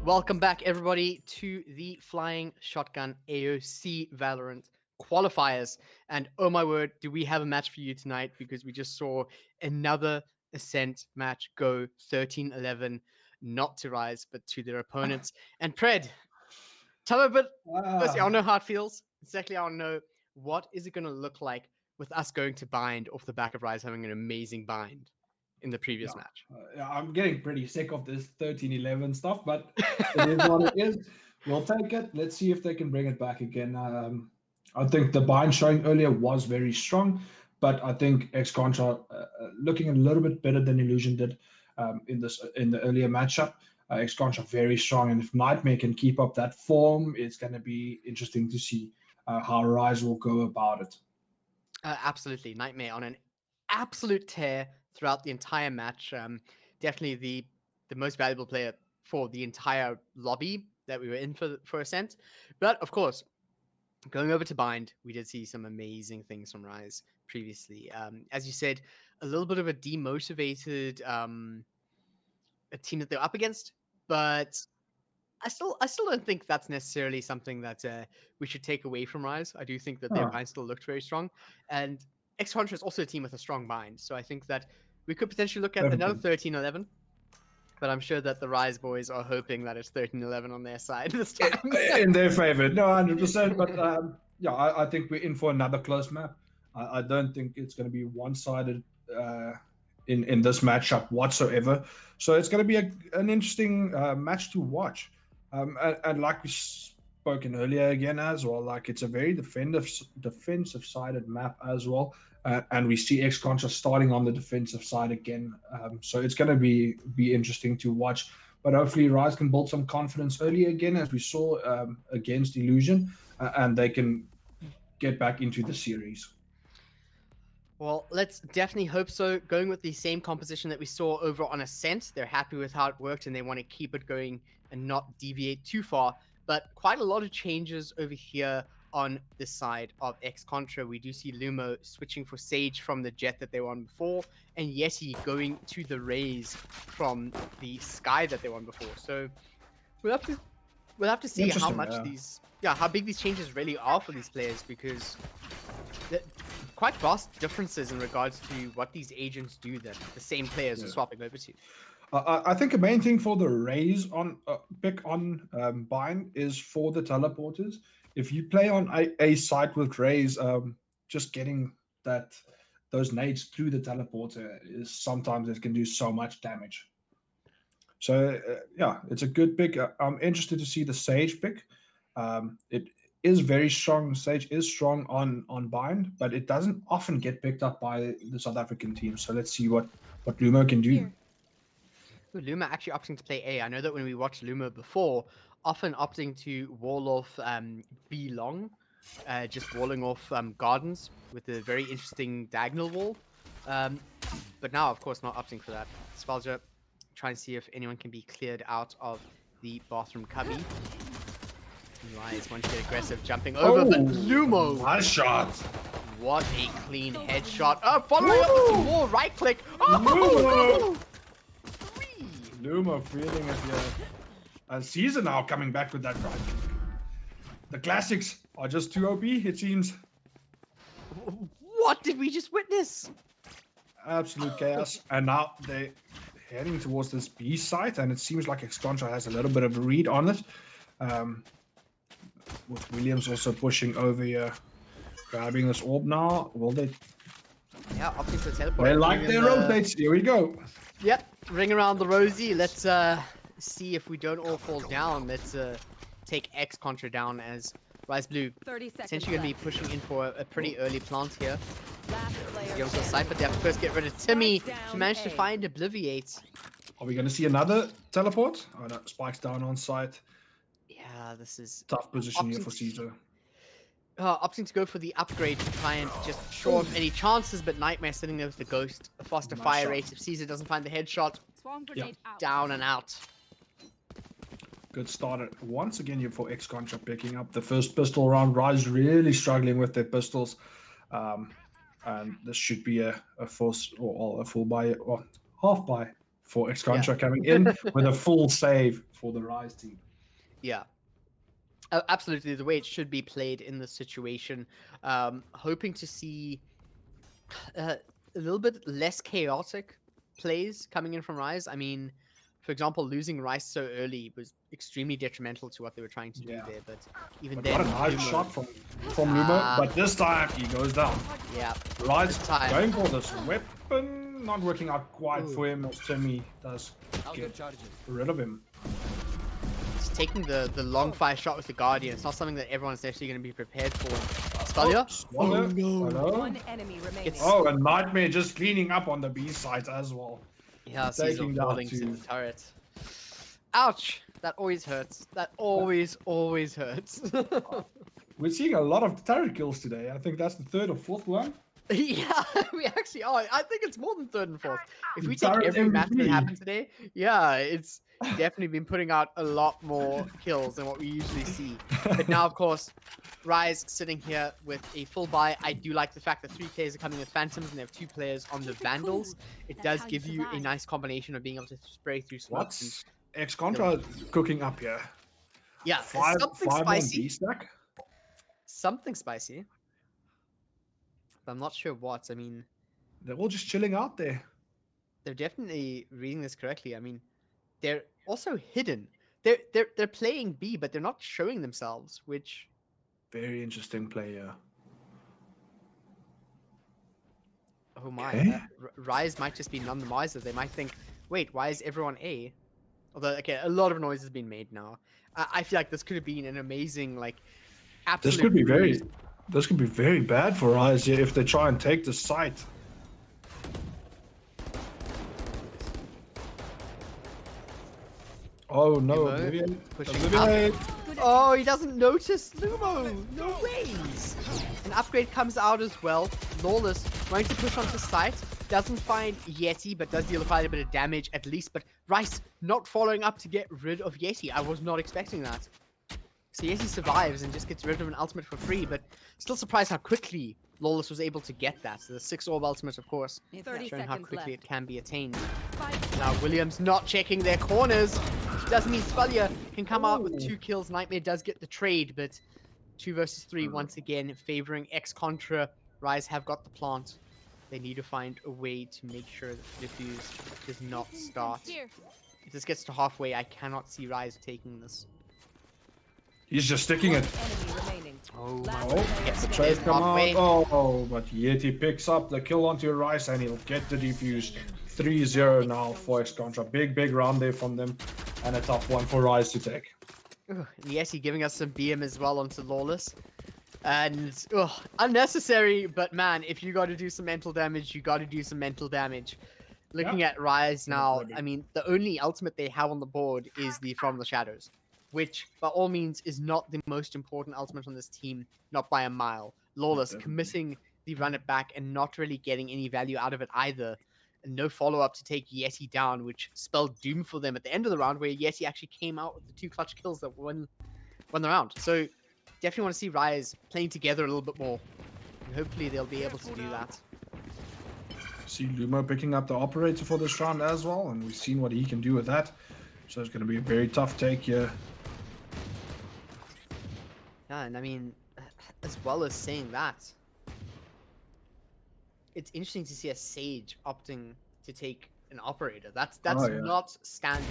Welcome back, everybody, to the Flying Shotgun AOC Valorant Qualifiers. And oh my word, do we have a match for you tonight, because we just saw another Ascent match go 13-11, not to Rise, but to their opponents. And Pred, tell me a bit, firstly, I want to know how it feels. Secondly, I want to know what is it going to look like with us going to bind off the back of Rise having an amazing bind in the previous match. I'm getting pretty sick of this 13-11 stuff, but it is what it is. We'll take it. Let's see if they can bring it back again. I think the bind showing earlier was very strong, but I think X-Contra looking a little bit better than Illusion did in the earlier matchup. X-Contra very strong, and if Nightmare can keep up that form, it's going to be interesting to see how Rise will go about it. Absolutely, Nightmare on an absolute tear throughout the entire match. Definitely the most valuable player for the entire lobby that we were in for Ascent. But of course, going over to Bind, we did see some amazing things from Rise previously. As you said, a little bit of a demotivated a team that they're up against, but I still don't think that's necessarily something that we should take away from Rise. I do think that their bind still looked very strong, and X-Contra is also a team with a strong bind, so I think that we could potentially look at another 13-11. But I'm sure that the Rise boys are hoping that it's 13-11 on their side this time. In their favor, no, 100%. But yeah, I think we're in for another close map. I don't think it's going to be one-sided in this matchup whatsoever. So it's going to be an interesting match to watch. And like we spoken earlier again as well, like it's a very defensive-sided map as well. And we see X-Contra starting on the defensive side again. So it's going to be interesting to watch. But hopefully Rise can build some confidence early again, as we saw against Illusion, and they can get back into the series. Well, let's definitely hope so. Going with the same composition that we saw over on Ascent, they're happy with how it worked and they want to keep it going and not deviate too far. But quite a lot of changes over here on the side of X-Contra. We do see Lumo switching for Sage from the Jet that they were on before, and Yeti going to the Raze from the Sky that they were on before. So we'll have to see how much how big these changes really are for these players, because quite vast differences in regards to what these agents do that the same players are swapping over to. I think the main thing for the Raze on pick on Bind is for the teleporters. If you play on a site with Raze, just getting those nades through the teleporter is sometimes it can do so much damage. So yeah, it's a good pick. I'm interested to see the Sage pick. It is very strong. Sage is strong on Bind, but it doesn't often get picked up by the South African team. So let's see what Lumo can do. Ooh, Luma actually opting to play A. I know that when we watched Luma before, often opting to wall off B long, just walling off gardens with a very interesting diagonal wall. But now, of course, not opting for that. Svalja trying to see if anyone can be cleared out of the bathroom cubby. Rise wants to get aggressive, jumping over, but Lumo! Nice shot! What a clean headshot. Oh, following up with some more right click. Oh, Lumo feeling it here. And Caesar now coming back with that right click. The classics are just too OP, it seems. What did we just witness? Absolute chaos. And now they're heading towards this B site, and it seems like X-Contra has a little bit of a read on it. With Williams also pushing over here, grabbing this orb now. Will they? Yeah, opting for teleport. They like their rotates. Here we go. Yep, ring around the rosy. Let's see if we don't all fall down. Let's take X-Contra down, as Rise Blue essentially going to be pushing in for a pretty early plant here. Get onto the side, but they have to first get rid of Timmy to manage to find Obliviate. Are we going to see another teleport? Oh no, Spike's down on site. Yeah, this is tough position here for Caesar. Opting to go for the upgrade to try and just shore up any chances, but Nightmare sitting there with the Ghost. A faster fire rate if Caesar doesn't find the headshot. Down and out. Good start once again here for X-Contra, picking up the first pistol round. Rise really struggling with their pistols. And this should be a full buy, or half buy for Ex-Contra coming in with a full save for the Rise team. Yeah. Absolutely, the way it should be played in this situation. Hoping to see a little bit less chaotic plays coming in from Rise. I mean, for example, losing Rice so early was extremely detrimental to what they were trying to do there. But even But then, what a nice Lumo- shot from Lumo, but this time he goes down. Yeah, Rise this time. going for this weapon, not working out quite for him as Timmy does I'll get get charges. rid of him. He's taking the long fire shot with the Guardian. It's not something that everyone's actually going to be prepared for. Stalia? Oh, no. Hello? One enemy remaining. Oh, and Nightmare just cleaning up on the B side as well. Yeah, Caesar Taking down falling to two. the turret. Ouch! That always hurts. That always hurts. We're seeing a lot of turret kills today. I think that's the third or fourth one. Yeah, we actually are. I think it's more than third and fourth. If we take Turret every match that MVP. happened today, yeah, it's definitely been putting out a lot more kills than what we usually see. But now, of course, Rise sitting here with a full buy. I do like the fact that 3 players are coming with Phantoms and they have 2 players on the Vandals. It does give you a nice combination of being able to spray through smokes. What's Ex-Contra cooking up here? Yeah, Five something on spicy. B stack? Something spicy. But I'm not sure what. I mean, They're all just chilling out there. they're definitely reading this correctly. I mean, they're also hidden. They're playing B, but they're not showing themselves, which Very interesting player. oh my, Okay. Rise might just be none the wiser. They might think, wait, why is everyone A? Although, okay, a lot of noise has been made now. I feel like this could have been an amazing, like, absolute. This could be bruise. this could be very bad for Rise here if they try and take the site. Oh no, Lumo Oblivion. pushing Oblivion. Oh, he doesn't notice Lumo. No ways. An upgrade comes out as well. Lawless trying to push onto site. Doesn't find Yeti, but does deal quite a bit of damage at least. But Rice not following up to get rid of Yeti. I was not expecting that. So Yeti survives and just gets rid of an ultimate for free. But still surprised how quickly Lawless was able to get that. So the 6 orb ultimate, of course, 30 showing how seconds quickly left. it can be attained. Now Williams not checking their corners. Doesn't mean Spalia can come out with 2 kills. Nightmare does get the trade, but 2 versus 3 once again favoring Ex-Contra. Rise have got the plant. They need to find a way to make sure that the diffuse does not start. If this gets to halfway, I cannot see Rise taking this. He's just sticking it. Enemy remaining. Oh Last Oh, player Gets the the trade trade come halfway. out. Oh, but Yeti picks up the kill onto Rice and he'll get the defuse. 3-0 now for Ex-Contra. Big round there from them. And a tough one for Rise to take. Ugh, and Yeti giving us some BM as well onto Lawless. And unnecessary, but man, if you got to do some mental damage, you got to do some mental damage. Looking at Rise now, I mean, the only ultimate they have on the board is the From the Shadows, which by all means is not the most important ultimate on this team, not by a mile. Lawless Definitely. committing the run it back and not really getting any value out of it either. And no follow-up to take Yeti down, which spelled doom for them at the end of the round, where Yeti actually came out with the 2 clutch kills that won the round. So definitely want to see Rise playing together a little bit more. And hopefully they'll be able to do that. See Lumo picking up the operator for this round as well. And we've seen what he can do with that. So it's going to be a very tough take here. Yeah, and I mean, as well as saying that, it's interesting to see a Sage opting to take an operator. That's Oh, yeah. not standard.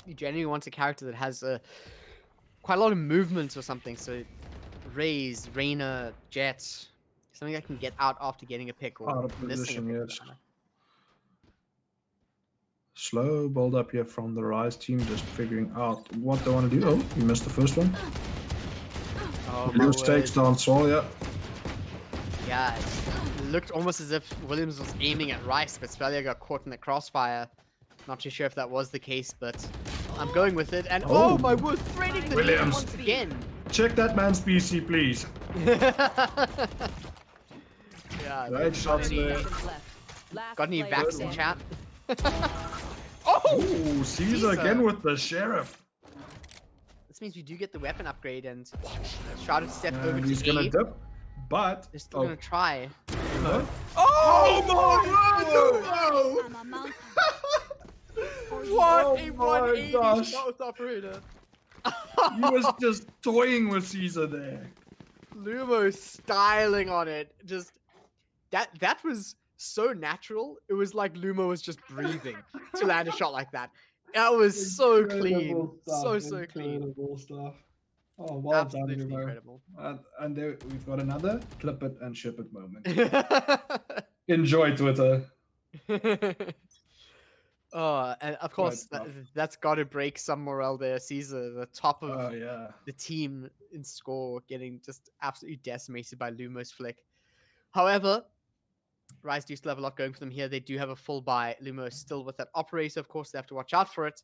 You generally want a character that has quite a lot of movement or something. So Raze, Reyna, Jet, something that can get out after getting a pick or Out of missing a position, pick. yes. Slow build up here from the Rise team, just figuring out what they want to do. Oh, he missed the first one. Oh, my Williams takes word. down Sol, yeah. Yeah, it looked almost as if Williams was aiming at Rice, but Spelia got caught in the crossfire. Not too sure if that was the case, but I'm going with it. And oh, my word, threading the lead Williams. once again. Check that man's PC, please. Yeah, Right shots got any, there. Seconds left. Last got any player vax in standing. chat? Oh, Oh! Caesar again with the Sheriff. This means we do get the weapon upgrade and Shrouded step over And to he's gonna A. dip. But They're still gonna try. Lumo. Oh my I'm a mountain. What Oh a my 180 gosh. stealth operator! He was just toying with Caesar there. Lumo styling on it. Just that was so natural. It was like Lumo was just breathing to land a shot like that. That was so clean. Incredible stuff, So clean. Incredible stuff. Oh, well Absolutely done, Lumo. incredible. And there we've got another clip it and ship it moment. Enjoy Twitter. Oh, and of course that's got to break some morale there. Caesar, the top of Oh yeah. the team in score, getting just absolutely decimated by Lumo's flick. However, Rise do still have a lot going for them here. They do have a full buy. Lumo is still with that operator, of course. They have to watch out for it.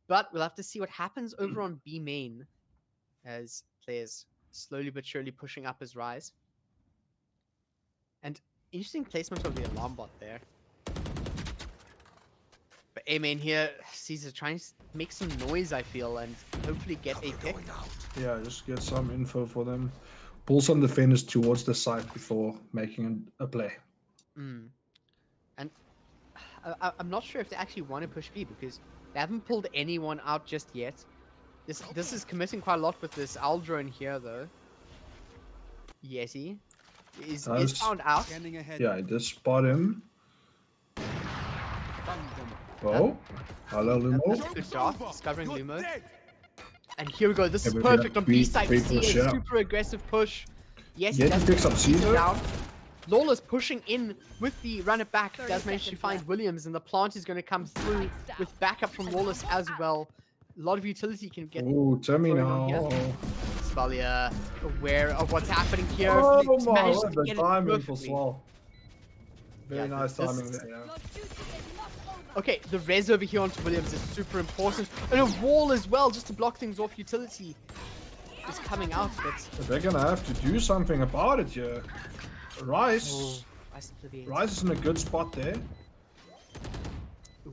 But we'll have to see what happens over on B main as players slowly but surely pushing up as Rise. And interesting placement of the alarm bot there. But A main here, Caesar trying to make some noise, I feel, and hopefully get a pick. Yeah, just get some info for them. Pull some defenders towards the site before making a play. And I'm not sure if they actually want to push B because they haven't pulled anyone out just yet. This is committing quite a lot with this Aldrone here, though. Yeti is found out. Yeah, I did spot him. Oh, hello, Lumo. That's a good job, discovering Lumo. And here we go. This is we perfect got on B side. We three see push, a yeah. super aggressive push. Yes, Yeti does picks up Caesar. down. Lawless pushing in with the run it back. 30 Does manage to seconds find left. Williams, and the plant is going to come through with backup from Lawless as well. A lot of utility can get. Ooh, going on here. Terminal. Spalia aware of what's happening here. Oh He's my managed god, to the get it timing for perfectly. Swal. Very Yeah, nice this timing is- there. Yeah. Your duty is not over. Okay, the res over here onto Williams is super important. And a wall as well, just to block things off. Utility is coming out, but They're gonna have to do something about it here. Rice. Rice is in a good spot there.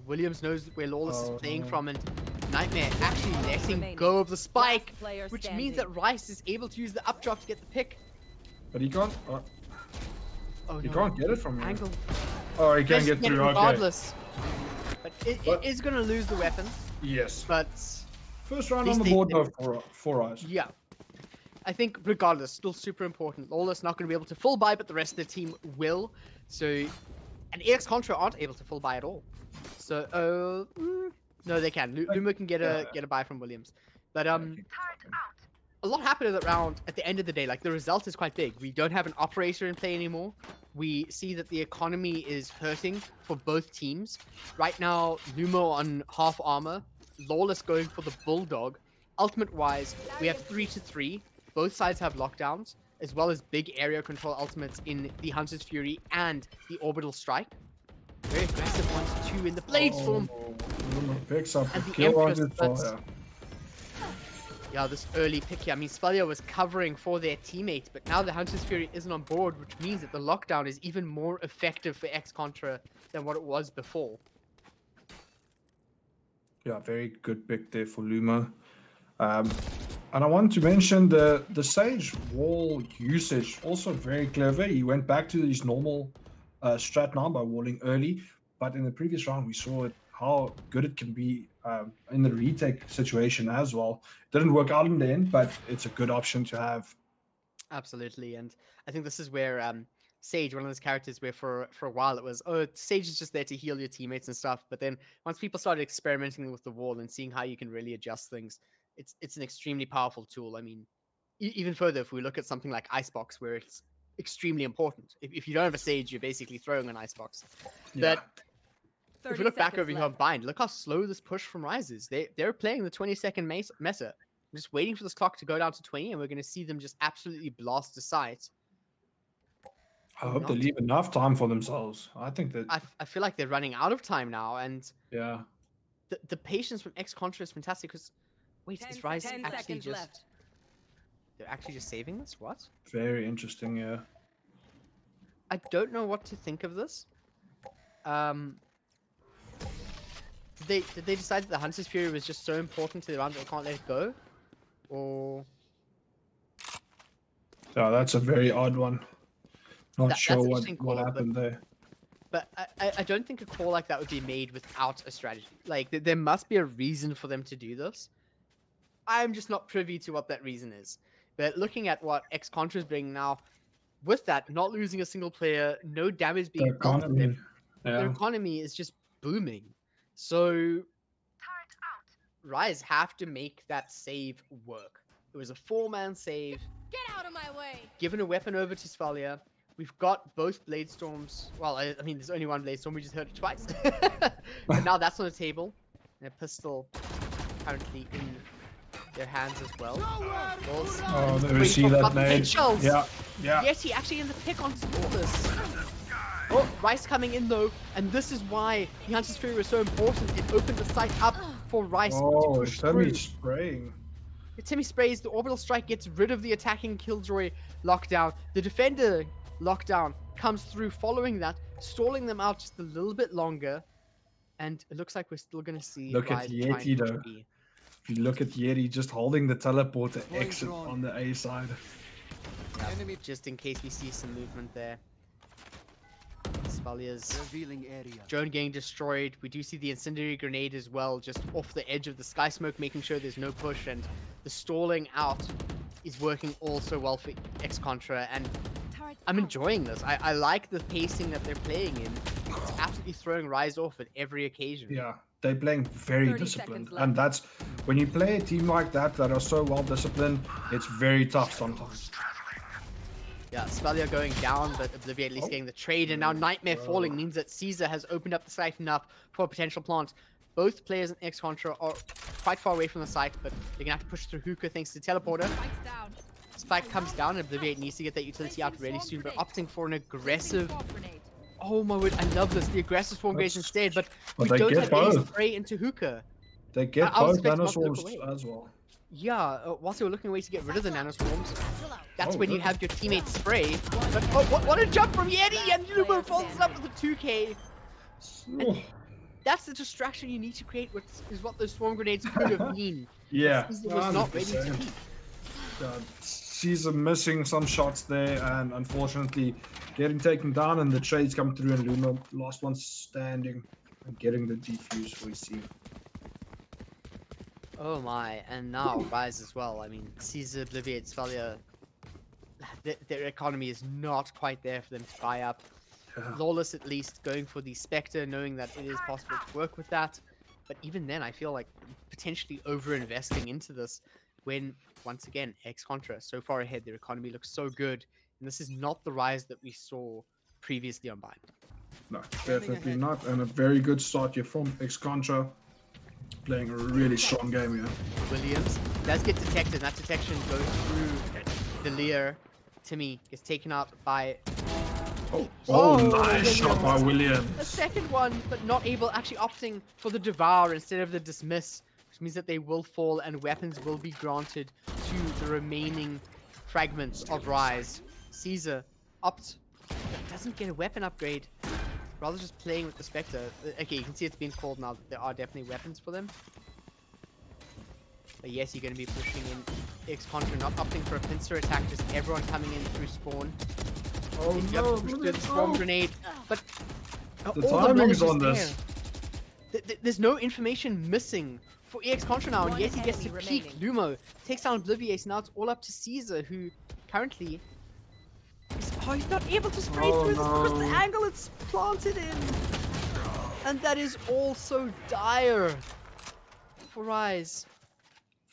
Williams knows where Lawless is playing no. from, and Nightmare actually letting Remaining. go of the spike, Last player which standing. means that Rice is able to use the updraft to get the pick. But he can't. Oh He no. can't get it from here. Angle. Oh, he can Just get it through. Okay. regardless. But it But- is going to lose the weapon, Yes. but First round At on the least board they- though for us. yeah. I think regardless, still super important. Lawless not going to be able to full buy, but the rest of the team will. So, and EX Contra aren't able to full buy at all. So, no, they can. Lumo can get a buy from Williams, but a lot happened in that round. At the end of the day, like the result is quite big. We don't have an operator in play anymore. We see that the economy is hurting for both teams. Right now, Lumo on half armor, Lawless going for the Bulldog. Ultimate wise, we have 3-3. Both sides have lockdowns, as well as big area control ultimates in the Hunter's Fury and the Orbital Strike. Very aggressive 1-2 in the Blade Storm. Lumo picks up And the the kill on Empress, his that's- fire. Yeah, this early pick here. I mean, Spalia was covering for their teammates, but now the Hunter's Fury isn't on board, which means that the lockdown is even more effective for X-Contra than what it was before. Yeah, very good pick there for Luma. And I want to mention the Sage wall usage, also very clever. He went back to his normal strat now by walling early, but in the previous round we saw how good it can be in the retake situation as well. Didn't work out in the end, but it's a good option to have. Absolutely, and I think this is where Sage, one of those characters where for a while it was, oh, Sage is just there to heal your teammates and stuff, but then once people started experimenting with the wall and seeing how you can really adjust things, it's an extremely powerful tool. I mean, even further, if we look at something like Icebox, where it's extremely important. If you don't have a Sage, you're basically throwing an Icebox. Yeah. But if we look back over here on Bind, look how slow this push from Rise is. They're playing the 20-second meta. I'm just waiting for this clock to go down to 20, and we're going to see them just absolutely blast the site. I hope they leave enough time for themselves. I think that. I feel like they're running out of time now, and Yeah. the patience from X-Contra is fantastic. Because wait, is Rise 10 actually seconds just left. they're actually just saving this? What? Very interesting, yeah. I don't know what to think of this. Did they decide that the Hunter's Fury was just so important to the round that they can't let it go, or Yeah, that's a very odd one. Not That's sure an what interesting call, happened there. But I don't think a call like that would be made without a strategy. Like, there must be a reason for them to do this. I'm just not privy to what that reason is. But looking at what X-Contra is bringing now, with that, not losing a single player, no damage The being dealt to economy. them, their Yeah. economy is just booming. So Rise have to make that save work. It was a 4-man save. Get out of my way. Given a weapon over to Svalia. We've got both Blade Storms. Well, I mean, there's only one Blade Storm. We just heard it twice. But now that's on the table. And a pistol currently in their hands as well. Balls. Oh, there we Wait see for that fucking nade. headshells. Yeah, yeah. Yeti actually in the pick on Flawless. Oh, Rice coming in though, and this is why the Hunter's Fury was so important. It opened the site up for Rice to Oh, push Timmy through. spraying. Timmy sprays, the orbital strike gets rid of the attacking Killjoy lockdown. The defender lockdown comes through following that, stalling them out just a little bit longer. And it looks like we're still going to see Look at Rise try and Yeti push though. B. If you look at Yeti just holding the teleporter Point exit drawn. on the A side. Enemy Just in case we see some movement there. Spalia's revealing area. drone getting destroyed. We do see the incendiary grenade as well, just off the edge of the sky smoke, making sure there's no push, and the stalling out is working also well for X-Contra, and Turret I'm out. enjoying this. I like the pacing that they're playing in. It's absolutely throwing Rise off at every occasion. Yeah, they're playing very 30 disciplined. seconds And left. that's when you play a team like that that are so well disciplined, it's very tough sometimes. Yeah, Spalia going down, but Obliviate at least getting the trade, and now Nightmare falling means that Caesar has opened up the site enough for a potential plant. Both players in X-Contra are quite far away from the site, but they're gonna have to push through Hookah thanks to Teleporter. Spike's down. Spike comes down, and Obliviate needs to get that utility out really soon, but opting for an aggressive... Swarm grenade. Oh my word, I love this. The aggressive swarm grenades That's- instead, but But we they don't get have any both. spray into Hookah. They get I was both expecting not to look dinosaurs away. as well. Yeah, whilst they were looking away to get rid of the nanoswarms, Chill out. that's Oh, when you good. have your teammates spray. But oh, what a jump from Yeti! And Lumo follows up with a 2K. Oh, That's the distraction you need to create, which is what those swarm grenades could have been. yeah, Caesar was not ready to 100%. keep. Caesar missing some shots there, and unfortunately getting taken down, and the trades come through, and Luma last one standing and getting the defuse for his team. Oh my, and now Rise as well. I mean, Caesar, Obliviate, Svalia, their economy is not quite there for them to buy up. Yeah. Lawless at least going for the Spectre, knowing that it is possible to work with that. But even then, I feel like potentially over-investing into this when, once again, X-Contra so far ahead, their economy looks so good. And this is not the Rise that we saw previously on Bind. No, definitely not. And a very good start here from X-Contra. Playing a really strong game here. Williams does get detected, and that detection goes through the Lear. Timmy gets taken out by Oh, nice Williams. shot by a Williams. second one, but not able, actually opting for the Devour instead of the Dismiss, which means that they will fall and weapons will be granted to the remaining fragments of Rise. Caesar doesn't get a weapon upgrade, rather just playing with the Spectre. Okay, you can see it's been called now that there are definitely weapons for them. But yes, you're going to be pushing in X-Contra, not opting for a pincer attack, just everyone coming in through spawn. Oh You no, have to push through the swarm grenade, but The all timing's knowledge on is this. there. There's no information missing for EX-Contra now, and One yet he gets to enemy peek remaining. Lumo, takes down Obliviate, now it's all up to Caesar, who currently he's not able to spray Oh, through this because the no. angle it's planted in. And that is all so dire for Rise.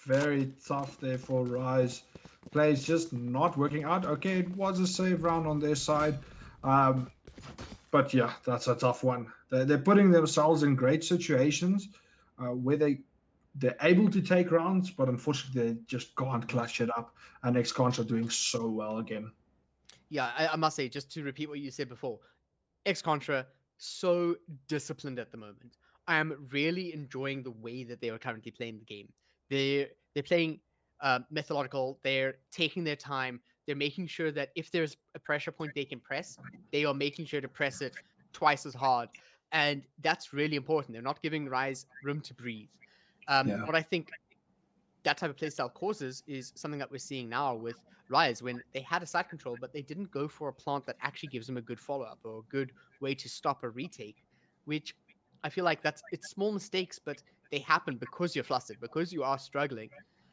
Very tough there for Rise. Plays just not working out. Okay, it was a save round on their side. But yeah, that's a tough one. They're putting themselves in great situations where they're able to take rounds, but unfortunately they just can't clutch it up. And X-Contra doing so well again. Yeah, I must say, just to repeat what you said before, X-Contra, so disciplined at the moment. I am really enjoying the way that they are currently playing the game. They're playing methodical, they're taking their time, they're making sure that if there's a pressure point they can press, they are making sure to press it twice as hard. And that's really important. They're not giving Rise room to breathe. Yeah. What I think that type of playstyle causes is something that we're seeing now with Rise, when they had a side control, but they didn't go for a plant that actually gives them a good follow-up or a good way to stop a retake, which I feel like it's small mistakes, but they happen because you're flustered, because you are struggling.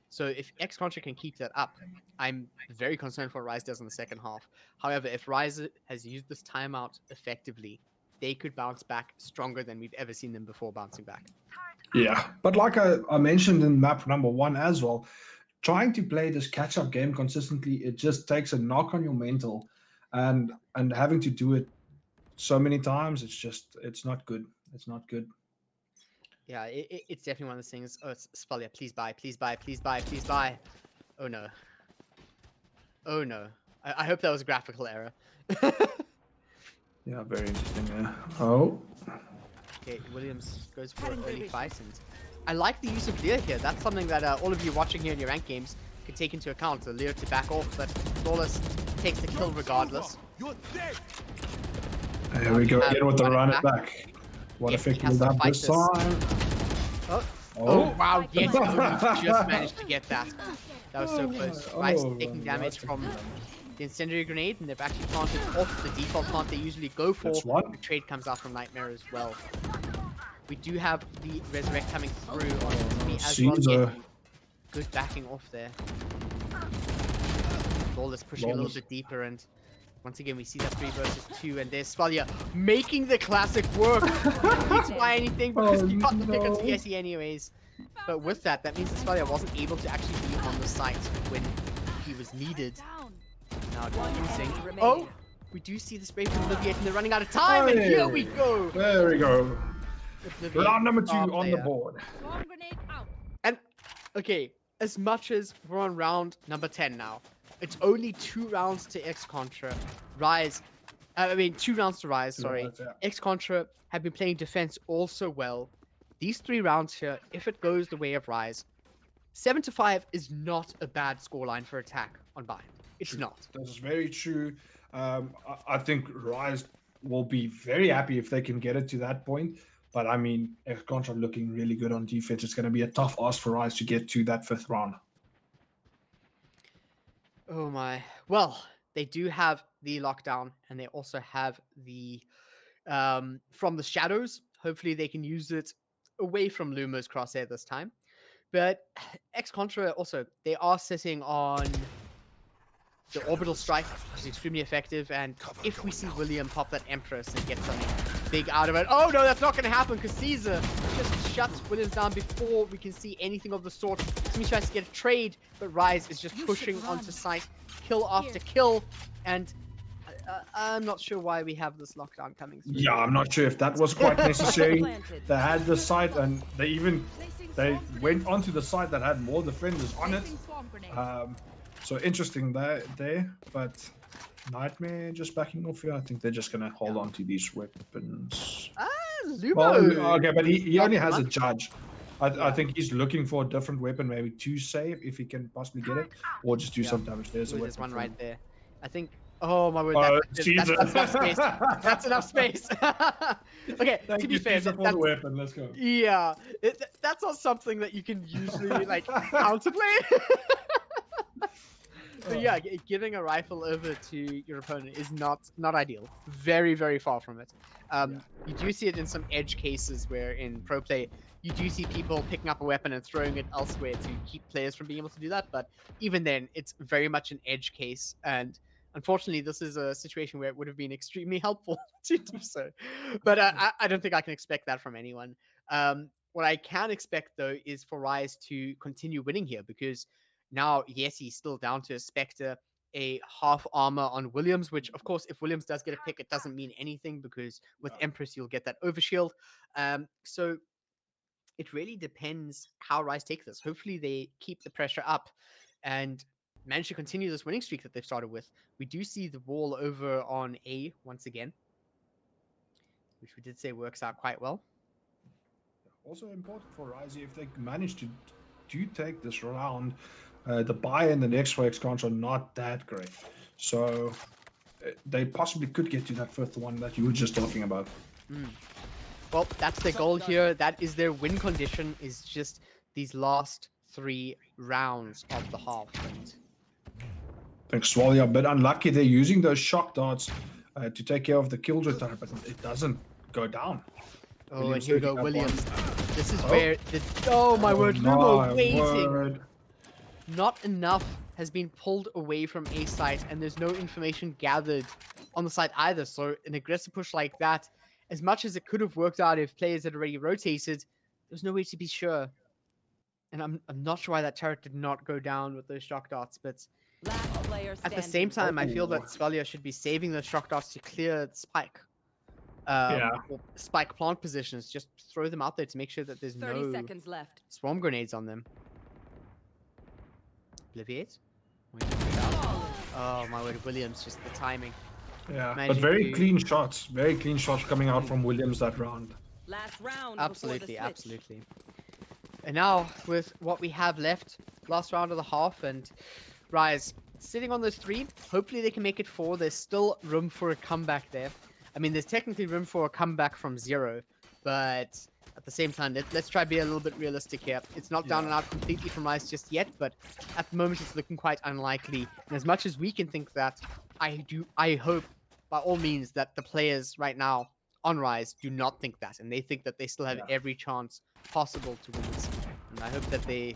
So if X-Contra can keep that up, I'm very concerned for what Rise does in the second half. However, if Rise has used this timeout effectively, they could bounce back stronger than we've ever seen them before bouncing back. Yeah, but like I mentioned in map number 1 as well, trying to play this catch-up game consistently, it just takes a knock on your mental, and having to do it so many times, it's not good. It's not good. Yeah, it's definitely one of those things. Oh, it's Spalia, please buy, please buy, please buy, please buy. Oh no. Oh no. I hope that was a graphical error. Yeah, very interesting. Yeah. Oh. Okay, Williams goes for an early fight, and I like the use of Lear here. That's something that all of you watching here in your ranked games can take into account. So Lear to back off, but Flawless takes the kill regardless. Here we go again with the run it back. What effect will that this time? Oh wow, yes, he just managed to get that. That was so close. Rice taking damage from the incendiary grenade, and they've actually planted off the default plant they usually go for. The trade comes out from Nightmare as well. We do have the Resurrect coming through on me as well. Getting good backing off there. Lawless pushing a little bit deeper, and once again we see that 3 versus 2, and there's Spalia making the classic work. Don't need to buy anything because he got the pick on TSE anyways. But with that means that Spalia wasn't able to actually be on the site when he was needed. Now losing. Oh, we do see the spray from Olivier, and they're running out of time, and here we go. There we go. Olivier, Round number 2 on the board. Swarm grenade out. And okay, as much as we're on round number 10 now, it's only 2 rounds to X-Contra. Rise, 2 rounds to Rise, sorry. X-Contra have been playing defense also well. These 3 rounds here, if it goes the way of Rise, 7-5 is not a bad scoreline for attack on Bind. It's not. That is very true. I think Rise will be very happy if they can get it to that point. But I mean, X-Contra looking really good on defense. It's going to be a tough ask for Rise to get to that 5th round. Oh my. Well, they do have the lockdown, and they also have the from the shadows. Hopefully they can use it away from Luma's crosshair this time. But X-Contra also, they are sitting on the orbital strike, which is extremely effective, and if we see William pop that Empress and get something big out of it. Oh no, that's not going to happen because Caesar just shuts Williams down before we can see anything of the sort. Smee tries to get a trade, but Rise is just pushing onto site, kill after kill, and I'm not sure why we have this lockdown coming through. Yeah, I'm not sure if that was quite necessary. They had the site, and they went onto the site that had more defenders on it. So interesting there, but Nightmare just backing off here. I think they're just gonna hold on to these weapons. Lumo. Well, okay, but he only has a judge. I think he's looking for a different weapon, maybe to save if he can possibly get it, or just do some damage. There's one right there. I think. Oh my word! That's enough space. That's enough space. Okay, to be fair, that's the weapon. Let's go. Yeah, that's not something that you can usually like counterplay. So yeah, giving a rifle over to your opponent is not ideal. Very, very far from it. You do see it in some edge cases where in pro play you do see people picking up a weapon and throwing it elsewhere to keep players from being able to do that. But even then, it's very much an edge case, and unfortunately, this is a situation where it would have been extremely helpful to do so. But I don't think I can expect that from anyone. What I can expect though is for Rise to continue winning here, because now, yes, he's still down to a Spectre, a half armor on Williams, which, of course, if Williams does get a pick, it doesn't mean anything because with Empress, you'll get that overshield. So it really depends how Rise take this. Hopefully, they keep the pressure up and manage to continue this winning streak that they've started with. We do see the wall over on A once again, which we did say works out quite well. Also important for Rise if they manage to take this round. The buy and the next for X-Contra are not that great. So they possibly could get to that 5th one that you were just talking about. Well, that's their goal here. That is their win condition, is just these last 3 rounds of the half. And I think Swally are a bit unlucky. They're using those shock darts to take care of the killjoy turret, but it doesn't go down. oh, Williams and here we go, picking up Williams. one. This is where the oh my word, Lumo My waiting. word. Not enough has been pulled away from A site, and there's no information gathered on the site either. So an aggressive push like that, as much as it could have worked out if players had already rotated, there's no way to be sure. And I'm not sure why that turret did not go down with those shock darts, but Last player at the standing. same time, I feel Oh. that Svellia should be saving those shock darts to clear the spike. Yeah. Or spike plant positions. Just throw them out there to make sure that there's 30 no seconds left. swarm grenades on them. Obliviate? Oh my word, Williams, just the timing. Yeah, but Managing very to- clean shots. Very clean shots coming out from Williams that round. Last round. Absolutely, before the switch. absolutely. And now, with what we have left, last round of the half, and Rise sitting on those 3. Hopefully they can make it 4. There's still room for a comeback there. I mean, there's technically room for a comeback from 0, but at the same time, let's try to be a little bit realistic here. It's not down and out completely from Rise just yet, but at the moment it's looking quite unlikely. And as much as we can think that, I hope by all means that the players right now on Rise do not think that, and they think that they still have every chance possible to win this. And I hope that they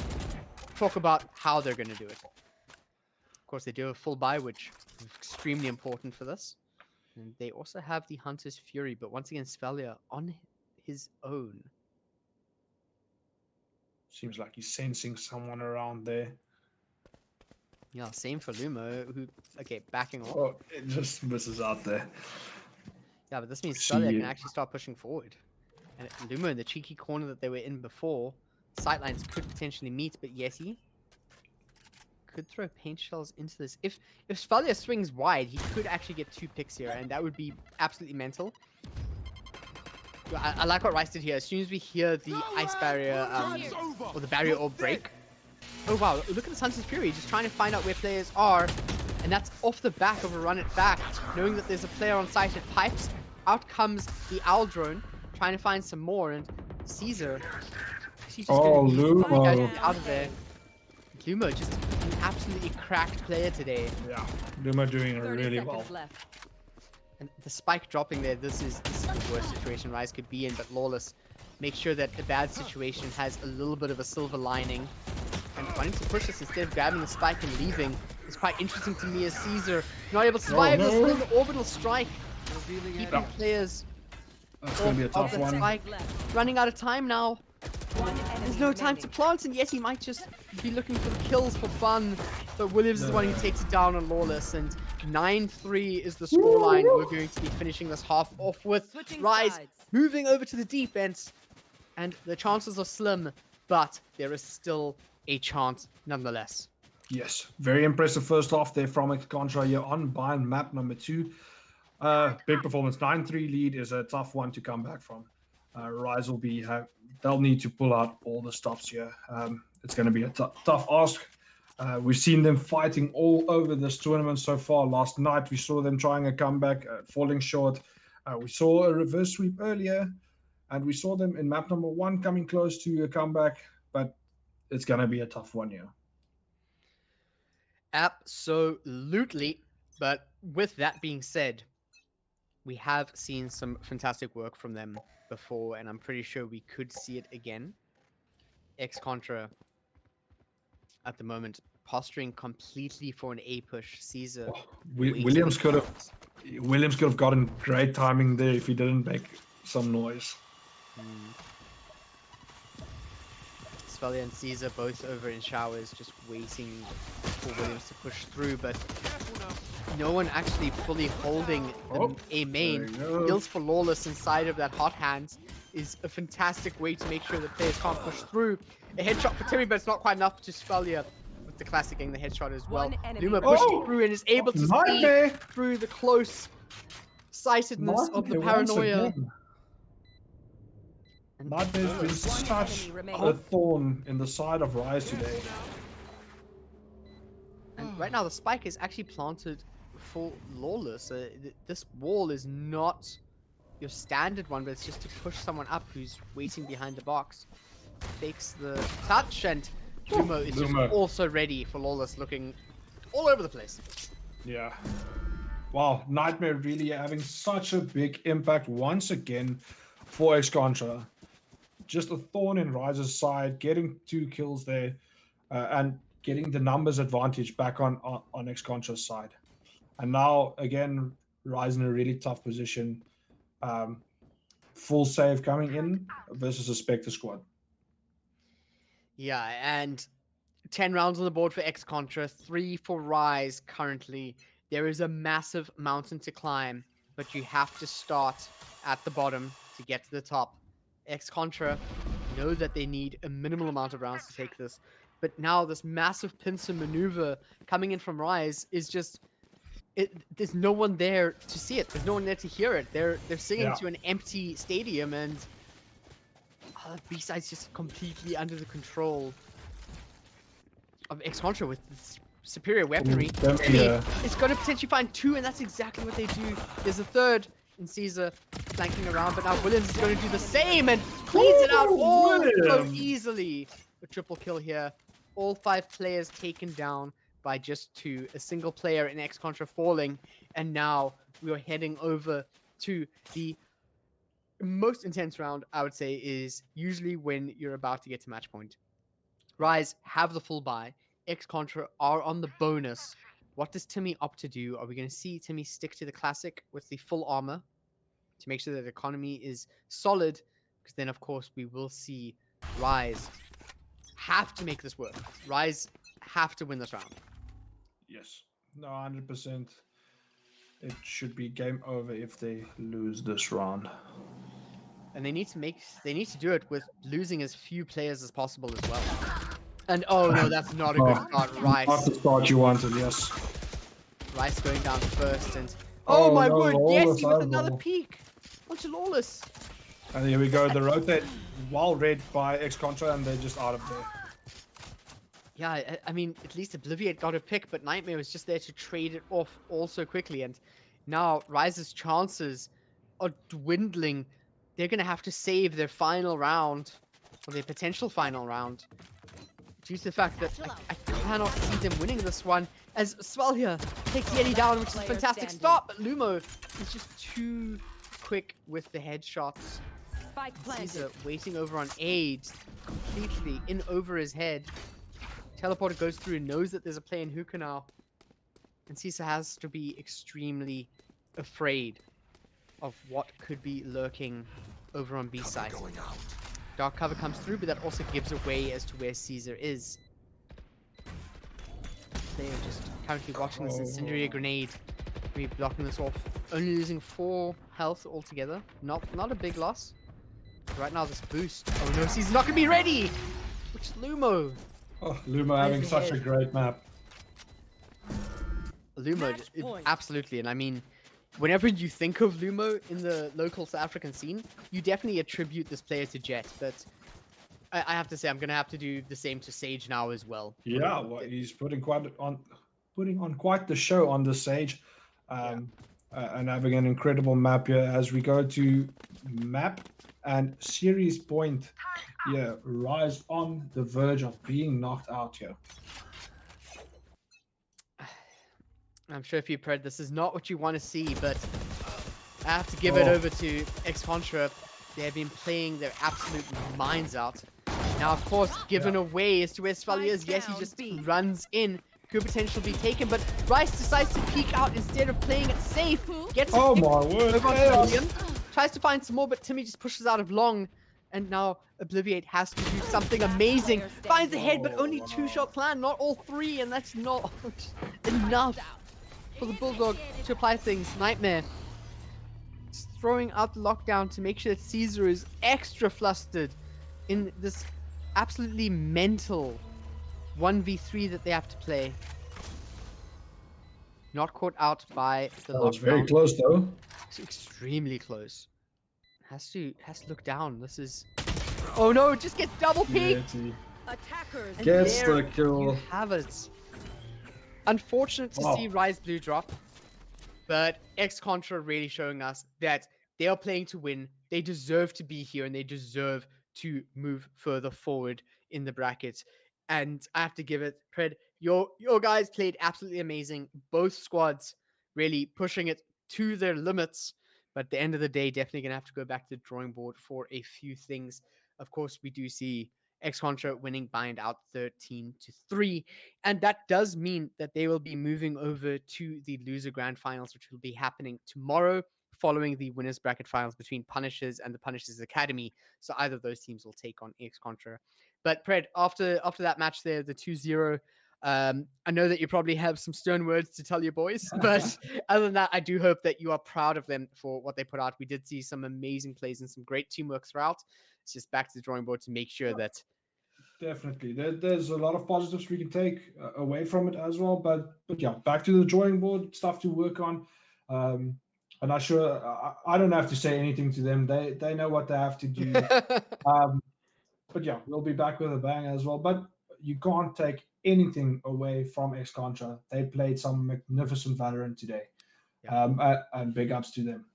talk about how they're going to do it. Of course, they do a full buy, which is extremely important for this. And they also have the Hunter's Fury, but once again, Svellia on his own. Seems like he's sensing someone around there. Yeah, same for Lumo, who, okay, backing off. Oh, it just misses out there. Yeah, but this means See Svellia you. can actually start pushing forward. And Lumo in the cheeky corner that they were in before, sightlines could potentially meet, but Yeti could throw paint shells into this. If Svellia swings wide, he could actually get 2 picks here, and that would be absolutely mental. I like what Rice did here. As soon as we hear the ice barrier, or the barrier orb break. Oh wow, look at this Hunter's Fury, just trying to find out where players are. And that's off the back of a run it back, knowing that there's a player on site at pipes. Out comes the Owl drone, trying to find some more, and Caesar. She's just Oh, gonna leave some Lumo. guys out of there. Lumo, just an absolutely cracked player today. Yeah, Luma doing 30 really seconds well. left. And the spike dropping there, this is the worst situation Rise could be in, but Lawless makes sure that a bad situation has a little bit of a silver lining. And wanting to push this instead of grabbing the spike and leaving is quite interesting to me as Caesar not able to survive this no. little orbital strike. Revealing Keeping enemy. players That's going to be a off tough the one. spike. Left. Running out of time now. One enemy There's no time to remaining. plant, and yet he might just be looking for the kills for fun. But Williams is the one who takes it down on Lawless, and 9-3 is the scoreline we're going to be finishing this half off with. Switching Rise sides. moving over to the defense, and the chances are slim, but there is still a chance nonetheless. Yes, very impressive first half there from Contra here on Bind map number 2. Big performance, 9-3 lead is a tough one to come back from. Rise will be, they'll need to pull out all the stops here. It's going to be a tough ask. We've seen them fighting all over this tournament so far. Last night we saw them trying a comeback, falling short. We saw a reverse sweep earlier, and we saw them in map number 1 coming close to a comeback, but it's going to be a tough one here. Absolutely. But with that being said, we have seen some fantastic work from them before, and I'm pretty sure we could see it again. Contra at the moment posturing completely for an A push. Caesar. waiting Williams could out. have gotten great timing there if he didn't make some noise. Svellia and Caesar both over in showers, just waiting for Williams to push through, but no one actually fully holding a main. there you go. Kills for Lawless inside of that hot hand is a fantastic way to make sure that players can't push through. A headshot for Timmy, but it's not quite enough to Svellia with the classic getting the headshot as well. One enemy Luma remaining. pushes through and is able to see Nightmare! through the close sightedness of the Nightmare once paranoia. again. And Nightmare's been One such enemy remaining. a thorn in the side of Rise today. And right now the spike is actually planted for Lawless. This wall is not your standard one, but it's just to push someone up who's waiting behind the box. Fakes the touch, and Lumo is Lumo. just also ready for Lawless, looking all over the place. Yeah. Wow, Nightmare really having such a big impact once again for X-Contra. Just a thorn in Rise's side, getting 2 kills there, and getting the numbers advantage back on X-Contra's side. And now, again, Rise in a really tough position. Full save coming in versus a Spectre squad. Yeah, and 10 rounds on the board for X-Contra, 3 for Rise currently. There is a massive mountain to climb, but you have to start at the bottom to get to the top. X-Contra know that they need a minimal amount of rounds to take this, but now this massive pincer maneuver coming in from Rise is just... there's no one there to see it. There's no one there to hear it. They're singing to an empty stadium, and B-Side's just completely under the control of X-Contra with this superior weaponry. It's going to potentially find 2, and that's exactly what they do. There's a third in Caesar flanking around, but now Williams is going to do the same and cleans it out all so easily. A triple kill here. All 5 players taken down by just 2. A single player in X-Contra falling, and now we are heading over to the most intense round, I would say, is usually when you're about to get to match point. Rise have the full buy. X-Contra are on the bonus. What does Timmy opt to do? Are we going to see Timmy stick to the classic with the full armor to make sure that the economy is solid? Because then, of course, we will see Rise have to make this work. Rise have to win this round. Yes. No, 100%. It should be game over if they lose this round. And they need to do it with losing as few players as possible as well. And oh no, that's not a good start. Rice. Not the start you wanted, yes. Rice going down first, and oh my no, word, Lawless yes, with overall. another peek. Bunch of Lawless. And here we go, the rotate well read by X-Contra, and they're just out of there. Yeah, I mean, at least Obliviate got a pick, but Nightmare was just there to trade it off all so quickly, and now Rise's chances are dwindling. They're going to have to save their final round, or their potential final round, due to the fact that I cannot see them winning this one, as Svalhia takes Yeti down, which is a fantastic start, but Lumo is just too quick with the headshots. Caesar waiting over on aid, completely in over his head. Teleporter goes through and knows that there's a player in hookah now, and Caesar has to be extremely afraid of what could be lurking over on B side. Dark cover comes through, but that also gives away as to where Caesar is. They are just currently watching this incendiary grenade. Maybe blocking this off. Only losing 4 health altogether. Not a big loss. But right now this boost. Oh no, Caesar's not gonna be ready! Which is Lumo. Oh, Lumo having such a great map. Lumo, absolutely, and I mean, whenever you think of Lumo in the local South African scene, you definitely attribute this player to Jet, but I have to say I'm gonna have to do the same to Sage now as well. Yeah, well, he's putting on quite the show on the Sage, and having an incredible map here as we go to map and series point. Yeah, Rise on the verge of being knocked out here. I'm sure if you've heard, this is not what you want to see, but I have to give it over to X-Contra. They have been playing their absolute minds out. Now, of course, given away as to where Svalhia is, yes, he just runs in. Could potentially be taken, but Rice decides to peek out instead of playing it safe. Gets my word! Over on William. Tries to find some more, but Timmy just pushes out of long. And now Obliviate has to do something amazing. Finds the head, but only 2 shots land, not all 3, and that's not enough for the Bulldog to apply things. Nightmare just throwing out the lockdown to make sure that Caesar is extra flustered in this absolutely mental 1v3 that they have to play. Not caught out by the lockdown. That was very close, though. It's extremely close. Has to look down. This is... Oh no, just gets double peeked! Attackers gets the kill. You have it. Unfortunate to see Rise Blue drop, but X-Contra really showing us that they are playing to win. They deserve to be here, and they deserve to move further forward in the brackets. and I have to give it credit. Your guys played absolutely amazing. Both squads really pushing it to their limits. But at the end of the day, definitely gonna have to go back to the drawing board for a few things. Of course, we do see X Contra winning Bind out 13-3, and that does mean that they will be moving over to the loser grand finals, which will be happening tomorrow, following the winners bracket finals between Punishers and the Punishers Academy. So either of those teams will take on X Contra. But Pred, after that match there, the 2-0, I know that you probably have some stern words to tell your boys, but other than that, I do hope that you are proud of them for what they put out. We did see some amazing plays and some great teamwork throughout. It's just back to the drawing board to make sure that. Definitely, there's a lot of positives we can take away from it as well. But yeah, back to the drawing board, stuff to work on. And I don't have to say anything to them. They know what they have to do. But yeah, we'll be back with a bang as well. But you can't take anything away from X Contra. They played some magnificent Valorant today. Yeah. And big ups to them.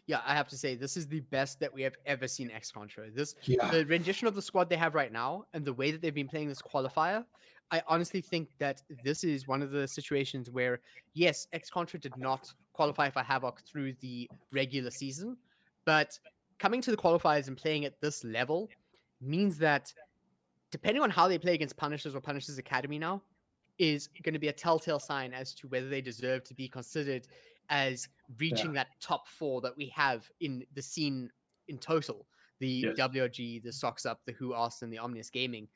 Yeah, I have to say this is the best that we have ever seen X Contra. Yeah. The rendition of the squad they have right now and the way that they've been playing this qualifier, I honestly think that this is one of the situations where, yes, X Contra did not qualify for Havoc through the regular season, but coming to the qualifiers and playing at this level means that depending on how they play against Punishers or Punishers Academy now, is going to be a telltale sign as to whether they deserve to be considered as reaching that top 4 that we have in the scene in total. The WRG, the Socks Up, the Who Asked, and the Omnius Gaming.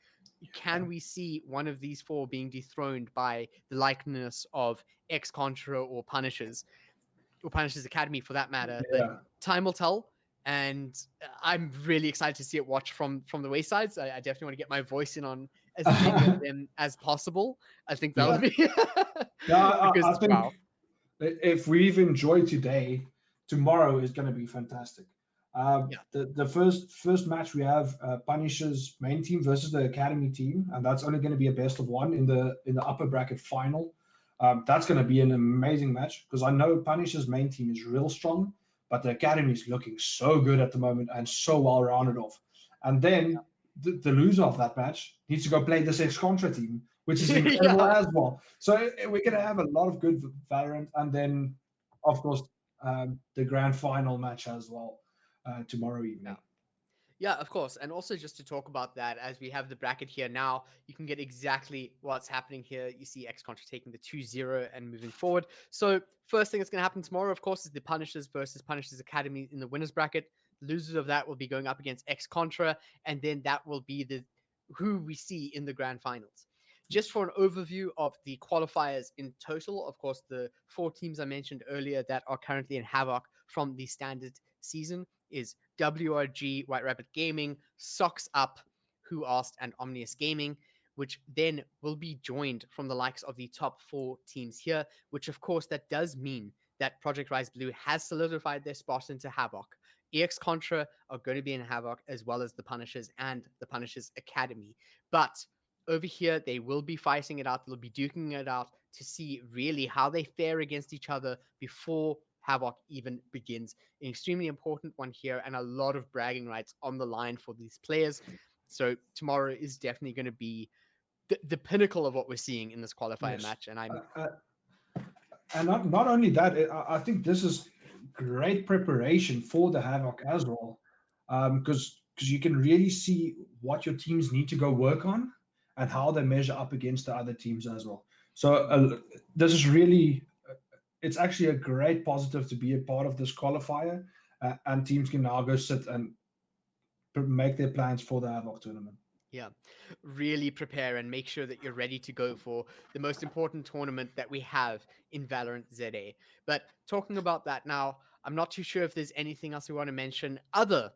Can we see one of these 4 being dethroned by the likeness of X Contra or Punishers Academy for that matter? But time will tell. And I'm really excited to see it watch from the waysides. I definitely want to get my voice in on as many of them as possible. I think that would be. I think if we've enjoyed today, tomorrow is going to be fantastic. The first match we have Punisher's main team versus the Academy team, and that's only going to be a best of 1 in the upper bracket final. That's going to be an amazing match because I know Punisher's main team is real strong. But the Academy is looking so good at the moment and so well rounded off. And then the loser of that match needs to go play this X Contra team, which is incredible as well. So we're going to have a lot of good Valorant. And then, of course, the grand final match as well tomorrow evening. Yeah, of course. And also just to talk about that, as we have the bracket here now, you can get exactly what's happening here. You see X Contra taking the 2-0 and moving forward. So first thing that's going to happen tomorrow, of course, is the Punishers versus Punishers Academy in the winners bracket. The losers of that will be going up against X Contra, and then that will be who we see in the grand finals. Just for an overview of the qualifiers in total, of course, the 4 teams I mentioned earlier that are currently in Havoc from the standard season is WRG, White Rabbit Gaming, Socks Up, Who Asked, and Omnius Gaming, which then will be joined from the likes of the top 4 teams here, which of course that does mean that Project Rise Blue has solidified their spot into Havoc. EX Contra are going to be in Havoc as well as the Punishers and the Punishers Academy. But over here, they will be fighting it out. They'll be duking it out to see really how they fare against each other before Havoc even begins. An extremely important one here and a lot of bragging rights on the line for these players. So tomorrow is definitely going to be the pinnacle of what we're seeing in this qualifier match. And and not only that, I think this is great preparation for the Havoc as well, because you can really see what your teams need to go work on and how they measure up against the other teams as well. So this is really, it's actually a great positive to be a part of this qualifier, and teams can now go sit and make their plans for the Havoc tournament. Yeah, really prepare and make sure that you're ready to go for the most important tournament that we have in Valorant ZA. But talking about that now, I'm not too sure if there's anything else we want to mention other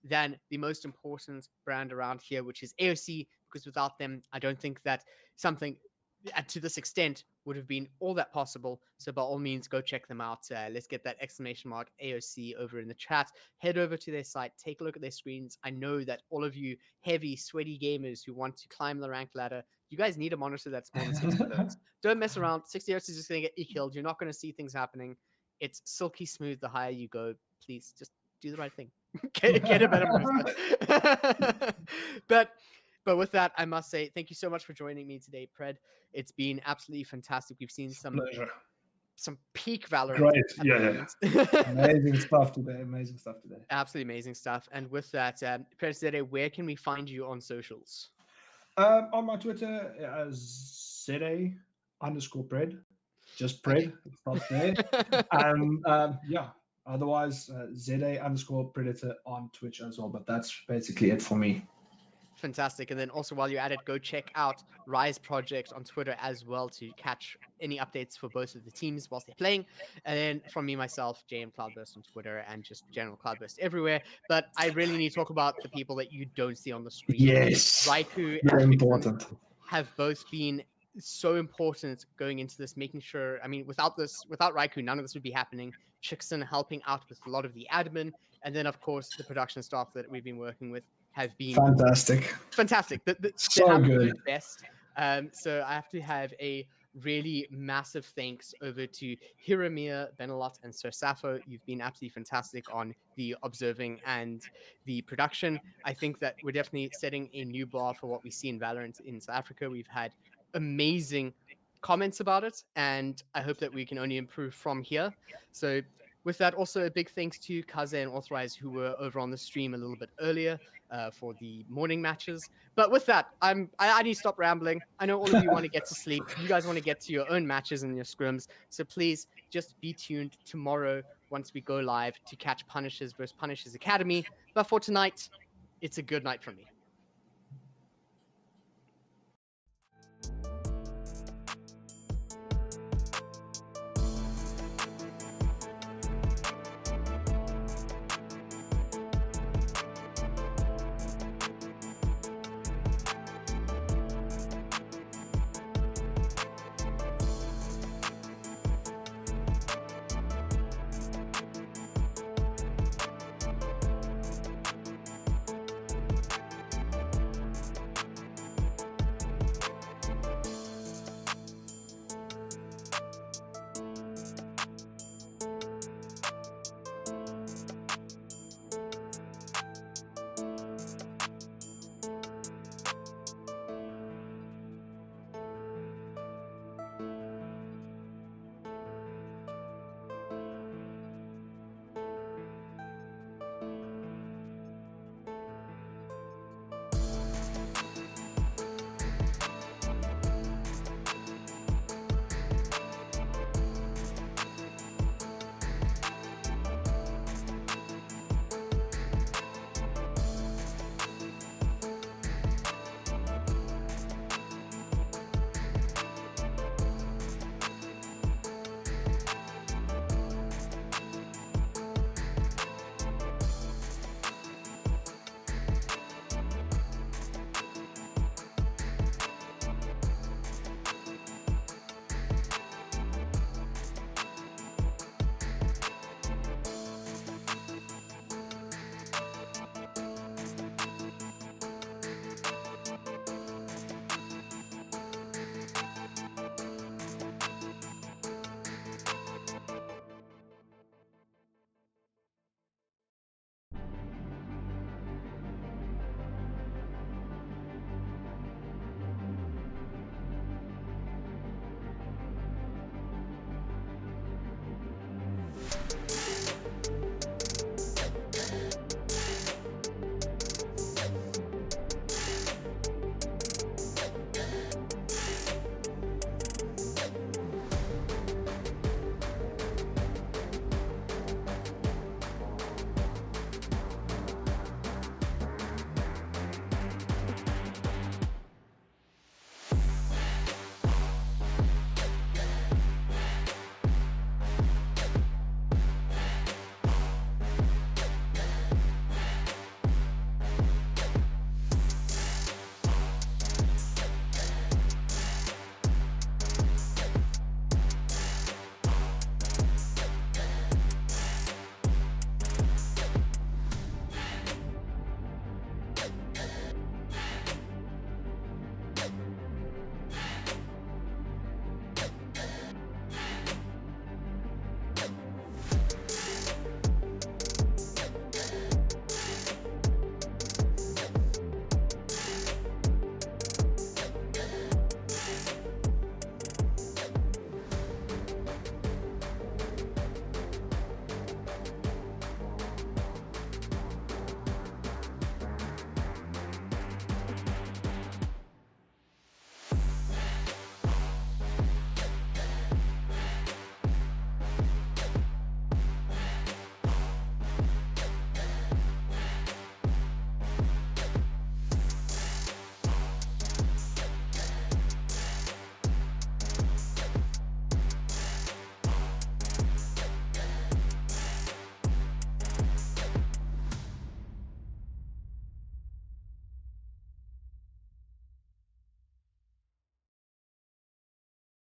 than the most important brand around here, which is AOC, because without them, I don't think that something to this extent would have been all that possible. So by all means, go check them out. Let's get that exclamation mark AOC over in the chat. Head over to their site, take a look at their screens. I know that all of you heavy, sweaty gamers who want to climb the rank ladder, you guys need a monitor that's more than 60 hertz. Don't mess around. 60 hertz is just going to get you killed. You're not going to see things happening. It's silky smooth the higher you go. Please just do the right thing. Get a better monitor. But But with that, I must say thank you so much for joining me today, Pred. It's been absolutely fantastic. We've seen Pleasure. some peak Valorant. Great. At Yeah, the yeah. moment. Amazing stuff today. Amazing stuff today. Absolutely amazing stuff. And with that, Pred Zede, where can we find you on socials? On my Twitter, ZA_Pred. Just Pred. It's not there. And yeah, otherwise, ZA_Predator on Twitch as well. But that's basically it for me. Fantastic. And then also while you're at it, go check out Rise Project on Twitter as well to catch any updates for both of the teams whilst they're playing. And then from me, myself, JM Cloudburst on Twitter and just general Cloudburst everywhere. But I really need to talk about the people that you don't see on the screen. Yes. Raikou Very and important. have both been so important going into this, making sure, I mean, without Raikou, none of this would be happening. Chickson helping out with a lot of the admin. And then, of course, the production staff that we've been working with have been fantastic. So good. Best. So I have to have a really massive thanks over to Hiramir, Benelot, and Sir Sappho. You've been absolutely fantastic on the observing and the production. I think that we're definitely setting a new bar for what we see in Valorant in South Africa. We've had amazing comments about it, and I hope that we can only improve from here. So with that, also a big thanks to Kaze and Authorize who were over on the stream a little bit earlier for the morning matches. But with that, I need to stop rambling. I know all of you want to get to sleep. You guys want to get to your own matches and your scrims. So please just be tuned tomorrow once we go live to catch Punishers versus Punishers Academy. But for tonight, it's a good night from me.